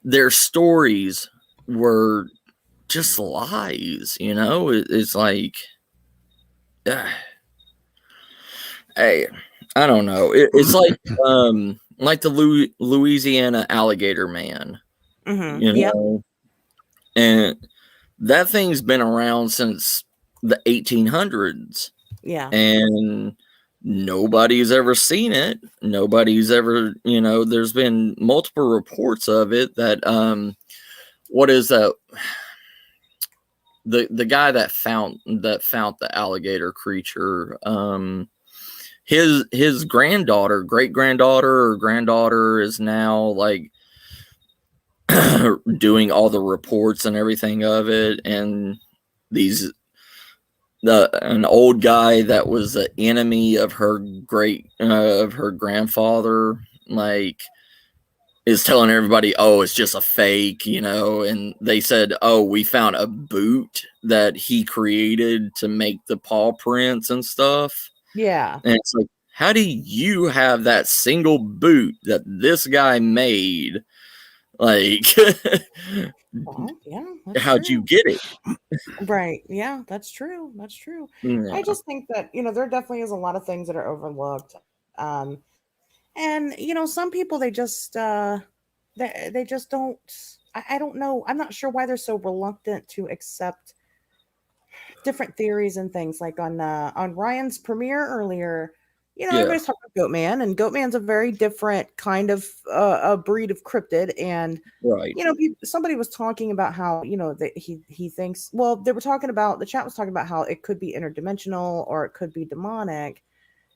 their stories were just lies, you know. It's like, hey, I don't know. It's like the Louisiana alligator man, Mhm. you Yep. know, and that thing's been around since the 1800s, Yeah. and nobody's ever seen it. Nobody's ever, you know, there's been multiple reports of it that what is that? The guy that found the alligator creature, his granddaughter, great granddaughter or granddaughter is now like doing all the reports and everything of it, and an old guy that was an enemy of her grandfather, like, is telling everybody, oh, it's just a fake, you know. And they said, oh, we found a boot that he created to make the paw prints and stuff. Yeah. And it's like, how do you have that single boot that this guy made? Like, Well, yeah. That's how'd true. you get it? Right. Yeah, that's true. That's true. Yeah. I just think that, there definitely is a lot of things that are overlooked. And some people, they just they just don't, I don't know. I'm not sure why they're so reluctant to accept different theories and things. Like on Ryan's premiere earlier, everybody's talking about Goatman, and Goatman's a very different kind of a breed of cryptid. And Right. somebody was talking about how that he thinks, well, they were talking about, the chat was talking about how it could be interdimensional or it could be demonic.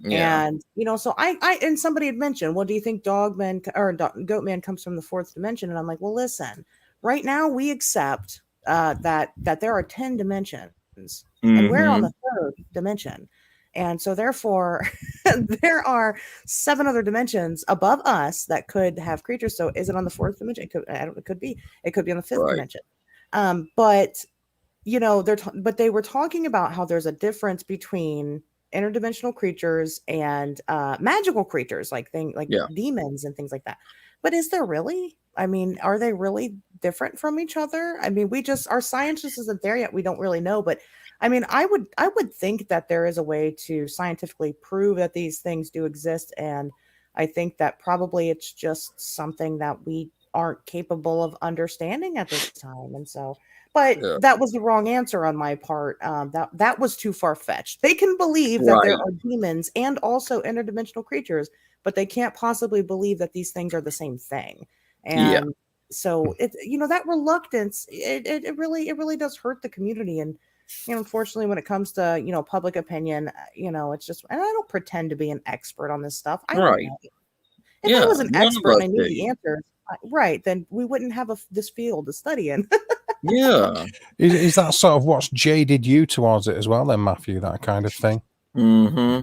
Yeah. And so I and somebody had mentioned, well, do you think Goatman comes from the fourth dimension? And I'm like, well, listen, right now we accept that there are 10 dimensions, and we're on the third dimension. And so therefore there are 7 other dimensions above us that could have creatures. So is it on the fourth dimension? It could be on the fifth dimension. But but they were talking about how there's a difference between interdimensional creatures and magical creatures, like demons and things like that. But is there really? I mean, are they really different from each other? I mean, our science just isn't there yet. We don't really know. But I mean, I would think that there is a way to scientifically prove that these things do exist. And I think that probably it's just something that we aren't capable of understanding at this time. And so, but that was the wrong answer on my part. That was too far-fetched. They can believe that there are demons and also interdimensional creatures, but they can't possibly believe that these things are the same thing. And so it, that reluctance, it really does hurt the community. And unfortunately, when it comes to public opinion, it's just, and I don't pretend to be an expert on this stuff. I don't know. If I was an expert and I knew the answers, then we wouldn't have this field to study in. Yeah. Is that sort of what's jaded you towards it as well, then, Matthew? That kind of thing. Mm-hmm.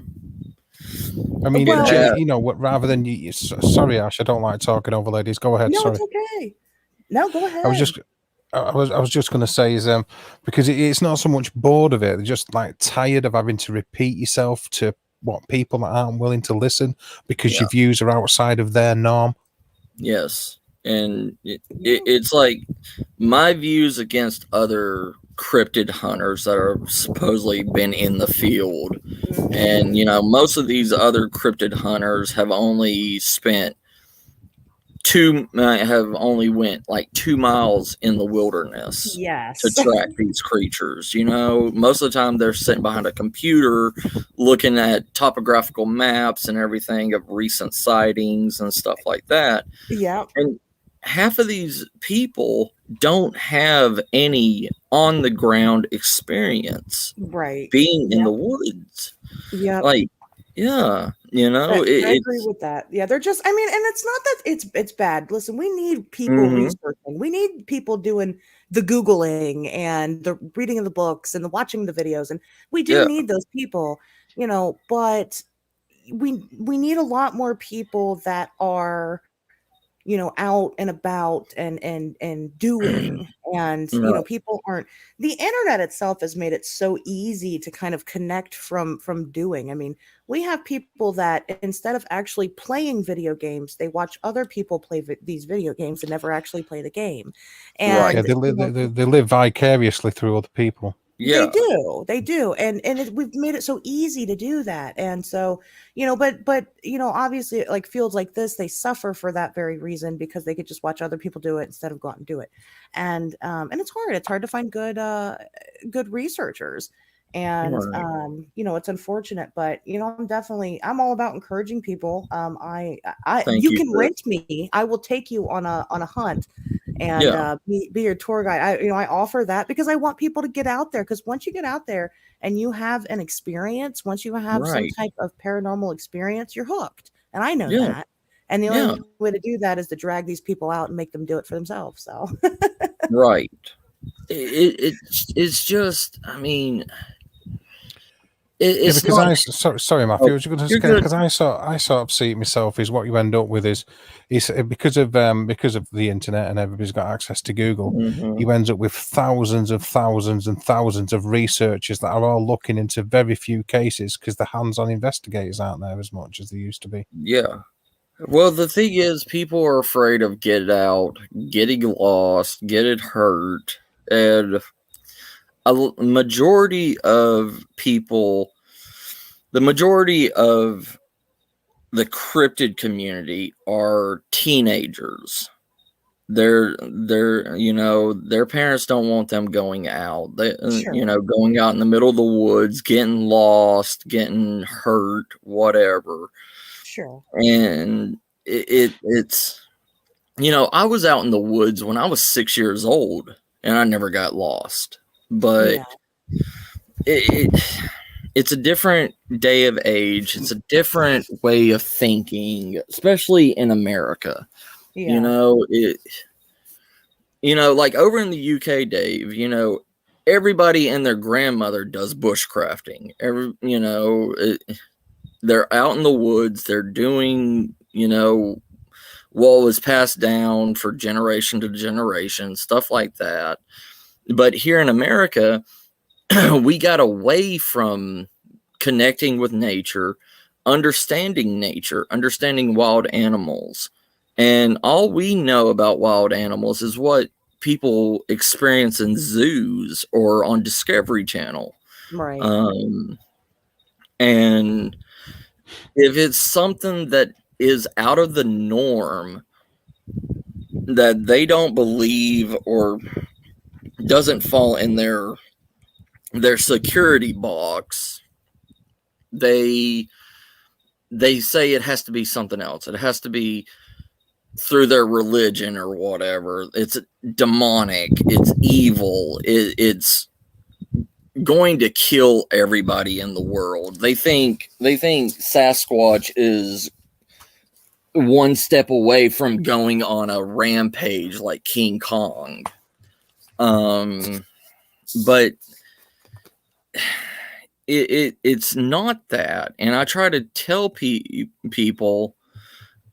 I mean, rather than you. Sorry, Ash, I don't like talking over ladies. Go ahead. No, sorry. it's okay. No, go ahead. I was just going to say is because it's not so much bored of it, they're just like tired of having to repeat yourself to what people that aren't willing to listen because your views are outside of their norm. Yes. And it's like my views against other cryptid hunters that are supposedly been in the field. And, most of these other cryptid hunters have only went like 2 miles in the wilderness to track these creatures. Most of the time they're sitting behind a computer looking at topographical maps and everything of recent sightings and stuff like that. Yeah. And half of these people don't have any on the ground experience being in the woods. Yeah. Like, yeah, you know, I agree with that. Yeah, they're just. I mean, and it's not that it's bad. Listen, we need people researching. We need people doing the googling and the reading of the books and the watching the videos, and we do need those people. You know, but we need a lot more people that are, you know, out and about and doing. And you know, people aren't. The internet itself has made it so easy to kind of connect from doing. I mean, we have people that instead of actually playing video games, they watch other people play these video games and never actually play the game. And Yeah, they live vicariously through other people. Yeah, they do, and we've made it so easy to do that. And so, you know, but you know, obviously, like fields like this, they suffer for that very reason, because they could just watch other people do it instead of go out and do it. And it's hard to find good researchers. And you know, it's unfortunate, but you know, I'm all about encouraging people. You can rent me. I will take you on a hunt and be your tour guide. I offer that because I want people to get out there, because once you get out there and you have an experience, once you have some type of paranormal experience, you're hooked. And I know that. And the only way to do that is to drag these people out and make them do it for themselves. So right. It's just, I mean, it's because sorry, Matthew. Because I sort of see it myself. Is what you end up with is because of the internet and everybody's got access to Google. You end up with thousands and thousands of researchers that are all looking into very few cases, because the hands-on investigators aren't there as much as they used to be. Yeah. Well, the thing is, people are afraid of getting out, getting lost, getting hurt, and a majority of people, the majority of the cryptid community are teenagers. They're you know, their parents don't want them going out. They you know, going out in the middle of the woods, getting lost, getting hurt, whatever. Sure. And it's, you know, I was out in the woods when I was 6 years old and I never got lost. But it's a different day of age. It's a different way of thinking, especially in America. You know, you know, like over in the UK, Dave, you know, everybody and their grandmother does bushcrafting. You know, they're out in the woods. They're doing, you know, what was passed down for generation to generation, stuff like that. But here in America, we got away from connecting with nature, understanding wild animals. And all we know about wild animals is what people experience in zoos or on Discovery Channel. Right. And if it's something that is out of the norm, that they don't believe or doesn't fall in their security box, they say it has to be something else. It has to be through their religion or whatever. It's demonic. It's evil. It's going to kill everybody in the world. They think Sasquatch is one step away from going on a rampage like King Kong. But it's not that. And I try to tell people,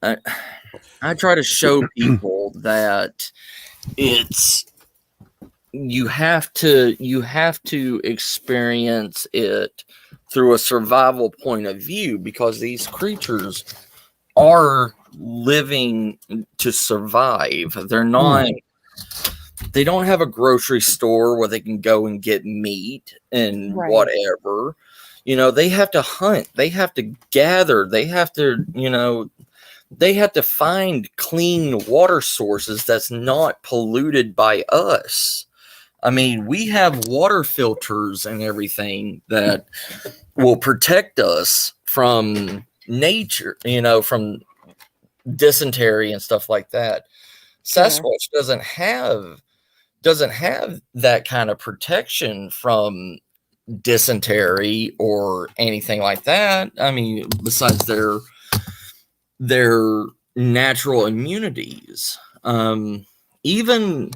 I try to show people that you have to experience it through a survival point of view, because these creatures are living to survive. They're not, they don't have a grocery store where they can go and get meat and whatever. You know, they have to hunt, they have to gather, they have to, you know, they have to find clean water sources that's not polluted by us. I mean, we have water filters and everything that will protect us from nature, you know, from dysentery and stuff like that. Sasquatch doesn't have that kind of protection from dysentery or anything like that. I mean, besides their natural immunities. Even,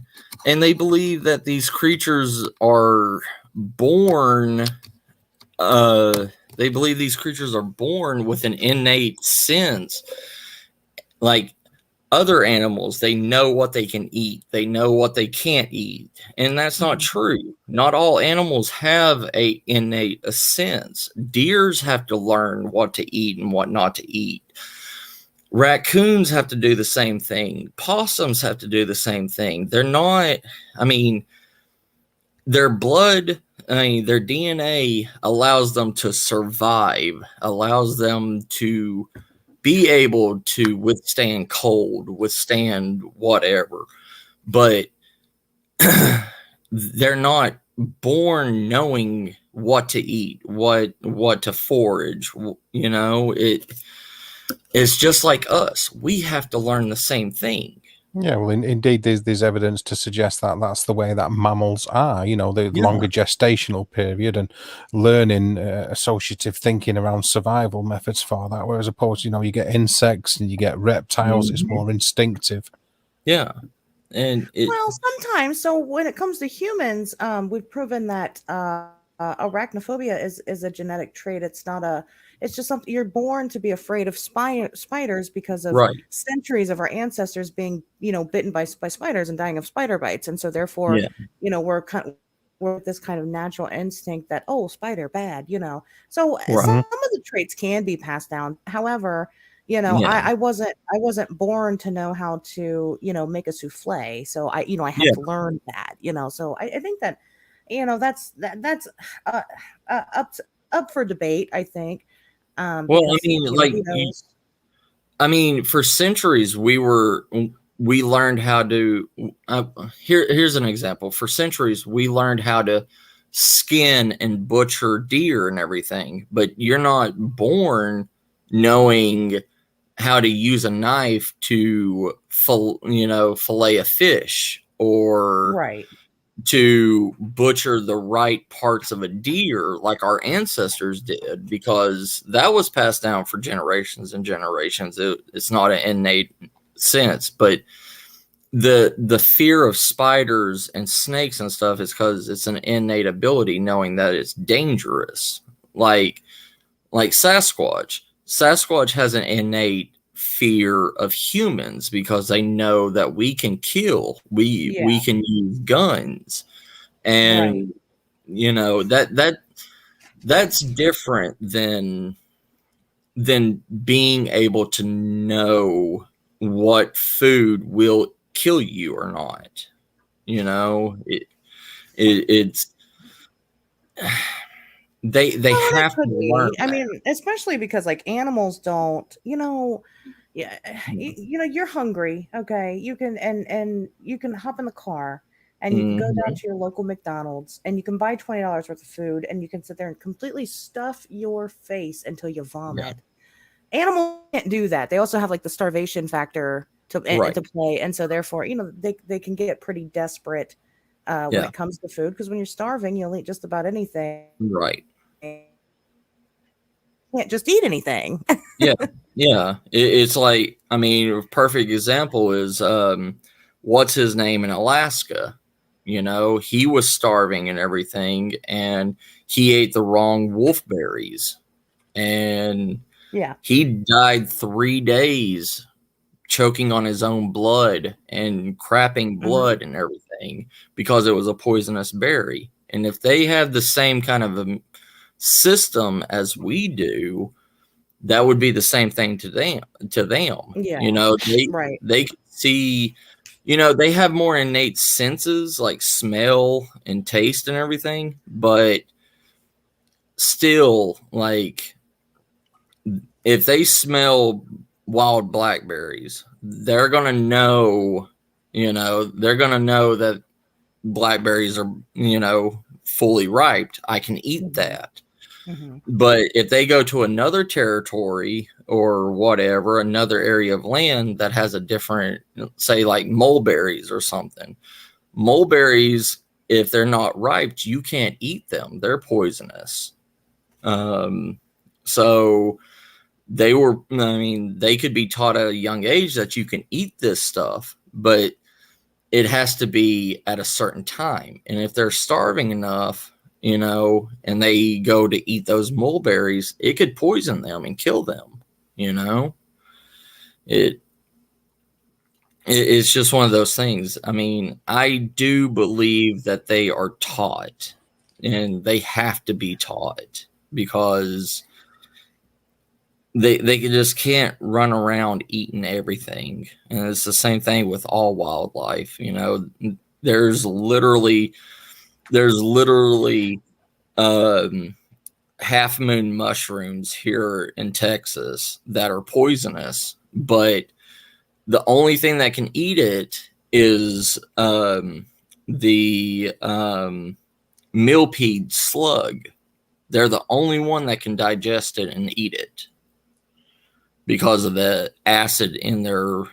and they believe that these creatures are born, they believe these creatures are born with an innate sense. Like other animals, they know what they can eat, they know what they can't eat. And that's not true. Not all animals have a innate sense. Deers have to learn what to eat and what not to eat. Raccoons have to do the same thing. Possums have to do the same thing. They're not, I mean, their blood, I mean, their DNA allows them to survive, allows them to be able to withstand cold, withstand whatever. But they're not born knowing what to eat, what to forage. You know, it's just like us. We have to learn the same thing. Yeah, well, indeed, there's evidence to suggest that that's the way that mammals are. You know, the longer gestational period and learning associative thinking around survival methods for that. Whereas opposed, you know, you get insects and you get reptiles, it's more instinctive. Yeah, and well, sometimes. So when it comes to humans, we've proven that arachnophobia is a genetic trait. It's not a. It's just something you're born to be afraid of spiders because of centuries of our ancestors being, you know, bitten by spiders and dying of spider bites, and so therefore, you know, we're this kind of natural instinct that spider bad, you know. So some of the traits can be passed down. However, you know, I wasn't born to know how to, you know, make a souffle. So I had to learn that, you know. So I think that, you know, that's up for debate, I think. Well, Because, I mean, you know, like, who knows? I mean, for centuries we learned how to. Here's an example. For centuries we learned how to skin and butcher deer and everything, but you're not born knowing how to use a knife to fillet a fish or to butcher the right parts of a deer like our ancestors did, because that was passed down for generations and generations. It's not an innate sense, but the fear of spiders and snakes and stuff is because it's an innate ability, knowing that it's dangerous. Like Sasquatch has an innate fear of humans because they know that we can kill, we can use guns, and you know that's different than being able to know what food will kill you or not. You know, it's they have to learn. I mean, especially because like animals don't, you know, you know, you're hungry, okay? You can and you can hop in the car and you can go down to your local McDonald's and you can buy $20 worth of food and you can sit there and completely stuff your face until you vomit. Animals can't do that. They also have like the starvation factor to play, and so therefore, you know, they can get pretty desperate when it comes to food, because when you're starving, you'll eat just about anything. Right. You can't just eat anything. It's like, I mean, a perfect example is what's his name in Alaska. You know, he was starving and everything, and he ate the wrong wolfberries, and he died 3 days choking on his own blood and crapping blood and everything because it was a poisonous berry. And if they have the same kind of a system as we do, that would be the same thing to them. You know, they can see, you know, they have more innate senses like smell and taste and everything, but still, like, if they smell wild blackberries, they're gonna know, you know, that blackberries are, you know, fully ripe. I can eat that. But if they go to another territory or whatever, another area of land that has a different, say like mulberries or something, mulberries if they're not ripe, you can't eat them. They're poisonous. So they could be taught at a young age that you can eat this stuff, but it has to be at a certain time. And if they're starving enough, and they go to eat those mulberries, it could poison them and kill them. It's just one of those things. I mean, I do believe that they are taught, and they have to be taught, because they just can't run around eating everything. And it's the same thing with all wildlife. There's literally half moon mushrooms here in Texas that are poisonous, but the only thing that can eat it is the millipede slug. They're the only one that can digest it and eat it because of the acid in their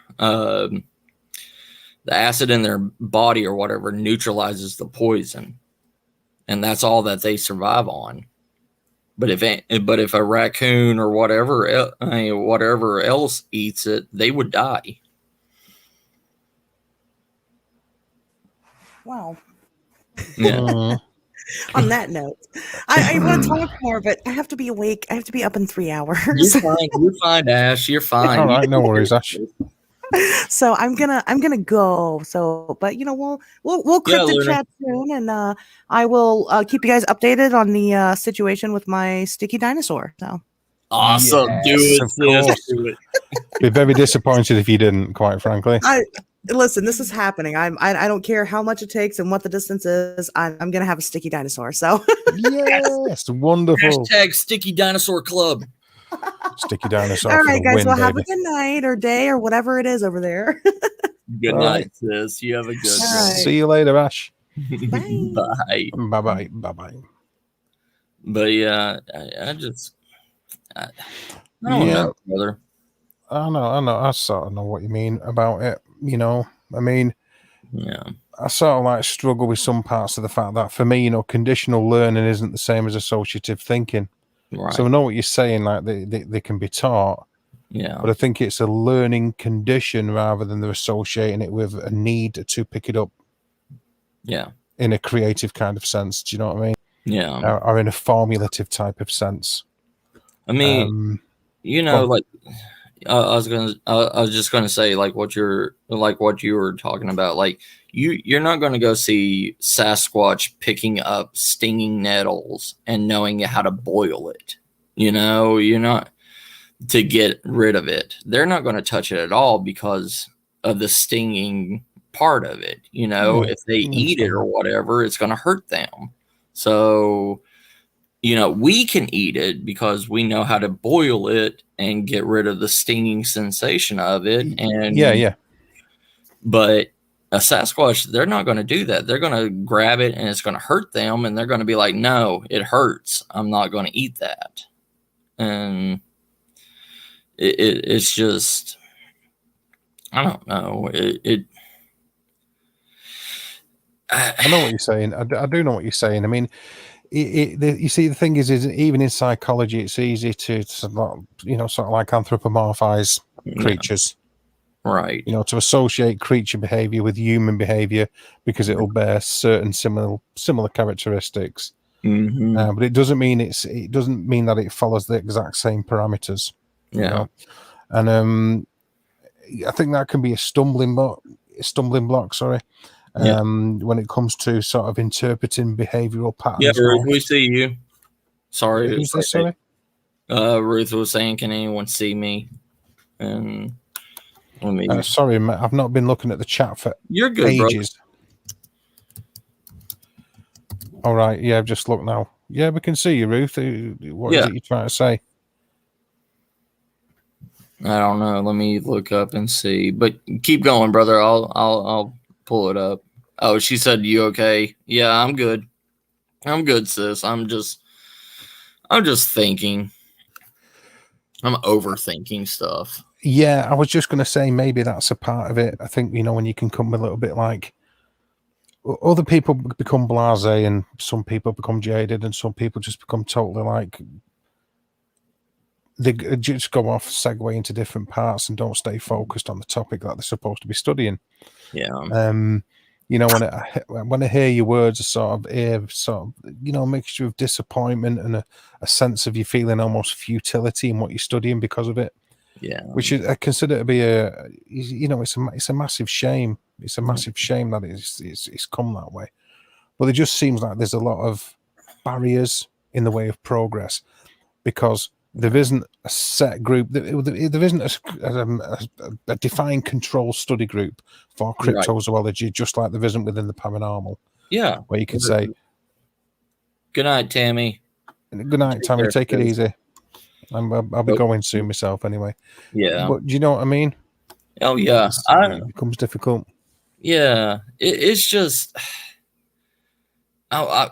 body or whatever neutralizes the poison, and that's all that they survive on. But if a raccoon or whatever else eats it, they would die. Wow. Yeah. On that note, I want to talk more, but I have to be awake. I have to be up in 3 hours. You're fine, Ash. You're fine. All right, no worries, Ash. So I'm gonna go. So, but we'll cryptid chat soon, and I will keep you guys updated on the situation with my sticky dinosaur. So awesome, Yes, do it, of course. do it. Be very disappointed if you didn't, quite frankly. Listen, this is happening. I don't care how much it takes and what the distance is. I'm gonna have a sticky dinosaur. So Yes, wonderful. Hashtag Sticky Dinosaur Club. Sticky dinosaur. all for right, the guys. win, Well, have baby. a good night or day or whatever it is over there. Good All night, sis. You have a good All right. See you later, Ash. Bye. Bye. Bye bye. Bye bye. But yeah, I don't Yeah. know, brother. I know. I sort of know what you mean about it. I mean, Yeah. I sort of like struggle with some parts of the fact that for me, conditional learning isn't the same as associative thinking. Right. So I know what you're saying, like they can be taught, Yeah. but I think it's a learning condition rather than they're associating it with a need to pick it up Yeah. in a creative kind of sense. Do you know what I mean? Yeah. Or in a formulative type of sense. I mean, like I was just gonna say, like what you were talking about, like you're not gonna go see Sasquatch picking up stinging nettles and knowing how to boil it. You're not to get rid of it. They're not going to touch it at all because of the stinging part of it. If they eat it or whatever, it's going to hurt them. So, we can eat it because we know how to boil it and get rid of the stinging sensation of it. And yeah. But a Sasquatch, they're not going to do that. They're going to grab it and it's going to hurt them. And they're going to be like, no, it hurts. I'm not going to eat that. And it's just, I don't know. I know what you're saying. I do know what you're saying. I mean, you see, the thing is even in psychology, it's easy to sort of like anthropomorphize creatures. Right. To associate creature behavior with human behavior because it'll bear certain similar characteristics. Mm-hmm. But it doesn't mean that it follows the exact same parameters. Yeah. And I think that can be a stumbling block. Sorry. When it comes to sort of interpreting behavioral patterns. Yeah, Ruth, we see you. Sorry. Who's this, sorry? Ruth was saying, can anyone see me? And let me. Sorry, Matt, I've not been looking at the chat for You're good, ages. All right, yeah, I've just looked now. Yeah, we can see you, Ruth. What is it you're trying to say? I don't know. Let me look up and see. But keep going, brother. I'll pull it up. Oh, she said, "You okay?" Yeah, I'm good. I'm good, sis. I'm just thinking. I'm overthinking stuff. Yeah, I was just going to say maybe that's a part of it. I think when you can come a little bit like other people become blasé, and some people become jaded, and some people just become totally like they just go off, segue into different parts, and don't stay focused on the topic that they're supposed to be studying. Yeah. You know, when I hear your words, sort of mixture of disappointment and a sense of you feeling almost futility in what you're studying because of it. Yeah. Which I consider to be it's a massive shame. It's a massive shame that it's come that way. But it just seems like there's a lot of barriers in the way of progress because there isn't a set group. There isn't a defined control study group for cryptozoology, just like there isn't within the paranormal. Yeah. Where you could say, "Good night, Tammy." Good night, Tammy. Take it easy. I'll be going soon myself anyway. Yeah. But do you know what I mean? Oh yeah. It becomes difficult. Yeah. It's just I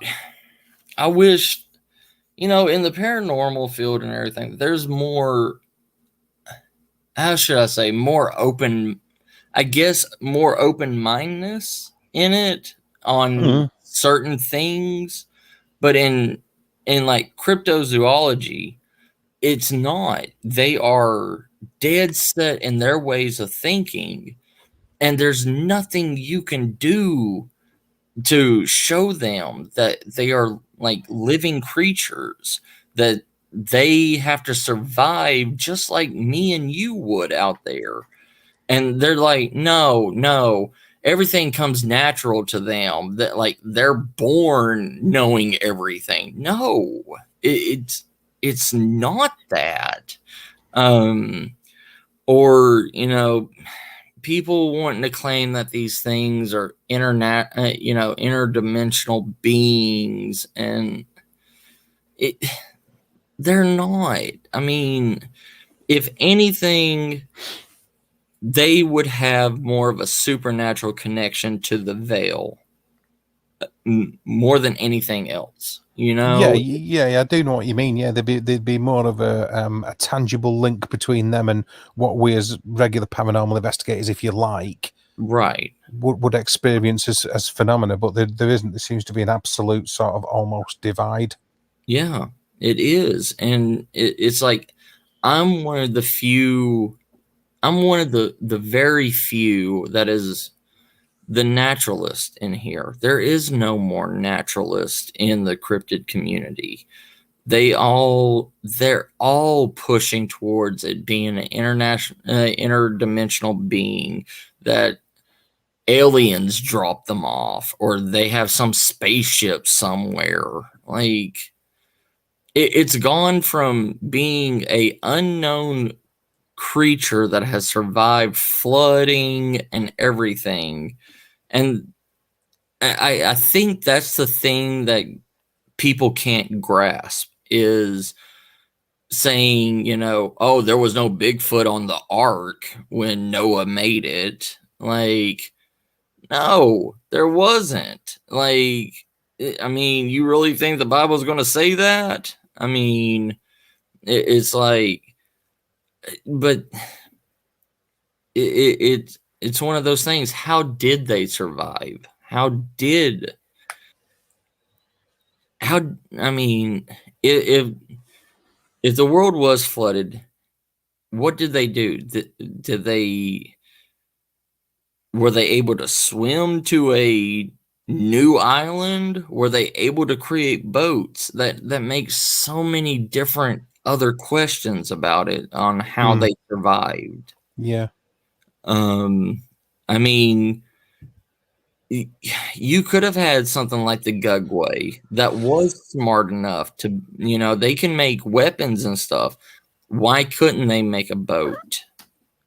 wish, in the paranormal field and everything, there's more, how should I say, more open-mindedness in it on certain things. But in like cryptozoology, it's not. They are dead set in their ways of thinking, and there's nothing you can do to show them that they are like living creatures, that they have to survive just like me and you would out there. And they're like, no, everything comes natural to them, that like they're born knowing everything. No, it's not that. Or people wanting to claim that these things are interdimensional beings, and they're not. I mean, if anything, they would have more of a supernatural connection to the veil more than anything else. Yeah, I do know what you mean. Yeah, there'd be more of a tangible link between them and what we as regular paranormal investigators, if you like, right, would experience as phenomena. But there isn't. There seems to be an absolute sort of almost divide. Yeah, it is, and it's like I'm one of the few. I'm one of the very few that is the naturalist in here. There is no more naturalist in the cryptid community. They're all pushing towards it being an interdimensional being, that aliens drop them off, or they have some spaceship somewhere. Like it's gone from being a unknown creature that has survived flooding and everything. And I think that's the thing that people can't grasp, is saying, oh, there was no Bigfoot on the ark when Noah made it. Like, no, there wasn't. Like, I mean, you really think the Bible's going to say that? I mean, it's like, but it's one of those things. How did they survive? I mean, if the world was flooded, what did they do? Were they able to swim to a new island? Were they able to create boats? That makes so many different other questions about it, on how they survived. Yeah. I mean, you could have had something like the Gugway that was smart enough to, they can make weapons and stuff. Why couldn't they make a boat?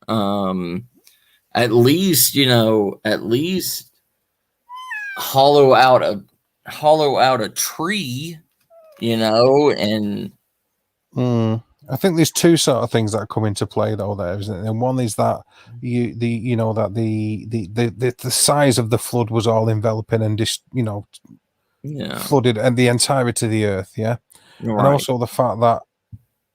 At least hollow out a tree, and I think there's two sort of things that come into play though there, isn't it? And one is that the size of the flood was all enveloping and just flooded and the entirety of the earth, yeah. Right. And also the fact that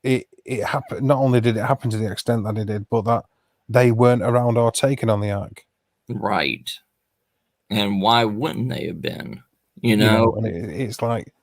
it happened. Not only did it happen to the extent that it did, but that they weren't around or taken on the ark. Right. And why wouldn't they have been? You know? And it's like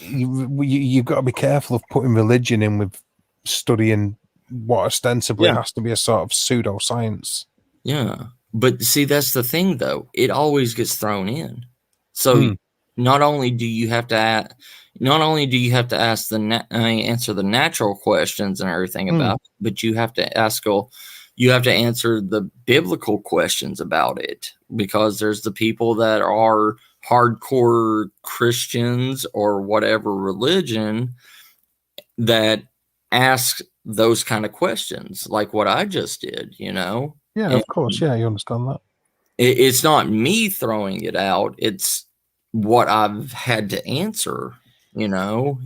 you've got to be careful of putting religion in with studying what ostensibly has to be a sort of pseudoscience. Yeah. But see, that's the thing, though. It always gets thrown in. So not only do you have to ask answer the natural questions and everything about it, but you have to answer the biblical questions about it, because there's the people that are hardcore Christians or whatever religion that ask those kind of questions, like what I just did, you know? Yeah, of course. Yeah, you understand that. It's not me throwing it out. It's what I've had to answer, you know?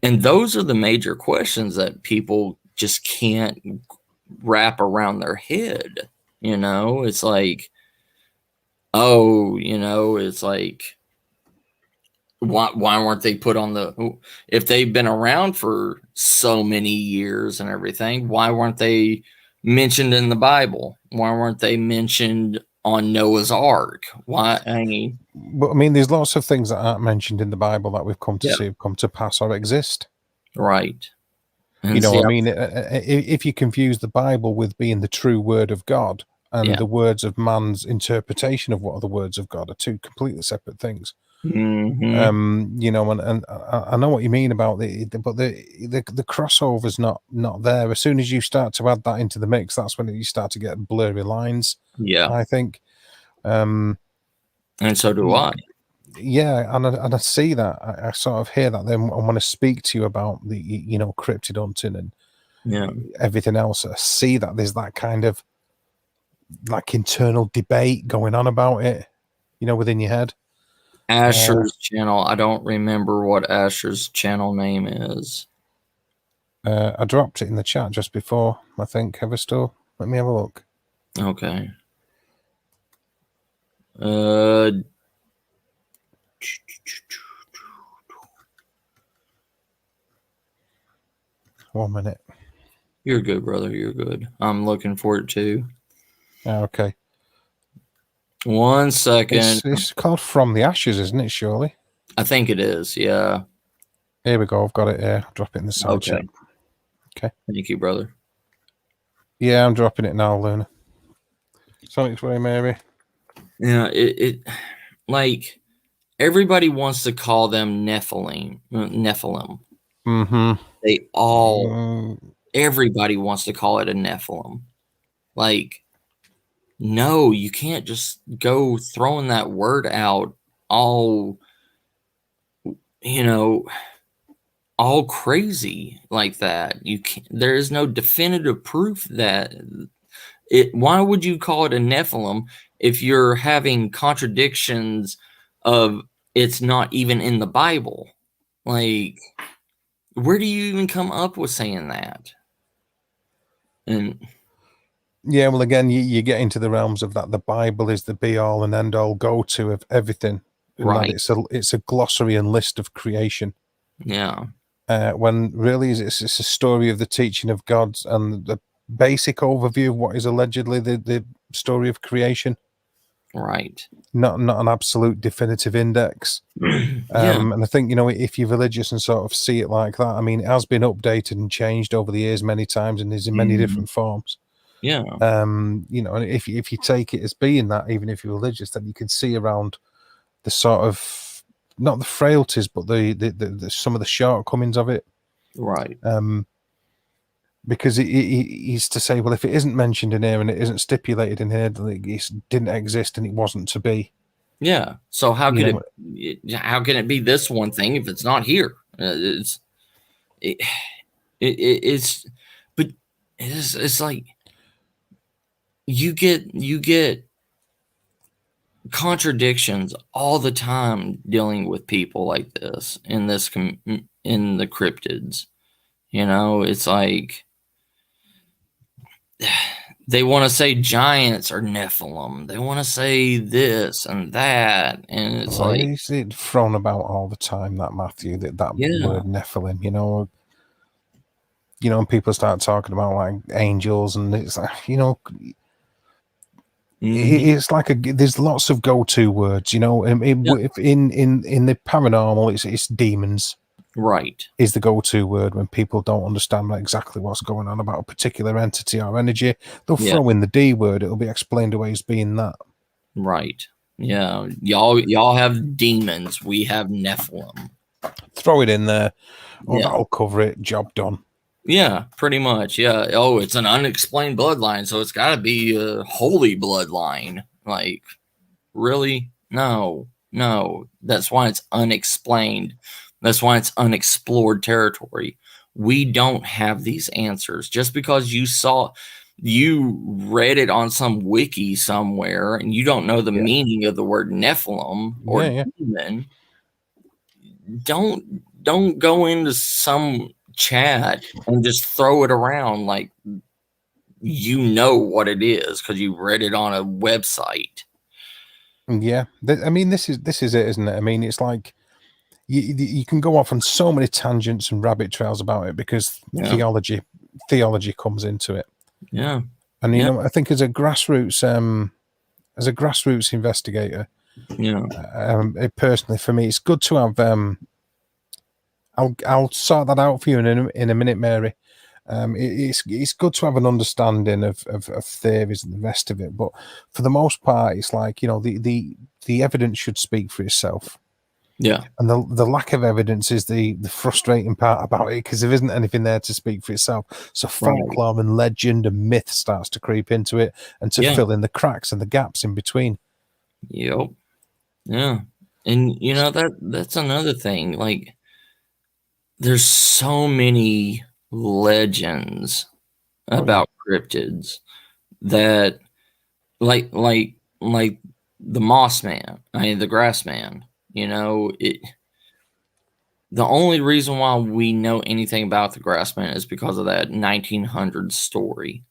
And those are the major questions that people just can't wrap around their head, you know? It's like, it's like, why weren't they put on if they've been around for so many years and everything, why weren't they mentioned in the Bible? Why weren't they mentioned on Noah's Ark? Why? But I mean, there's lots of things that aren't mentioned in the Bible that we've come to see have come to pass or exist. Right. And if you confuse the Bible with being the true word of God and the words of man's interpretation of what are the words of God are two completely separate things. Mm-hmm. And I know what you mean about the crossover's not there. As soon as you start to add that into the mix, that's when you start to get blurry lines. Yeah, I think. And so do I. Yeah, and I see that. I sort of hear that. Then I want to speak to you about the cryptid hunting and everything else. I see that there's that kind of like internal debate going on about it, within your head. Asher's channel. I don't remember what Asher's channel name is. I dropped it in the chat just before, I think, Everstore. Let me have a look. Okay. 1 minute. You're good, brother. You're good. I'm looking for it too. Okay. 1 second. It's called From the Ashes, isn't it, surely? I think it is, yeah. Here we go. I've got it here. I'll drop it in the side chat. Okay. Thank you, brother. Yeah, I'm dropping it now, Luna. Sonic's way, Mary. Yeah, it like everybody wants to call them Nephilim. Mm-hmm. They all everybody wants to call it a Nephilim. Like, no, you can't just go throwing that word out all crazy like that. You can't, there is no definitive proof that it. Why would you call it a Nephilim if you're having contradictions of it's not even in the Bible? Like, where do you even come up with saying that? And yeah, well, again, you get into the realms of that. The Bible is the be all and end all go to of everything. Right. It's a glossary and list of creation. Yeah. When really it's a story of the teaching of God and the basic overview of what is allegedly the story of creation. Right. Not an absolute definitive index. And I think, if you're religious and sort of see it like that, I mean, it has been updated and changed over the years many times and is in many different forms. Yeah. And if you take it as being that, even if you're religious, then you can see around the sort of, not the frailties, but the some of the shortcomings of it. Right. Because he's to say, well, if it isn't mentioned in here and it isn't stipulated in here, then it didn't exist and it wasn't to be. Yeah. So how can it be this one thing if it's not here? It's like you get contradictions all the time dealing with people like this in the cryptids. It's like they want to say giants are Nephilim. They want to say this and that, and it's it's thrown about all the time, that Matthew, that word Nephilim. And people start talking about like angels, and it's like, Mhm. it's like there's lots of go-to words, you know. In the paranormal, it's demons Right. is the go-to word when people don't understand exactly what's going on about a particular entity or energy. They'll Yeah. throw in the D word. It'll be explained away as being that. Right. Yeah. Y'all have demons. We have Nephilim. Throw it in there. Oh, Yeah. that'll cover it. Job done. Yeah, pretty much. Yeah. Oh, it's an unexplained bloodline, so it's got to be a holy bloodline. Like, really? No. That's why it's unexplained. That's why it's unexplored territory. We don't have these answers. Just because you read it on some wiki somewhere and you don't know the meaning of the word Nephilim or demon, don't go into some chat and just throw it around like you know what it is because you read it on a website. Yeah, I mean, this is it, isn't it? I mean, it's like you can go off on so many tangents and rabbit trails about it because theology comes into it. Yeah, and you know, I think as a grassroots investigator, personally for me, it's good to have. I'll sort that out for you in a minute, Mary. It's good to have an understanding of theories and the rest of it, but for the most part, it's like, you know, the evidence should speak for itself. Yeah, and the lack of evidence is the frustrating part about it, because there isn't anything there to speak for itself. So folklore and legend and myth starts to creep into it and to fill in the cracks and the gaps in between. Yep. Yeah, and you know that's another thing. Like, there's so many legends about cryptids that like the Moss Man, the Grass Man, you know, the only reason why we know anything about the Grass Man is because of that 1900s story,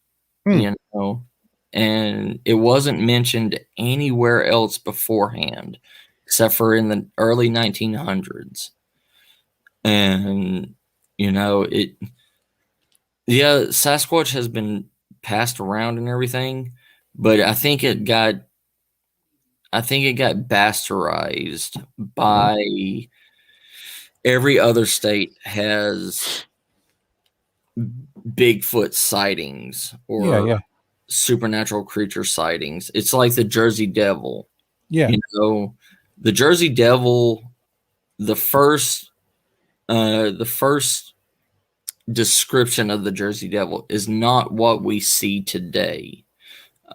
you know, and it wasn't mentioned anywhere else beforehand except for in the early 1900s. And you know, Sasquatch has been passed around and everything, but I think it got bastardized by every other state has Bigfoot sightings or supernatural creature sightings. It's like the Jersey Devil. Yeah. You know, the Jersey Devil, the first description of the Jersey Devil is not what we see today.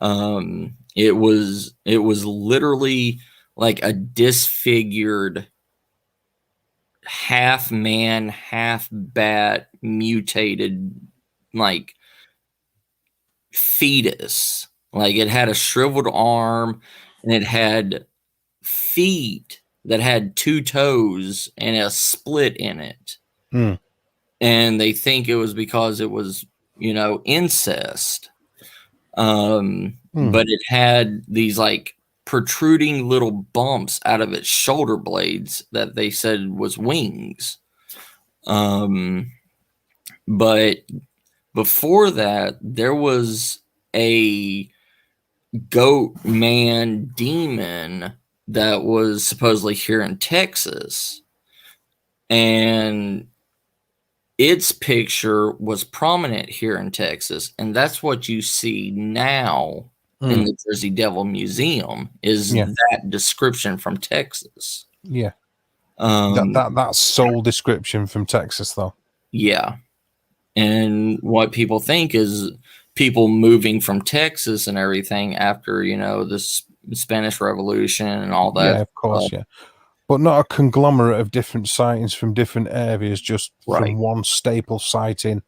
It was literally like a disfigured half man, half bat, mutated like fetus. Like, it had a shriveled arm and it had feet that had 2 toes and a split in it. And they think it was because it was, you know, incest. But it had these like protruding little bumps out of its shoulder blades that they said was wings. But before that, there was a goat man demon that was supposedly here in Texas, and its picture was prominent here in Texas, and that's what you see now in the Jersey Devil Museum is that description from Texas. Yeah. That sole description from Texas, though. Yeah. And what people think is people moving from Texas and everything after, you know, the Spanish Revolution and all that. Yeah, of course, but not a conglomerate of different sightings from different areas, just from one staple sighting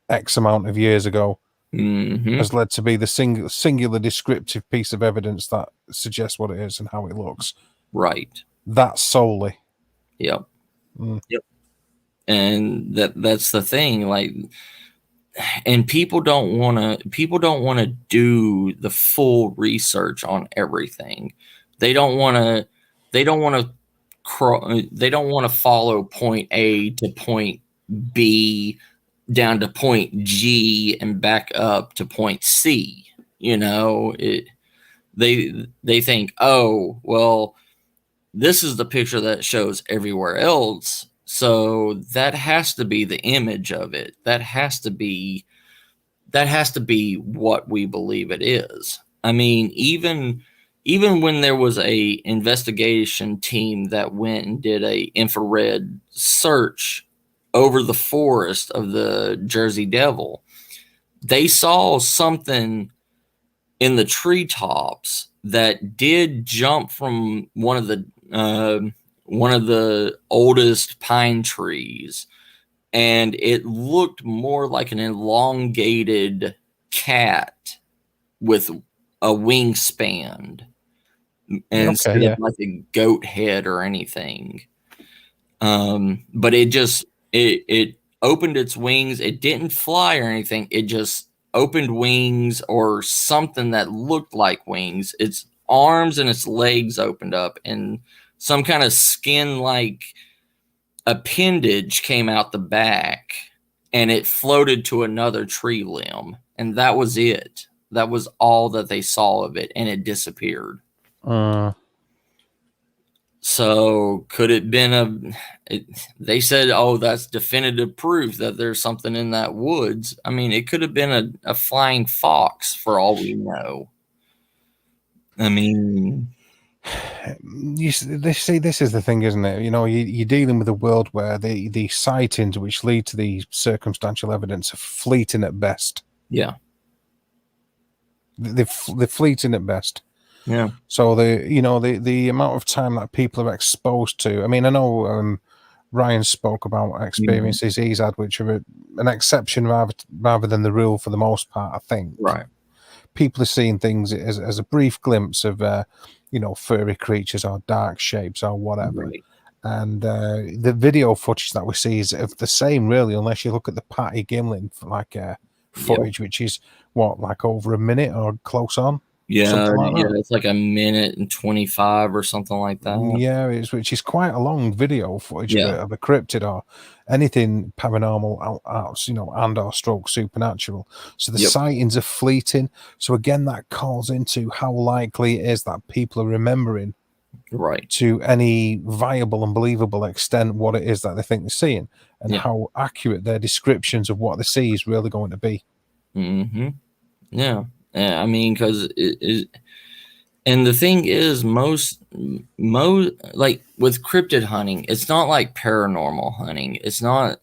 X amount of years ago has led to be the singular descriptive piece of evidence that suggests what it is and how it looks. Right. That solely. Yep. Yep. And that's the thing, like, and people don't want to do the full research on everything. They don't want to follow point A to point B down to point G and back up to point C. You know, they think, oh, well, this is the picture that shows everywhere else, so that has to be the image of it. That has to be what we believe it is. I mean, even when there was a investigation team that went and did a infrared search over the forest of the Jersey Devil, they saw something in the treetops that did jump from one of the oldest pine trees, and it looked more like an elongated cat with a wingspan instead of like a goat head or anything. But it opened its wings. It didn't fly or anything. It just opened wings or something that looked like wings. Its arms and its legs opened up, and some kind of skin-like appendage came out the back, and it floated to another tree limb, and that was it. That was all that they saw of it, and it disappeared. So could it been they said, oh, that's definitive proof that there's something in that woods. I mean, it could have been a flying fox for all we know. I mean, they see, this is the thing, isn't it? You know, you're dealing with a world where the sightings which lead to the circumstantial evidence are fleeting at best. Yeah. They're fleeting at best. Yeah. So the amount of time that people are exposed to. I mean, I know Ryan spoke about experiences he's had, which are an exception rather than the rule for the most part, I think. Right. People are seeing things as a brief glimpse of, furry creatures or dark shapes or whatever. Right. And the video footage that we see is of the same, really, unless you look at the Patty Gimlin footage, which is like over a minute or close on. Yeah, it's like 1:25 or something like that. Yeah, which is quite a long video footage of a cryptid or anything paranormal, and or stroke supernatural. So the sightings are fleeting. So again, that calls into how likely it is that people are remembering, right, to any viable and believable extent what it is that they think they're seeing, and how accurate their descriptions of what they see is really going to be. Mm-hmm. Yeah. I mean, because and the thing is, most like with cryptid hunting, it's not like paranormal hunting. It's not,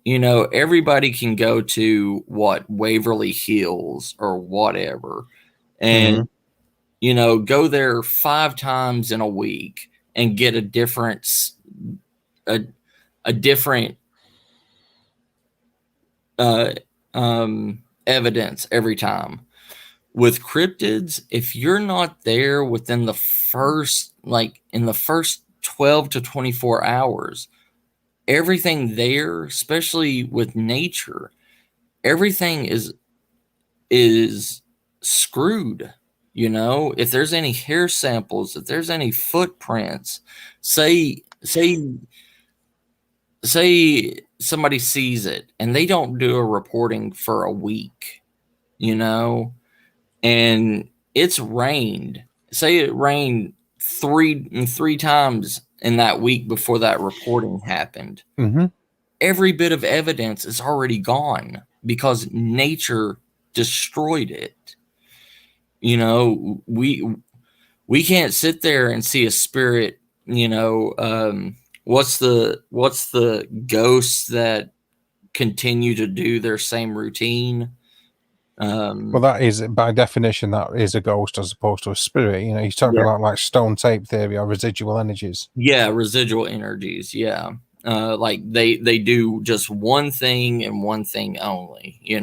everybody can go to Waverly Hills or whatever, and go there 5 times in a week and get a different evidence every time. With cryptids, if you're not there within the first 12 to 24 hours, everything there, especially with nature, everything is screwed. If there's any hair samples, if there's any footprints, say somebody sees it and they don't do a reporting for a week, and it's rained. Say it rained three times in that week before that reporting happened. Mm-hmm. Every bit of evidence is already gone because nature destroyed it. We can't sit there and see a spirit, what's the ghosts that continue to do their same routine? Well, that is, by definition, that is a ghost as opposed to a spirit. You're talking about like stone tape theory or residual energies. Yeah, residual energies. Yeah. Like they do just one thing and one thing only. You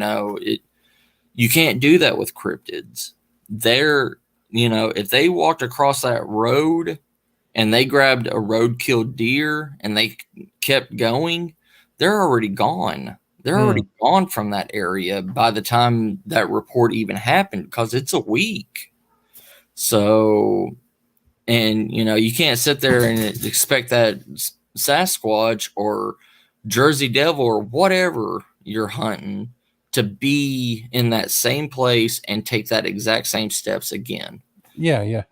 can't do that with cryptids. If they walked across that road and they grabbed a roadkill deer and they kept going, they're already gone. They're already gone from that area by the time that report even happened, because it's a week. So, and you can't sit there and expect that Sasquatch or Jersey Devil or whatever you're hunting to be in that same place and take that exact same steps again. Yeah.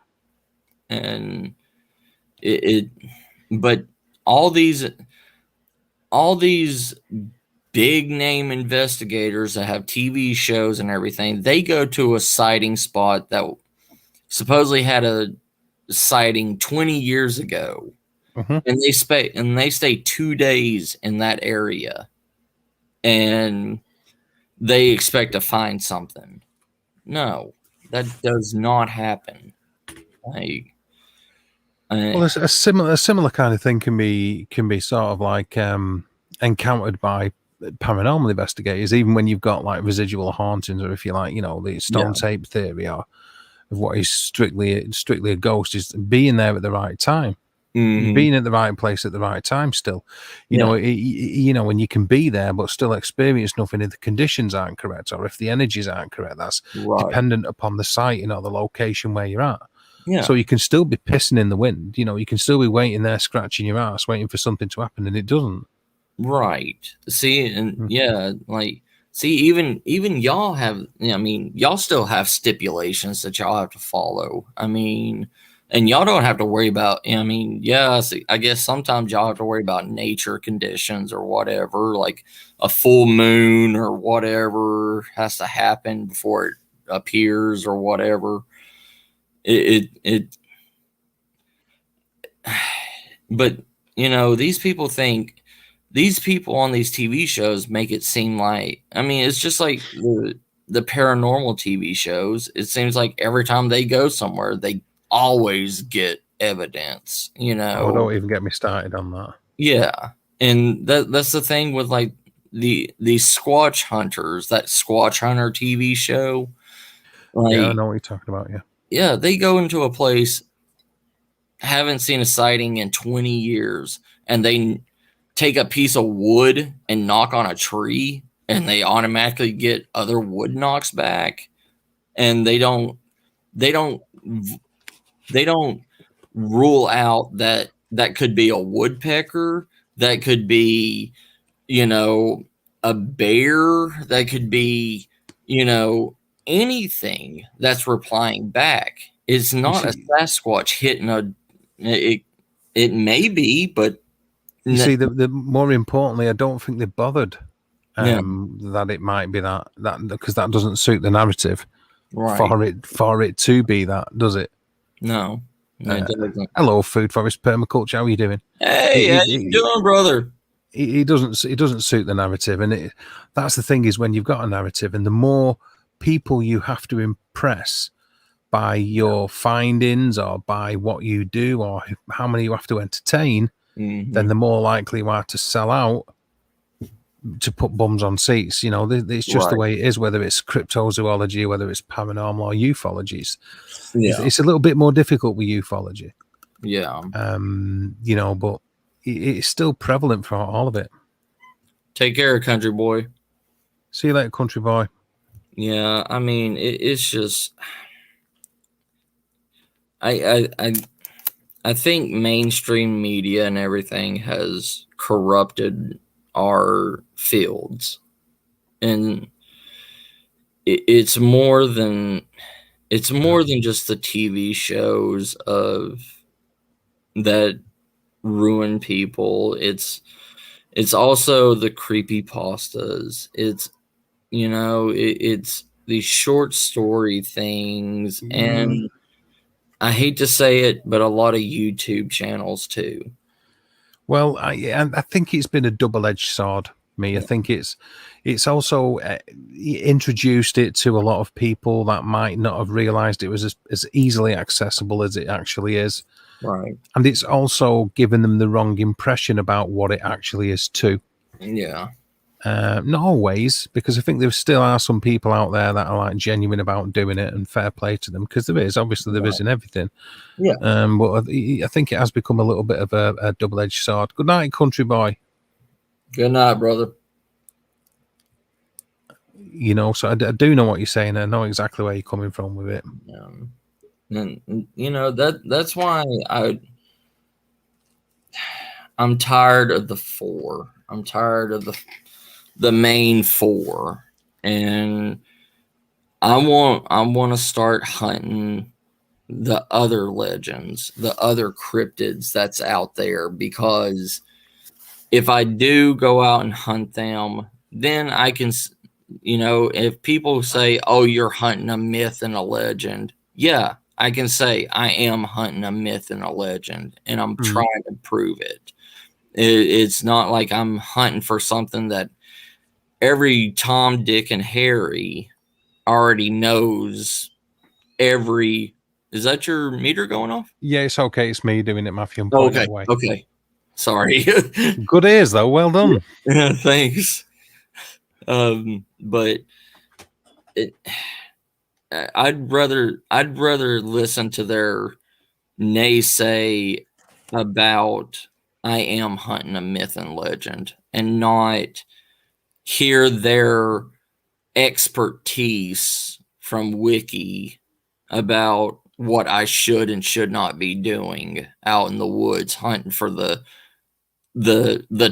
And but all these big name investigators that have TV shows and everything, they go to a sighting spot that supposedly had a sighting 20 years ago. Mhm. And they stay 2 days in that area, and they expect to find something. No, that does not happen. Like, Well, a similar kind of thing can be sort of like encountered by paranormal investigators, even when you've got like residual hauntings, or if you like, the stone tape theory, or of what is strictly a ghost, is being there at the right time. mhm. Being at the right place at the right time. Still, when you can be there but still experience nothing if the conditions aren't correct, or if the energies aren't correct. That's Right. dependent upon the site, the location where you're at. Yeah. So you can still be pissing in the wind. You can still be waiting there, scratching your ass, waiting for something to happen, and it doesn't. Right. See, and Mhm. even y'all have, y'all still have stipulations that y'all have to follow. And y'all don't have to worry about, I guess sometimes y'all have to worry about nature conditions or whatever, like a full moon or whatever has to happen before it appears or whatever. But these people on these TV shows make it seem like, it's just like the paranormal TV shows. It seems like every time they go somewhere, they always get evidence, Oh, don't even get me started on that. Yeah. And that's the thing with like the Squatch Hunters, that Squatch Hunter TV show. Like, Yeah, I know what you're talking about. Yeah. Yeah, they go into a place, haven't seen a sighting in 20 years, and they take a piece of wood and knock on a tree, and they automatically get other wood knocks back, and they don't rule out that could be a woodpecker, that could be a bear, that could be anything that's replying back. It's not a Sasquatch hitting it may be, but you see, the more importantly, I don't think they bothered that it might be that because that doesn't suit the narrative for it to be that, does it? No, it doesn't. Hello, Food Forest Permaculture. How are you doing? Hey, how you doing, brother? It doesn't suit the narrative, and that's the thing, is when you've got a narrative, and the more people you have to impress by your findings or by what you do or how many you have to entertain, then the more likely you are to sell out, to put bums on seats. It's just the way it is, whether it's cryptozoology, whether it's paranormal or ufology. It's a little bit more difficult with ufology. Yeah. But it's still prevalent for all of it. Take care, country boy. See you later, country boy. Yeah, it's just I think mainstream media and everything has corrupted our fields, and it's more than just the TV shows that ruin people. It's also the creepypastas. It's it's these short story things, and I hate to say it, but a lot of YouTube channels too. Well, I think it's been a double-edged sword. I think it's also introduced it to a lot of people that might not have realized it was as easily accessible as it actually is. Right. And it's also given them the wrong impression about what it actually is too. Yeah. Not always, because I think there still are some people out there that are like genuine about doing it, and fair play to them, because there is in everything. Yeah. But I think it has become a little bit of a double-edged sword. Good night, country boy. Good night, brother. So I do know what you're saying. I know exactly where you're coming from with it. And that's why I'm tired of the four. I'm tired of the main four. and I want to start hunting the other legends, the other cryptids that's out there, because if I do go out and hunt them, then I can, if people say, "Oh, you're hunting a myth and a legend," yeah, I can say I am hunting a myth and a legend, and I'm trying to prove it. It's not like I'm hunting for something that every Tom, Dick, and Harry already knows. Is that your meter going off? Yeah, it's okay. It's me doing it, Matthew. I'm Okay. away. Okay. Sorry. Good ears, though. Well done. Yeah, thanks. But I'd rather listen to their naysay about I am hunting a myth and legend, and not hear their expertise from Wiki about what I should and should not be doing out in the woods hunting for the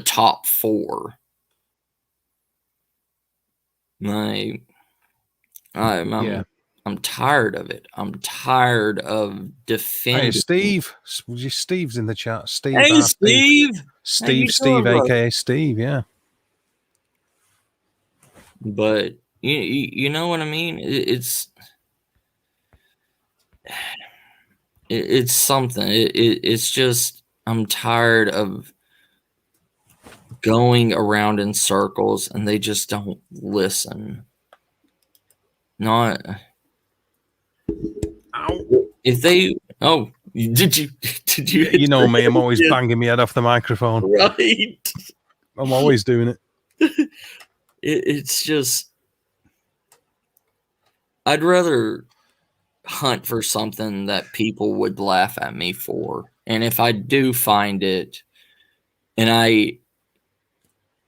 top 4. I'm tired of it. I'm tired of defending. Hey, Steve. Steve's in the chat. Steve. Hey, Steve. Steve, aka Steve. Yeah. But you know what I mean? It's something. It's just, I'm tired of going around in circles and they just don't listen. Not if they. Oh, did you? You know me. I'm always banging my head off the microphone. Right. I'm always doing it. It's just, I'd rather hunt for something that people would laugh at me for. And if I do find it and I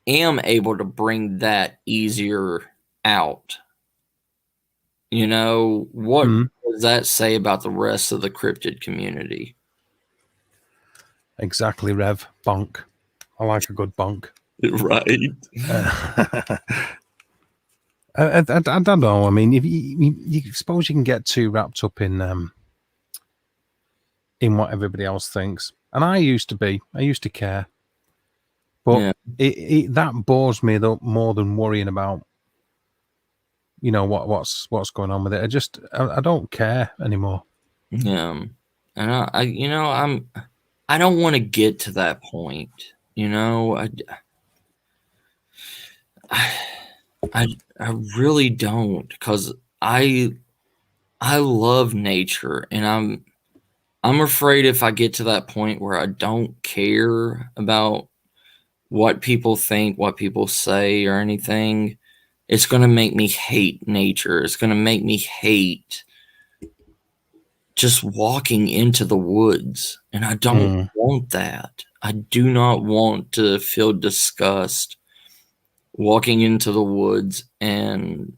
am able to bring that easier out, what does that say about the rest of the cryptid community? Exactly, Rev. Bonk. I like a good bonk. Right. I don't know. I mean, if you suppose you can get too wrapped up in what everybody else thinks, and I used to care, but that bores me though more than worrying about what's going on with it. I don't care anymore. Yeah, and I don't want to get to that point. I really don't, because I love nature, and I'm afraid if I get to that point where I don't care about what people think, what people say, or anything, it's going to make me hate nature. It's going to make me hate just walking into the woods, and I don't want that. I do not want to feel disgust walking into the woods. And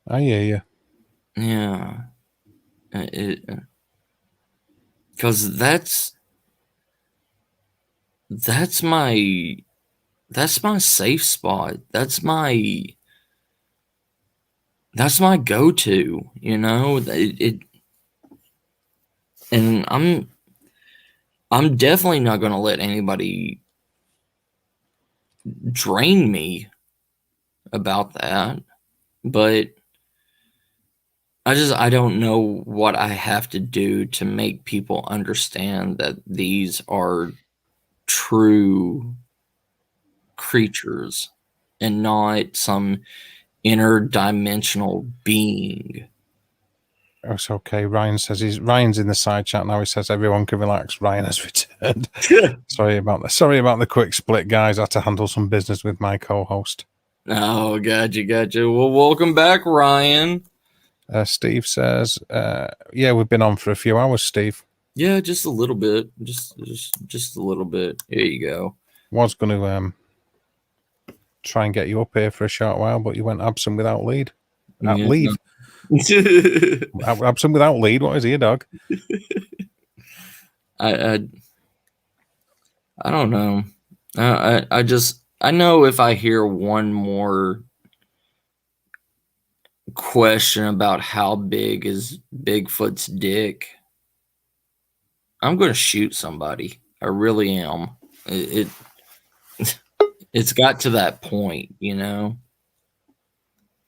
I hear you. Yeah, because that's my safe spot. That's my go-to. And I'm definitely not going to let anybody drain me about that. But I don't know what I have to do to make people understand that these are true creatures and not some interdimensional being. It's okay. Ryan's in the side chat now. He says everyone can relax. Ryan has returned. Sorry about the quick split, guys. I had to handle some business with my co-host. Oh, gotcha. Well, welcome back, Ryan. Steve says, yeah, we've been on for a few hours, Steve. Yeah, just a little bit. Just a little bit. Here you go. Was going to try and get you up here for a short while, but you went absent without lead. Leave. Absent without lead. What is he, a dog? I don't know. I just I know if I hear one more question about how big is Bigfoot's dick, I'm going to shoot somebody. I really am. It's got to that point, you know.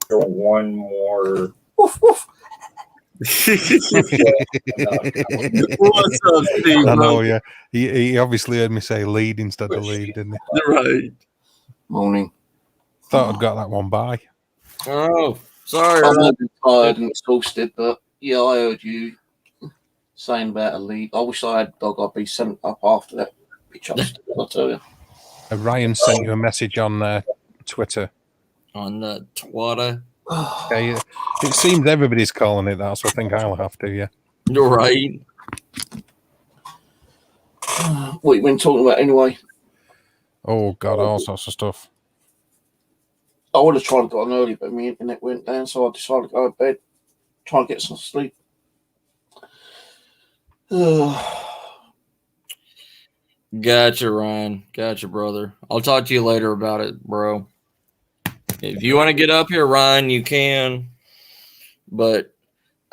One more. Woof, woof. What's up, Steve? I know, yeah. He obviously heard me say lead instead of lead, didn't he? Right. Morning. Thought I'd got that one by. Oh, sorry. I'm a bit tired and exhausted, but yeah, I heard you saying about a lead. I wish I had dog. I'd be sent up after that pitch upstairs, I'll tell you. Ryan sent you a message on Twitter. On the Twitter. Okay, it seems everybody's calling it that, so I think I'll have to, yeah. You're right. What you been talking about anyway? Oh, God, all sorts of stuff. I would have tried to go on early, but my internet went down, so I decided to go to bed, try and get some sleep. Gotcha, Ryan. Gotcha, brother. I'll talk to you later about it, bro. If you want to get up here, Ryan, you can. But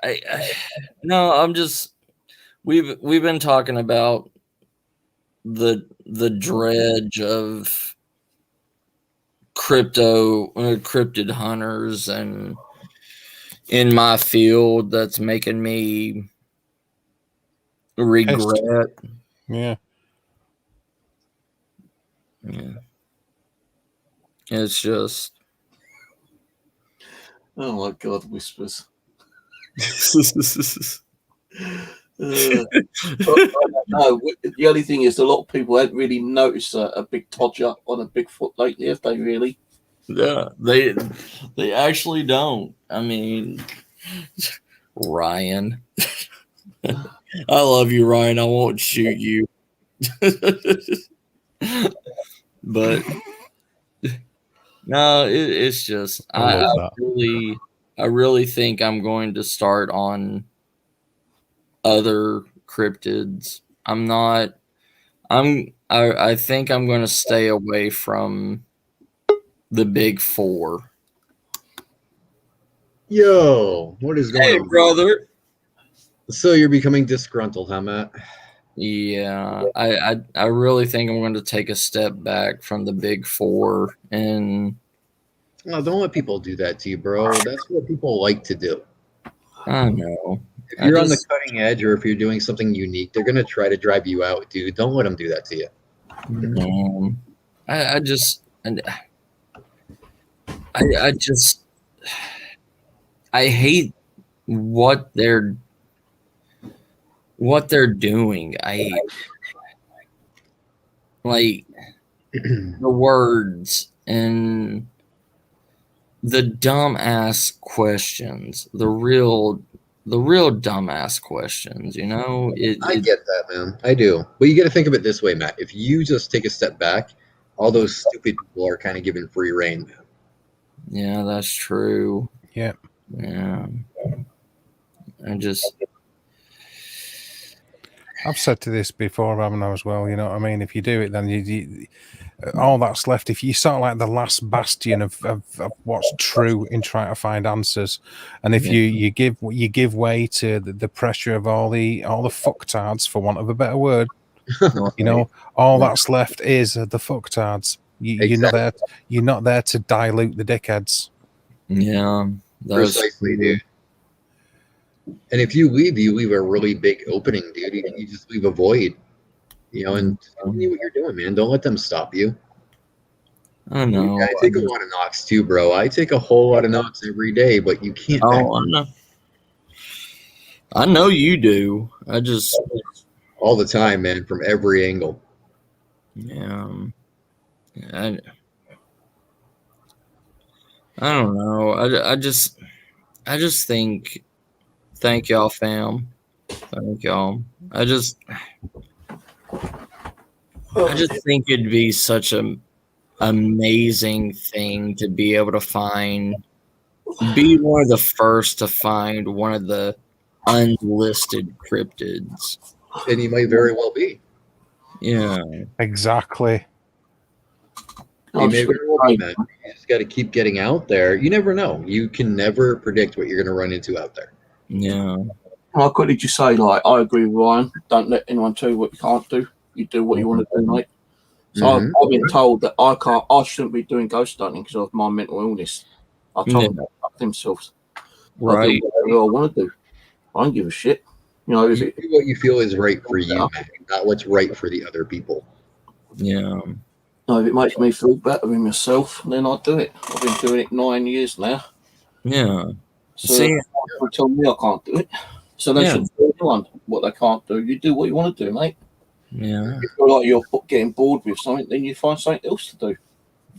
I'm just we've been talking about the dredge of cryptid hunters, and in my field that's making me regret. Yeah. Yeah. It's just Oh my God, whispers. No, the only thing is, a lot of people haven't really noticed a big todger on a Bigfoot lately, have they? Really? Yeah, they actually don't. I mean, Ryan, I love you, Ryan. I won't shoot you, but no, it's just I really think I'm going to start on other cryptids. I think I'm going to stay away from the big four. Yo, what is going Hey, on, brother. So you're becoming disgruntled, huh, Matt? Yeah, I really think I'm going to take a step back from the big four, and No, don't let people do that to you, bro. That's what people like to do. I know. If you're on the cutting edge, or if you're doing something unique, they're gonna try to drive you out, dude. Don't let them do that to you. I hate what they're doing. I like the words and the dumbass questions, the real dumbass questions, you know? I get that, man. I do. But you got to think of it this way, Matt. If you just take a step back, all those stupid people are kind of given free reign, man. Yeah, that's true. Yeah. Yeah. I've said to this before, haven't I, as well? You know what I mean? If you do it, then you all that's left. If you sort of like the last bastion of what's true in trying to find answers, and if you give way to the pressure of all the fucktards, for want of a better word, you know, all that's left is the fucktards. You're not there to dilute the dickheads. Yeah, precisely, dude. And if you leave a really big opening, dude. You just leave a void, you know, and continue what you're doing, man. Don't let them stop you. I know. Yeah, I take a lot of knocks too, bro. I take a whole lot of knocks every day, but you can't. Oh, I know you do. All the time, man, from every angle. Yeah. I don't know. I just think. Thank y'all, fam. Thank y'all. I just think it'd be such an amazing thing to be able to be one of the first to find one of the unlisted cryptids. And you might very well be. Yeah. Exactly. You may very well be, man. You just got to keep getting out there. You never know. You can never predict what you're going to run into out there. Yeah. How quickly did you say, like, I agree with Ryan, don't let anyone tell you what you can't do. You do what you want to do, mate. So I've been told that I shouldn't be doing ghost hunting because of my mental illness. I told them themselves. Right. I do whatever I want to do. I don't give a shit. You know, You do what you feel is right for you, man, not what's right for the other people. Yeah. No, if it makes me feel better with myself, then I'll do it. I've been doing it 9 years now. Yeah. So See, people tell me I can't do it. So they shouldn't tell anyone what they can't do. You do what you want to do, mate. yeah. If you feel like you're getting bored with something, then you find something else to do.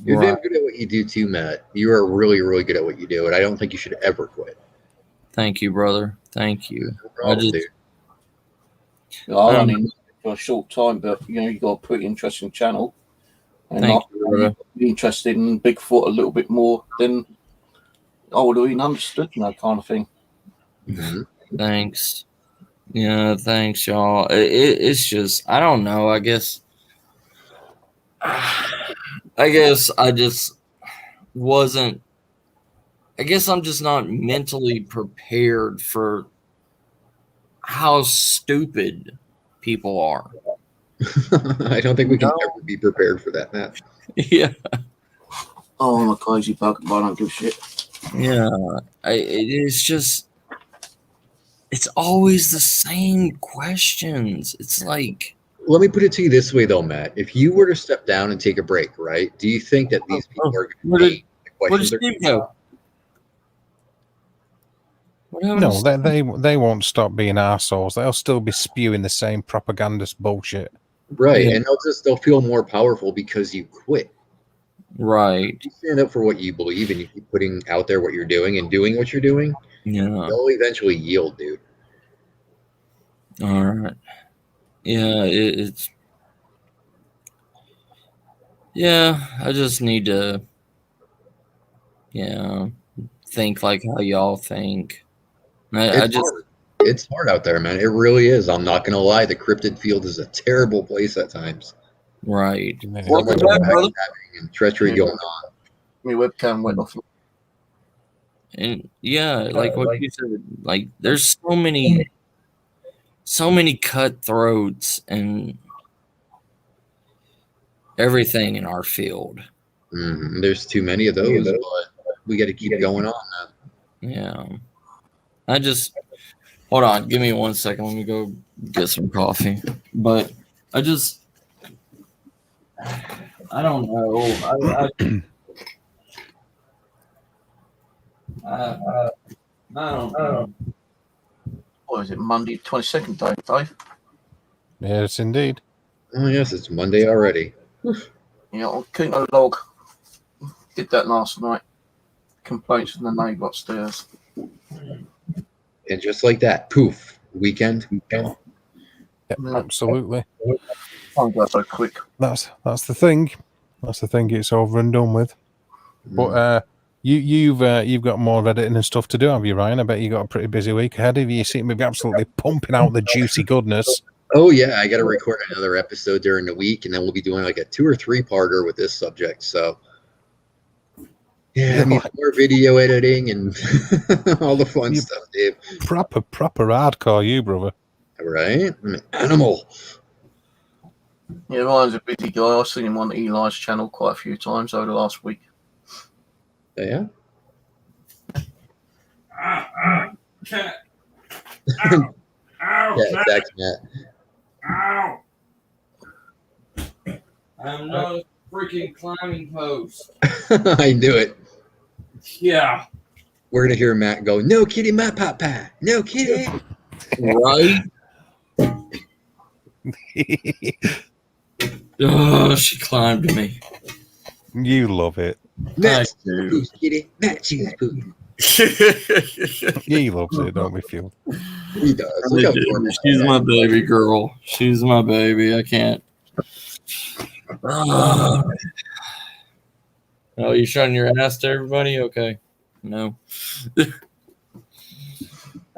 You're damn good at what you do too, Matt. You are really, really good at what you do, and I don't think you should ever quit. Thank you, brother. Thank you. No problem, dude. You know, I only know for a short time, but you know, you got a pretty interesting channel. And Thank you, brother. Be interested in Bigfoot a little bit more than I would have even understood, you know, kind of thing. Thanks. Yeah, thanks, y'all. It's just, I don't know. I guess I just wasn't. I guess I'm just not mentally prepared for how stupid people are. I don't think we can ever be prepared for that, Matt. Yeah. Oh, I'm a crazy bug, but I don't give a shit. Yeah. It's just, it's always the same questions. It's like, let me put it to you this way, though, Matt. If you were to step down and take a break, right? Do you think that these people are going to the where did questions? Steve go? No, they won't stop being assholes. They'll still be spewing the same propagandist bullshit. Right, Yeah. and they'll feel more powerful because you quit. Right. You stand up for what you believe and you keep putting out there what you're doing and doing what you're doing. Yeah. They'll eventually yield, dude. All right. Yeah, it's. Yeah, I just need to. Yeah, think like how y'all think. It's hard out there, man. It really is. I'm not gonna lie. The cryptid field is a terrible place at times. Right. So much backstabbing and treachery going on. My webcam went off. And yeah, like what you said, like there's so many cutthroats and everything in our field. There's too many of those, but we got to keep going on, man. Yeah. I just hold on, give me 1 second. Let me go get some coffee. But I don't know. I don't know. What is it, Monday 22nd, Dave? Yes, indeed. Oh, yes, it's Monday already. Yeah, on Kino Log. Did that last night. Complaints from the neighbour upstairs. And just like that, poof, weekend. Yep, absolutely. Can't go so quick. That's the thing. That's the thing. It's over and done with. But you've got more editing and stuff to do, have you, Ryan? I bet you got a pretty busy week ahead of you. You seem to be absolutely pumping out the juicy goodness. Oh yeah, I got to record another episode during the week, and then we'll be doing like a 2 or 3 parter with this subject. So yeah, I mean, more video editing and all the fun stuff, Dave. Proper hardcore, you brother. Right? I'm an animal. Yeah, Ryan's a busy guy. I've seen him on Eli's channel quite a few times over the last week. Yeah. Cat. Yeah, exactly, Matt. Ow! I'm not a freaking climbing post. I knew it. Yeah. We're gonna hear Matt go, "No kitty, my papa. No kitty." Right? Oh, she climbed me. You love it. Matt choose kitty. Matt choose poo. He loves it, don't we, Phil? He does. Look how adorable She's my baby girl. She's my baby. I can't. Oh, you showing your ass to everybody? Okay. No.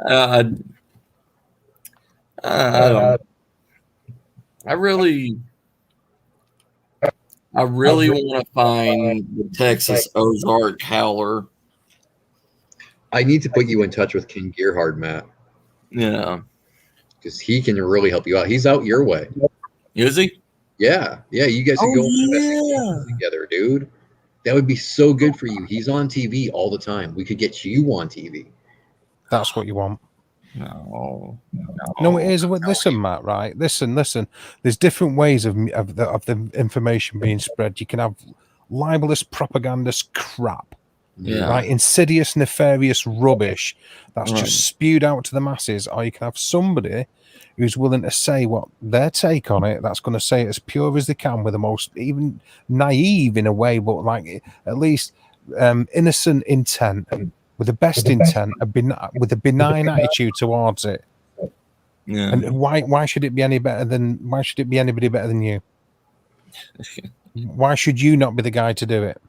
I don't. I really. I really want to find the Texas Ozark Howler. I need to put you in touch with King Gearhard, Matt, Yeah. because he can really help you out. He's out your way. Is he? Yeah. You guys could go together, dude. That would be so good for you. He's on TV all the time. We could get you on TV. That's what you want. No. No, it is. Listen, Matt. Right? Listen. There's different ways of the information being spread. You can have libelous, propagandist crap. Yeah. Right, insidious, nefarious rubbish that's just spewed out to the masses, or you can have somebody who's willing to say what their take on it, that's going to say it as pure as they can, with the most even naive in a way, but like at least innocent intent, with the best intent, with a benign attitude towards it. Yeah. And why should it be any better than? Why should it be anybody better than you? Why should you not be the guy to do it?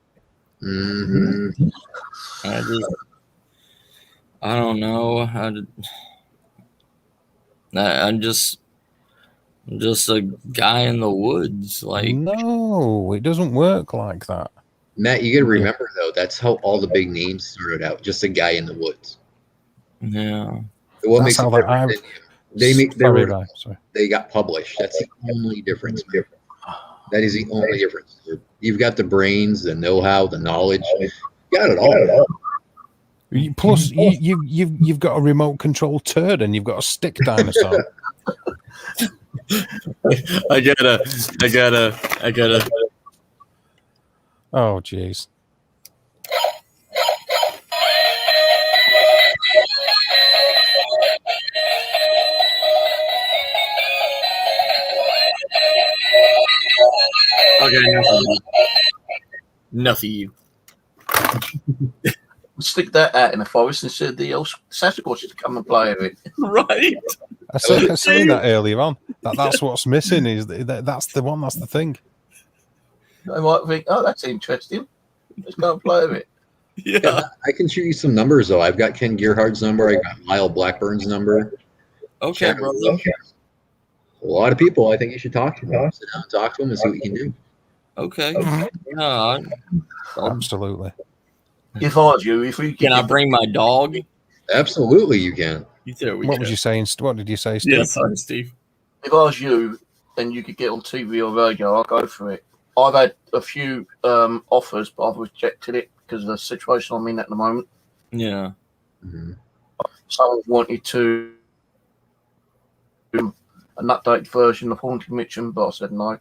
Mm-hmm. I don't know. I'm just a guy in the woods. Like, no, it doesn't work like that. Matt, you got to remember though, that's how all the big names started out. Just a guy in the woods. yeah. What That's makes how it different? They got published. That's the only difference. That is the only difference. You've got the brains, the know-how, the knowledge. You got it all. Plus, you've got a remote control turd and you've got a stick dinosaur. I gotta. Oh, jeez. Okay, nothing. Stick that out in the forest and said the Sasquatch to come and play with it. Right. I was saying that earlier on. That's what's missing. Is that's the one. That's the thing. They might think, oh, that's interesting. Let's go and play with it. Yeah. I can shoot you some numbers though. I've got Ken Gearhard's number. I got Lyle Blackburn's number. Okay, brother. A lot of people. I think you should talk to them. Sit down and talk to them and see what you can do. Okay. Yeah. Absolutely. If I was you, if we Can I bring my dog? Absolutely, you can. What was you saying? What did you say, Steve? Yeah, sorry, Steve. If I was you and you could get on TV or radio, I'll go for it. I've had a few offers, but I've rejected it because of the situation I'm in at the moment. Yeah. Mm-hmm. Someone wanted to do an updated version of Haunted Mitchum, but I said no.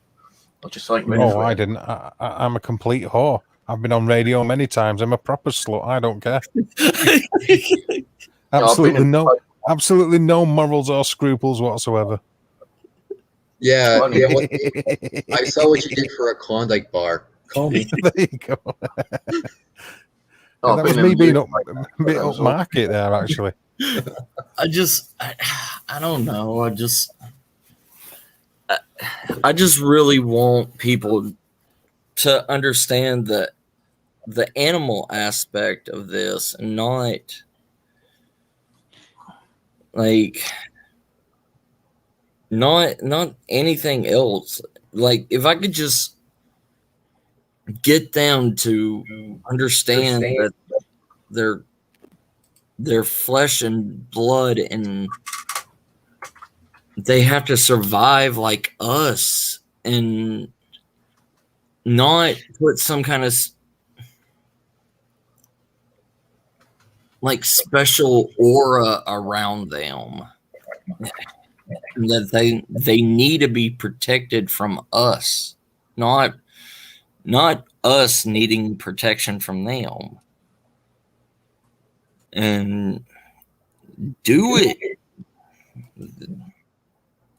I just ain't ready for it. I didn't. I'm a complete whore. I've been on radio many times. I'm a proper slut. I don't care. Absolutely no morals or scruples whatsoever. Yeah. I saw what you did for a Klondike bar. Call me. There you go. That was me being up market there, actually. I don't know. I just really want people to understand that the animal aspect of this, and not anything else. Like, if I could just get them to understand that they're flesh and blood, and they have to survive like us, and not put some kind of like special aura around them, that they need to be protected from us, not us needing protection from them. And do it.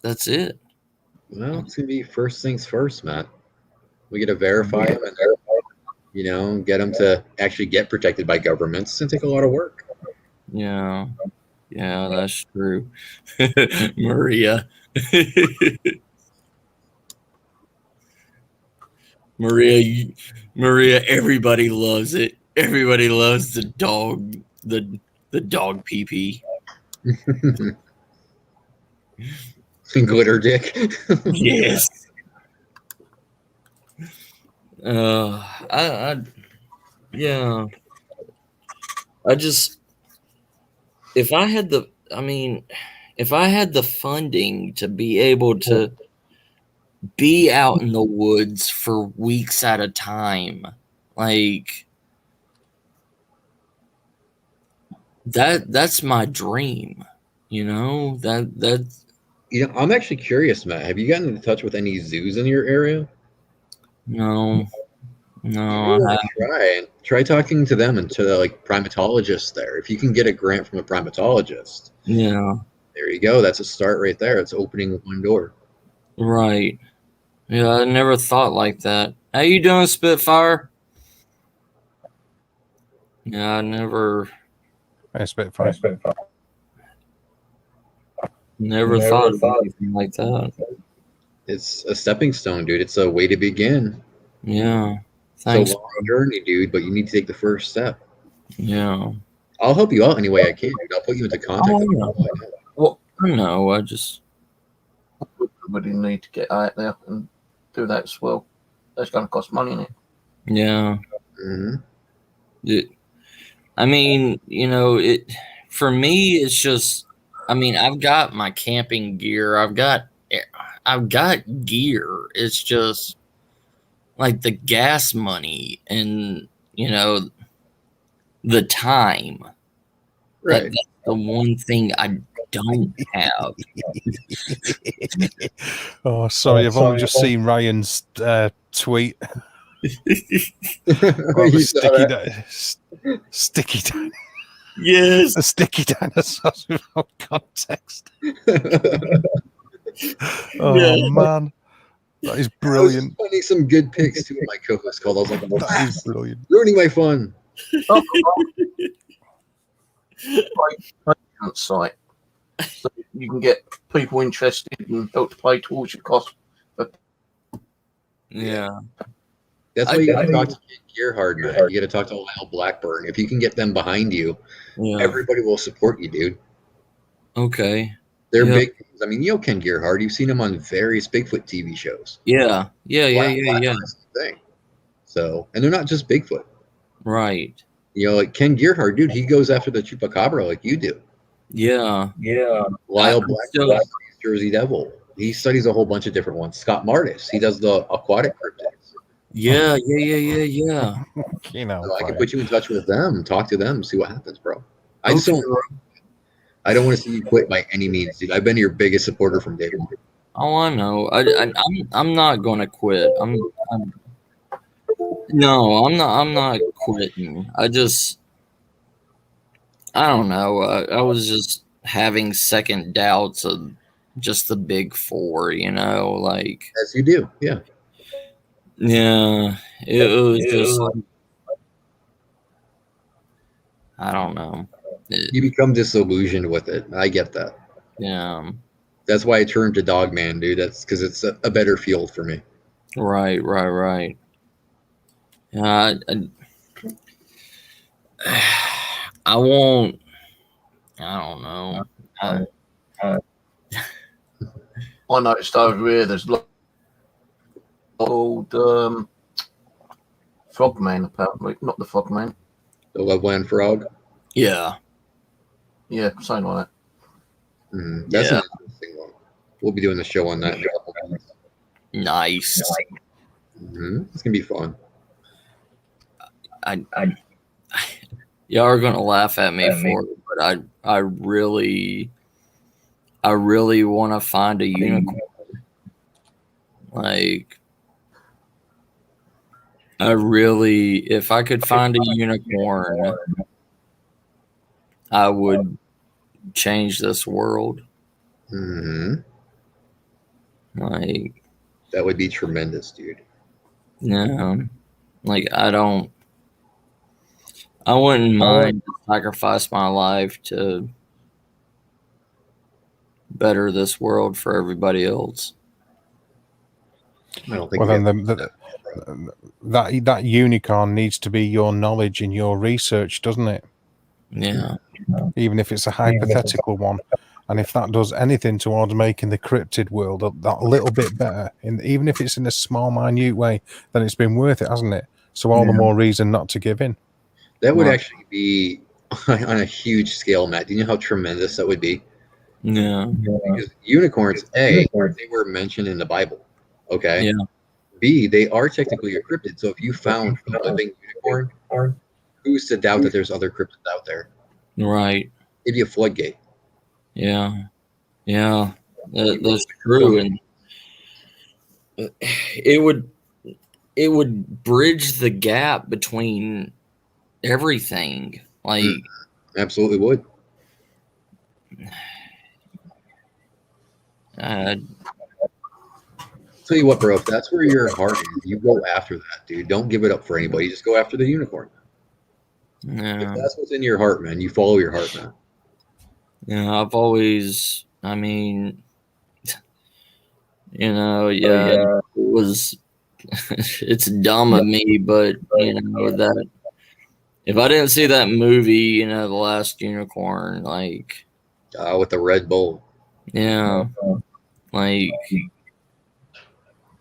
That's it. Well, it's gonna be first things first, Matt. We got to verify them and get them to actually get protected by governments. It's gonna take a lot of work. Yeah, that's true. Maria. Maria, everybody loves it. Everybody loves the dog, the dog pee-pee. Glitter dick. Yes. Yeah. I just, if I had the, I mean, if I had the funding to be able to be out in the woods for weeks at a time, like that's my dream, you know, that's, You know, I'm actually curious, Matt. Have you gotten in touch with any zoos in your area? no, You no, really try talking to them and to the like primatologists there. If you can get a grant from a primatologist, yeah, there you go. That's a start right there. It's opening one door. right. Yeah, I never thought like that. How you doing, Spitfire? Yeah, I never Spitfire. never thought of anything like that. It's a stepping stone, dude. It's a way to begin. Yeah. It's a Thanks. long journey, dude, but you need to take the first step. Yeah. I'll help you out any way I can, dude. I'll put you into contact with people. What I know. I just. everybody need to get out there and do that as well. That's going to cost money, innit? Yeah. Mm-hmm. I mean, you know, it for me. It's just. I mean, I've got my camping gear. I've got gear. It's just like the gas money and the time. Right. That's the one thing I don't have. Oh, sorry, I've only just seen Ryan's tweet. You saw that? Sticky Yes. the sticky dinosaurs without context. Oh man, that is brilliant. I was finding some good pics too. My co-host called. I was like, That is brilliant. ruining my fun. Site. So you can get people interested and help to pay towards your cost. Yeah. That's why you got to talk to Gerhard, man. You got to talk to Lyle Blackburn. If you can get them behind you, Yeah. everybody will support you, dude. Okay. They're Yeah. big. I mean, you know Ken Gerhard. You've seen him on various Bigfoot TV shows. Yeah. Yeah. Thing. So, and they're not just Bigfoot. Right. You know, like Ken Gerhard, dude, he goes after the chupacabra like you do. Yeah. Lyle I'm Blackburn, still- Jersey Devil. He studies a whole bunch of different ones. Scott Martis, he does the aquatic cryptids. Yeah. You know, So I can Brian. put you in touch with them, talk to them, see what happens, bro. I just don't want to see you quit by any means, dude. I've been your biggest supporter from day one. Oh, I know. I'm not gonna quit. No, I'm not quitting. I don't know. I was just having second doubts of just the big four, like, As you do, yeah. yeah, it was just, I don't know. You become disillusioned with it. I get that. Yeah, That's why I turned to Dogman, dude. That's because it's a better field for me. right. Yeah, I won't. I don't know. I noticed over here there's a lot called Frogman, apparently. Not the Frogman. The Loveland Frog. Yeah. Yeah, something like that. That's an interesting one. We'll be doing the show on that in a couple minutes. Nice. It's gonna be fun. Y'all are gonna laugh at me for it, but I really want to find a unicorn. Like, if I could find a unicorn, I would change this world. Like, that would be tremendous, dude. Yeah, like I wouldn't mind to sacrifice my life to better this world for everybody else. I don't think. Well, then that unicorn needs to be your knowledge and your research, doesn't it? Yeah. Even if it's a hypothetical one. And if that does anything towards making the cryptid world that little bit better, even if it's in a small, minute way, then it's been worth it, hasn't it? So all the more reason not to give in. That would actually be on a huge scale, Matt. Do you know how tremendous that would be? Yeah. Because unicorns, A, they were mentioned in the Bible. Okay. Yeah. B, they are technically a cryptid. So if you found a living unicorn, who's to doubt that there's other cryptids out there? Right. It'd be a floodgate. Yeah. Yeah. That's true. And it would bridge the gap between everything. Like, absolutely would. Tell you what, bro, if that's where your heart is, you go after that, dude. Don't give it up for anybody. Just go after the unicorn. yeah. If that's what's in your heart, man, you follow your heart, man. Yeah, I've always, I mean, it was, it's dumb of me, but, that if I didn't see that movie, The Last Unicorn, like, with the Red Bull. Yeah. Like,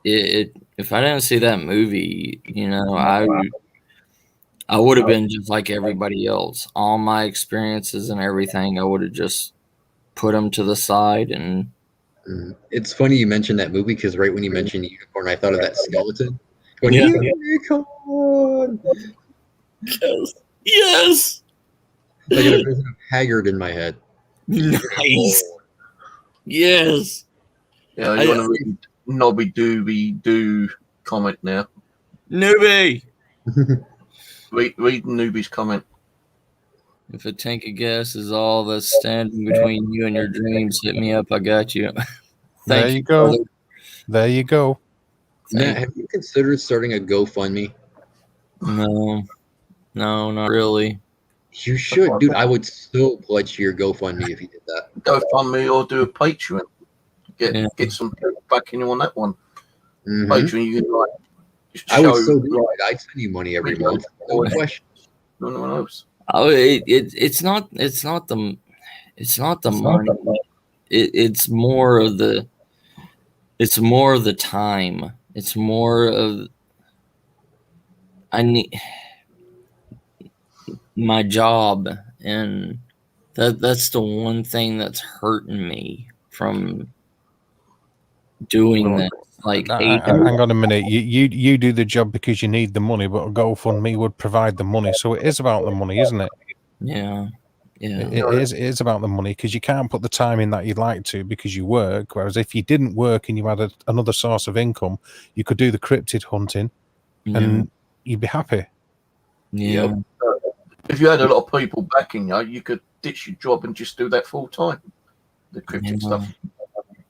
if I didn't see that movie, I would have been just like everybody else. All my experiences and everything, I would have just put them to the side. And it's funny you mentioned that movie because right when you mentioned unicorn, I thought of that skeleton going, Yeah. unicorn. Yes. Like a vision of Haggard in my head. Nice. Yes. Yeah, you want to read Nobby Doobie Doo comment now? Newbie. Read Newbie's comment. If a tank of gas is all that's standing between you and your dreams, hit me up. I got you. There you go. Brother. There you go. Matt, have you considered starting a GoFundMe? No, not really. You should, dude. I would still pledge to your GoFundMe if you did that. GoFundMe or do a Patreon. Get some back in on that one. Mm-hmm. Patreon, you can I would still do it. I'd send you money every month. No question. No one else. Oh, it's not the money. It's more of the time. It's more of I need my job, and that's the one thing that's hurting me from doing this. Like, hang on a minute. You do the job because you need the money, but a GoFundMe would provide the money. So it is about the money, isn't it? Yeah. It is about the money because you can't put the time in that you'd like to because you work. Whereas if you didn't work and you had another source of income, you could do the cryptid hunting and you'd be happy. Yeah. Yep. If you had a lot of people backing you, you could ditch your job and just do that full time. The cryptid stuff.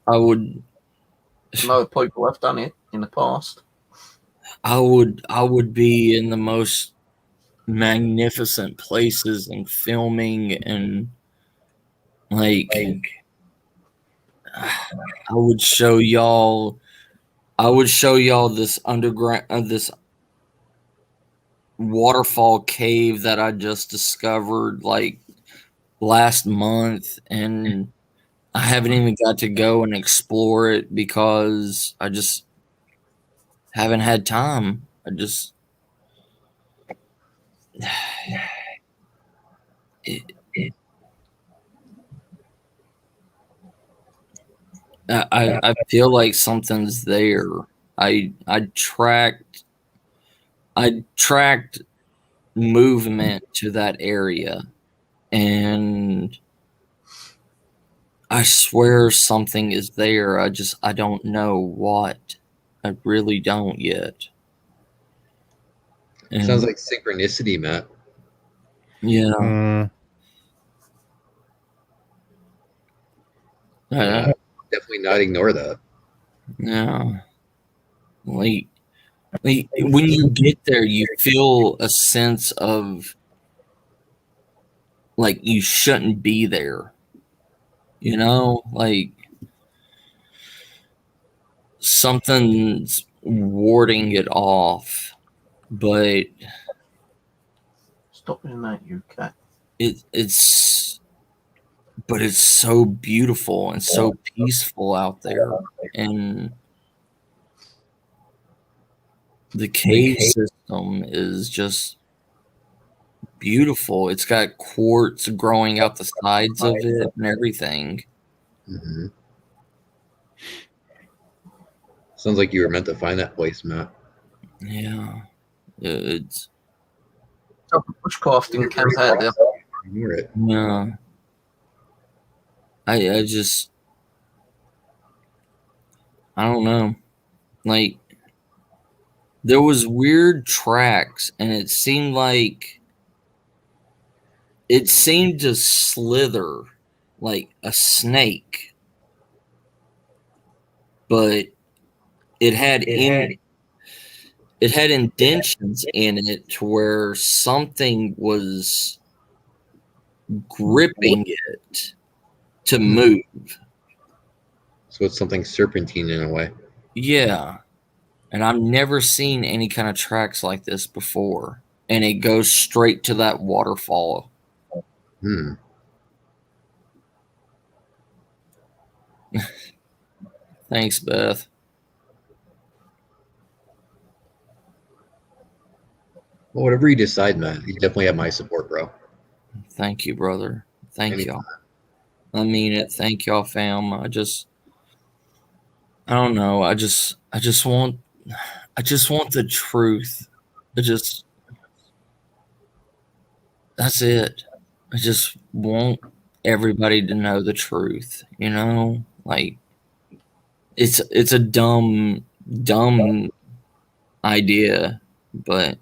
I would. No, people have done it in the past. I would be in the most magnificent places and filming, and like I would show y'all this underground this waterfall cave that I just discovered like last month, and I haven't even got to go and explore it because I just haven't had time. I feel like something's there. I tracked movement to that area, and I swear something is there. I don't know what. I really don't yet. And sounds like synchronicity, Matt. Yeah. Definitely not ignore that. Yeah. Like when you get there, you feel a sense of like you shouldn't be there. Like something's warding it off, but stop doing that, you cat. It's but it's so beautiful and so peaceful out there. And the cave system is just beautiful. It's got quartz growing out the sides of it and everything. Mm-hmm. Sounds like you were meant to find that place, Matt. Yeah. It's bushcrafting camp out there. Ignore it. yeah. I just I don't know. Like there was weird tracks and it seemed to slither like a snake. But it had indentions in it to where something was gripping it to move. So it's something serpentine in a way. Yeah. And I've never seen any kind of tracks like this before. And it goes straight to that waterfall. Hmm. Thanks, Beth. Well, whatever you decide, Matt, you definitely have my support, bro. Thank you, brother. Thank Anytime. y'all. I mean it. Thank y'all, fam. I don't know. I just want the truth. That's it. I just want everybody to know the truth, you know? Like it's a dumb idea, but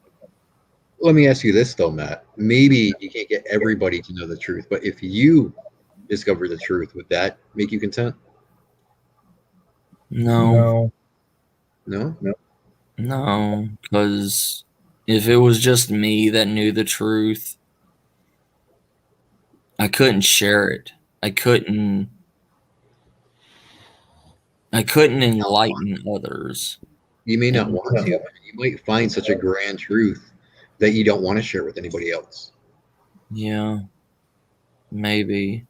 Let me ask you this, though, Matt. Maybe you can't get everybody to know the truth, but if you discover the truth, would that make you content? no, No? because if it was just me that knew the truth, I couldn't share it. I couldn't enlighten others. You may not want to. You might find such a grand truth that you don't want to share with anybody else. Yeah, maybe.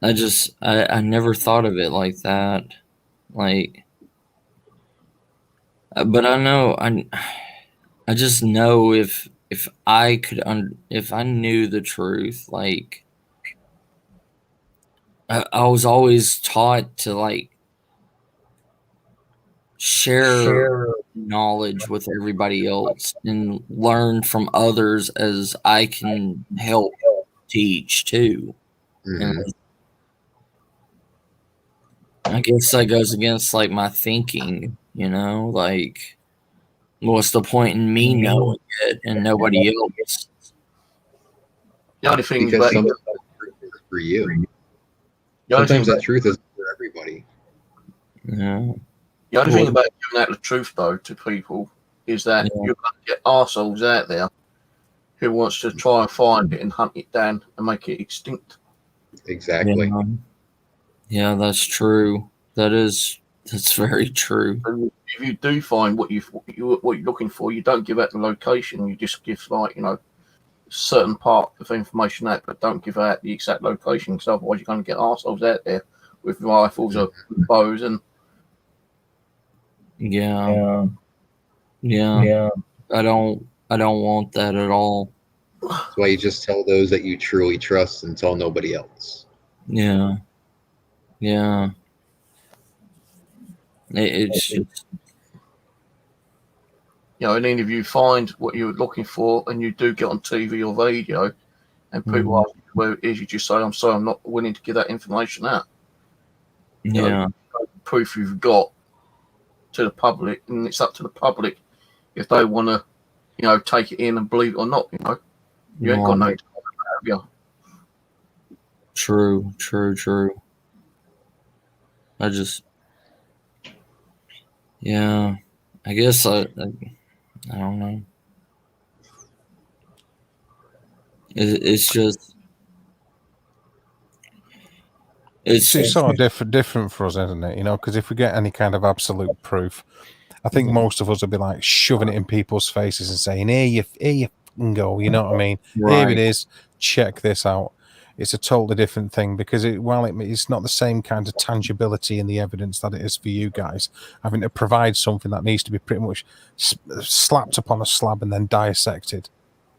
I never thought of it like that. Like, but I know I just know if I could if I knew the truth, like I was always taught to like share knowledge with everybody else and learn from others as I can help teach too. Mhm. And I guess that goes against like my thinking, you know, like what's the point in me knowing it and nobody else? The only thing Because about sometimes that truth is for you. the only thing Sometimes that truth is for everybody. Yeah. The only thing about giving out the truth, though, to people is that Yeah. you're going to get arseholes out there who wants to try and find it and hunt it down and make it extinct. Exactly. Yeah, that's true. That's very true. And if you do find what you're looking for, you don't give out the location. You just give a certain part of information out, but don't give out the exact location, because otherwise you're going to get arseholes out there with rifles or bows and. Yeah. I don't want that at all. That's why you just tell those that you truly trust and tell nobody else. Yeah. It's just, And then if you find what you're looking for and you do get on TV or radio and people ask you where it is, you just say, I'm sorry, I'm not willing to give that information out. yeah. Proof you've got to the public, and it's up to the public if they want to, take it in and believe it or not. You ain't got no time about it, have you? True. I guess I don't know. It's just It's sort of different for us, isn't it? Because if we get any kind of absolute proof, I think most of us would be like shoving it in people's faces and saying, here you go, you know what I mean? Right. Here it is, check this out. it's a totally different thing because it's not the same kind of tangibility in the evidence that it is for you guys, having to provide something that needs to be pretty much slapped upon a slab and then dissected.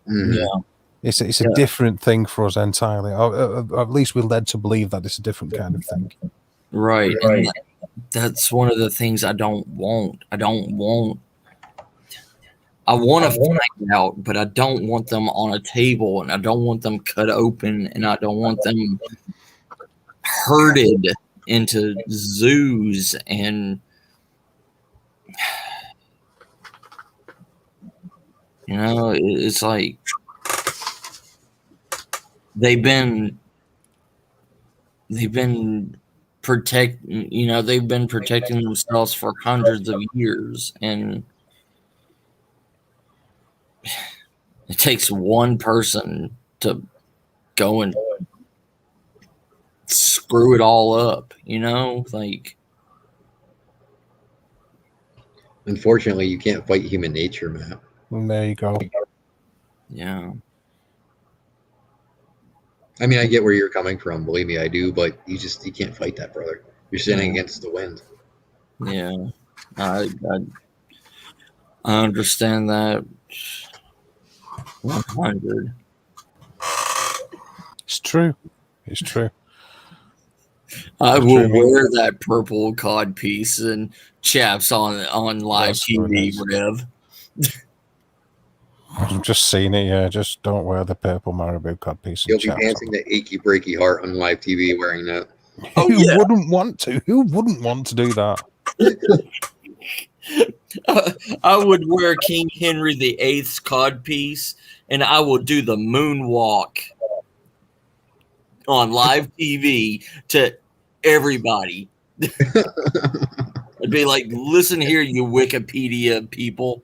Mhm. Yeah. It's a different thing for us entirely. Or at least we're led to believe that it's a different kind of thing. Right. And that's one of the things I don't want. I want to find out, but I don't want them on a table, and I don't want them cut open, and I don't want them herded into zoos and it's like they've been protecting themselves for hundreds of years, and it takes one person to go and screw it all up, like. Unfortunately, you can't fight human nature, Matt. And there you go. Yeah. I mean, I get where you're coming from. Believe me, I do. But you can't fight that, brother. You're standing against the wind. Yeah. I understand that. 100. It's true. It's true. I will wear that purple cod piece and chaps on live TV, Rev. I've just seen it. Yeah, just don't wear the purple marabou cod piece. You'll be dancing the achy breaky heart on live TV wearing that. Who wouldn't want to? Who wouldn't want to do that? I would wear King Henry VIII's cod piece, and I will do the moonwalk on live TV to everybody. I'd be like, listen here, you Wikipedia people.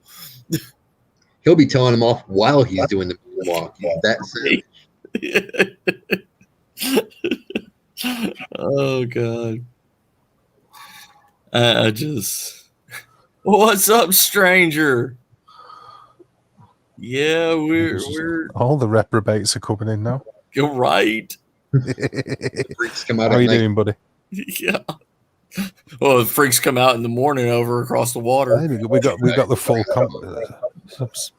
He'll be telling him off while he's doing the walk. That's it. Oh God. I just, what's up, stranger? Yeah, we're all the reprobates are coming in now. You're right. Freaks come out. How are you doing, buddy? Yeah. Well, the freaks come out in the morning over across the water. Hey, we got the full complement.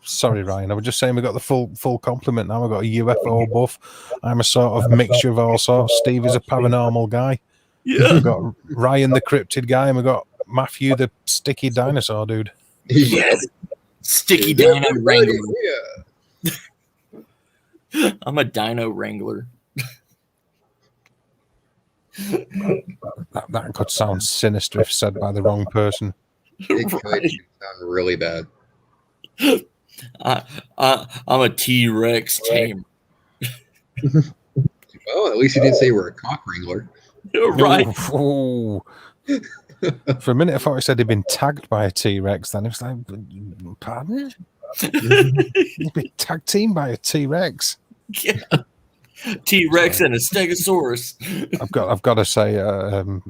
Sorry, Ryan. I was just saying we got the full complement now. We got a UFO buff. I'm a sort of mixture of all sorts. Steve is a paranormal guy. Yeah. We got Ryan the cryptid guy, and we got Matthew the sticky dinosaur dude. Yes. Sticky dino wrangler. Yeah. I'm a dino wrangler. That could sound sinister if said by the wrong person. It could sound really bad. I'm a T-Rex tamer. Well, at least you didn't say we're a cock wrangler. Right. Oh. For a minute, I thought he said he'd been tagged by a T-Rex. Then it was like, pardon? He'd been tag teamed by a T-Rex. Yeah. T-Rex and a Stegosaurus. I've got to say, I've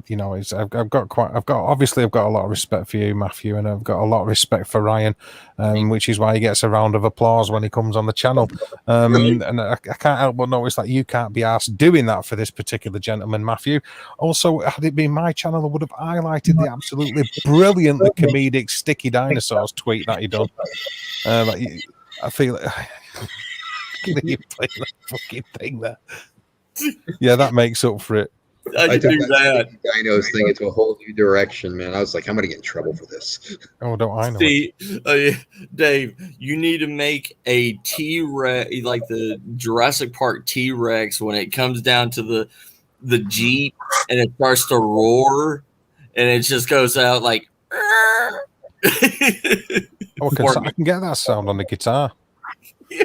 got a lot of respect for you, Matthew, and I've got a lot of respect for Ryan, which is why he gets a round of applause when he comes on the channel. And I can't help but notice that you can't be asked doing that for this particular gentleman, Matthew. Also, had it been my channel, I would have highlighted the absolutely brilliantly comedic Sticky Dinosaurs tweet that he done. I feel like you playing that fucking thing there. Yeah, that makes up for it. I took that dinos thing into a whole new direction, man. I was like, I'm gonna get in trouble for this. Oh, don't I know? See, Dave, you need to make a T-Rex, like the Jurassic Park T-Rex, when it comes down to the Jeep and it starts to roar, and it just goes out like. I can get that sound on the guitar. Yeah.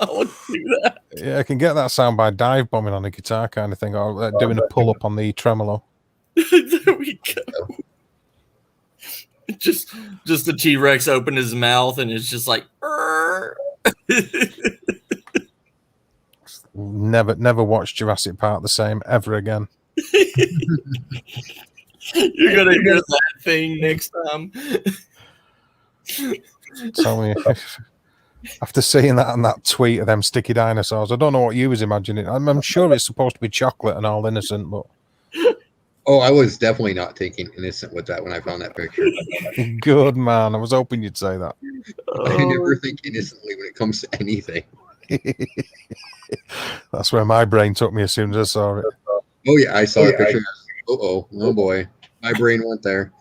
I want to do that. Yeah, I can get that sound by dive bombing on the guitar kind of thing, or doing a pull up on the tremolo. There we go. Just the T-Rex opened his mouth and it's just like. Never watch Jurassic Park the same ever again. You're gonna hear that thing next time. Tell me. After seeing that and that tweet of them sticky dinosaurs, I don't know what you was imagining. I'm sure it's supposed to be chocolate and all innocent, but Oh, I was definitely not taking innocent with that when I found that picture. good man. I was hoping you'd say that. I never think innocently when it comes to anything. That's where my brain took me as soon as I saw it. Oh yeah, I saw the picture. Oh boy, my brain went there.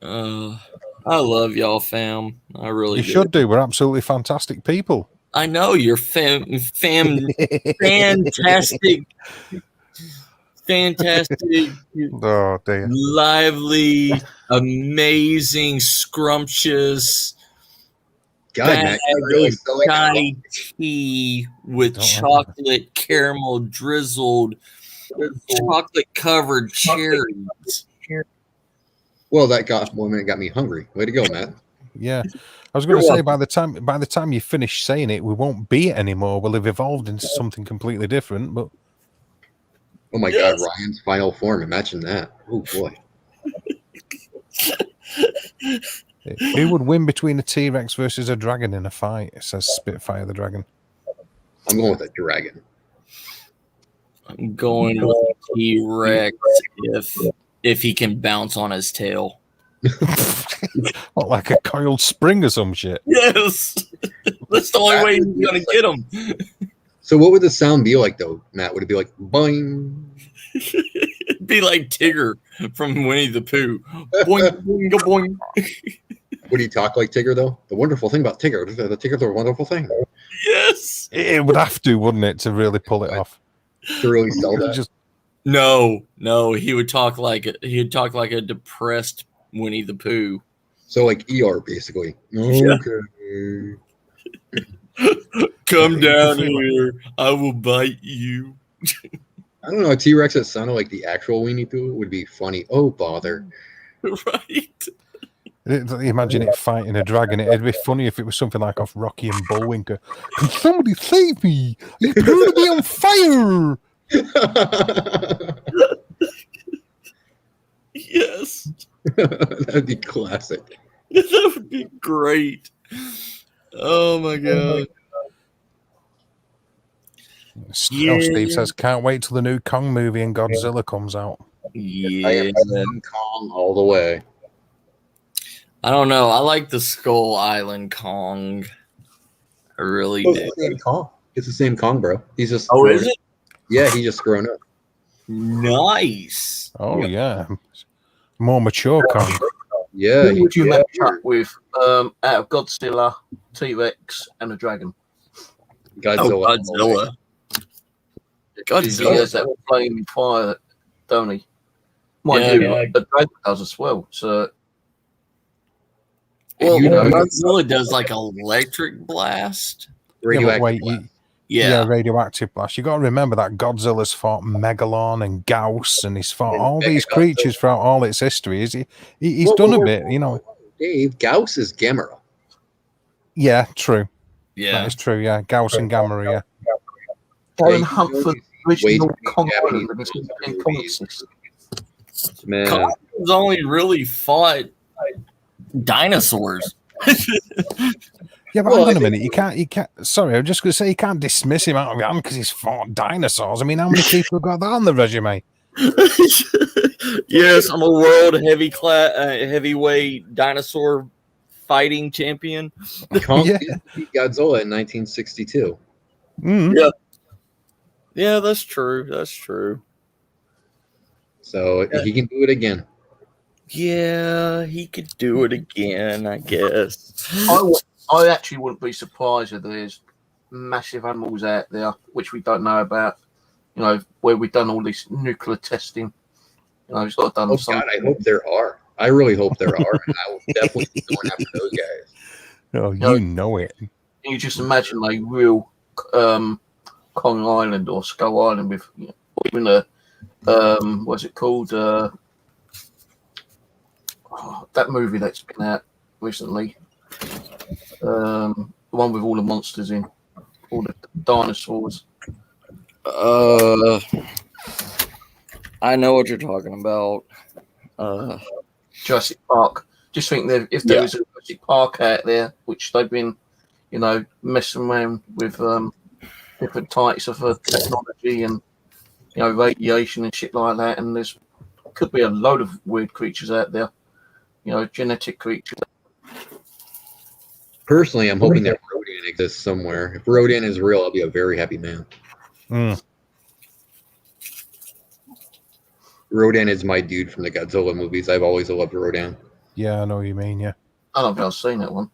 I love y'all, fam. I really You do. should do. We're absolutely fantastic people. I know you're fantastic, Oh dear. lively, amazing, scrumptious, God, Matt, you're really selling out. chai tea with Don't like chocolate caramel drizzled, chocolate covered cherries. Well, that got me hungry. Way to go, Matt. Yeah. I was going to You're say by the time you finish saying it, we won't be it anymore. We'll have evolved into something completely different. But Oh my Yes. God, Ryan's final form. Imagine that. Oh boy. who would win between a T-Rex versus a dragon in a fight? It says Spitfire the dragon. I'm going with a dragon. I'm going with T-Rex if he can bounce on his tail. What, like a coiled spring or some shit? Yes, that's the only way he's gonna get him. So what would the sound be like though, Matt? Would it be like boing? It'd be like Tigger from Winnie the Pooh. Boing, boing, boing. Would he talk like Tigger though? The wonderful thing about Tigger, the Tigger's a wonderful thing. Yes. It would have to, wouldn't it, to really pull it off? To really sell that. Just No, he would talk like a depressed Winnie the Pooh. So like ER basically. Yeah. Okay. Come down here, I will bite you. I don't know. A T-Rex that sounded like the actual Winnie Pooh would be funny. Oh bother. Right? imagine it fighting a dragon. It'd be funny if it was something like off Rocky and Bullwinkle. Can somebody save me? You appear to be on fire. Yes. That'd be classic. That would be great. Oh my god. Steve says, can't wait till the new Kong movie and Godzilla comes out. I Yeah. am King Kong all the way. I don't know. I like the Skull Island Kong. I really Oh, do. it's the same Kong. It's the same Kong, bro. He's just Oh, is it? Yeah, he's just grown up. Nice. Oh, yeah. More mature Kong. Yeah. Who would you yeah. match up with out of Godzilla, T-Rex, and a dragon? Godzilla. Oh, Godzilla. He has that flaming fire, don't he? Mind Yeah, you, yeah. the dragon does as well. So, Well, you know, Godzilla does like electric blast. Radioactive wait, blast. Yeah. radioactive blast. You got to remember that Godzilla's fought Megalon and Gauss, and he's fought And all these Mechagodzilla. creatures throughout all its history. He's Whoa, done whoa, a whoa, bit, you know. Dave, Gauss is Gamera. Yeah, true. That Yeah. is true. Yeah, Gauss and Gamera. Yeah. Brian you Hunt know for these original ways to Kong make Island Japanese and movies. comics. Man. Kong's only really fought dinosaurs. Yeah, but Well, hang on I a minute. You can't. Sorry, I'm just going to say you can't dismiss him out of your hand because he's fought dinosaurs. I mean, how many people have got that on the resume? Yes, I'm a world heavyweight dinosaur fighting champion. Kong Yeah. beat Godzilla in 1962. Mm. Yeah, that's true. That's true. So he can do it again. Yeah, he could do it again, I guess. I actually wouldn't be surprised if there's massive animals out there which we don't know about. You know, where we've done all this nuclear testing. You know, it's got done Oh some. God, I hope there are. I really hope there are, and I will definitely be going after those guys. Oh, No. you know it. You just imagine a real Kong Island or Skull Island with, you know, or even a what's it called? That movie that's been out recently. The one with all the monsters in, all the dinosaurs. I know what you're talking about. Jurassic Park. Just think that if there was a Jurassic Park out there, which they've been, messing around with different types of technology and radiation and shit like that. And there's could be a load of weird creatures out there, genetic creatures. Personally, I'm hoping that Rodan exists somewhere. If Rodan is real, I'll be a very happy man. Rodan is my dude from the Godzilla movies. I've always loved Rodan. Yeah, I know what you mean. Yeah. I don't think I've seen that one.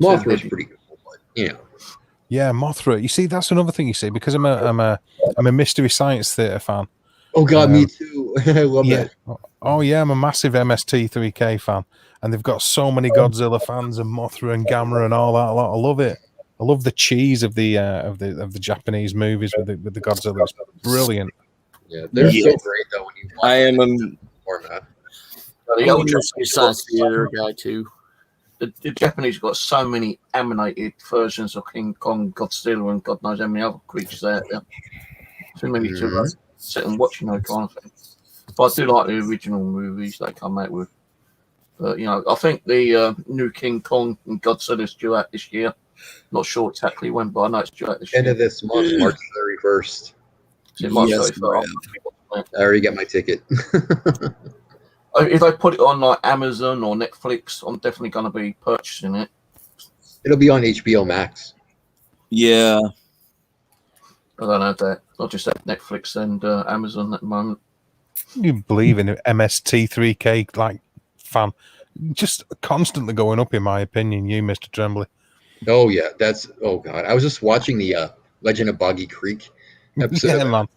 Mothra's pretty cool, but Yeah, Mothra. You see, that's another thing. You see, because I'm a Mystery Science Theater fan. Oh God, me too. I love that. Oh yeah, I'm a massive MST3K fan, and they've got so many Godzilla fans and Mothra and Gamera and all that. I love it. I love the cheese of the Japanese movies with the Godzilla. It's brilliant. Yeah, they're so great though when you watch I am a format. The old Mystery Science Theater guy too. The Japanese got so many animated versions of King Kong, Godzilla, and God knows how many other creatures out there. Too many to sit and watch, kind of thing. But I do like the original movies they come out with. But I think the new King Kong and Godzilla's due out this year. Not sure exactly when, but I know it's due out this year. End of this month, March 31st. Yes, I already got my ticket. If I put it on like Amazon or Netflix, I'm definitely going to be purchasing it. It'll be on HBO Max. Yeah. I don't know that. I just have Netflix and Amazon at the moment. You believe in MST3K like fan? Just constantly going up, in my opinion. You, Mr. Tremblay. Oh yeah, oh God. I was just watching the Legend of Boggy Creek episode. Yeah, man.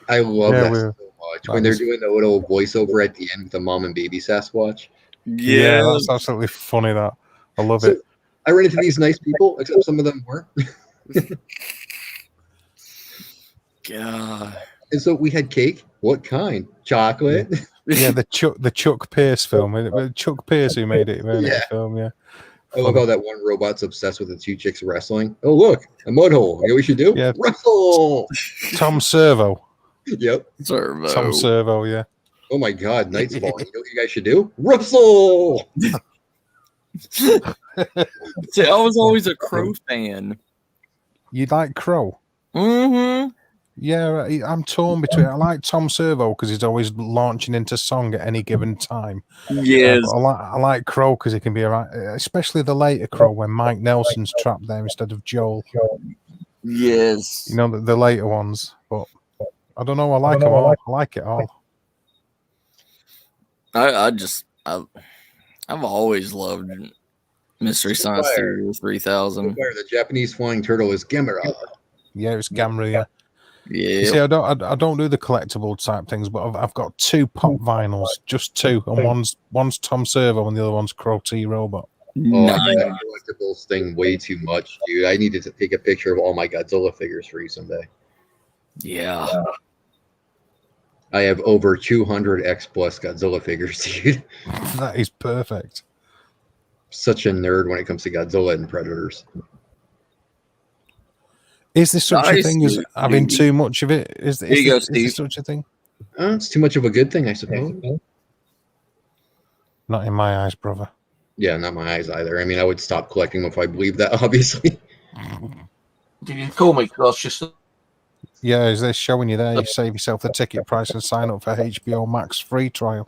I love that so much. When they're doing the little voiceover at the end with the mom and baby Sasquatch. Yeah, that's absolutely funny. That I love it. I ran into these nice people, except some of them were. God. And so we had cake. What kind? Chocolate. Yeah, the Chuck Pierce film. Chuck Pierce who made it. The film. Yeah. I love how that one robot's obsessed with the two chicks wrestling. Oh look, a mud hole. You know what we should do? Yeah. Wrestle. Tom Servo. Yep. Tom Servo. Yeah. Oh my God, night's falling. You know what you guys should do? Wrestle. See, I was always a Crow fan. You like Crow? Mm-hmm. Yeah, I'm torn between. I like Tom Servo because he's always launching into song at any given time. Yes. I like Crow because he can be around, especially the later Crow when Mike Nelson's trapped there instead of Joel. Yes. The later ones. But I don't know. I like them all. I like it all. I've always loved Mystery Science Theater 3000. The Japanese flying turtle is Gamera. Yeah, it's Gamera. Yeah. Yeah. You see, I don't do the collectible type things, but I've got 2 pop vinyls, just 2, and one's Tom Servo and the other one's Crow T Robot. Oh, I like that collectibles thing way too much, dude. I needed to take a picture of all my Godzilla figures for you someday. Yeah. I have over 200 X Plus Godzilla figures, dude. That is perfect. Such a nerd when it comes to Godzilla and Predators. Is there such a thing as having too much of it? Is there such a thing? It's too much of a good thing, I suppose. Not in my eyes, brother. Yeah, not my eyes either. I mean, I would stop collecting them if I believed that, obviously. Did you call me? Because I was just... Yeah, is they showing you there? You save yourself the ticket price and sign up for HBO Max free trial.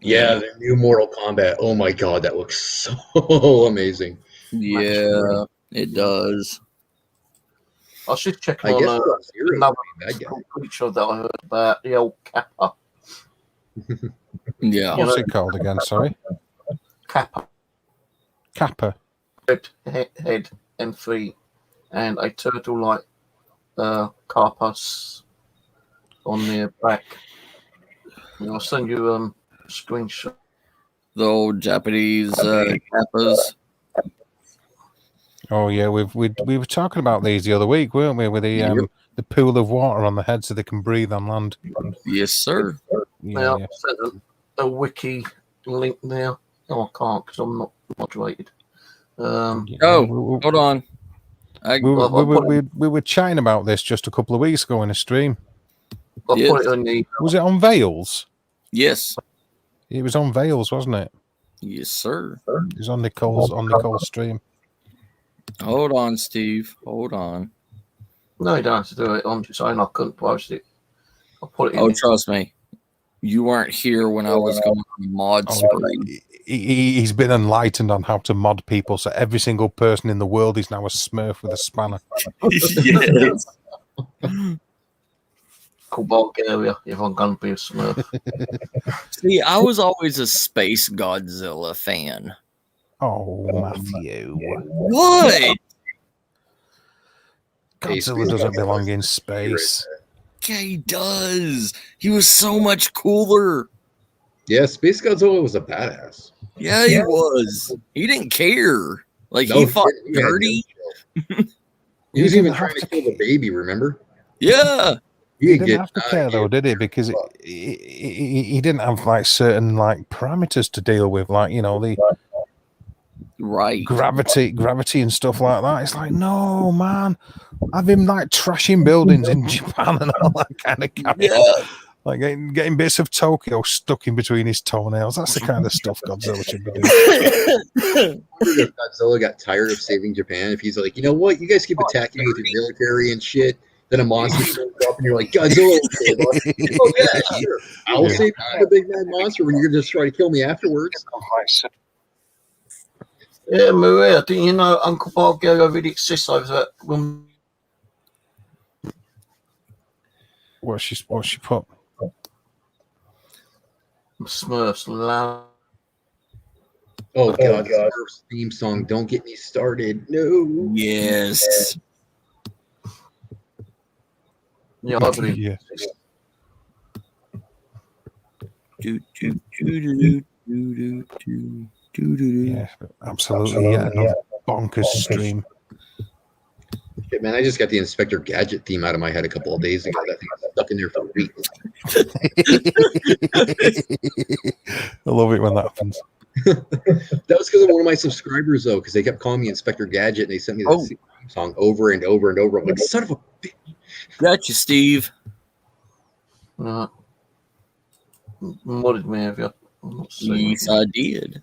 Yeah, the new Mortal Kombat. Oh my God, that looks so amazing. Yeah, it does. I was just checking on another creature that I heard about, the old Kappa. Yeah. What's it called again? Sorry? Kappa. Kappa. Red head and feet, and a turtle-like carpus on their back. I'll send you a screenshot. The old Japanese kappas. Oh yeah, we were talking about these the other week, weren't we? With the pool of water on the head so they can breathe on land. Yes, sir. Now, I've sent a wiki link there. No, I can't because I'm not moderated. Hold on. We were chatting about this just a couple of weeks ago in a stream. I'll put it on the... Was it on Veils? Yes. It was on Vales, wasn't it? Yes, sir. It was on Nicole's stream. Hold on, Steve. Hold on. No, you don't have to do it. I'm just saying I couldn't post it. I'll put it in. Oh, trust me. You weren't here when I was going on mod spree. He's been enlightened on how to mod people, so every single person in the world is now a Smurf with a spanner. Yes. Cool Bulgaria, if I'm going to be a Smurf. See, I was always a Space Godzilla fan. Oh, Matthew. What? Godzilla doesn't belong in space. Yeah, he does. He was so much cooler. Yeah, Space Godzilla was a badass. Yeah, he was. He didn't care. Like, he fought dirty. He was even trying to kill the baby, remember? Yeah. He didn't have to care, though, did he? Because he didn't have, like, certain, like, parameters to deal with, like, you know, the right gravity and stuff like that. It's like, no, man. Have him, like, trashing buildings in Japan and all that kind of crap. Yeah. Like getting bits of Tokyo stuck in between his toenails. That's the kind of stuff Godzilla should be doing. I wonder if Godzilla got tired of saving Japan. If he's like, you know what, you guys keep attacking me with your military and shit. Then a monster shows up and you're like, Godzilla. Oh yeah, sure. I'll save the big bad monster when you're just trying to kill me afterwards. Yeah, Maria, didn't you know Uncle Bulgaria really exists over that woman? What's she put? Smurfs loud. Oh god, Smurfs theme song. Don't get me started. No. Yes. Yeah, I believe. Yeah. Yeah, absolutely. Yeah, another bonkers stream. Shit, man, I just got the Inspector Gadget theme out of my head a couple of days ago. That thing was stuck in there for weeks. I love it when that happens. That was because of one of my subscribers, though, because they kept calling me Inspector Gadget, and they sent me the theme song over and over and over. I'm like, son of a bitch. Gotcha, Steve. What did we have you? Yes, I did.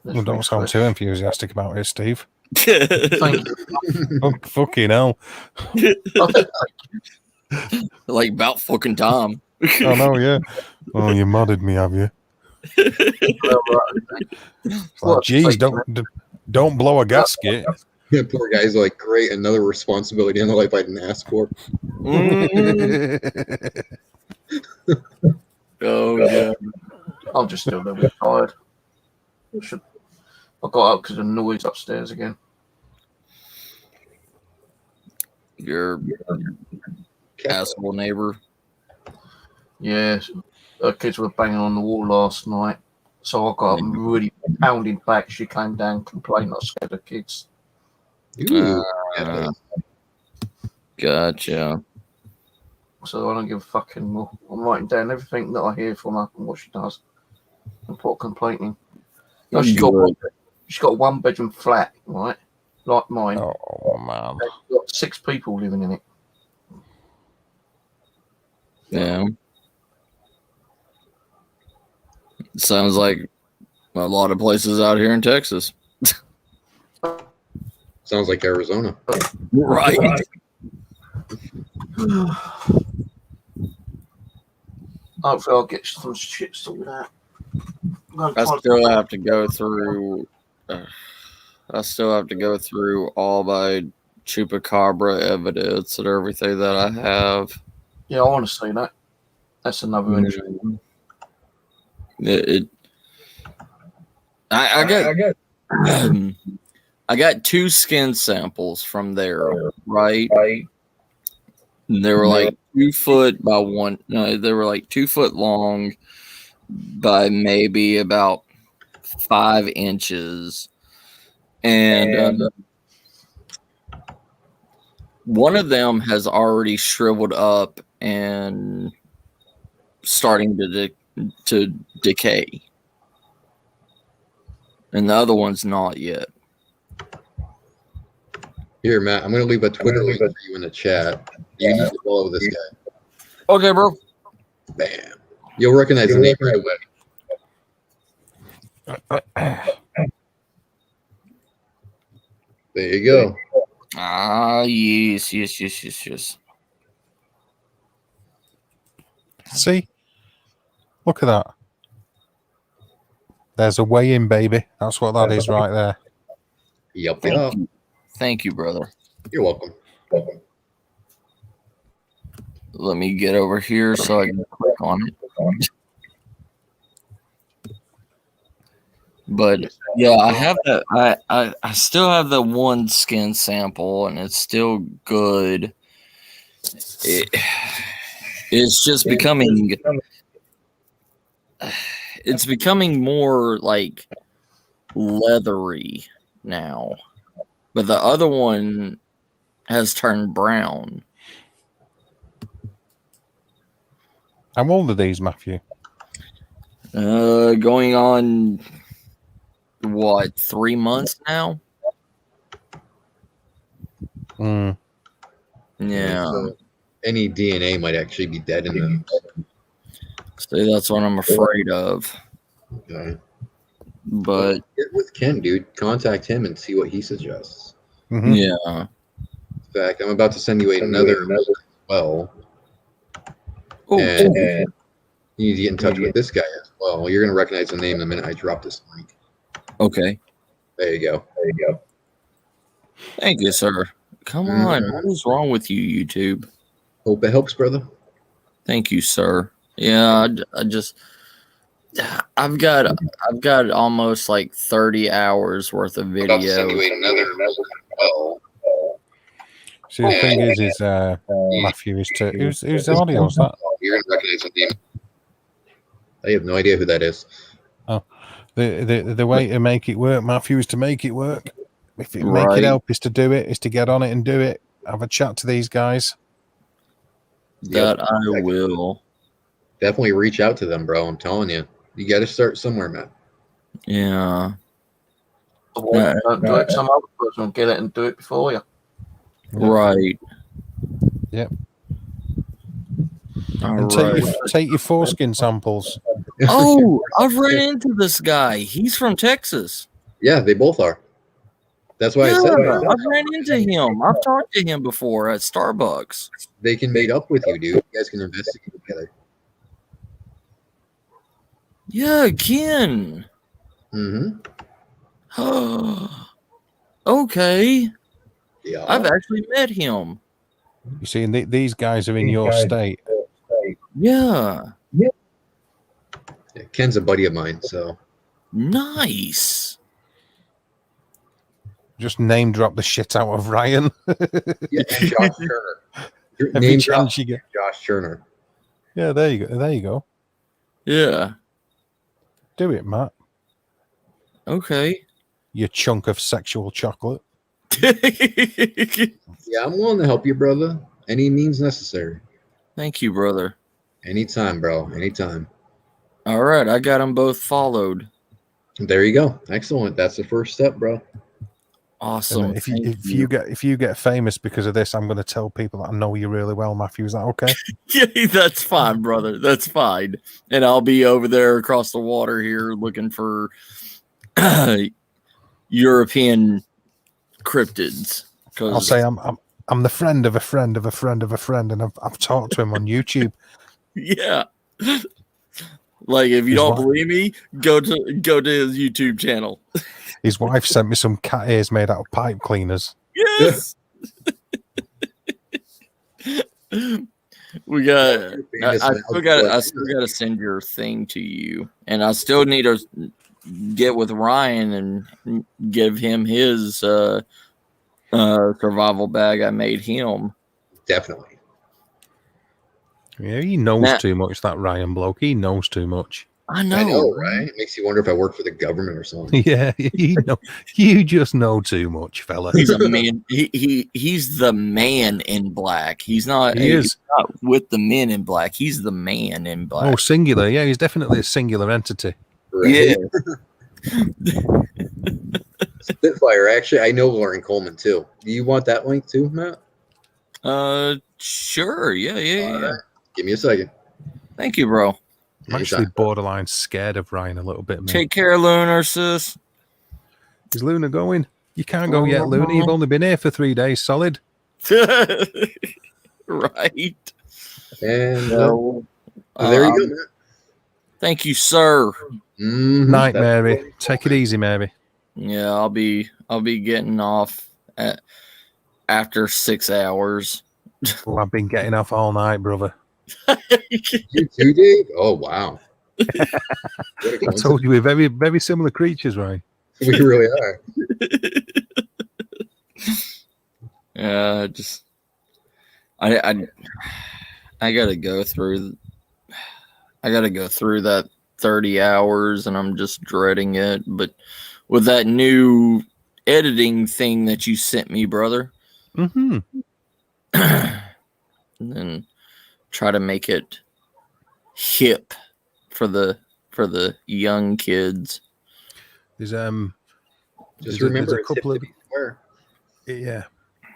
Well, don't sound too enthusiastic about it, Steve. Thank you. Oh, fucking hell. Like about fucking Tom. I know, yeah. Oh, you modded me, have you? Like, geez, don't blow a gasket. Yeah, poor guy's like, great, another responsibility in the life I didn't ask for. Oh, yeah. I'm just still a little bit tired. I got up because of the noise upstairs again. Your asshole neighbor. Yeah, kids were banging on the wall last night. So I got up and really pounding back. She came down complaining I scared the kids. Gotcha. So I don't give a fucking more. I'm writing down everything that I hear from her and what she does and put a complaint in. No, she's got a 1-bedroom flat, right? Like mine. Oh, man. She's got 6 people living in it. Yeah. Sounds like a lot of places out here in Texas. Sounds like Arizona. Right. Hopefully I'll get some shit sorted out. I still have to go through all my chupacabra evidence and everything that I have. Yeah, I want to see that. That's another interesting. I got 2 skin samples from there, right? They were like 2 foot by 1. No, they were like 2 foot long by maybe about 5 inches, and one of them has already shriveled up and starting to decay, and the other one's not yet. Here, Matt, I'm going to leave a Twitter link for you in the chat. You need to follow this guy. Okay, bro. Bam. You'll recognize the name right away. There you go. Ah, yes. See? Look at that. There's a way in, baby. That's what that is right there. Yep. Thank you, brother. You're welcome. Let me get over here so I can click on it. But yeah, I have that. I still have the one skin sample, and it's still good. It's just becoming. It's becoming more like leathery now, but the other one has turned brown. How old are these, Matthew? Going on what, 3 months now? Mm. Yeah. So any DNA might actually be dead in them. See, that's what I'm afraid of. Okay. But Get with Ken, dude. Contact him and see what he suggests. Mhm. yeah. In fact, I'm about to send you another link as well. Oh, And you need to get in touch with this guy as well. You're going to recognize the name the minute I drop this link. okay. There you go. Thank you, sir. Come on. What is wrong with you, YouTube? Hope it helps, brother. Thank you, sir. Yeah, I just I've got almost like 30 hours worth of I'm about to send video. you another link as well. See, the thing is Matthew is to who's the audio's that? You're going to recognize the name. I have no idea who that is. The way to make it work, Matthew, is to make it work. If it make Right. it help is to do it, is to get on it and do it. Have a chat to these guys. That Yep. I will. Definitely reach out to them, bro. I'm telling you. You got to start somewhere, man. Yeah. Don't do it. Some other person will get it and do it before you. Right. Yep. All And right. take your foreskin samples. Oh, I've ran into this guy. He's from Texas. Yeah, they both are. That's why I said Yeah, that. I've ran into him. I've talked to him before at Starbucks. They can meet up with you, dude. You guys can investigate together. Yeah, Ken. Mm-hmm. Okay. Yeah. I've actually met him. You see, and these guys are in your state. Yeah. Yeah, Ken's a buddy of mine, so Nice. Just name drop the shit out of Ryan. yeah. And Josh Turner. Every Name drop chance you get. Josh Turner. Yeah, there you go. There you go. Yeah. Do it, Matt. Okay. You chunk of sexual chocolate. Yeah, I'm willing to help you, brother. Any means necessary. Thank you, brother. Anytime, bro. Anytime. All right, I got them both followed. There you go. Excellent. That's the first step, bro. Awesome. And if Thank you get famous because of this, I'm going to tell people that I know you really well, Matthew. Is that okay? Yeah, that's fine, brother. That's fine. And I'll be over there across the water here looking for European cryptids. I'll say I'm the friend of a friend of a friend of a friend, and I've talked to him on YouTube. Yeah. Like if you His don't wife- believe me, go to his YouTube channel. His wife sent me some cat ears made out of pipe cleaners. Yes. We got. I still got to send your thing to you, and I still need to get with Ryan and give him his survival bag I made him. Definitely. Yeah, he knows Nah. too much. That Ryan bloke, he knows too much. I know, I know, right? It makes you wonder if I work for the government or something. Yeah, you just know too much, fella. He's a man. He's the man in black. He's not. He is. He's not with the men in black. He's the man in black. Oh, singular. Yeah, he's definitely a singular entity. Right? Yeah. Spitfire. Actually, I know Lauren Coleman too. Do you want that link too, Matt? Sure. Yeah. All right. Give me a second. Thank you, bro. I'm actually borderline scared of Ryan a little bit, man. Take care, Lunar, sis. Is Luna going? You can't go yet, Luna. You've only been here for 3 days solid. Right. And there you go, man. Thank you, sir. Night, Mary. Take it easy, Mary. Yeah, I'll be getting off after 6 hours. Well, I've been getting off all night, brother. You too, Dave? Oh, wow. I told you we're very, very similar creatures, right? We really are. Yeah, just I gotta go through. I gotta go through that 30 hours, and I'm just dreading it. But with that new editing thing that you sent me, brother, Mm-hmm. and then try to make it hip for the young kids. There's Just remember, there's a couple of where. yeah.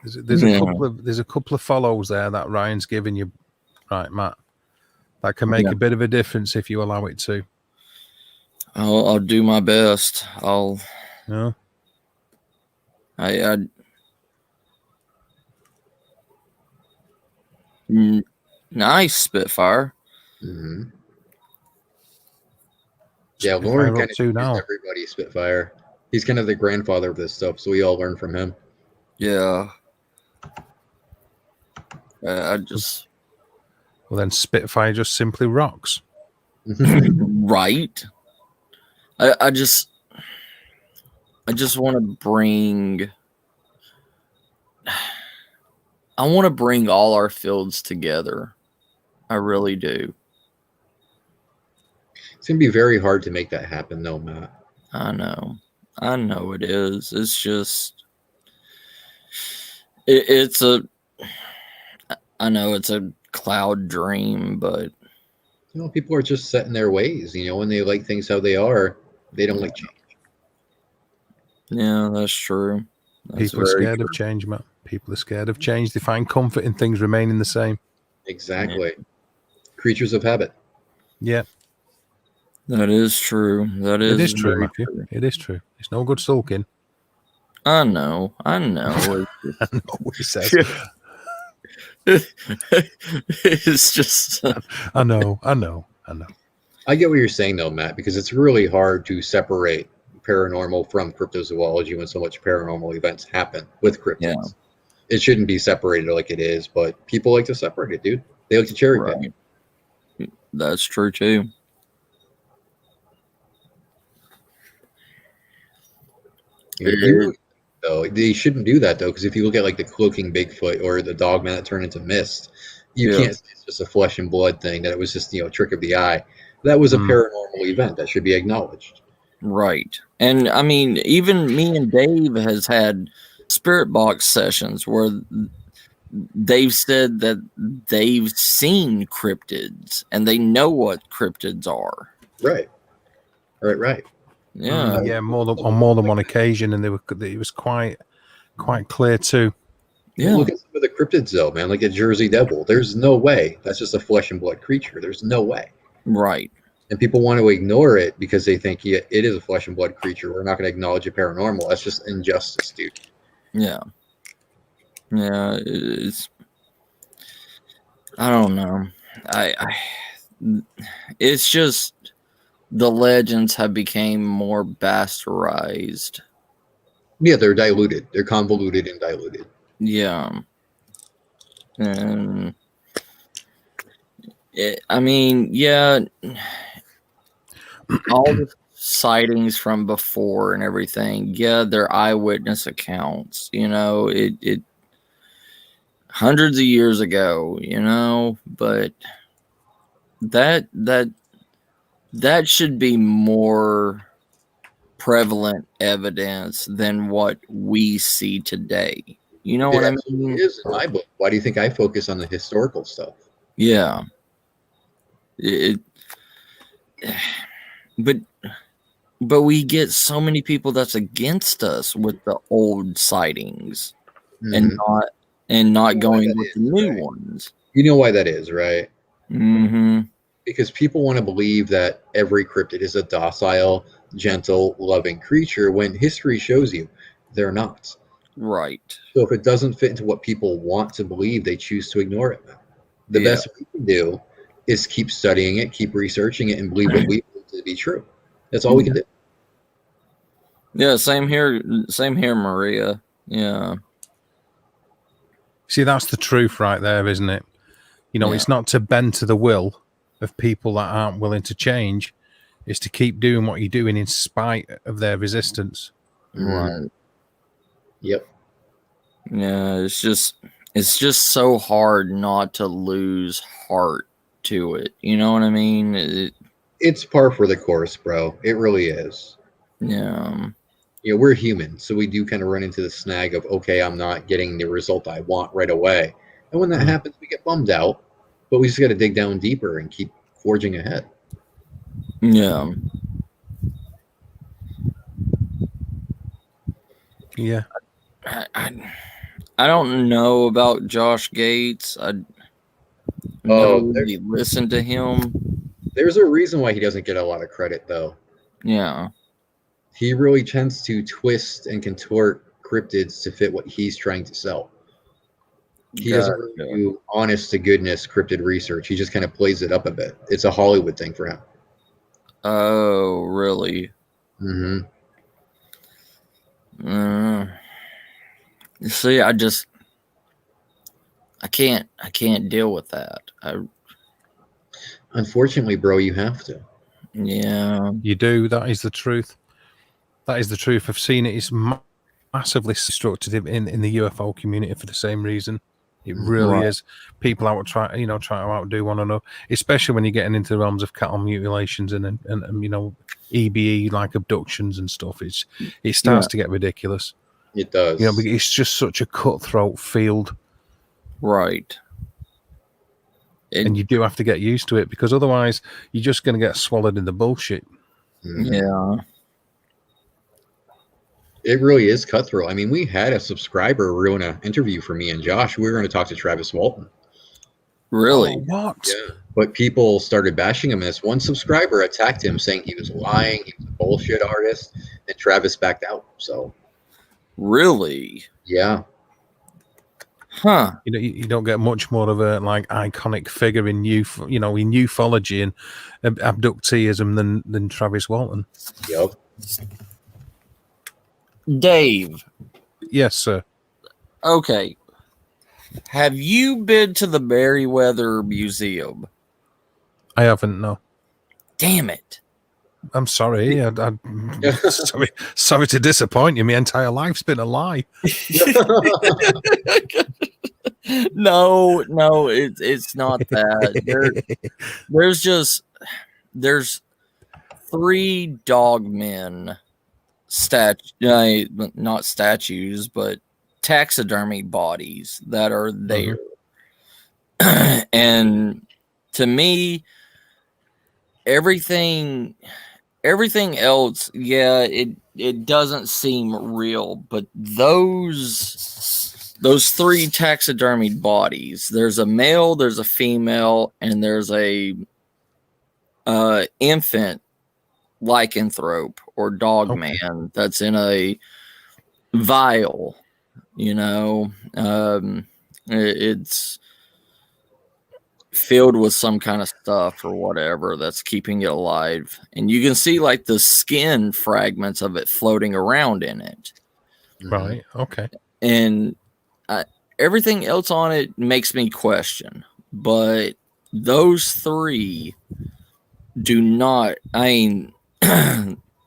There's a couple of follows there that Ryan's giving you, right, Matt? That can make a bit of a difference if you allow it to. I'll do my best. Yeah. Nice Spitfire. Mm-hmm. Yeah, Lauren kind of now. Everybody Spitfire. He's kind of the grandfather of this stuff, so we all learn from him. Yeah. Well, then Spitfire just simply rocks. Right. I just want to bring. I want to bring all our fields together. I really do. It's gonna be very hard to make that happen, though, Matt. I know it is. It's just. It's a. I know it's a cloud dream, but people are just set in their ways. When they like things how they are, they don't like change. Yeah, that's true. People are scared of change, Matt. People are scared of change. They find comfort in things remaining the same. Exactly. Yeah. Creatures of habit. Yeah. That is true. It is true, Matthew. It is true. It's no good sulking. I know. I know what he says. It's just. I know. I get what you're saying, though, Matt, because it's really hard to separate paranormal from cryptozoology when so much paranormal events happen with cryptids. Yeah. It shouldn't be separated like it is, but people like to separate it, dude. They like to cherry pick. Right. That's true, too. They shouldn't do that, though, because if you look at like the cloaking Bigfoot or the Dogman that turned into mist, you can't say it's just a flesh and blood thing, that it was just a trick of the eye. That was a paranormal event that should be acknowledged. Right. And I mean, even me and Dave has had spirit box sessions where they've said that they've seen cryptids and they know what cryptids are. Right. Yeah. Yeah, on more than one occasion, and it was quite clear too. Yeah. Look at some of the cryptids, though, man. Like a Jersey Devil. There's no way that's just a flesh and blood creature. There's no way. Right. And people want to ignore it because they think it is a flesh and blood creature. We're not going to acknowledge it paranormal. That's just injustice, dude. Yeah. Yeah. I don't know. It's just the legends have become more bastardized. Yeah, they're diluted. They're convoluted and diluted. Yeah. And I mean, yeah, all the sightings from before and everything, yeah, they're eyewitness accounts, it hundreds of years ago, but that should be more prevalent evidence than what we see today. You know what I mean? It is in my book. Why do you think I focus on the historical stuff? Yeah. But we get so many people that's against us with the old sightings and not going with the new ones. You know why that is, right? Mm-hmm. Because people want to believe that every cryptid is a docile, gentle, loving creature when history shows you they're not. Right. So if it doesn't fit into what people want to believe, they choose to ignore it. The Yeah. best we can do is keep studying it, keep researching it, and believe what we believe to be true. That's all we can do. Yeah, same here. Same here, Maria. Yeah. See, that's the truth right there, isn't it? You know, Yeah. it's not to bend to the will of people that aren't willing to change. It's to keep doing what you're doing in spite of their resistance. Right. Yep. Yeah, it's just so hard not to lose heart to it. You know what I mean? It's par for the course, bro. It really is. Yeah. You know, we're human, so we do kind of run into the snag of, okay, I'm not getting the result I want right away. And when that happens, we get bummed out, but we just got to dig down deeper and keep forging ahead. Yeah. Yeah. I don't know about Josh Gates. I know you listen to him. There's a reason why he doesn't get a lot of credit, though. Yeah. He really tends to twist and contort cryptids to fit what he's trying to sell. He doesn't really do honest to goodness cryptid research. He just kind of plays it up a bit. It's a Hollywood thing for him. Oh, really? Mm-hmm. You see, I can't deal with that. Unfortunately, bro, you have to. Yeah. You do. That is the truth. That is the truth. I've seen it. It's massively destructive in the UFO community for the same reason. It really is. People try to outdo one another, especially when you're getting into the realms of cattle mutilations and you know, EBE like abductions and stuff. It starts to get ridiculous. It does. You know, it's just such a cutthroat field. Right. And you do have to get used to it, because otherwise you're just going to get swallowed in the bullshit. Yeah. It really is cutthroat. I mean, we had a subscriber ruin an interview for me and Josh. We were going to talk to Travis Walton. Really? Oh, what? Yeah. But people started bashing him. And this one subscriber attacked him, saying he was lying, he was a bullshit artist, and Travis backed out. So. Really? Yeah. Huh. You know, you don't get much more of a iconic figure in in ufology and abducteeism than Travis Walton. Yep. Dave. Yes, sir. Okay. Have you been to the Merriweather Museum? I haven't, no. Damn it. I'm sorry. Sorry to disappoint you. My entire life's been a lie. No, it's not that. There's 3 dogmen not statues, but taxidermy bodies that are there. And to me, everything else, yeah, it doesn't seem real, but those 3 taxidermied bodies, there's a male, there's a female, and there's a infant lycanthrope or dog man that's in a vial. You know, it's filled with some kind of stuff or whatever that's keeping it alive, and you can see like the skin fragments of it floating around in it. Right. Okay. And everything else on it makes me question, but those 3 do not. I mean,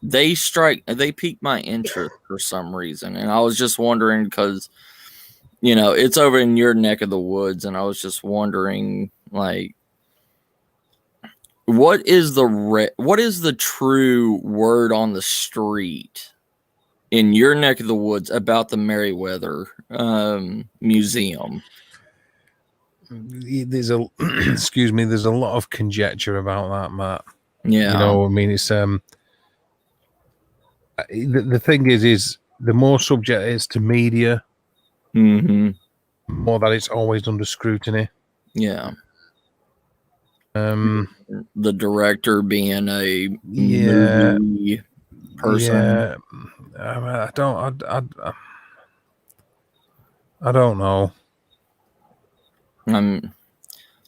they piqued my interest for some reason, and I was just wondering, because you know it's over in your neck of the woods, and I was just wondering, like, what is the true word on the street in your neck of the woods about the Merriweather Museum? There's a there's a lot of conjecture about that, Matt. Yeah. You know, I mean, it's the thing is the more subject it is to media, more that it's always under scrutiny. Yeah. The director being a Yeah. movie person. Yeah, I don't know.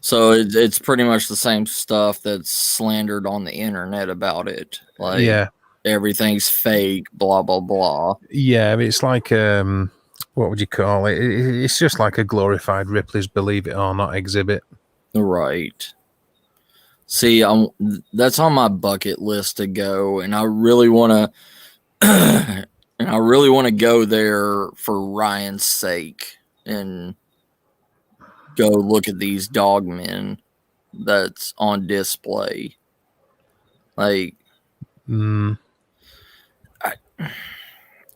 So it's pretty much the same stuff that's slandered on the internet about it. Like, Yeah, everything's fake, blah blah blah. yeah. It's like what would you call it? It's just like a glorified Ripley's Believe It or Not exhibit. Right. See, that's on my bucket list to go, and I really want to go there for Ryan's sake and go look at these dogmen that's on display. Like,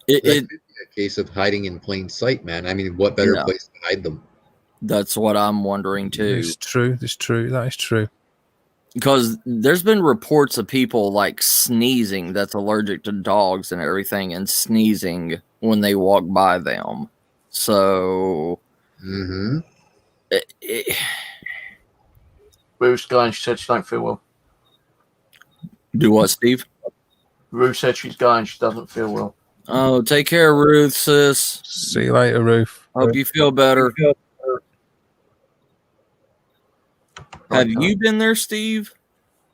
It could be a case of hiding in plain sight, man. I mean, what better place to hide them? That's what I'm wondering too. It's true. It's true. That is true. Because there's been reports of people like sneezing that's allergic to dogs and everything, and sneezing when they walk by them. So, Ruth's going. She said she don't feel well. Do what, Steve? Ruth said she's going. She doesn't feel well. Oh, take care, Ruth, sis. See you later, Ruth. Hope you feel better. Have you been there, Steve?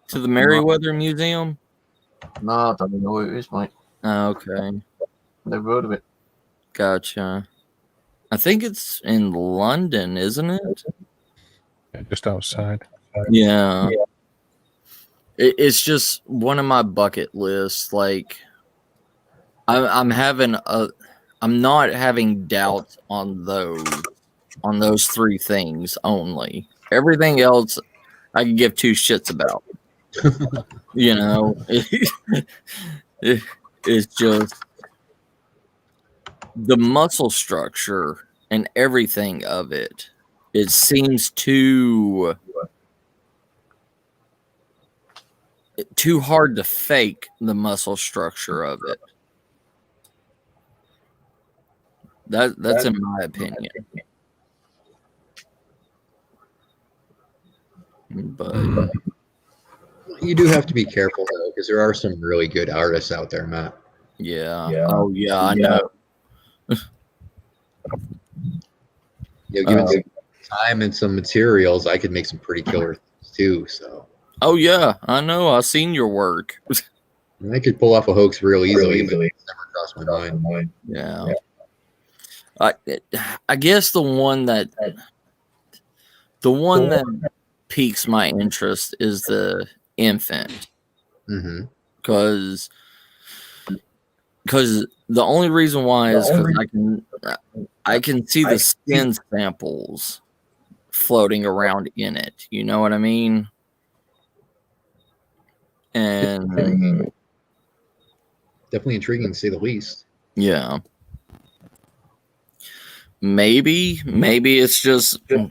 To the Merriweather Museum? No, I don't even know who it is, mate. Okay. Never heard of it. Gotcha. I think it's in London, isn't it? Just outside. Yeah. It's just one of my bucket lists. Like, I'm not having doubts on those three things only. Everything else I can give two shits about. You know, it's just the muscle structure and everything of it. It seems too hard to fake the muscle structure of it. That's in my opinion. But you do have to be careful though, because there are some really good artists out there, Matt. Yeah. Oh yeah, I know. Given some time and some materials, I could make some pretty killer things too. So. Oh yeah, I know. I've seen your work. I could pull off a hoax real easily, but it's never crossed my mind. Yeah. I guess the one that piques my interest is the infant, because the only reason why is because I can see the skin samples floating around in it. You know what I mean? And definitely intriguing to say the least. Yeah. Maybe it's just a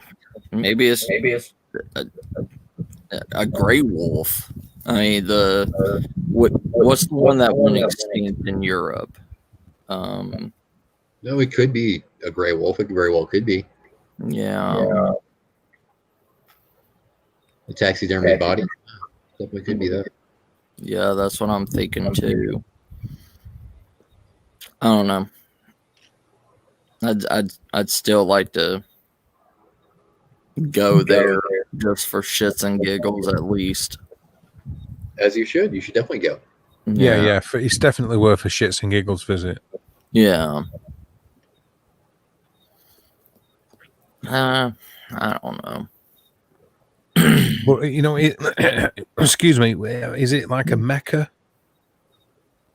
gray wolf. I mean, what's the one that went extinct in Europe? No, it could be a gray wolf. It very well could be. Yeah. A taxidermy body. Definitely could be that. Yeah, that's what I'm thinking too. I don't know. I'd still like to go there just for shits and giggles at least. As you should. You should definitely go. Yeah. It's definitely worth a shits and giggles visit. Yeah. I don't know. But excuse me, is it like a mecca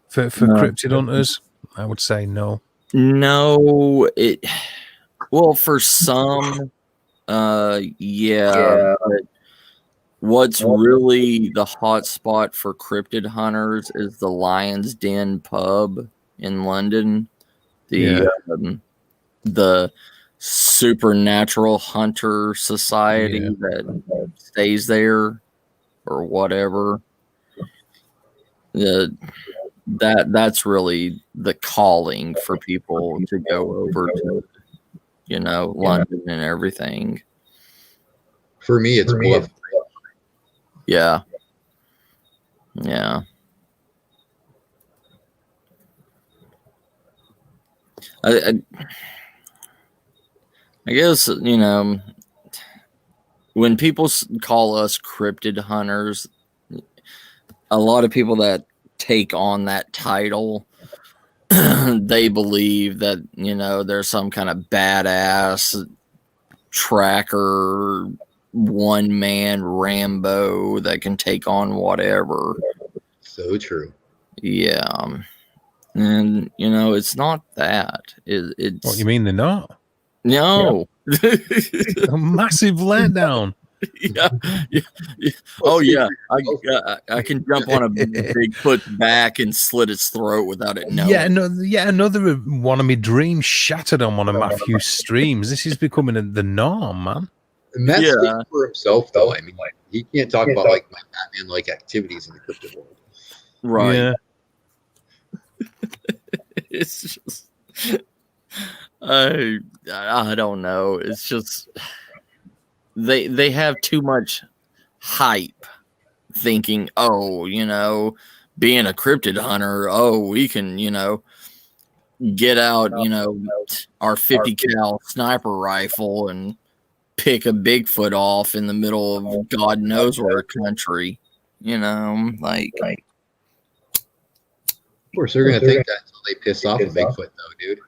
for cryptid hunters? I would say no. No, for some, yeah. But what's really the hot spot for cryptid hunters is the Lion's Den pub in London. The Supernatural Hunter Society that stays there or whatever. That's really the calling for people to go over to, London and everything. For me, it's Bluff. Yeah. Yeah. I guess, you know, when people call us cryptid hunters, a lot of people that take on that title, they believe that, you know, there's some kind of badass tracker, one man Rambo that can take on whatever. So true. Yeah. And, you know, it's not that. It's What you mean they're not? no. A massive letdown. Yeah. Oh yeah, I can jump on a Bigfoot's back and slit its throat without it knowing. Yeah, another one of my dreams shattered on one of Matthew's streams. This is becoming the norm, man. And Matt speaks for himself, though. I mean, like, he can't talk about like my Batman-like activities in the cryptid world. Right. Yeah. It's just I don't know. It's just they have too much hype, thinking, oh, you know, being a cryptid hunter, oh, we can, you know, get out, you know, our 50 cal sniper rifle and pick a Bigfoot off in the middle of God knows where country, you know, like. Of course, they're going to think that until they piss off a Bigfoot, though, dude.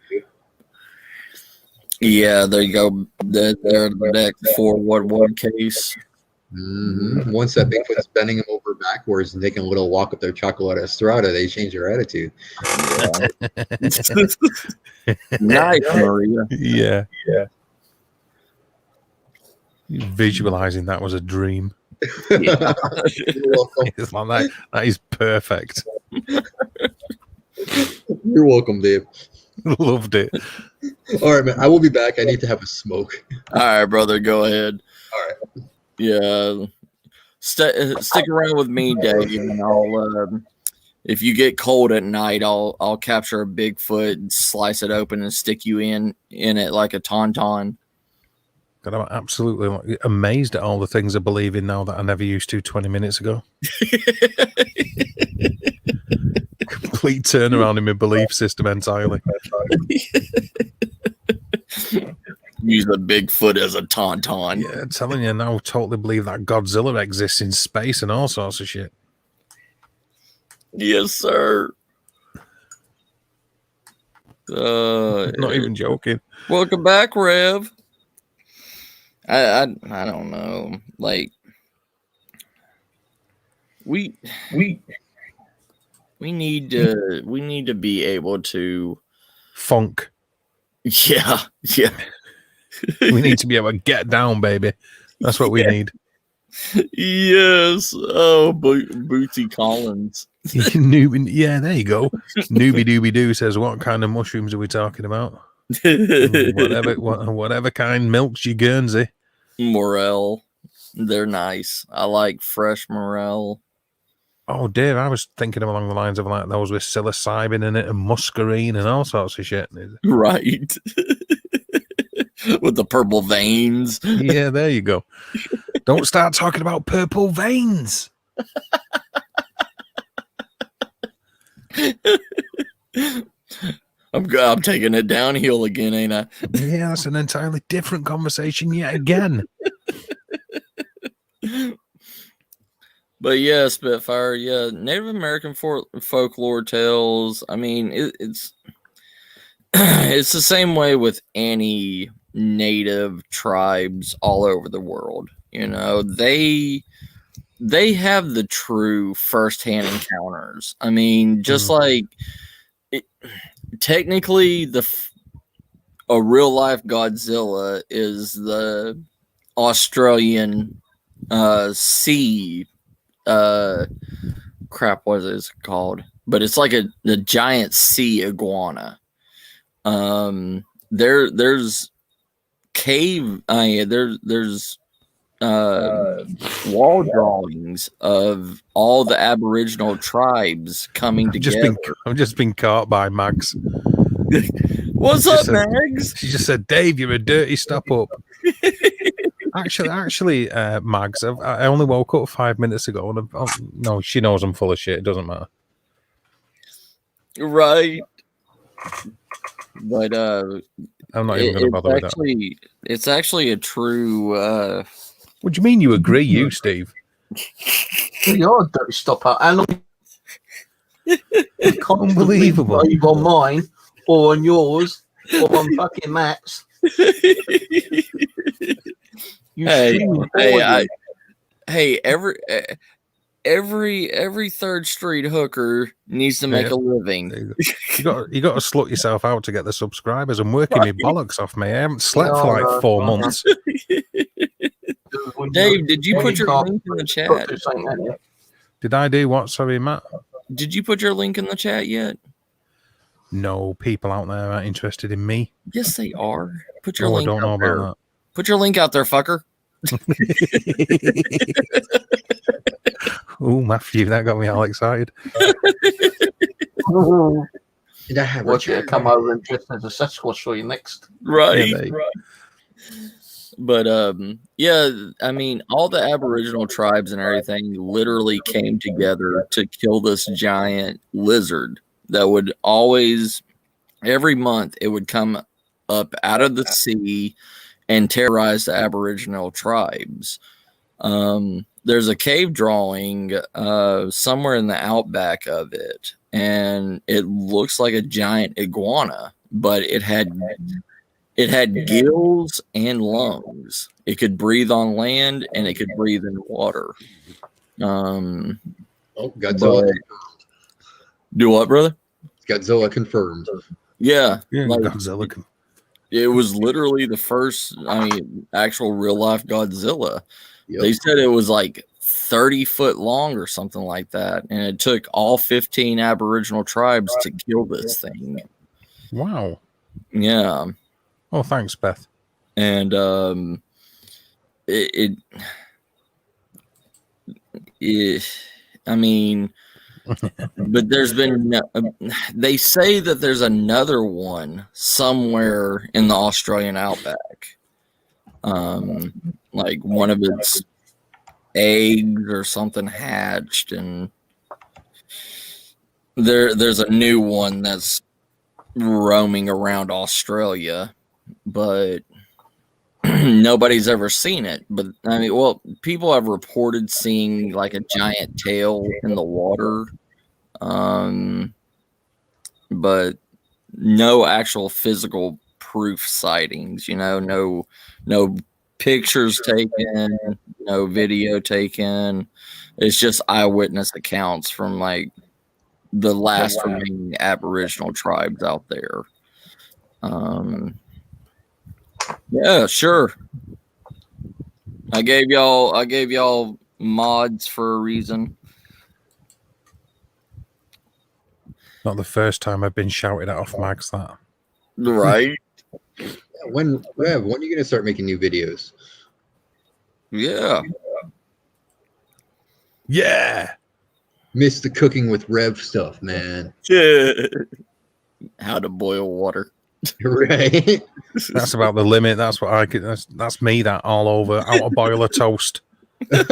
Yeah, there you go. They're the next 411 case. Mm-hmm. Once that Bigfoot's bending them over backwards and taking a little walk up their Chocolate Estrada, they change their attitude. Nice, Maria. Yeah. Visualizing that was a dream. Yeah. You're welcome. It's like that is perfect. You're welcome, Dave. Loved it. All right, man. I will be back. I need to have a smoke. All right, brother, go ahead. All right. Yeah, stick around with me, Dave, and I'll. If you get cold at night, I'll capture a Bigfoot and slice it open and stick you in it like a tauntaun. God, I'm absolutely amazed at all the things I believe in now that I never used to 20 minutes ago. Complete turnaround in my belief system entirely. Use a Bigfoot as a tauntaun. Yeah, I'm telling you now, totally believe that Godzilla exists in space and all sorts of shit. Yes, sir. Not even joking. Welcome back, Rev. I don't know. Like we need to be able to Funk. Yeah. We need to be able to get down, baby. That's what we need. Yes. Oh, Bootsy Collins. Yeah, there you go. Newbie Doobie Doo says, what kind of mushrooms are we talking about? Whatever kind milks you Guernsey. Morel. They're nice. I like fresh morel. Oh, Dave, I was thinking along the lines of like those with psilocybin in it and muscarine and all sorts of shit. Right. With the purple veins. Yeah, there you go. Don't start talking about purple veins. I'm taking it downhill again, ain't I? Yeah, that's an entirely different conversation yet again. But yeah, Spitfire, yeah, Native American folklore tales. I mean, it's it's the same way with any native tribes all over the world. You know, they have the true firsthand encounters. I mean, just like technically, a real life Godzilla is the Australian sea. Crap, what is it called? But it's like the giant sea iguana. There's cave. There's wall drawings of all the Aboriginal tribes coming together. I've just been caught by Mags. What's up, Mags? She just said, Dave, you're a dirty stop up. Actually, Mags, I only woke up 5 minutes ago, and no, she knows I'm full of shit. It doesn't matter. Right. But I'm not even going to bother with that. It's actually a true. What do you mean you agree, you Steve? You're a dirty stopper. And Unbelievable. Either on mine or on yours or on fucking Matt's. Every third street hooker needs to make a living. You got to slut yourself out to get the subscribers. I'm working my bollocks off, mate. I haven't slept for like 4 months. Dave, did you put your link in the chat? Did I do what? Sorry, Matt. Did you put your link in the chat yet? No, people out there aren't interested in me. Yes, they are. Put your I link don't know out there. about Put your link out there, fucker. Oh, Matthew, that got me all excited. Did I have Watch it come over and dress as a Sasquatch for you next. Right. Yeah, Right. But yeah, I mean, all the Aboriginal tribes and everything literally came together to kill this giant lizard that would always, every month, it would come up out of the sea and terrorize the Aboriginal tribes. There's a cave drawing somewhere in the outback of it, and it looks like a giant iguana, but it had gills and lungs. It could breathe on land and it could breathe in water. Godzilla confirmed. Do what, brother? Godzilla confirmed. Yeah, like, Godzilla. It was literally the first, actual real life Godzilla. Yep. They said it was like 30 foot long or something like that, and it took all 15 Aboriginal tribes to kill this thing. Wow. Yeah. Oh, thanks, Beth. And but there's been they say that there's another one somewhere in the Australian outback. Like one of its eggs or something hatched, and there's a new one that's roaming around Australia, but nobody's ever seen it. But people have reported seeing like a giant tail in the water, but no actual physical proof sightings. No pictures taken, no video taken. It's just eyewitness accounts from like the last remaining Aboriginal tribes out there. Yeah, sure. I gave y'all mods for a reason. Not the first time I've been shouted at off Mags that. Right. When are you gonna start making new videos? Yeah. Yeah. Miss the cooking with Rev stuff, man. How to boil water. Right. That's about the limit. That's what I could. That's me. That all over. Out of boiler toast. I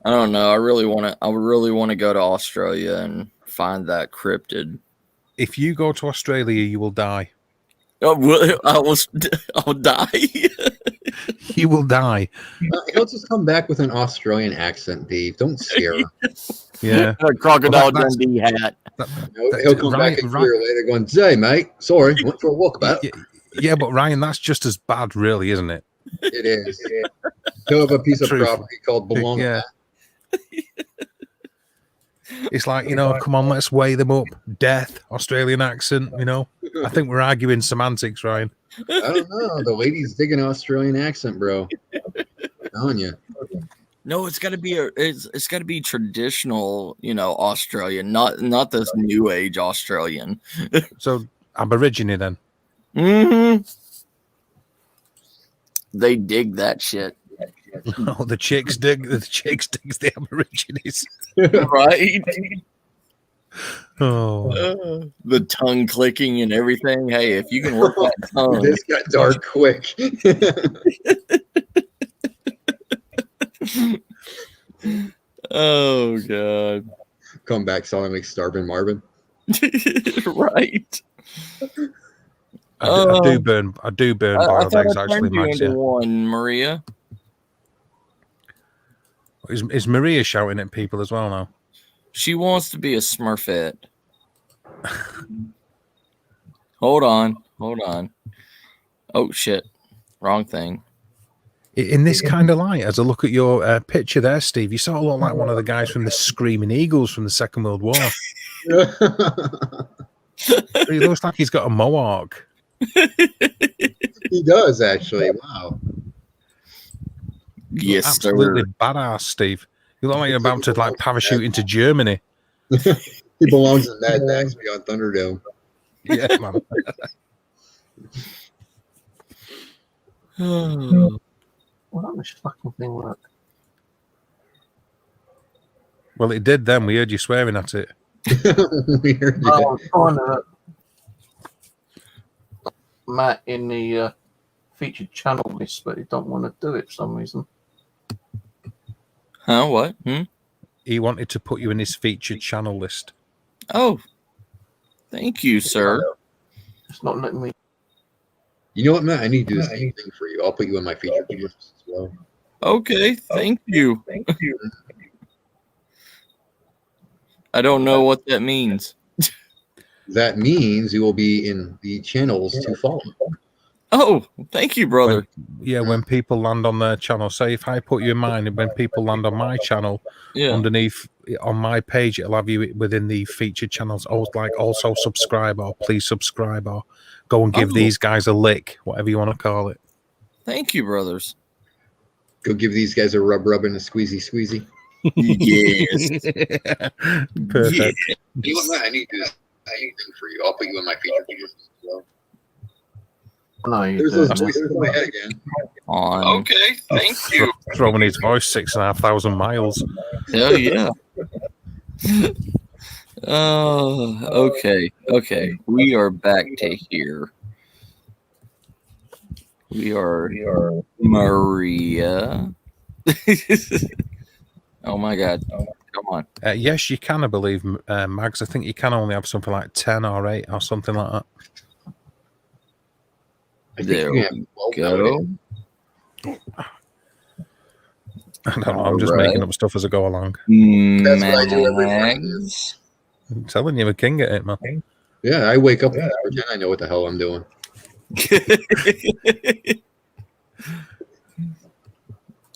don't know. I really want to go to Australia and find that cryptid. If you go to Australia, you will die. I'll die. You will die. He'll just come back with an Australian accent, Dave. Don't scare him. Yeah. A Crocodile Dundee hat. He'll come back a year later going, "Hey, mate, sorry, went for a walkabout." Yeah, but Ryan, that's just as bad, really, isn't it? It is. Yeah. He'll have a piece of property called belonging. Yeah. It's like, come on, let's weigh them up. Death, Australian accent, I think we're arguing semantics, Ryan. I don't know. The ladies dig an Australian accent, bro. I'm telling you. No, it's got to be traditional, Australian, not this new age Australian. So Aborigine then. Mm-hmm. They dig that shit. Oh, the chicks dig the Aborigines. Right. Oh, The tongue clicking and everything. Hey, if you can work that tongue, This got dark quick. oh god, Come back sounding like Starvin Marvin. right? I do burn. I do burn I boiled thought eggs. I Actually, turned you Max. into Yeah. one, Maria. Is Maria shouting at people as well now? She wants to be a Smurfette. Hold on. Oh shit, wrong thing. In this kind of light, as I look at your picture there, Steve, you sort of look like one of the guys from the Screaming Eagles from the Second World War. He looks like he's got a mohawk. He does actually. Wow. Yes, Absolutely sir. badass, Steve. You look like you're about to like parachute into Germany. He belongs in Mad Max Beyond Thunderdome. Yeah, man. Well, that this fucking thing work? Well, it did then. We heard you swearing at it. Weird. Oh, I'm trying to Matt in the featured channel list, but he don't want to do it for some reason. Huh? What? He wanted to put you in his featured channel list. Oh, thank you, sir. It's not letting me. You know what, Matt? I need to do the same thing for you. I'll put you in my featured list as well. Okay, thank you. I don't know what that means. That means you will be in the channels to follow. Oh, thank you, brother. When people land on their channel, say if I put you in mine, and when people land on my channel, Yeah. underneath on my page, it'll have you within the featured channels. Also subscribe or please subscribe or go and give these guys a lick, whatever you want to call it. Thank you, brothers. Go give these guys a rub and a squeezy. Yes. Perfect. You know what, Matt? I need to do the same thing for you. I'll put you in my featured list as well. No, you There's do. those voices in my head again. On. Okay, thank you. Throwing his voice 6,500 miles. Hell yeah. Oh, okay. We are back to here. We are Maria. Oh my god. Come on. Yes, you can, I believe, Mags. I think you can only have something like 10 or 8 or something like that. I think There you can have 12 nowadays. go. I don't know. I'm just making up stuff as I go along. That's what I do every Friday. Mags. I'm telling you, I'm a king at it, man. Yeah, I wake up and pretend I know what the hell I'm doing.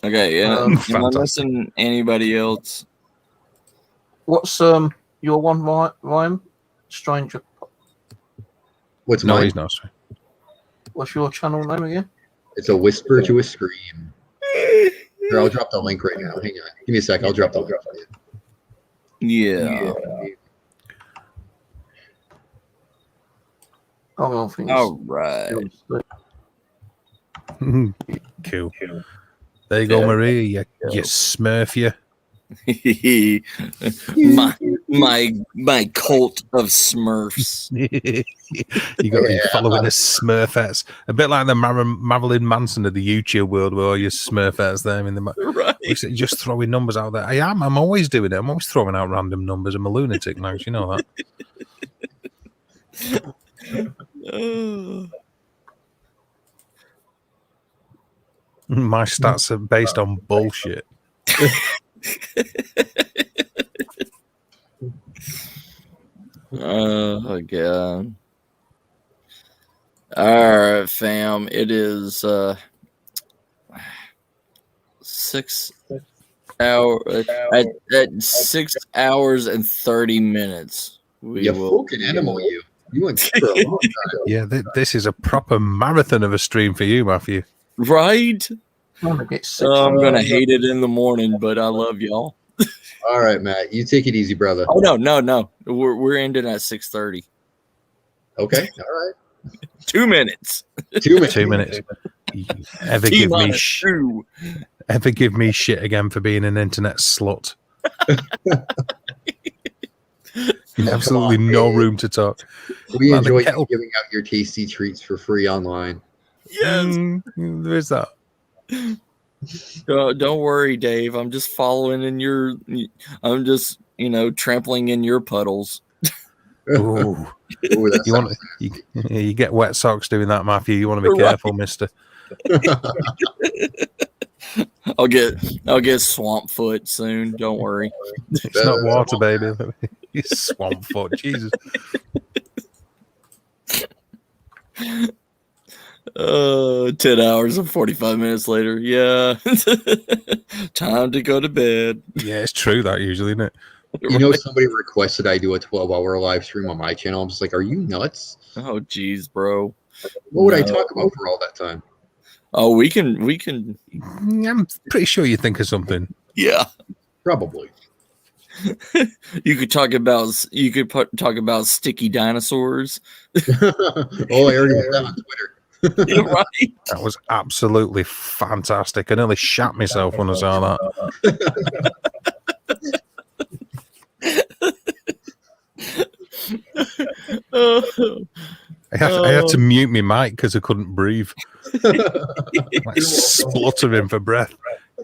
Okay, yeah. Am I Fantastic. missing anybody else? What's your one, Ryan? Stranger. What's No, mine? he's not. Sorry. What's your channel name again? It's a whisper to a scream. Here, I'll drop the link right now. Hang on. Give me a sec. I'll drop the link for you. Yeah. Oh, I think All right. Cool. There you go, Maria. You smurf you. my cult of Smurfs. You got to be following the Smurfettes. A bit like the Marilyn Manson of the YouTube world where all your Smurfettes there in the Right. You're just throwing numbers out there. I'm always doing it. I'm always throwing out random numbers. I'm a lunatic now. You know that. My stats are based on bullshit. Oh god. All right, fam. It is 6 hour at 6 hours and 30 minutes. We You will fucking animal, you. You went for a long time. Yeah, this is a proper marathon of a stream for you, Matthew. right. I'm gonna get sick. I'm gonna hate it in the morning, but I love y'all. All right, Matt. You take it easy, brother. Oh no. We're ending at 6:30. Okay. All right. 2 minutes. 2 minutes. 2 minutes. Ever T-minus 2. give me shit again for being an internet slut? Absolutely no room to talk. We Like the enjoy you kettle. giving out your tasty treats for free online. Yes. There is that. Don't worry, Dave. I'm just following in your. I'm just trampling in your puddles. Ooh. Ooh, that You want sounds you get wet socks doing that, Matthew. You want to be Right. careful, mister. I'll get swamp foot soon. Don't worry. It's not water, baby. It's swamp foot. Jesus. 10 hours and 45 minutes later. Yeah. Time to go to bed. Yeah, it's true that usually, isn't it? You know, somebody requested I do a 12-hour live stream on my channel. I'm just like, are you nuts? Oh, geez, bro. What would I No. talk about for all that time? Oh, we can. I'm pretty sure you think of something. Yeah. Probably. You could talk about sticky dinosaurs. Oh, I already did that on Twitter. You're right. That was absolutely fantastic. I nearly shat myself when I saw that. I had to mute my mic because I couldn't breathe. Like spluttering for breath.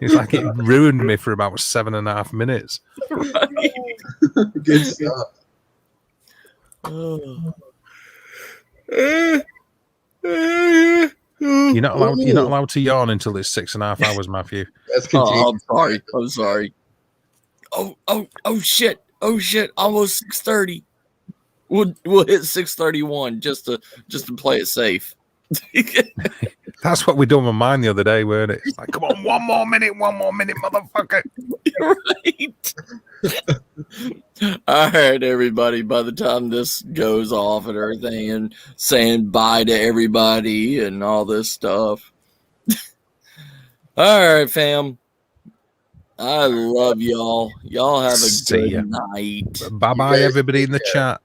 It's like it ruined me for about 7.5 minutes. Right. Good stuff. You're not allowed to yawn until it's 6.5 hours, Matthew. That's contagious. I'm sorry. Oh shit. Almost 6:30. We'll hit 6:31 just to play it safe. That's what we done with mine the other day, weren't it? It's like, come on, one more minute, motherfucker. Right. All right, everybody. By the time this goes off and everything, and saying bye to everybody and all this stuff. All right, fam. I love y'all. Y'all have a See ya. good night. Bye-bye, everybody in the chat.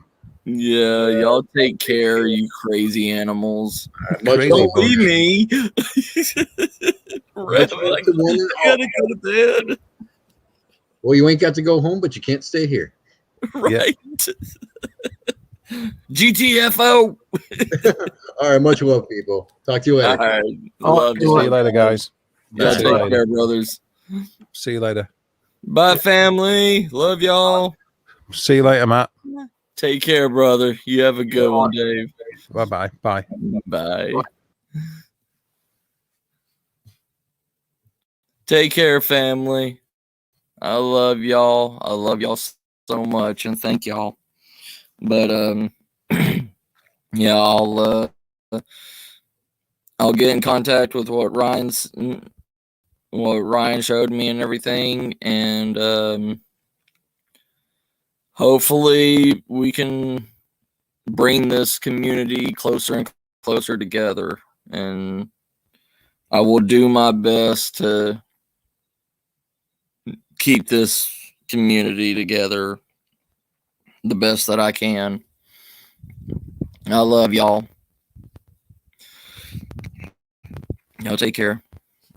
Yeah, y'all take care, you crazy animals. Much Crazy love. Don't leave me. Much I love to one and all. gotta go to bed. Well, you ain't got to go home, but you can't stay here. Right. GTFO. All right, much love, people. Talk to you later. All right. Oh, Love See you you. later, guys. Y'all See you take later. care, brothers. See you later. Bye, family. Love y'all. See you later, Matt. Take care, brother. You have a good one, Dave. Bye-bye. Bye. Bye. Take care, family. I love y'all. I love y'all so much, and thank y'all. But yeah, I'll get in contact with what Ryan showed me and everything, and hopefully we can bring this community closer and closer together. And I will do my best to keep this community together the best that I can. I love y'all. Y'all take care.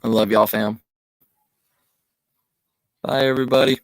I love y'all, fam. Bye, everybody.